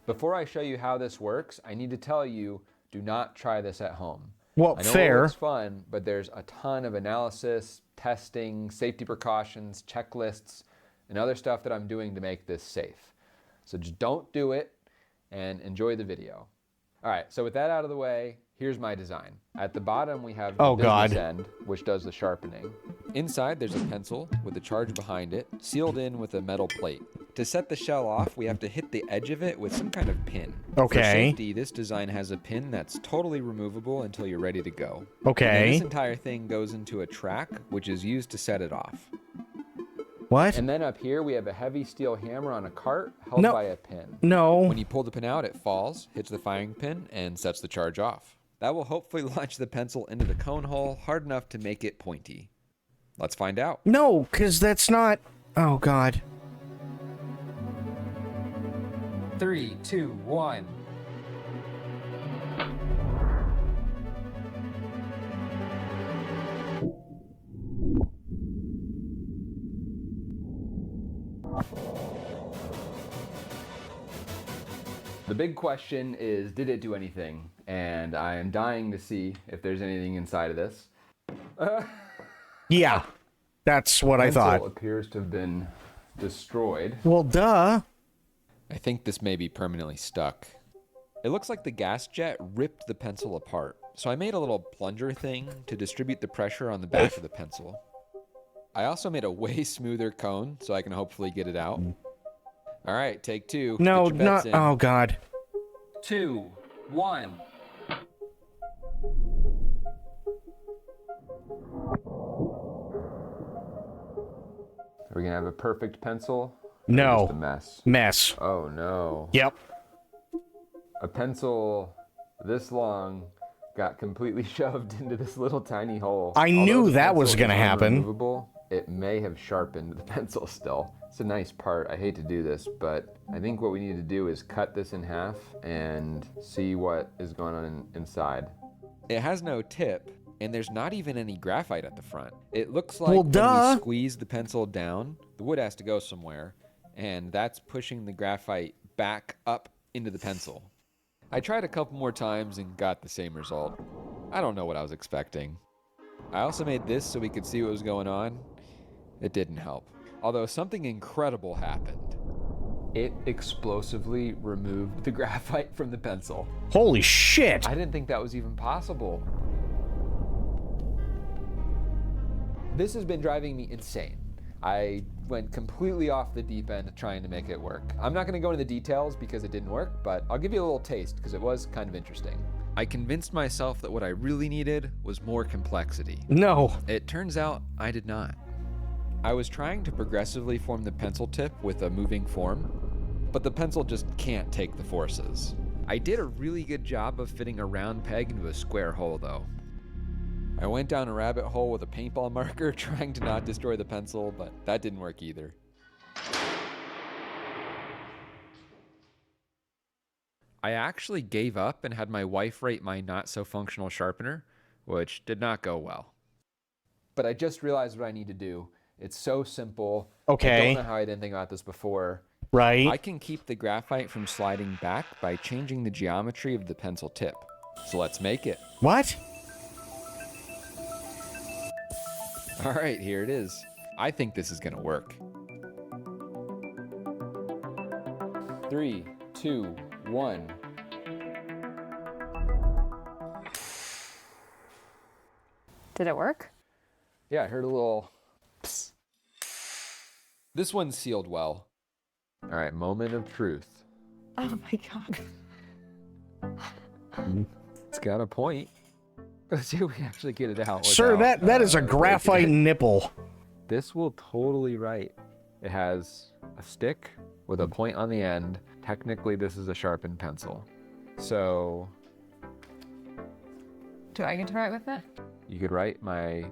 Before I show you how this works, I need to tell you, do not try this at home. Well, I know fair. it's fun, but there's a ton of analysis, testing, safety precautions, checklists, and other stuff that I'm doing to make this safe. So just don't do it and enjoy the video. All right, so with that out of the way, here's my design. At the bottom, we have the business end, which does the sharpening. Inside, there's a pencil with a charge behind it, sealed in with a metal plate. To set the shell off, we have to hit the edge of it with some kind of pin. Okay. For safety, this design has a pin that's totally removable until you're ready to go. Okay. And then this entire thing goes into a track, which is used to set it off. What? And then up here, we have a heavy steel hammer on a cart held by a pin. No. When you pull the pin out, it falls, hits the firing pin, and sets the charge off. That will hopefully launch the pencil into the cone hole hard enough to make it pointy. Let's find out. No, because that's not... Oh, God. 3, 2, 1. The big question is, did it do anything? And I am dying to see if there's anything inside of this. Yeah, that's what I thought. Pencil appears to have been destroyed. Well, duh. I think this may be permanently stuck. It looks like the gas jet ripped the pencil apart. So I made a little plunger thing to distribute the pressure on the back of the pencil. I also made a way smoother cone so I can hopefully get it out. All right, take two. No, Get your bets not... in. Oh, God. 2, 1. Are we gonna have a perfect pencil? Or No. just a mess. Mess. Oh no. Yep. A pencil this long got completely shoved into this little tiny hole. I knew Although the that was pencil gonna is happen. unremovable, it may have sharpened the pencil still. It's a nice part. I hate to do this, but I think what we need to do is cut this in half and see what is going on inside. It has no tip, and there's not even any graphite at the front. It looks like Well, when duh. we squeeze the pencil down, the wood has to go somewhere, and that's pushing the graphite back up into the pencil. I tried a couple more times and got the same result. I don't know what I was expecting. I also made this so we could see what was going on. It didn't help. Although something incredible happened. It explosively removed the graphite from the pencil. Holy shit! I didn't think that was even possible. This has been driving me insane. I went completely off the deep end trying to make it work. I'm not gonna go into the details because it didn't work, but I'll give you a little taste because it was kind of interesting. I convinced myself that what I really needed was more complexity. No. It turns out I did not. I was trying to progressively form the pencil tip with a moving form, but the pencil just can't take the forces. I did a really good job of fitting a round peg into a square hole though. I went down a rabbit hole with a paintball marker trying to not destroy the pencil, but that didn't work either. I actually gave up and had my wife rate my not so functional sharpener, which did not go well. But I just realized what I need to do. It's so simple. Okay. I don't know how I didn't think about this before. Right. I can keep the graphite from sliding back by changing the geometry of the pencil tip. So let's make it. What? All right, here it is. I think this is gonna work. 3, 2, 1. Did it work? Yeah, I heard a little psst. This one's sealed well. All right, moment of truth. Oh my god. It's got a point. Let's see if we actually get it out. Sir, without, that is a breaking graphite it. nipple. this will totally write. It has a stick with a point on the end. Technically, this is a sharpened pencil. So Do I get to write with it? you could write my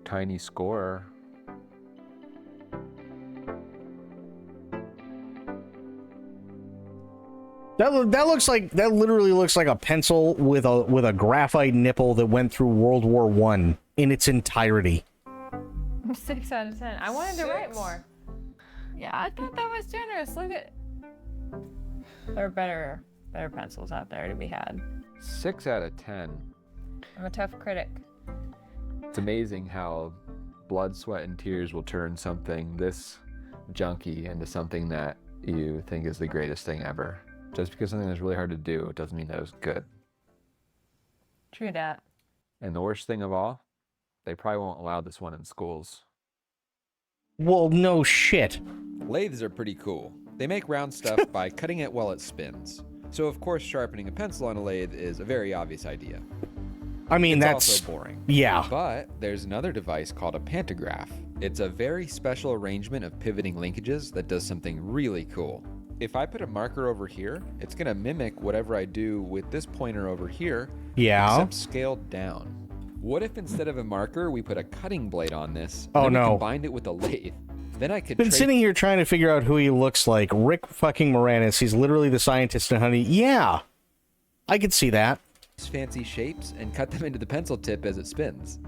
tiny score. That literally looks like a pencil with a graphite nipple that went through World War I in its entirety. 6 out of 10. I wanted to write more. Yeah, I thought that was generous. Look at. There are better pencils out there to be had. 6 out of 10. I'm a tough critic. It's amazing how blood, sweat, and tears will turn something this junky into something that you think is the greatest thing ever. Just because something is really hard to do, it doesn't mean that it's good. True that. And the worst thing of all, they probably won't allow this one in schools. Well, no shit. Lathes are pretty cool. They make round stuff by cutting it while it spins. So of course sharpening a pencil on a lathe is a very obvious idea. I mean, it's that's also boring. Yeah. But there's another device called a pantograph. It's a very special arrangement of pivoting linkages that does something really cool. If I put a marker over here, it's gonna mimic whatever I do with this pointer over here, except scaled down. What if instead of a marker, we put a cutting blade on this, and then we combined it with a lathe? Then I could been sitting here trying to figure out who he looks like. Rick fucking Moranis. He's literally the scientist in Honey. Yeah, I could see that. Fancy shapes and cut them into the pencil tip as it spins.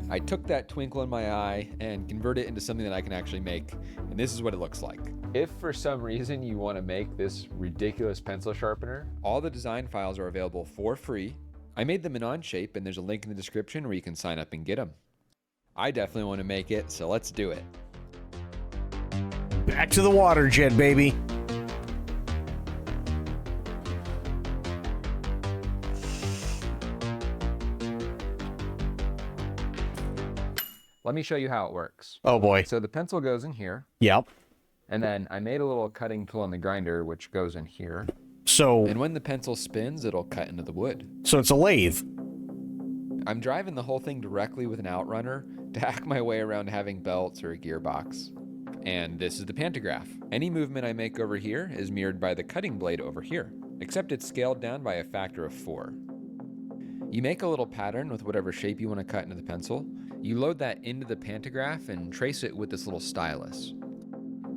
I took that twinkle in my eye and converted it into something that I can actually make, and this is what it looks like. If for some reason you want to make this ridiculous pencil sharpener, all the design files are available for free. I made them in Onshape, and there's a link in the description where you can sign up and get them. I definitely want to make it, so let's do it. Back to the water jet, baby. let me show you how it works. Oh boy. So the pencil goes in here. Yep. And then I made a little cutting tool on the grinder, which goes in here. So. And when the pencil spins, it'll cut into the wood. So it's a lathe. I'm driving the whole thing directly with an outrunner to hack my way around having belts or a gearbox. And this is the pantograph. Any movement I make over here is mirrored by the cutting blade over here, except it's scaled down by a factor of 4. You make a little pattern with whatever shape you want to cut into the pencil. You load that into the pantograph and trace it with this little stylus.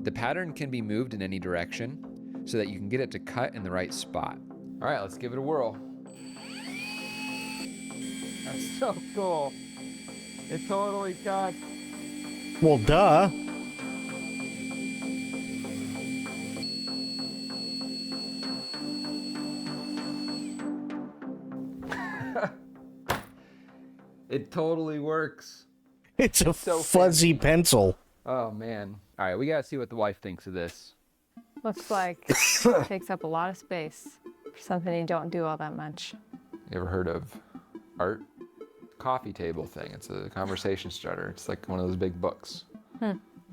The pattern can be moved in any direction so that you can get it to cut in the right spot. All right, let's give it a whirl. That's so cool. It totally cut. Well, duh. It totally works. It's a so fuzzy pencil. Oh, man. All right, we got to see what the wife thinks of this. Looks like it takes up a lot of space for something you don't do all that much. You ever heard of art? Coffee table thing. It's a conversation starter. It's like one of those big books.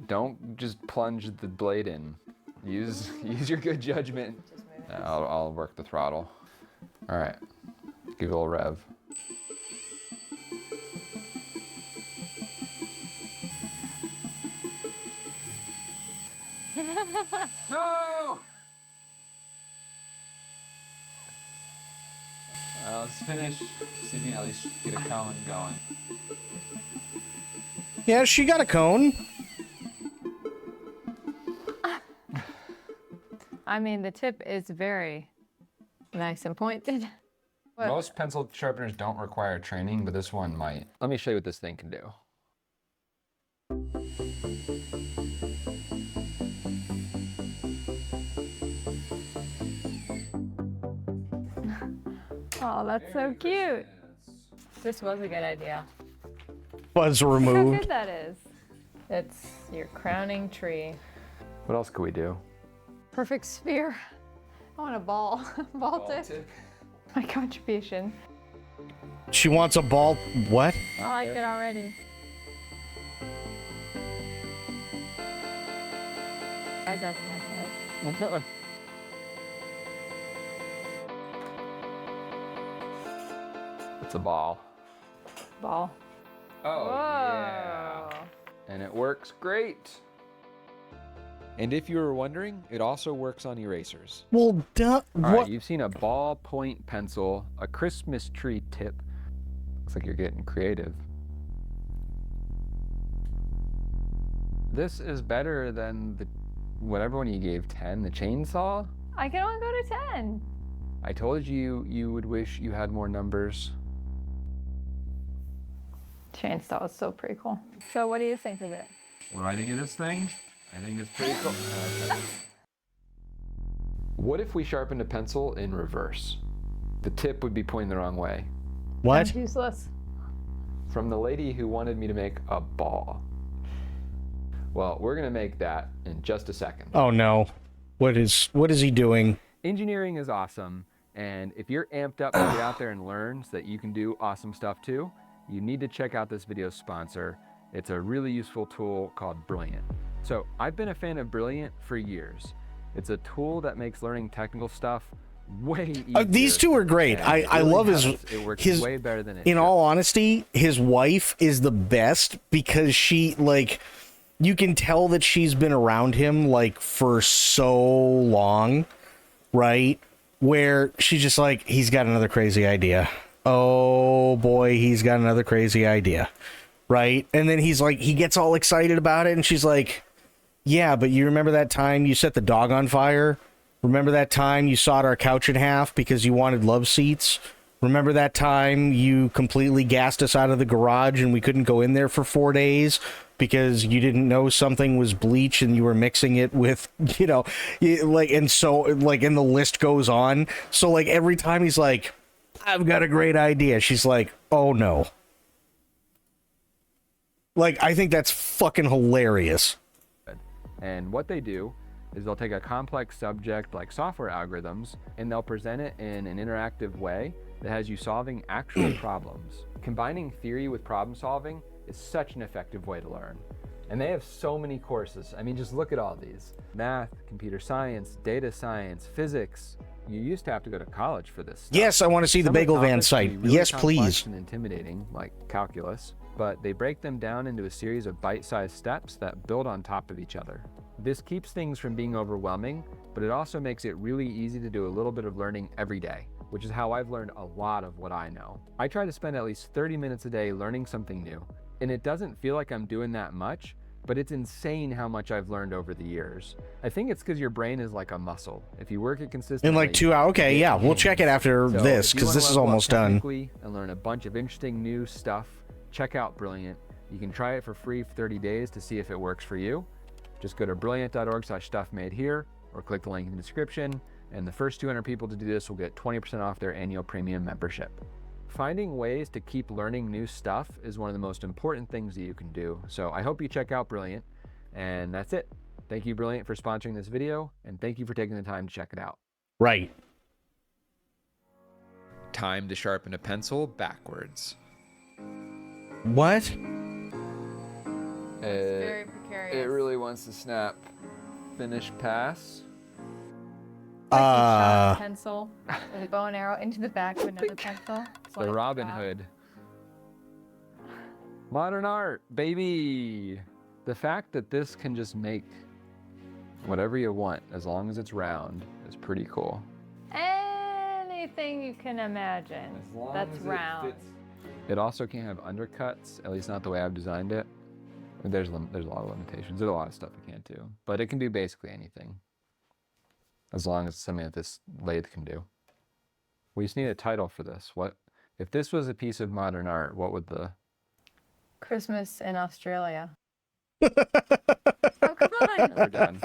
Don't just plunge the blade in. Use your good judgment. I'll work the throttle. All right, give it a little rev. No! Let's finish. See if we can at least get a cone going. Yeah, she got a cone. I mean, the tip is very nice and pointed. Most pencil sharpeners don't require training, but this one might. Let me show you what this thing can do. Oh, that's so cute. This was a good idea. Fuzz Look how removed. good that is. It's your crowning tree. What else could we do? Perfect sphere. I want a ball. Ball tip. My contribution. She wants a ball. What? I like it already. It's a ball. Ball. Oh, Whoa. yeah. and it works great. And if you were wondering, it also works on erasers. Well, All right, you've seen a ballpoint pencil, a Christmas tree tip. Looks like you're getting creative. This is better than the whatever one you gave 10, the chainsaw. I can only go to 10. I told you you would wish you had more numbers. Chainsaw is so pretty cool. So what do you think of it? What do I think of this thing? I think it's pretty cool. What if we sharpened a pencil in reverse? The tip would be pointing the wrong way. What? Sounds useless. From the lady who wanted me to make a ball. Well, we're gonna make that in just a second. Oh no. What is he doing? Engineering is awesome, and if you're amped up to get out there and learn so that you can do awesome stuff too, you need to check out this video's sponsor. It's a really useful tool called Brilliant. So I've been a fan of Brilliant for years. It's a tool that makes learning technical stuff way easier. These two are great. I love it works his way better than it in should. all honesty, his wife is the best because she, like, you can tell that she's been around him like for so long, right? Where she's just like, he's got another crazy idea. Oh boy, he's got another crazy idea. Right? And then he's like, he gets all excited about it, and she's like, yeah, but you remember that time you set the dog on fire? Remember that time you sawed our couch in half because you wanted love seats? Remember that time you completely gassed us out of the garage and we couldn't go in there for 4 days because you didn't know something was bleach and you were mixing it with, you know, like, and so, like, and the list goes on. So, like, every time he's like, I've got a great idea, she's like, oh no. Like, I think that's fucking hilarious. And what they do is they'll take a complex subject like software algorithms and they'll present it in an interactive way that has you solving actual problems. Combining theory with problem solving is such an effective way to learn. And they have so many courses. I mean, just look at all these. Math, computer science, data science, physics. You used to have to go to college for this stuff. Yes, I want to see the Some of Bagel Van topics can site. be really Yes, complex please. and intimidating, like calculus, but they break them down into a series of bite-sized steps that build on top of each other. This keeps things from being overwhelming, but it also makes it really easy to do a little bit of learning every day, which is how I've learned a lot of what I know. I try to spend at least 30 minutes a day learning something new, and it doesn't feel like I'm doing that much, but it's insane how much I've learned over the years. I think it's because your brain is like a muscle. If you work it consistently... In like 2 hours? Okay, yeah, we'll check it after So this, if you because wanna this is level up almost done. technically and learn a bunch of interesting new stuff, check out Brilliant. You can try it for free for 30 days to see if it works for you. Just go to brilliant.org/stuffmade here, or click the link in the description, and the first 200 people to do this will get 20% off their annual premium membership. Finding ways to keep learning new stuff is one of the most important things that you can do. So I hope you check out Brilliant, and that's it. Thank you, Brilliant, for sponsoring this video, and thank you for taking the time to check it out. Right. Time to sharpen a pencil backwards. What? Very precarious. It really wants to snap. Finish pass. Shot a pencil with a bow and arrow into the back of another pencil. It's The like, Robin wow. Hood. Modern art, baby. The fact that this can just make whatever you want as long as it's round is pretty cool. Anything you can imagine that's round. It also can't have undercuts, at least not the way I've designed it. I mean, there's a lot of limitations. There's a lot of stuff it can't do, but it can do basically anything, as long as it's something that this lathe can do. We just need a title for this. What if this was a piece of modern art? What would the Christmas in Australia. We're done.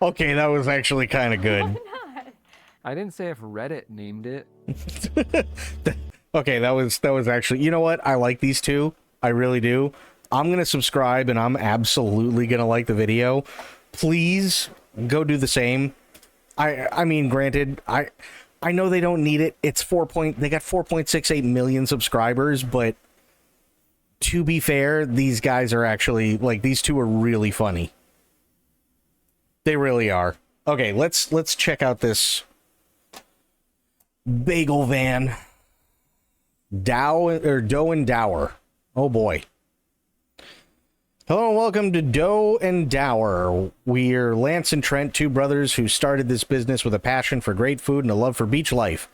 Okay, that was actually kind of good. I didn't say if Reddit named it. Okay, that was actually, you know what? I like these two. I really do. I'm going to subscribe and I'm absolutely going to like the video. Please go do the same. I mean, granted, I know they don't need it. It's they got 4.68 million subscribers, but to be fair, these guys are actually, like, these two are really funny. They really are. Okay, let's check out this Bagel Van. Dough and Dower. Oh boy. Hello and welcome to Doe and Dower. We're Lance and Trent, two brothers who started this business with a passion for great food and a love for beach life.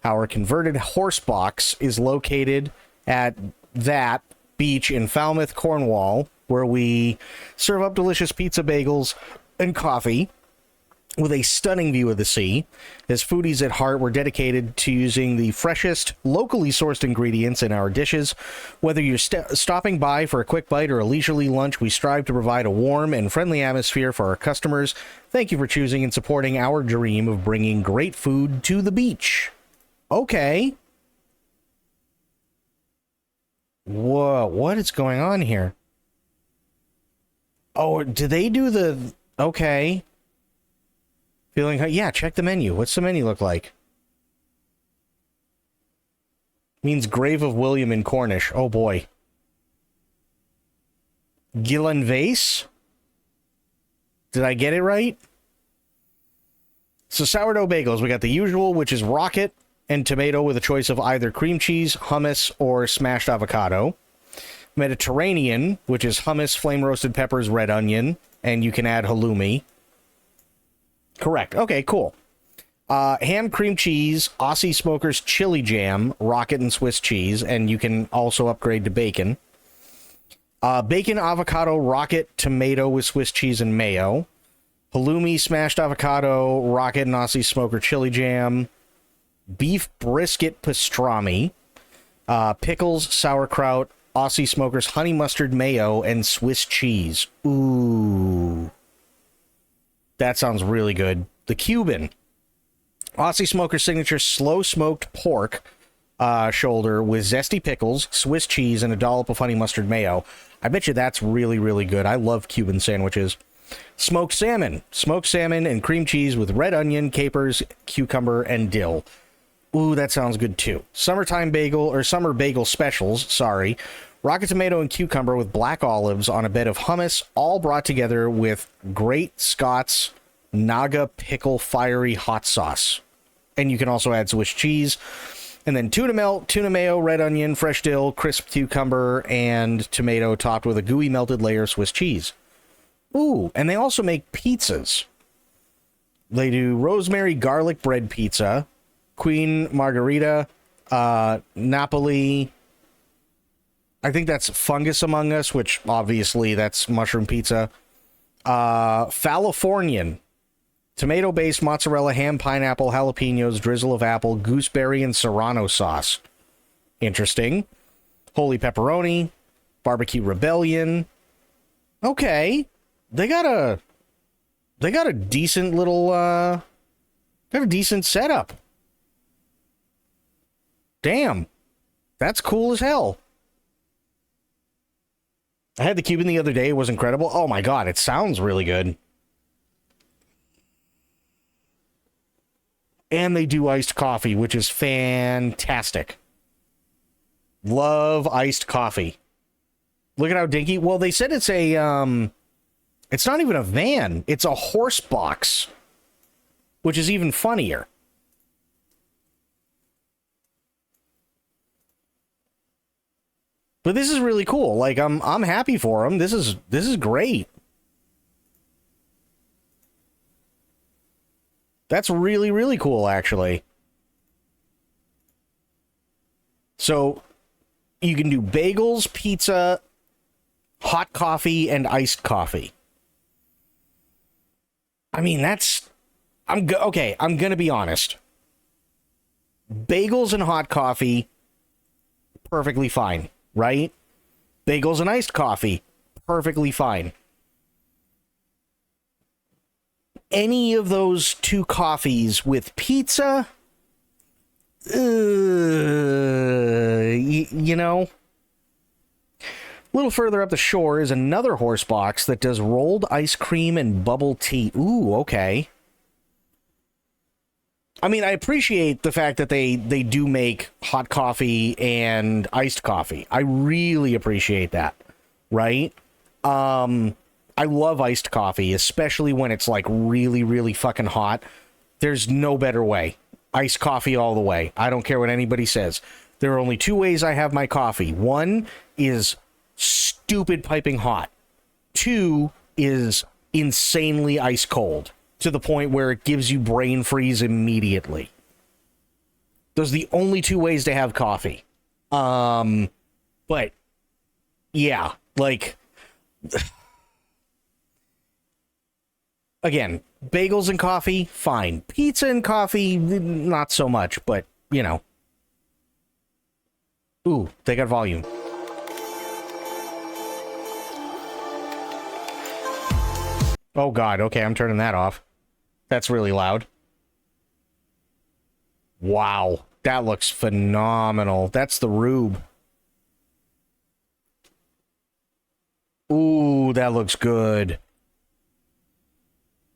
Our converted horse box is located at that beach in Falmouth, Cornwall, where we serve up delicious pizza, bagels, and coffee with a stunning view of the sea. As foodies at heart, we're dedicated to using the freshest, locally sourced ingredients in our dishes. Whether you're stopping by for a quick bite or a leisurely lunch, we strive to provide a warm and friendly atmosphere for our customers. Thank you for choosing and supporting our dream of bringing great food to the beach. Okay. Whoa, what is going on here? Oh, do they do the... Okay. Feeling... Yeah, check the menu. What's the menu look like? Means Grave of William in Cornish. Oh, boy. Gillen Vase? Did I get it right? So sourdough bagels. We got the usual, which is rocket and tomato with a choice of either cream cheese, hummus, or smashed avocado. Mediterranean, which is hummus, flame roasted peppers, red onion, and you can add halloumi. Correct. Okay, cool. Ham, cream cheese, Aussie Smokers chili jam, rocket and Swiss cheese, and you can also upgrade to bacon. Bacon, avocado, rocket, tomato with Swiss cheese and mayo. Halloumi, smashed avocado, rocket and Aussie Smoker chili jam. Beef brisket pastrami. Pickles, sauerkraut, Aussie Smokers honey mustard mayo, and Swiss cheese. Ooh. That sounds really good. The Cuban. Aussie Smoker signature slow smoked pork shoulder with zesty pickles, Swiss cheese, and a dollop of honey mustard mayo. I bet you that's really, really good. I love Cuban sandwiches. Smoked salmon. Smoked salmon and cream cheese with red onion, capers, cucumber, and dill. Ooh, that sounds good too. Summertime bagel, or summer bagel specials, sorry. Rocket tomato and cucumber with black olives on a bed of hummus, all brought together with Great Scott's Naga pickle fiery hot sauce. And you can also add Swiss cheese. And then tuna melt, tuna mayo, red onion, fresh dill, crisp cucumber, and tomato topped with a gooey melted layer of Swiss cheese. Ooh, and they also make pizzas. They do rosemary garlic bread pizza, Queen Margarita, Napoli. I think that's Fungus Among Us, which obviously that's mushroom pizza. Californian. Tomato-based mozzarella, ham, pineapple, jalapenos, drizzle of apple, gooseberry, and serrano sauce. Interesting. Holy pepperoni. Barbecue rebellion. Okay. They got a decent little, got a decent setup. Damn. That's cool as hell. I had the Cuban the other day. It was incredible. Oh my god, it sounds really good. And they do iced coffee, which is fantastic. Love iced coffee. Look at how dinky. Well, they said it's a, it's not even a van. It's a horse box, which is even funnier. But this is really cool. Like, I'm happy for them. This is great. That's really, really cool, actually. So, you can do bagels, pizza, hot coffee, and iced coffee. I mean, that's... okay, I'm gonna be honest. Bagels and hot coffee, perfectly fine, right? Bagels and iced coffee, perfectly fine. Any of those two coffees with pizza, you know? A little further up the shore is another horse box that does rolled ice cream and bubble tea. Ooh, okay. I mean, I appreciate the fact that they do make hot coffee and iced coffee. I really appreciate that, right? I love iced coffee, especially when it's like really, really fucking hot. There's no better way. Iced coffee all the way. I don't care what anybody says. There are only two ways I have my coffee. One is stupid piping hot. 2 is insanely ice cold to the point where it gives you brain freeze immediately. Those are the only 2 ways to have coffee. But yeah, like again, bagels and coffee, fine. Pizza and coffee, not so much, but you know. Ooh, they got volume. Oh God, okay, I'm turning that off. That's really loud. Wow, that looks phenomenal. That's the Rube. Ooh, that looks good.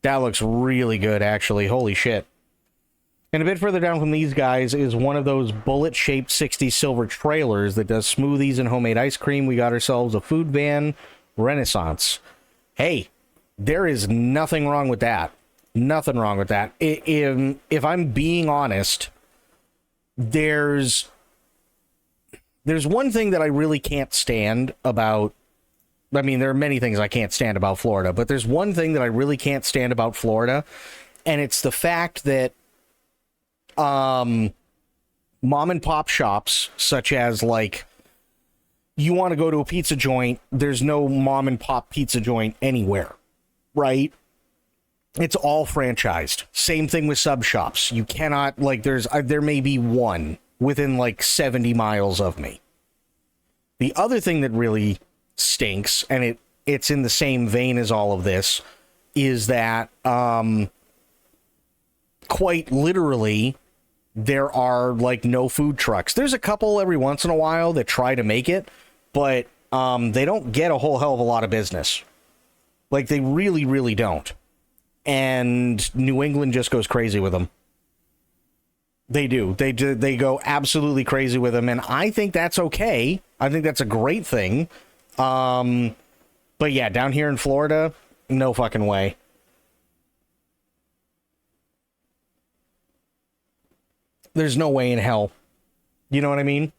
That looks really good, actually. Holy shit. And a bit further down from these guys is one of those bullet-shaped 60s silver trailers that does smoothies and homemade ice cream. We got ourselves a food van renaissance. Hey, there is nothing wrong with that. Nothing wrong with that. If I'm being honest, there's one thing that I really can't stand about... I mean, there are many things I can't stand about Florida, but there's one thing that I really can't stand about Florida, and it's the fact that mom and pop shops, such as, like, you want to go to a pizza joint, there's no mom and pop pizza joint anywhere, right? It's all franchised. Same thing with sub shops. You cannot, like, there may be one within, like, 70 miles of me. The other thing that really stinks, and it's in the same vein as all of this, is that quite literally there are like no food trucks. There's a couple every once in a while that try to make it, but they don't get a whole hell of a lot of business. Like, they really, really don't. And New England just goes crazy with them. They do. They go absolutely crazy with them, and I think that's okay. I think that's a great thing. But yeah, down here in Florida, no fucking way. There's no way in hell. You know what I mean?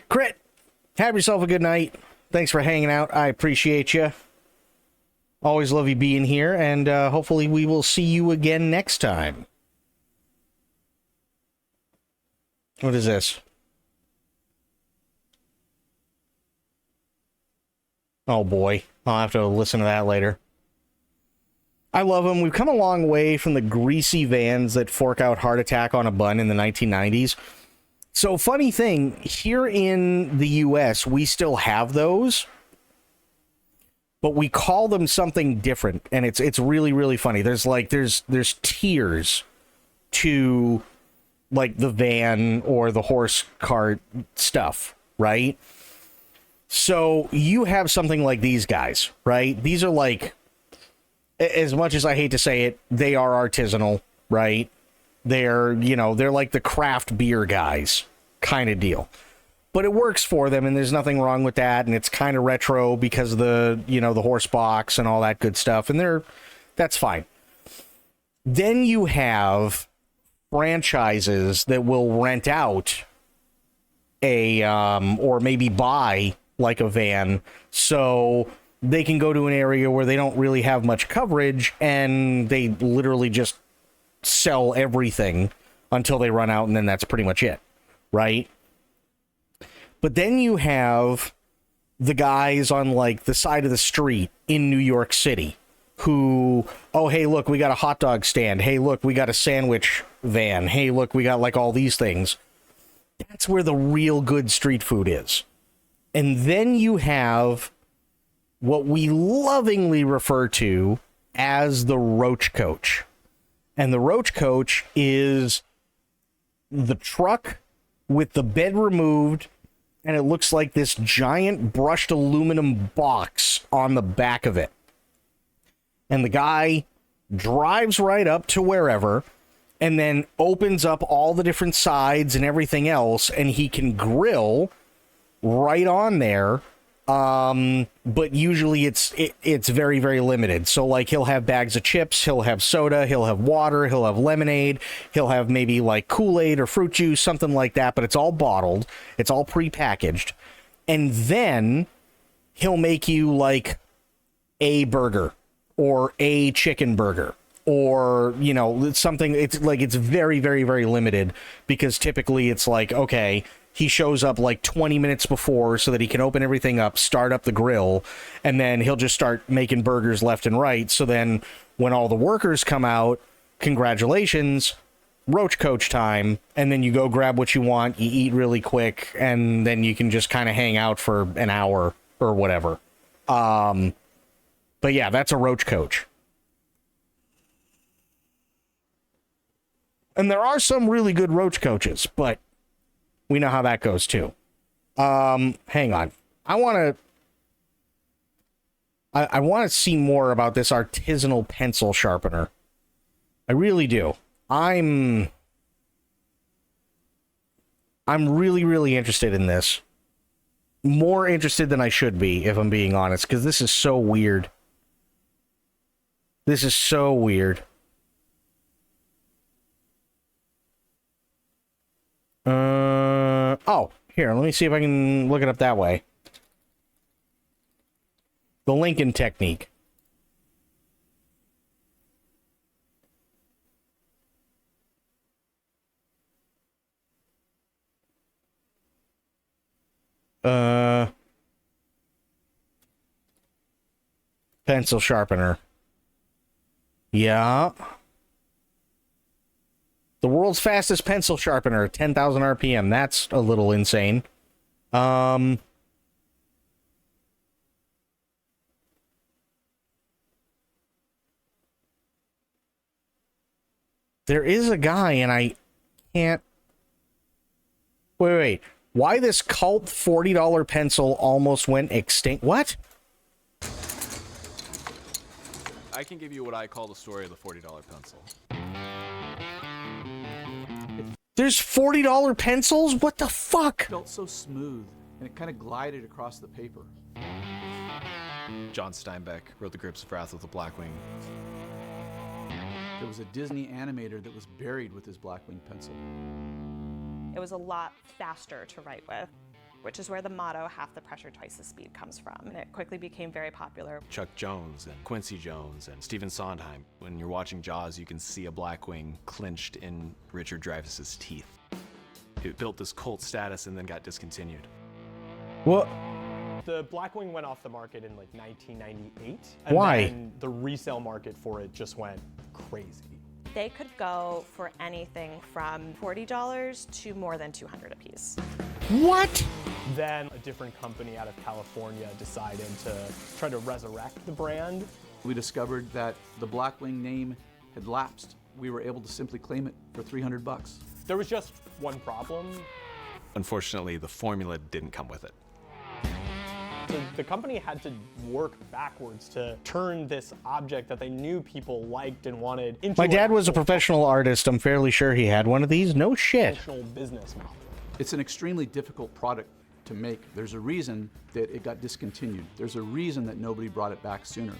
Crit, have yourself a good night. Thanks for hanging out. I appreciate you. Always love you being here, and hopefully we will see you again next time. What is this? Oh boy, I'll have to listen to that later. I love them. We've come a long way from the greasy vans that fork out Heart Attack on a Bun in the 1990s. So, funny thing, here in the US, we still have those, but we call them something different, and it's really, really funny. There's tiers to, like, the van or the horse cart stuff, right? So you have something like these guys, right? These are like, as much as I hate to say it, they are artisanal, right? They're like the craft beer guys kind of deal. But it works for them, and there's nothing wrong with that, and it's kind of retro because of the horse box and all that good stuff, and that's fine. Then you have franchises that will rent out a or maybe buy like a van, so they can go to an area where they don't really have much coverage, and they literally just sell everything until they run out, and then that's pretty much it, right? But then you have the guys on, like, the side of the street in New York City who, oh, hey, look, we got a hot dog stand. Hey, look, we got a sandwich van. Hey, look, we got, like, all these things. That's where the real good street food is. And then you have what we lovingly refer to as the Roach Coach. And the Roach Coach is the truck with the bed removed, and it looks like this giant brushed aluminum box on the back of it. And the guy drives right up to wherever, and then opens up all the different sides and everything else, and he can grill right on there. But usually it's very, very limited. So, like, he'll have bags of chips, he'll have soda, he'll have water, he'll have lemonade, he'll have maybe like Kool-Aid or fruit juice, something like that, but it's all bottled, it's all prepackaged. And then he'll make you like a burger or a chicken burger or, you know, something. It's like, it's very, very, very limited because typically it's like, okay, he shows up like 20 minutes before so that he can open everything up, start up the grill, and then he'll just start making burgers left and right. So then when all the workers come out, congratulations, roach coach time, and then you go grab what you want, you eat really quick, and then you can just kind of hang out for an hour or whatever. But yeah, that's a roach coach. And there are some really good roach coaches, but we know how that goes too. Hang on. I want to see more about this artisanal pencil sharpener. I really do. I'm really, really interested in this. More interested than I should be, if I'm being honest, because this is so weird. This is so weird. Oh, here, let me see if I can look it up that way. The Lincoln technique. Pencil sharpener. Yeah. The world's fastest pencil sharpener, 10,000 RPM. That's a little insane. There is a guy, and I can't... Wait. Why this cult $40 pencil almost went extinct? What? I can give you what I call the story of the $40 pencil. There's $40 pencils? What the fuck? It felt so smooth, and it kind of glided across the paper. John Steinbeck wrote The Grapes of Wrath with the Blackwing. There was a Disney animator that was buried with his Blackwing pencil. It was a lot faster to write with, which is where the motto, half the pressure, twice the speed, comes from. And it quickly became very popular. Chuck Jones and Quincy Jones and Stephen Sondheim. When you're watching Jaws, you can see a Blackwing clinched in Richard Dreyfuss's teeth. It built this cult status and then got discontinued. What? The Blackwing went off the market in like 1998. And Why? then the resale market for it just went crazy. They could go for anything from $40 to more than $200 a piece. What? Then a different company out of California decided to try to resurrect the brand. We discovered that the Blackwing name had lapsed. We were able to simply claim it for $300. There was just one problem. Unfortunately, the formula didn't come with it. So the company had to work backwards to turn this object that they knew people liked and wanted into My dad was a professional artist. I'm fairly sure he had one of these. No shit. Business model. It's an extremely difficult product to make. There's a reason that it got discontinued. There's a reason that nobody brought it back sooner.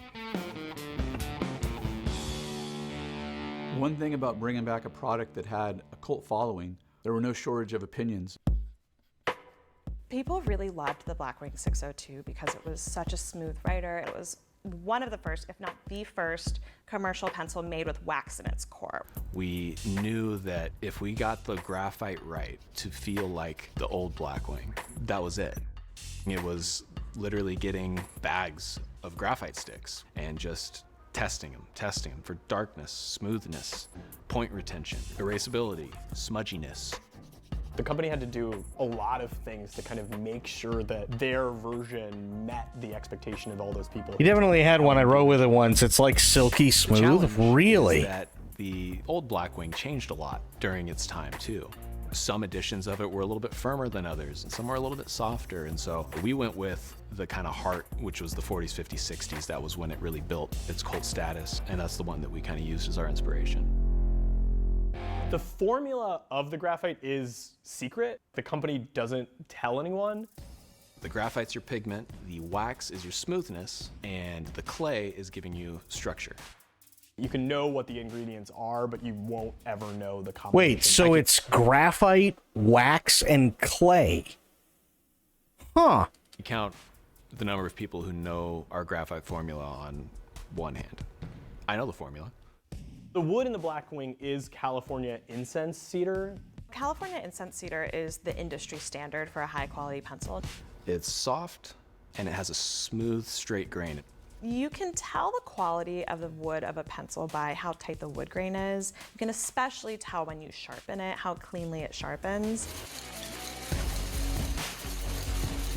One thing about bringing back a product that had a cult following, there were no shortage of opinions. People really loved the Blackwing 602 because it was such a smooth writer. It was one of the first, if not the first, commercial pencil made with wax in its core. We knew that if we got the graphite right to feel like the old Blackwing, that was it. It was literally getting bags of graphite sticks and just testing them for darkness, smoothness, point retention, erasability, smudginess. The company had to do a lot of things to kind of make sure that their version met the expectation of all those people. He definitely had one. I wrote with it once. It's like silky smooth. Really? That the old Blackwing changed a lot during its time too. Some editions of it were a little bit firmer than others, and some were a little bit softer. And so we went with the kind of heart, which was the 40s, 50s, 60s. That was when it really built its cult status, and that's the one that we kind of used as our inspiration. The formula of the graphite is secret. The company doesn't tell anyone. The graphite's your pigment, the wax is your smoothness, and the clay is giving you structure. You can know what the ingredients are, but you won't ever know the combination. Wait, so it's graphite, wax, and clay. Huh. You count the number of people who know our graphite formula on one hand. I know the formula. The wood in the Blackwing is California incense cedar. California incense cedar is the industry standard for a high quality pencil. It's soft and it has a smooth, straight grain. You can tell the quality of the wood of a pencil by how tight the wood grain is. You can especially tell when you sharpen it, how cleanly it sharpens.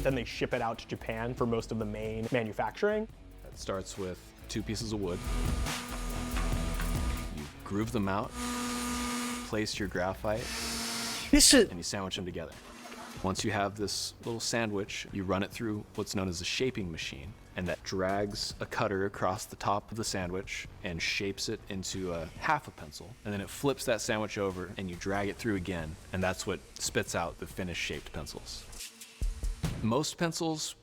Then they ship it out to Japan for most of the main manufacturing. It starts with 2 pieces of wood. You groove them out, place your graphite, and you sandwich them together. Once you have this little sandwich, you run it through what's known as a shaping machine, and that drags a cutter across the top of the sandwich and shapes it into a half a pencil. And then it flips that sandwich over and you drag it through again, and that's what spits out the finished shaped pencils. Most pencils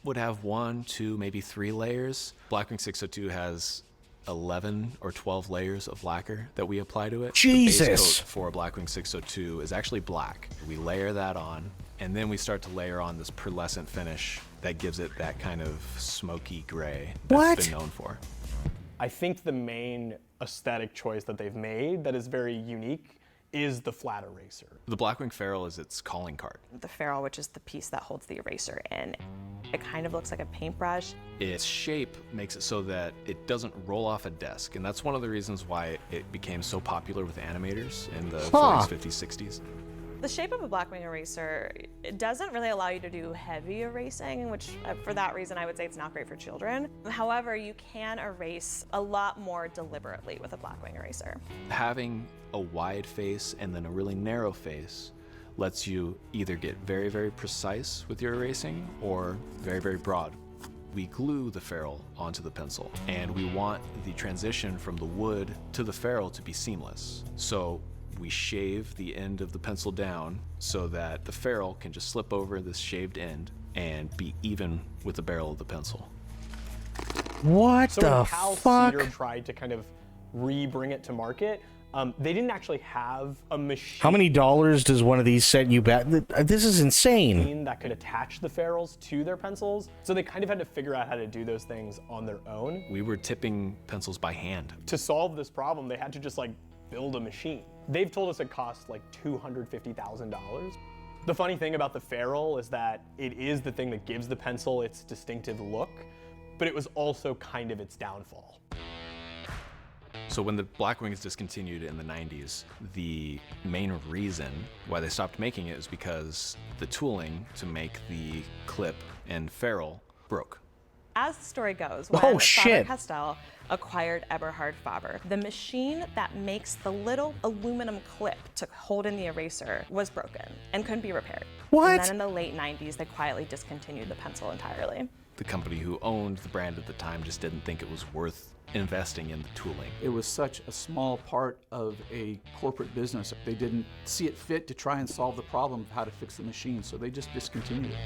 would have 1, 2, maybe 3 layers. Blackwing 602 has 11 or 12 layers of lacquer that we apply to it. Jesus! The base coat for a Blackwing 602 is actually black. We layer that on, and then we start to layer on this pearlescent finish that gives it that kind of smoky gray that's been known for. I think the main aesthetic choice that they've made that is very unique is the flat eraser. The Blackwing ferrule is its calling card. The ferrule, which is the piece that holds the eraser in, it kind of looks like a paintbrush. Its shape makes it so that it doesn't roll off a desk, and that's one of the reasons why it became so popular with animators in the 40s, 50s, 60s. The shape of a Blackwing eraser, it doesn't really allow you to do heavy erasing, which for that reason I would say it's not great for children. However, you can erase a lot more deliberately with a Blackwing eraser. Having a wide face and then a really narrow face lets you either get very, very precise with your erasing or very, very broad. We glue the ferrule onto the pencil, and we want the transition from the wood to the ferrule to be seamless. So we shave the end of the pencil down so that the ferrule can just slip over this shaved end and be even with the barrel of the pencil. What so the when Cal fuck? Cedar tried to kind of re-bring it to market, they didn't actually have a machine. How many dollars does one of these set you back? This is insane. That could attach the ferrules to their pencils. So they kind of had to figure out how to do those things on their own. We were tipping pencils by hand. To solve this problem, they had to just like build a machine. They've told us it cost like $250,000. The funny thing about the ferrule is that it is the thing that gives the pencil its distinctive look, but it was also kind of its downfall. So when the Blackwing is discontinued in the 90s, the main reason why they stopped making it is because the tooling to make the clip and ferrule broke. As the story goes, when shit. Faber-Castell acquired Eberhard Faber, the machine that makes the little aluminum clip to hold in the eraser was broken and couldn't be repaired. What? And then in the late 90s, they quietly discontinued the pencil entirely. The company who owned the brand at the time just didn't think it was worth investing in the tooling. It was such a small part of a corporate business. They didn't see it fit to try and solve the problem of how to fix the machine, so they just discontinued it.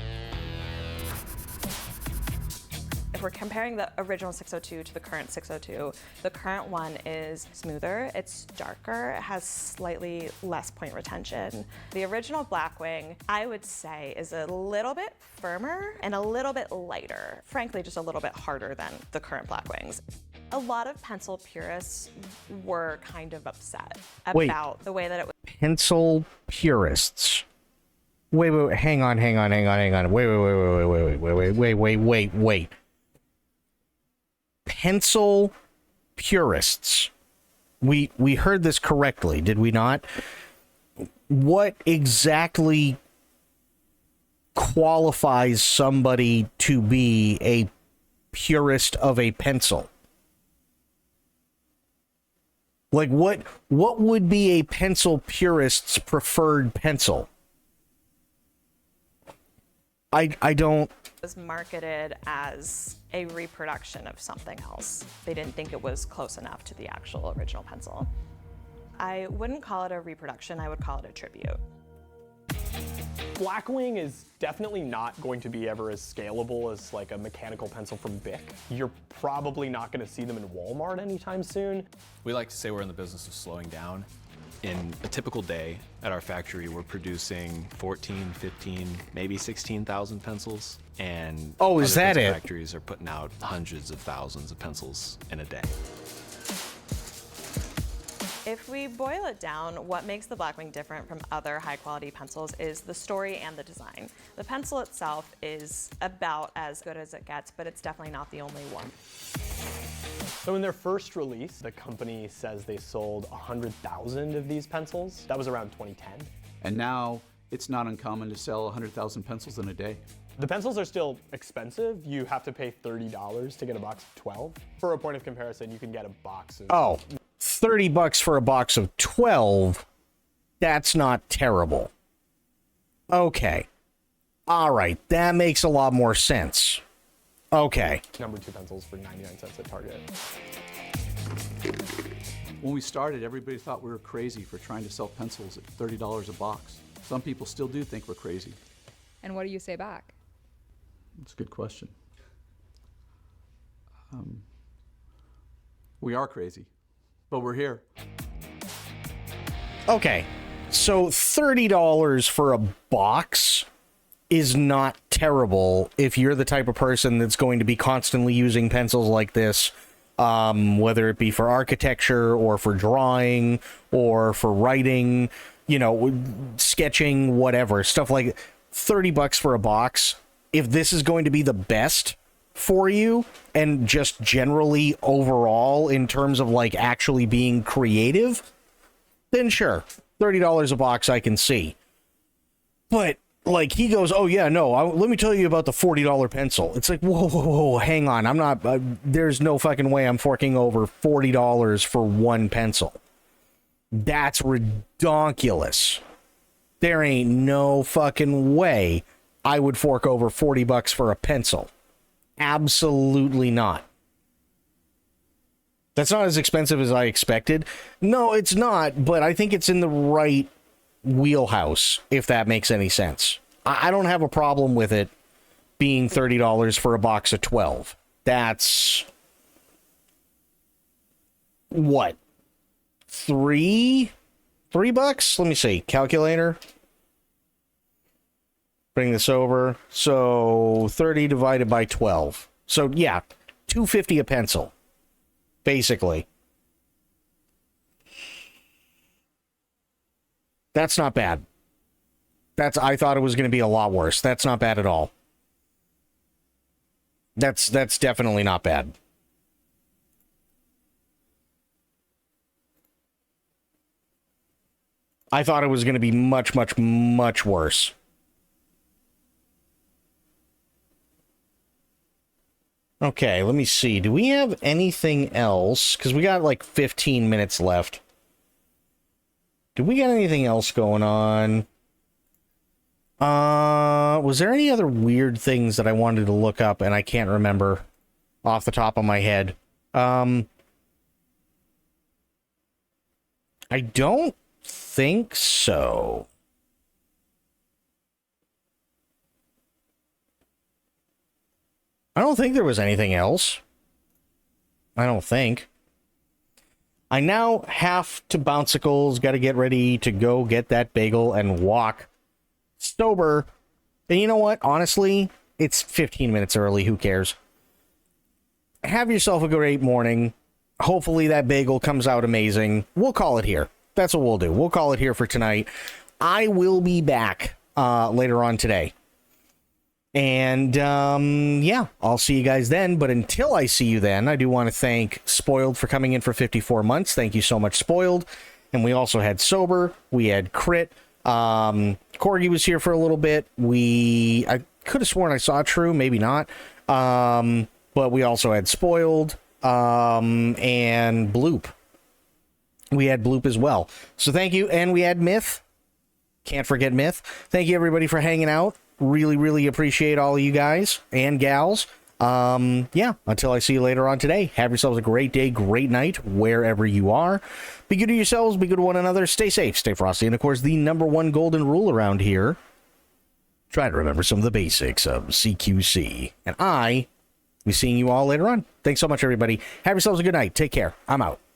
If we're comparing the original 602 to the current 602, the current one is smoother, it's darker, it has slightly less point retention. The original Blackwing, I would say, is a little bit firmer and a little bit lighter. Frankly, just a little bit harder than the current Blackwings. A lot of pencil purists were kind of upset about the way that it was. Pencil purists. Wait, hang on. Wait. Pencil purists. We heard this correctly, did we not? What exactly qualifies somebody to be a purist of a pencil? Like what would be a pencil purist's preferred pencil? I don't. It was marketed as a reproduction of something else. They didn't think it was close enough to the actual original pencil. I wouldn't call it a reproduction, I would call it a tribute. Blackwing is definitely not going to be ever as scalable as like a mechanical pencil from Bic. You're probably not going to see them in Walmart anytime soon. We like to say we're in the business of slowing down. In a typical day at our factory, we're producing 14, 15, maybe 16,000 pencils. And oh, is that it? Factories are putting out hundreds of thousands of pencils in a day. If we boil it down, what makes the Blackwing different from other high-quality pencils is the story and the design. The pencil itself is about as good as it gets, but it's definitely not the only one. So in their first release, the company says they sold 100,000 of these pencils. That was around 2010. And now it's not uncommon to sell 100,000 pencils in a day. The pencils are still expensive. You have to pay $30 to get a box of 12. For a point of comparison, you can get a box of... Oh, $30 for a box of 12. That's not terrible. Okay. All right, that makes a lot more sense. Okay. Number 2 pencils for 99 cents at Target. When we started, everybody thought we were crazy for trying to sell pencils at $30 a box. Some people still do think we're crazy. And what do you say back? That's a good question. We are crazy, but we're here. Okay, so $30 for a box is not terrible if you're the type of person that's going to be constantly using pencils like this, whether it be for architecture or for drawing or for writing, you know, sketching, whatever, stuff like $30 for a box. If this is going to be the best for you and just generally overall in terms of like actually being creative, then sure, $30 a box I can see. But like he goes, oh yeah, no, let me tell you about the $40 pencil. It's like, whoa, hang on. I'm not, there's no fucking way I'm forking over $40 for one pencil. That's redonkulous. There ain't no fucking way I would fork over $40 for a pencil. Absolutely not. That's not as expensive as I expected. No, it's not, but I think it's in the right wheelhouse, if that makes any sense. I don't have a problem with it being $30 for a box of 12. That's what? $3? Let me see. Calculator. Bring this over. So 30 divided by 12. So yeah, $2.50 a pencil, basically. That's not bad. I thought it was going to be a lot worse. That's not bad at all. That's definitely not bad. I thought it was going to be much, much, much worse. Okay, let me see. Do we have anything else? Because we got like 15 minutes left. Do we got anything else going on? Was there any other weird things that I wanted to look up and I can't remember off the top of my head? I don't think so. I don't think there was anything else. I don't think. I now have to bouncicles, got to get ready to go get that bagel and walk sober. And you know what? Honestly, it's 15 minutes early. Who cares? Have yourself a great morning. Hopefully that bagel comes out amazing. We'll call it here. That's what we'll do. We'll call it here for tonight. I will be back later on today. And, yeah, I'll see you guys then. But until I see you then, I do want to thank Spoiled for coming in for 54 months. Thank you so much, Spoiled. And we also had Sober. We had Crit. Corgi was here for a little bit. I could have sworn I saw True, maybe not. But we also had Spoiled, and Bloop. We had Bloop as well. So thank you. And we had Myth. Can't forget Myth. Thank you, everybody, for hanging out. Really, really appreciate all of you guys and gals. Yeah, until I see you later on today, have yourselves a great day, great night, wherever you are. Be good to yourselves, be good to one another, stay safe, stay frosty, and of course, the #1 golden rule around here, try to remember some of the basics of CQC. And I will be seeing you all later on. Thanks so much, everybody. Have yourselves a good night. Take care. I'm out.